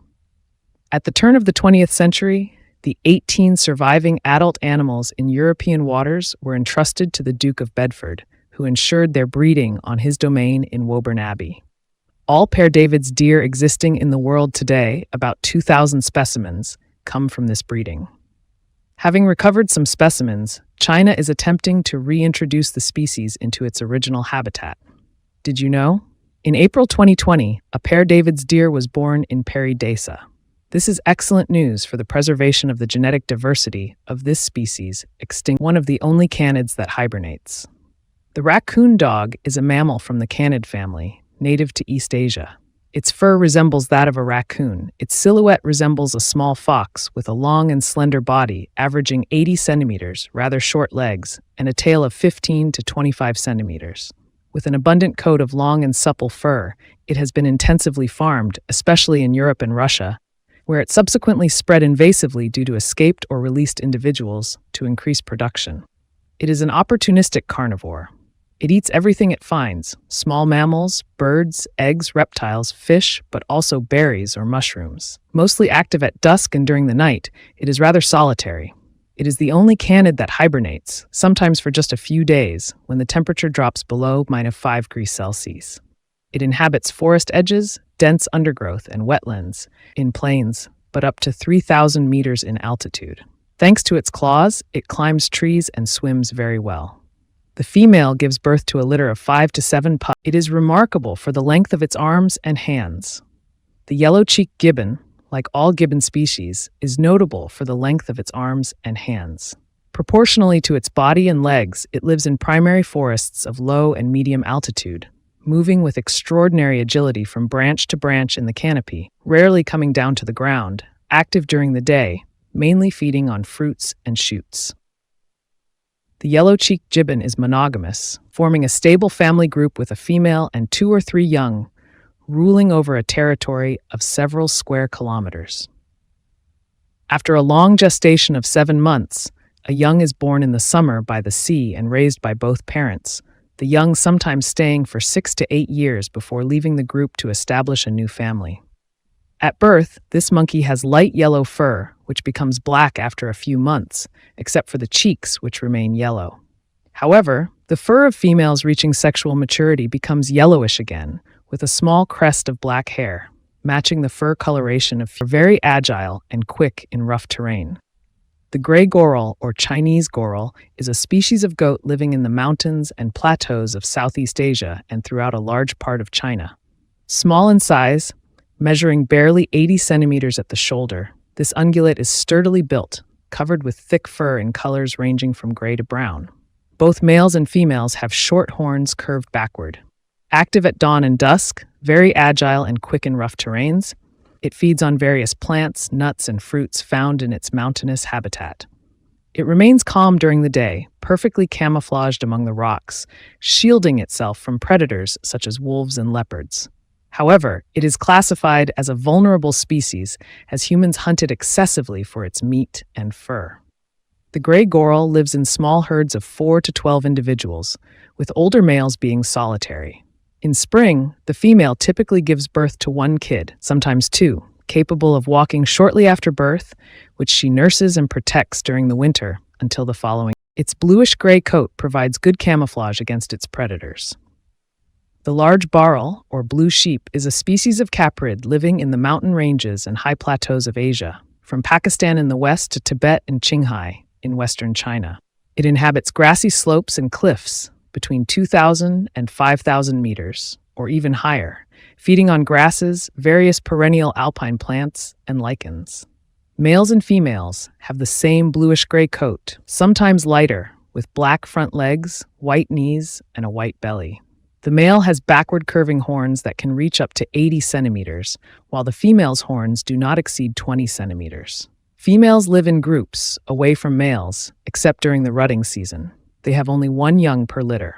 At the turn of the 20th century, the 18 surviving adult animals in European waters were entrusted to the Duke of Bedford, who ensured their breeding on his domain in Woburn Abbey. All Perry David's deer existing in the world today, about 2,000 specimens, come from this breeding. Having recovered some specimens, China is attempting to reintroduce the species into its original habitat. Did you know? In April 2020, a Perry David's deer was born in Pairi Daiza. This is excellent news for the preservation of the genetic diversity of this species, extinct, one of the only canids that hibernates. The raccoon dog is a mammal from the canid family, native to East Asia. Its fur resembles that of a raccoon. Its silhouette resembles a small fox with a long and slender body, averaging 80 centimeters, rather short legs, and a tail of 15 to 25 centimeters. With an abundant coat of long and supple fur, it has been intensively farmed, especially in Europe and Russia, where it subsequently spread invasively due to escaped or released individuals to increase production. It is an opportunistic carnivore. It eats everything it finds: small mammals, birds, eggs, reptiles, fish, but also berries or mushrooms. Mostly active at dusk and during the night, it is rather solitary. It is the only canid that hibernates, sometimes for just a few days, when the temperature drops below -5 degrees Celsius. It inhabits forest edges, dense undergrowth, and wetlands, in plains, but up to 3,000 meters in altitude. Thanks to its claws, it climbs trees and swims very well. The female gives birth to a litter of 5 to 7 pups. It is remarkable for the length of its arms and hands. The yellow-cheeked gibbon, like all gibbon species, is notable for the length of its arms and hands. Proportionally to its body and legs, it lives in primary forests of low and medium altitude, moving with extraordinary agility from branch to branch in the canopy, rarely coming down to the ground, active during the day, mainly feeding on fruits and shoots. The yellow-cheeked gibbon is monogamous, forming a stable family group with a female and 2 or 3 young, ruling over a territory of several square kilometers. After a long gestation of 7 months, a young is born in the summer by the sea and raised by both parents, the young sometimes staying for 6 to 8 years before leaving the group to establish a new family. At birth, this monkey has light yellow fur, which becomes black after a few months, except for the cheeks, which remain yellow. However, the fur of females reaching sexual maturity becomes yellowish again, with a small crest of black hair, matching the fur coloration of very agile and quick in rough terrain. The gray goral, or Chinese goral, is a species of goat living in the mountains and plateaus of Southeast Asia and throughout a large part of China. Small in size, measuring barely 80 centimeters at the shoulder, This ungulate is sturdily built, covered with thick fur in colors ranging from gray to brown. Both males and females have short horns curved backward. Active at dawn and dusk, very agile and quick in rough terrains, it feeds on various plants, nuts, and fruits found in its mountainous habitat. It remains calm during the day, perfectly camouflaged among the rocks, shielding itself from predators such as wolves and leopards. However, it is classified as a vulnerable species as humans hunt it excessively for its meat and fur. The gray goral lives in small herds of 4 to 12 individuals, with older males being solitary. In spring, the female typically gives birth to one kid, sometimes two, capable of walking shortly after birth, which she nurses and protects during the winter until the following. Its bluish-gray coat provides good camouflage against its predators. The large bharal, or blue sheep, is a species of caprid living in the mountain ranges and high plateaus of Asia, from Pakistan in the west to Tibet and Qinghai in western China. It inhabits grassy slopes and cliffs between 2,000 and 5,000 meters, or even higher, feeding on grasses, various perennial alpine plants, and lichens. Males and females have the same bluish-gray coat, sometimes lighter, with black front legs, white knees, and a white belly. The male has backward curving horns that can reach up to 80 centimeters, while the female's horns do not exceed 20 centimeters. Females live in groups, away from males, except during the rutting season. They have only one young per litter.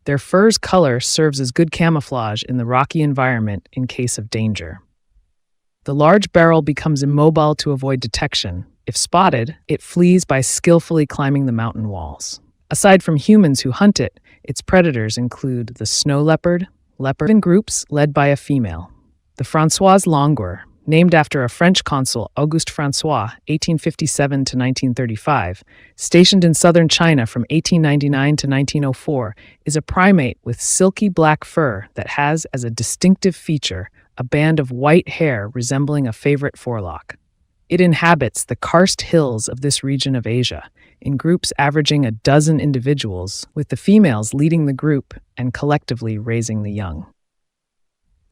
Their fur's color serves as good camouflage in the rocky environment in case of danger. The large bharal becomes immobile to avoid detection. If spotted, it flees by skillfully climbing the mountain walls. Aside from humans who hunt it, its predators include the snow leopard in groups led by a female. The Françoise langur, named after a French consul, Auguste François, 1857 to 1935, stationed in southern China from 1899 to 1904, is a primate with silky black fur that has as a distinctive feature a band of white hair resembling a favorite forelock. It inhabits the karst hills of this region of Asia, in groups averaging a dozen individuals, with the females leading the group and collectively raising the young.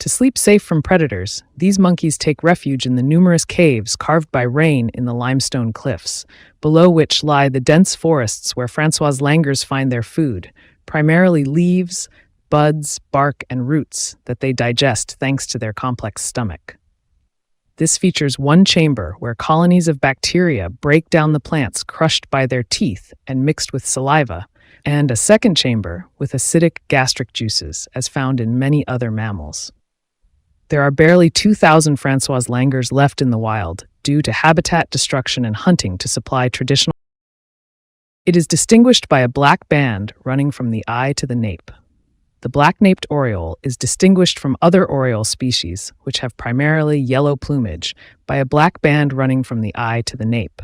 To sleep safe from predators, these monkeys take refuge in the numerous caves carved by rain in the limestone cliffs, below which lie the dense forests where François langurs find their food, primarily leaves, buds, bark, and roots that they digest thanks to their complex stomach. This features one chamber where colonies of bacteria break down the plants crushed by their teeth and mixed with saliva, and a second chamber with acidic gastric juices, as found in many other mammals. There are barely 2,000 François langurs left in the wild due to habitat destruction and hunting to supply traditional. It is distinguished by a black band running from the eye to the nape. The black-naped oriole is distinguished from other oriole species, which have primarily yellow plumage, by a black band running from the eye to the nape.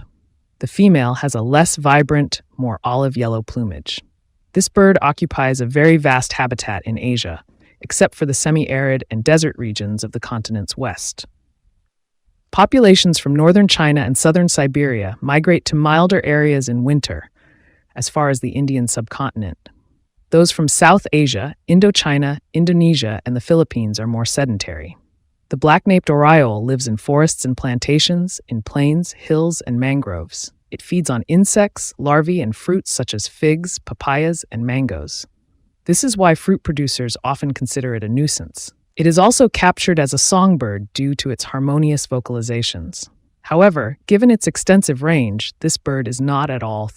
The female has a less vibrant, more olive-yellow plumage. This bird occupies a very vast habitat in Asia, except for the semi-arid and desert regions of the continent's west. Populations from northern China and southern Siberia migrate to milder areas in winter, as far as the Indian subcontinent. Those from South Asia, Indochina, Indonesia, and the Philippines are more sedentary. The black-naped oriole lives in forests and plantations, in plains, hills, and mangroves. It feeds on insects, larvae, and fruits such as figs, papayas, and mangoes. This is why fruit producers often consider it a nuisance. It is also captured as a songbird due to its harmonious vocalizations. However, given its extensive range, this bird is not at all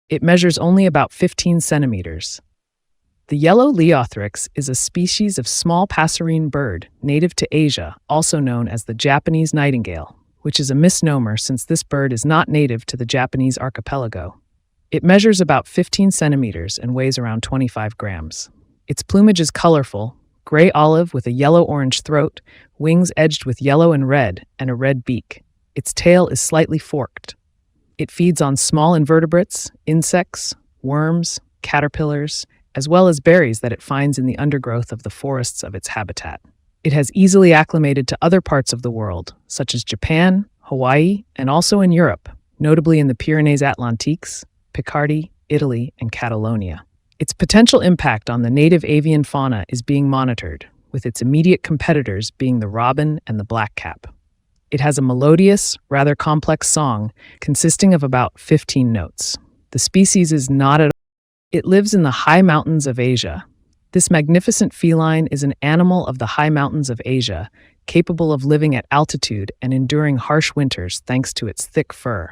It measures only about 15 centimeters. The yellow Leothrix is a species of small passerine bird native to Asia, also known as the Japanese nightingale, which is a misnomer since this bird is not native to the Japanese archipelago. It measures about 15 centimeters and weighs around 25 grams. Its plumage is colorful, gray-olive with a yellow-orange throat, wings edged with yellow and red, and a red beak. Its tail is slightly forked. It feeds on small invertebrates, insects, worms, caterpillars, as well as berries that it finds in the undergrowth of the forests of its habitat. It has easily acclimated to other parts of the world, such as Japan, Hawaii, and also in Europe, notably in the Pyrenees-Atlantiques, Picardy, Italy, and Catalonia. Its potential impact on the native avian fauna is being monitored, with its immediate competitors being the robin and the blackcap. It has a melodious, rather complex song consisting of about 15 notes. The species is not at all. It lives in the high mountains of Asia. This magnificent feline is an animal of the high mountains of Asia, capable of living at altitude and enduring harsh winters thanks to its thick fur.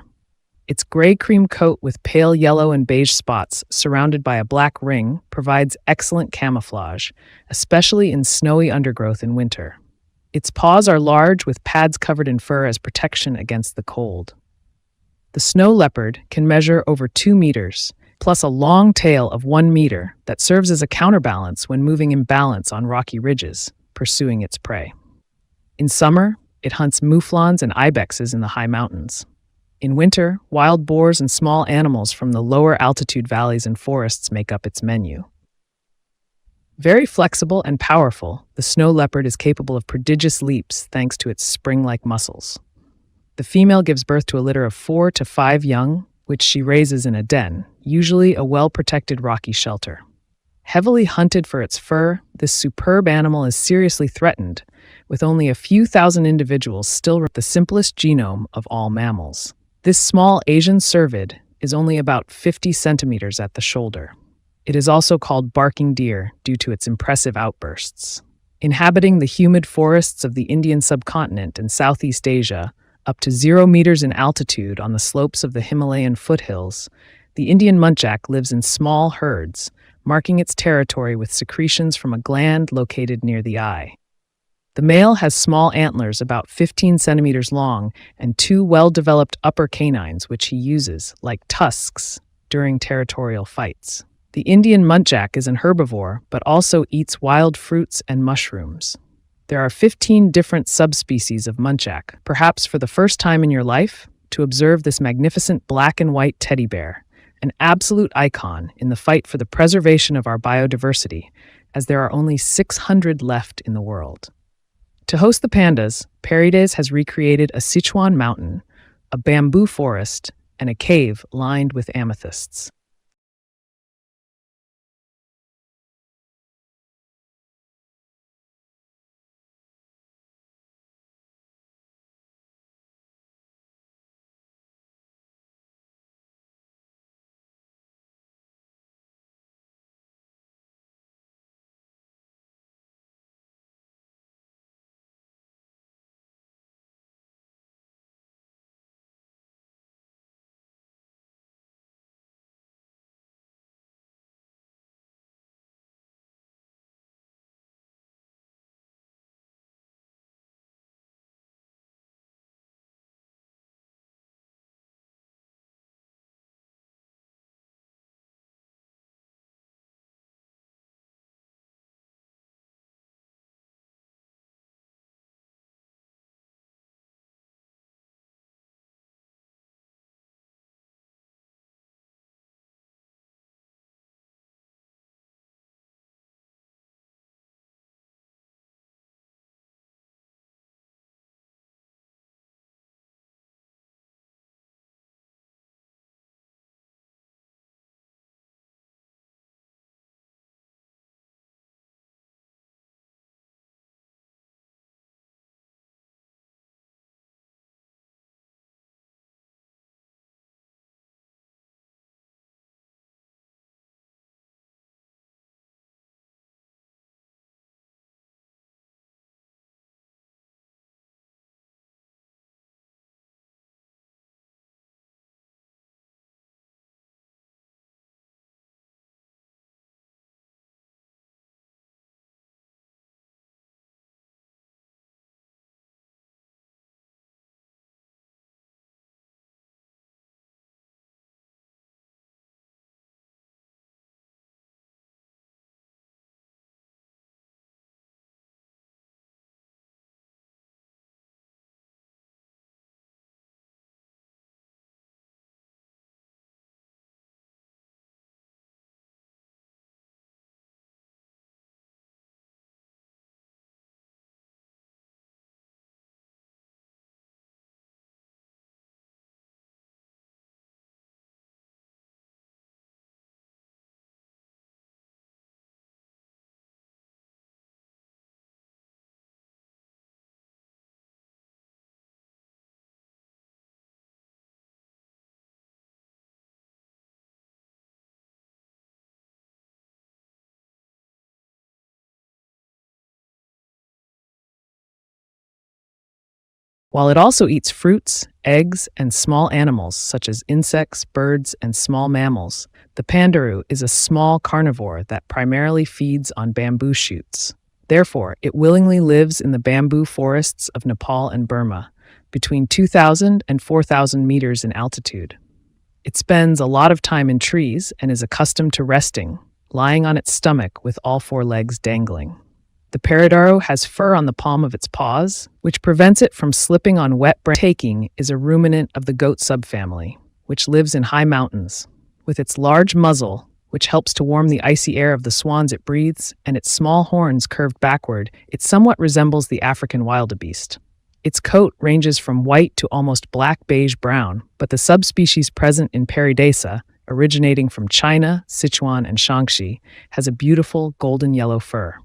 Its gray-cream coat with pale yellow and beige spots surrounded by a black ring provides excellent camouflage, especially in snowy undergrowth in winter. Its paws are large with pads covered in fur as protection against the cold. The snow leopard can measure over 2 meters, plus a long tail of 1 meter that serves as a counterbalance when moving in balance on rocky ridges, pursuing its prey. In summer, it hunts mouflons and ibexes in the high mountains. In winter, wild boars and small animals from the lower altitude valleys and forests make up its menu. Very flexible and powerful, the snow leopard is capable of prodigious leaps thanks to its spring-like muscles. The female gives birth to a litter of 4 to 5 young, which she raises in a den, usually a well-protected rocky shelter. Heavily hunted for its fur, this superb animal is seriously threatened, with only a few thousand individuals still the simplest genome of all mammals. This small Asian cervid is only about 50 centimeters at the shoulder. It is also called barking deer due to its impressive outbursts. Inhabiting the humid forests of the Indian subcontinent and Southeast Asia, up to 0 meters in altitude on the slopes of the Himalayan foothills, the Indian muntjac lives in small herds, marking its territory with secretions from a gland located near the eye. The male has small antlers about 15 centimeters long and 2 well-developed upper canines which he uses, like tusks, during territorial fights. The Indian muntjac is an herbivore, but also eats wild fruits and mushrooms. There are 15 different subspecies of muntjac. Perhaps for the first time in your life, to observe this magnificent black and white teddy bear, an absolute icon in the fight for the preservation of our biodiversity, as there are only 600 left in the world. To host the pandas, Perry Desa has recreated a Sichuan mountain, a bamboo forest, and a cave lined with amethysts. While it also eats fruits, eggs, and small animals such as insects, birds, and small mammals, the pandaroo is a small carnivore that primarily feeds on bamboo shoots. Therefore, it willingly lives in the bamboo forests of Nepal and Burma, between 2,000 and 4,000 meters in altitude. It spends a lot of time in trees and is accustomed to resting, lying on its stomach with all four legs dangling. The paradisio has fur on the palm of its paws, which prevents it from slipping on wet branches. Taking is a ruminant of the goat subfamily, which lives in high mountains. With its large muzzle, which helps to warm the icy air of the swans it breathes, and its small horns curved backward, it somewhat resembles the African wildebeest. Its coat ranges from white to almost black beige-brown, but the subspecies present in Pairi Daiza, originating from China, Sichuan, and Shaanxi, has a beautiful golden yellow fur.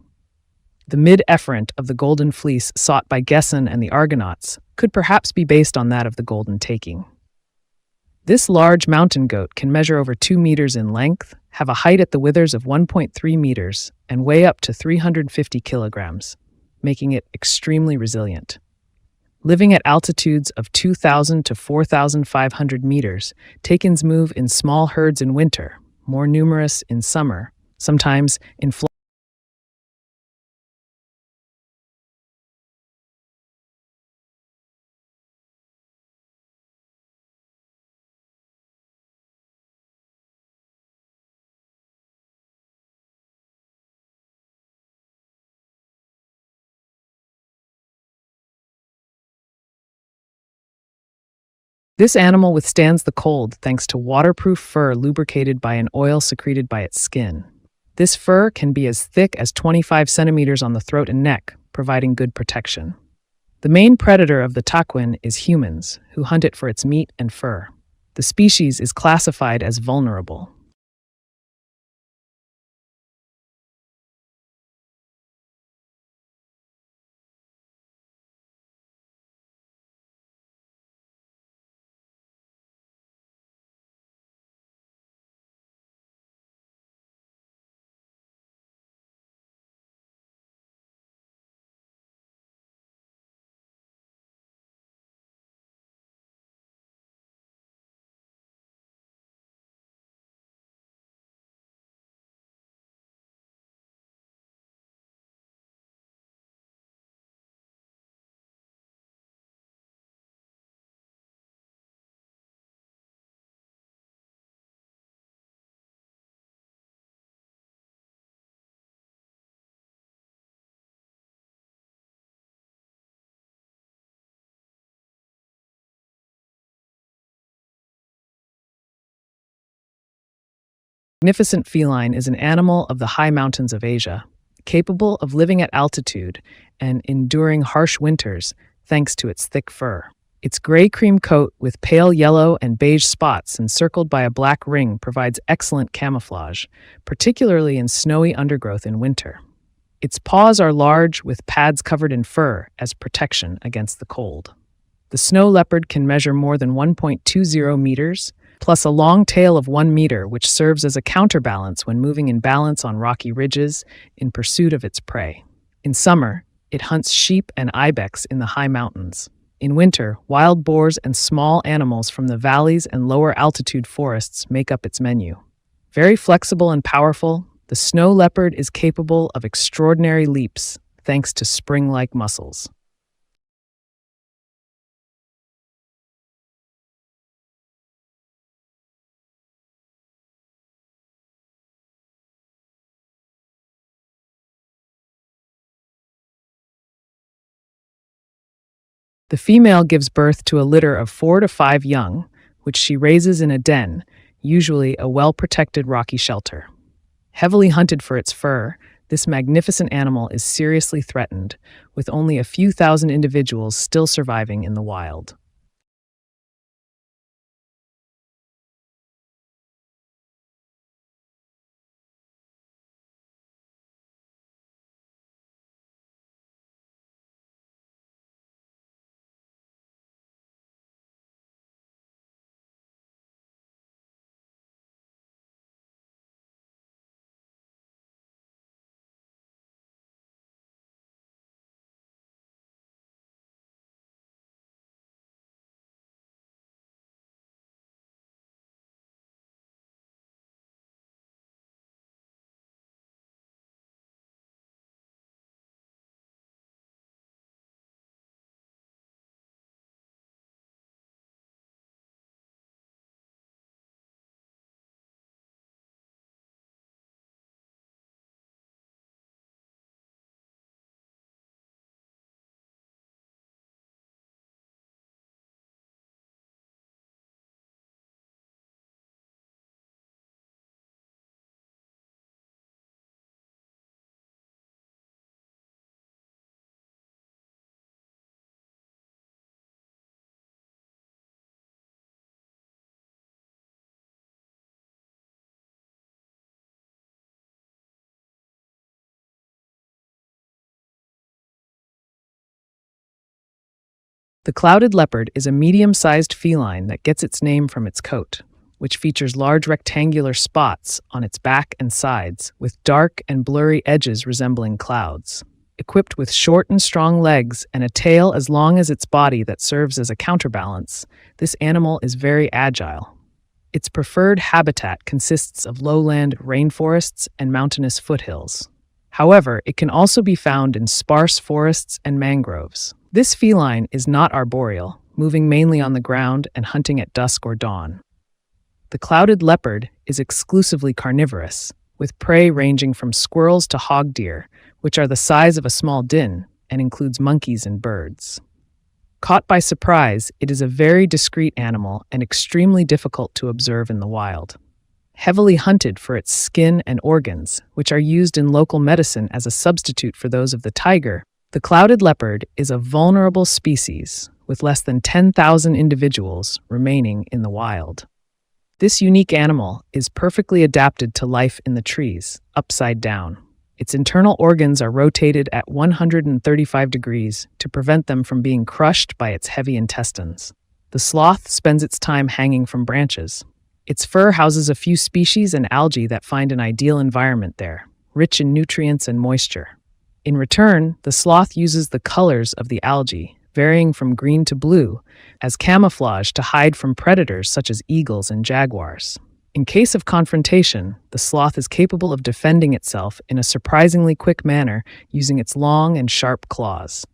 The mid-efferent of the golden fleece sought by Gesson and the Argonauts could perhaps be based on that of the golden taking. This large mountain goat can measure over 2 meters in length, have a height at the withers of 1.3 meters, and weigh up to 350 kilograms, making it extremely resilient. Living at altitudes of 2,000 to 4,500 meters, takins move in small herds in winter, more numerous in summer, sometimes in flocks. This animal withstands the cold thanks to waterproof fur lubricated by an oil secreted by its skin. This fur can be as thick as 25 centimeters on the throat and neck, providing good protection. The main predator of the taquin is humans, who hunt it for its meat and fur. The species is classified as vulnerable. Magnificent feline is an animal of the high mountains of Asia, capable of living at altitude and enduring harsh winters thanks to its thick fur. Its gray-cream coat with pale yellow and beige spots encircled by a black ring provides excellent camouflage, particularly in snowy undergrowth in winter. Its paws are large with pads covered in fur as protection against the cold. The snow leopard can measure more than 1.20 meters, plus a long tail of 1 meter, which serves as a counterbalance when moving in balance on rocky ridges in pursuit of its prey. In summer, it hunts sheep and ibex in the high mountains. In winter, wild boars and small animals from the valleys and lower altitude forests make up its menu. Very flexible and powerful, the snow leopard is capable of extraordinary leaps thanks to spring-like muscles. The female gives birth to a litter of 4 to 5 young, which she raises in a den, usually a well-protected rocky shelter. Heavily hunted for its fur, this magnificent animal is seriously threatened, with only a few thousand individuals still surviving in the wild. The clouded leopard is a medium-sized feline that gets its name from its coat, which features large rectangular spots on its back and sides, with dark and blurry edges resembling clouds. Equipped with short and strong legs and a tail as long as its body that serves as a counterbalance, this animal is very agile. Its preferred habitat consists of lowland rainforests and mountainous foothills. However, it can also be found in sparse forests and mangroves. This feline is not arboreal, moving mainly on the ground and hunting at dusk or dawn. The clouded leopard is exclusively carnivorous, with prey ranging from squirrels to hog deer, which are the size of a small din and includes monkeys and birds. Caught by surprise, it is a very discreet animal and extremely difficult to observe in the wild. Heavily hunted for its skin and organs, which are used in local medicine as a substitute for those of the tiger, the clouded leopard is a vulnerable species, with less than 10,000 individuals remaining in the wild. This unique animal is perfectly adapted to life in the trees, upside down. Its internal organs are rotated at 135 degrees to prevent them from being crushed by its heavy intestines. The sloth spends its time hanging from branches. Its fur houses a few species and algae that find an ideal environment there, rich in nutrients and moisture. In return, the sloth uses the colors of the algae, varying from green to blue, as camouflage to hide from predators such as eagles and jaguars. In case of confrontation, the sloth is capable of defending itself in a surprisingly quick manner using its long and sharp claws.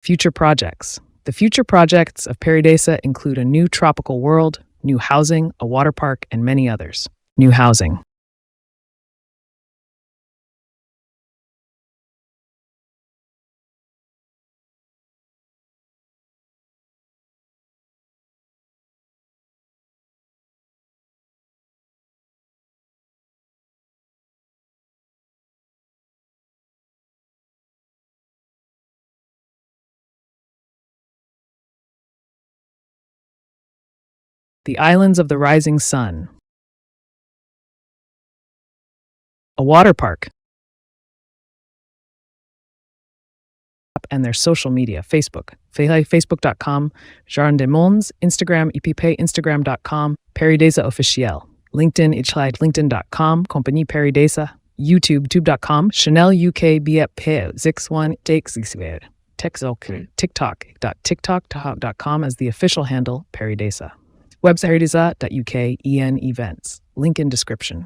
Future projects. The future projects of Perry Desa include a new tropical world, new housing, a water park, and many others. New housing. The islands of the rising sun. A water park. And their social media, Facebook, facebook.com, Jardin des Mondes, Instagram, ipp, instagram.com, Perry Desa Officiel, LinkedIn, linkedin.com, Compagnie Perry Desa, YouTube, tube.com, Chanel UK, BFP61, TikTok.com as the official handle, Perry Desa. Website perrydesa.uk, events, link in description.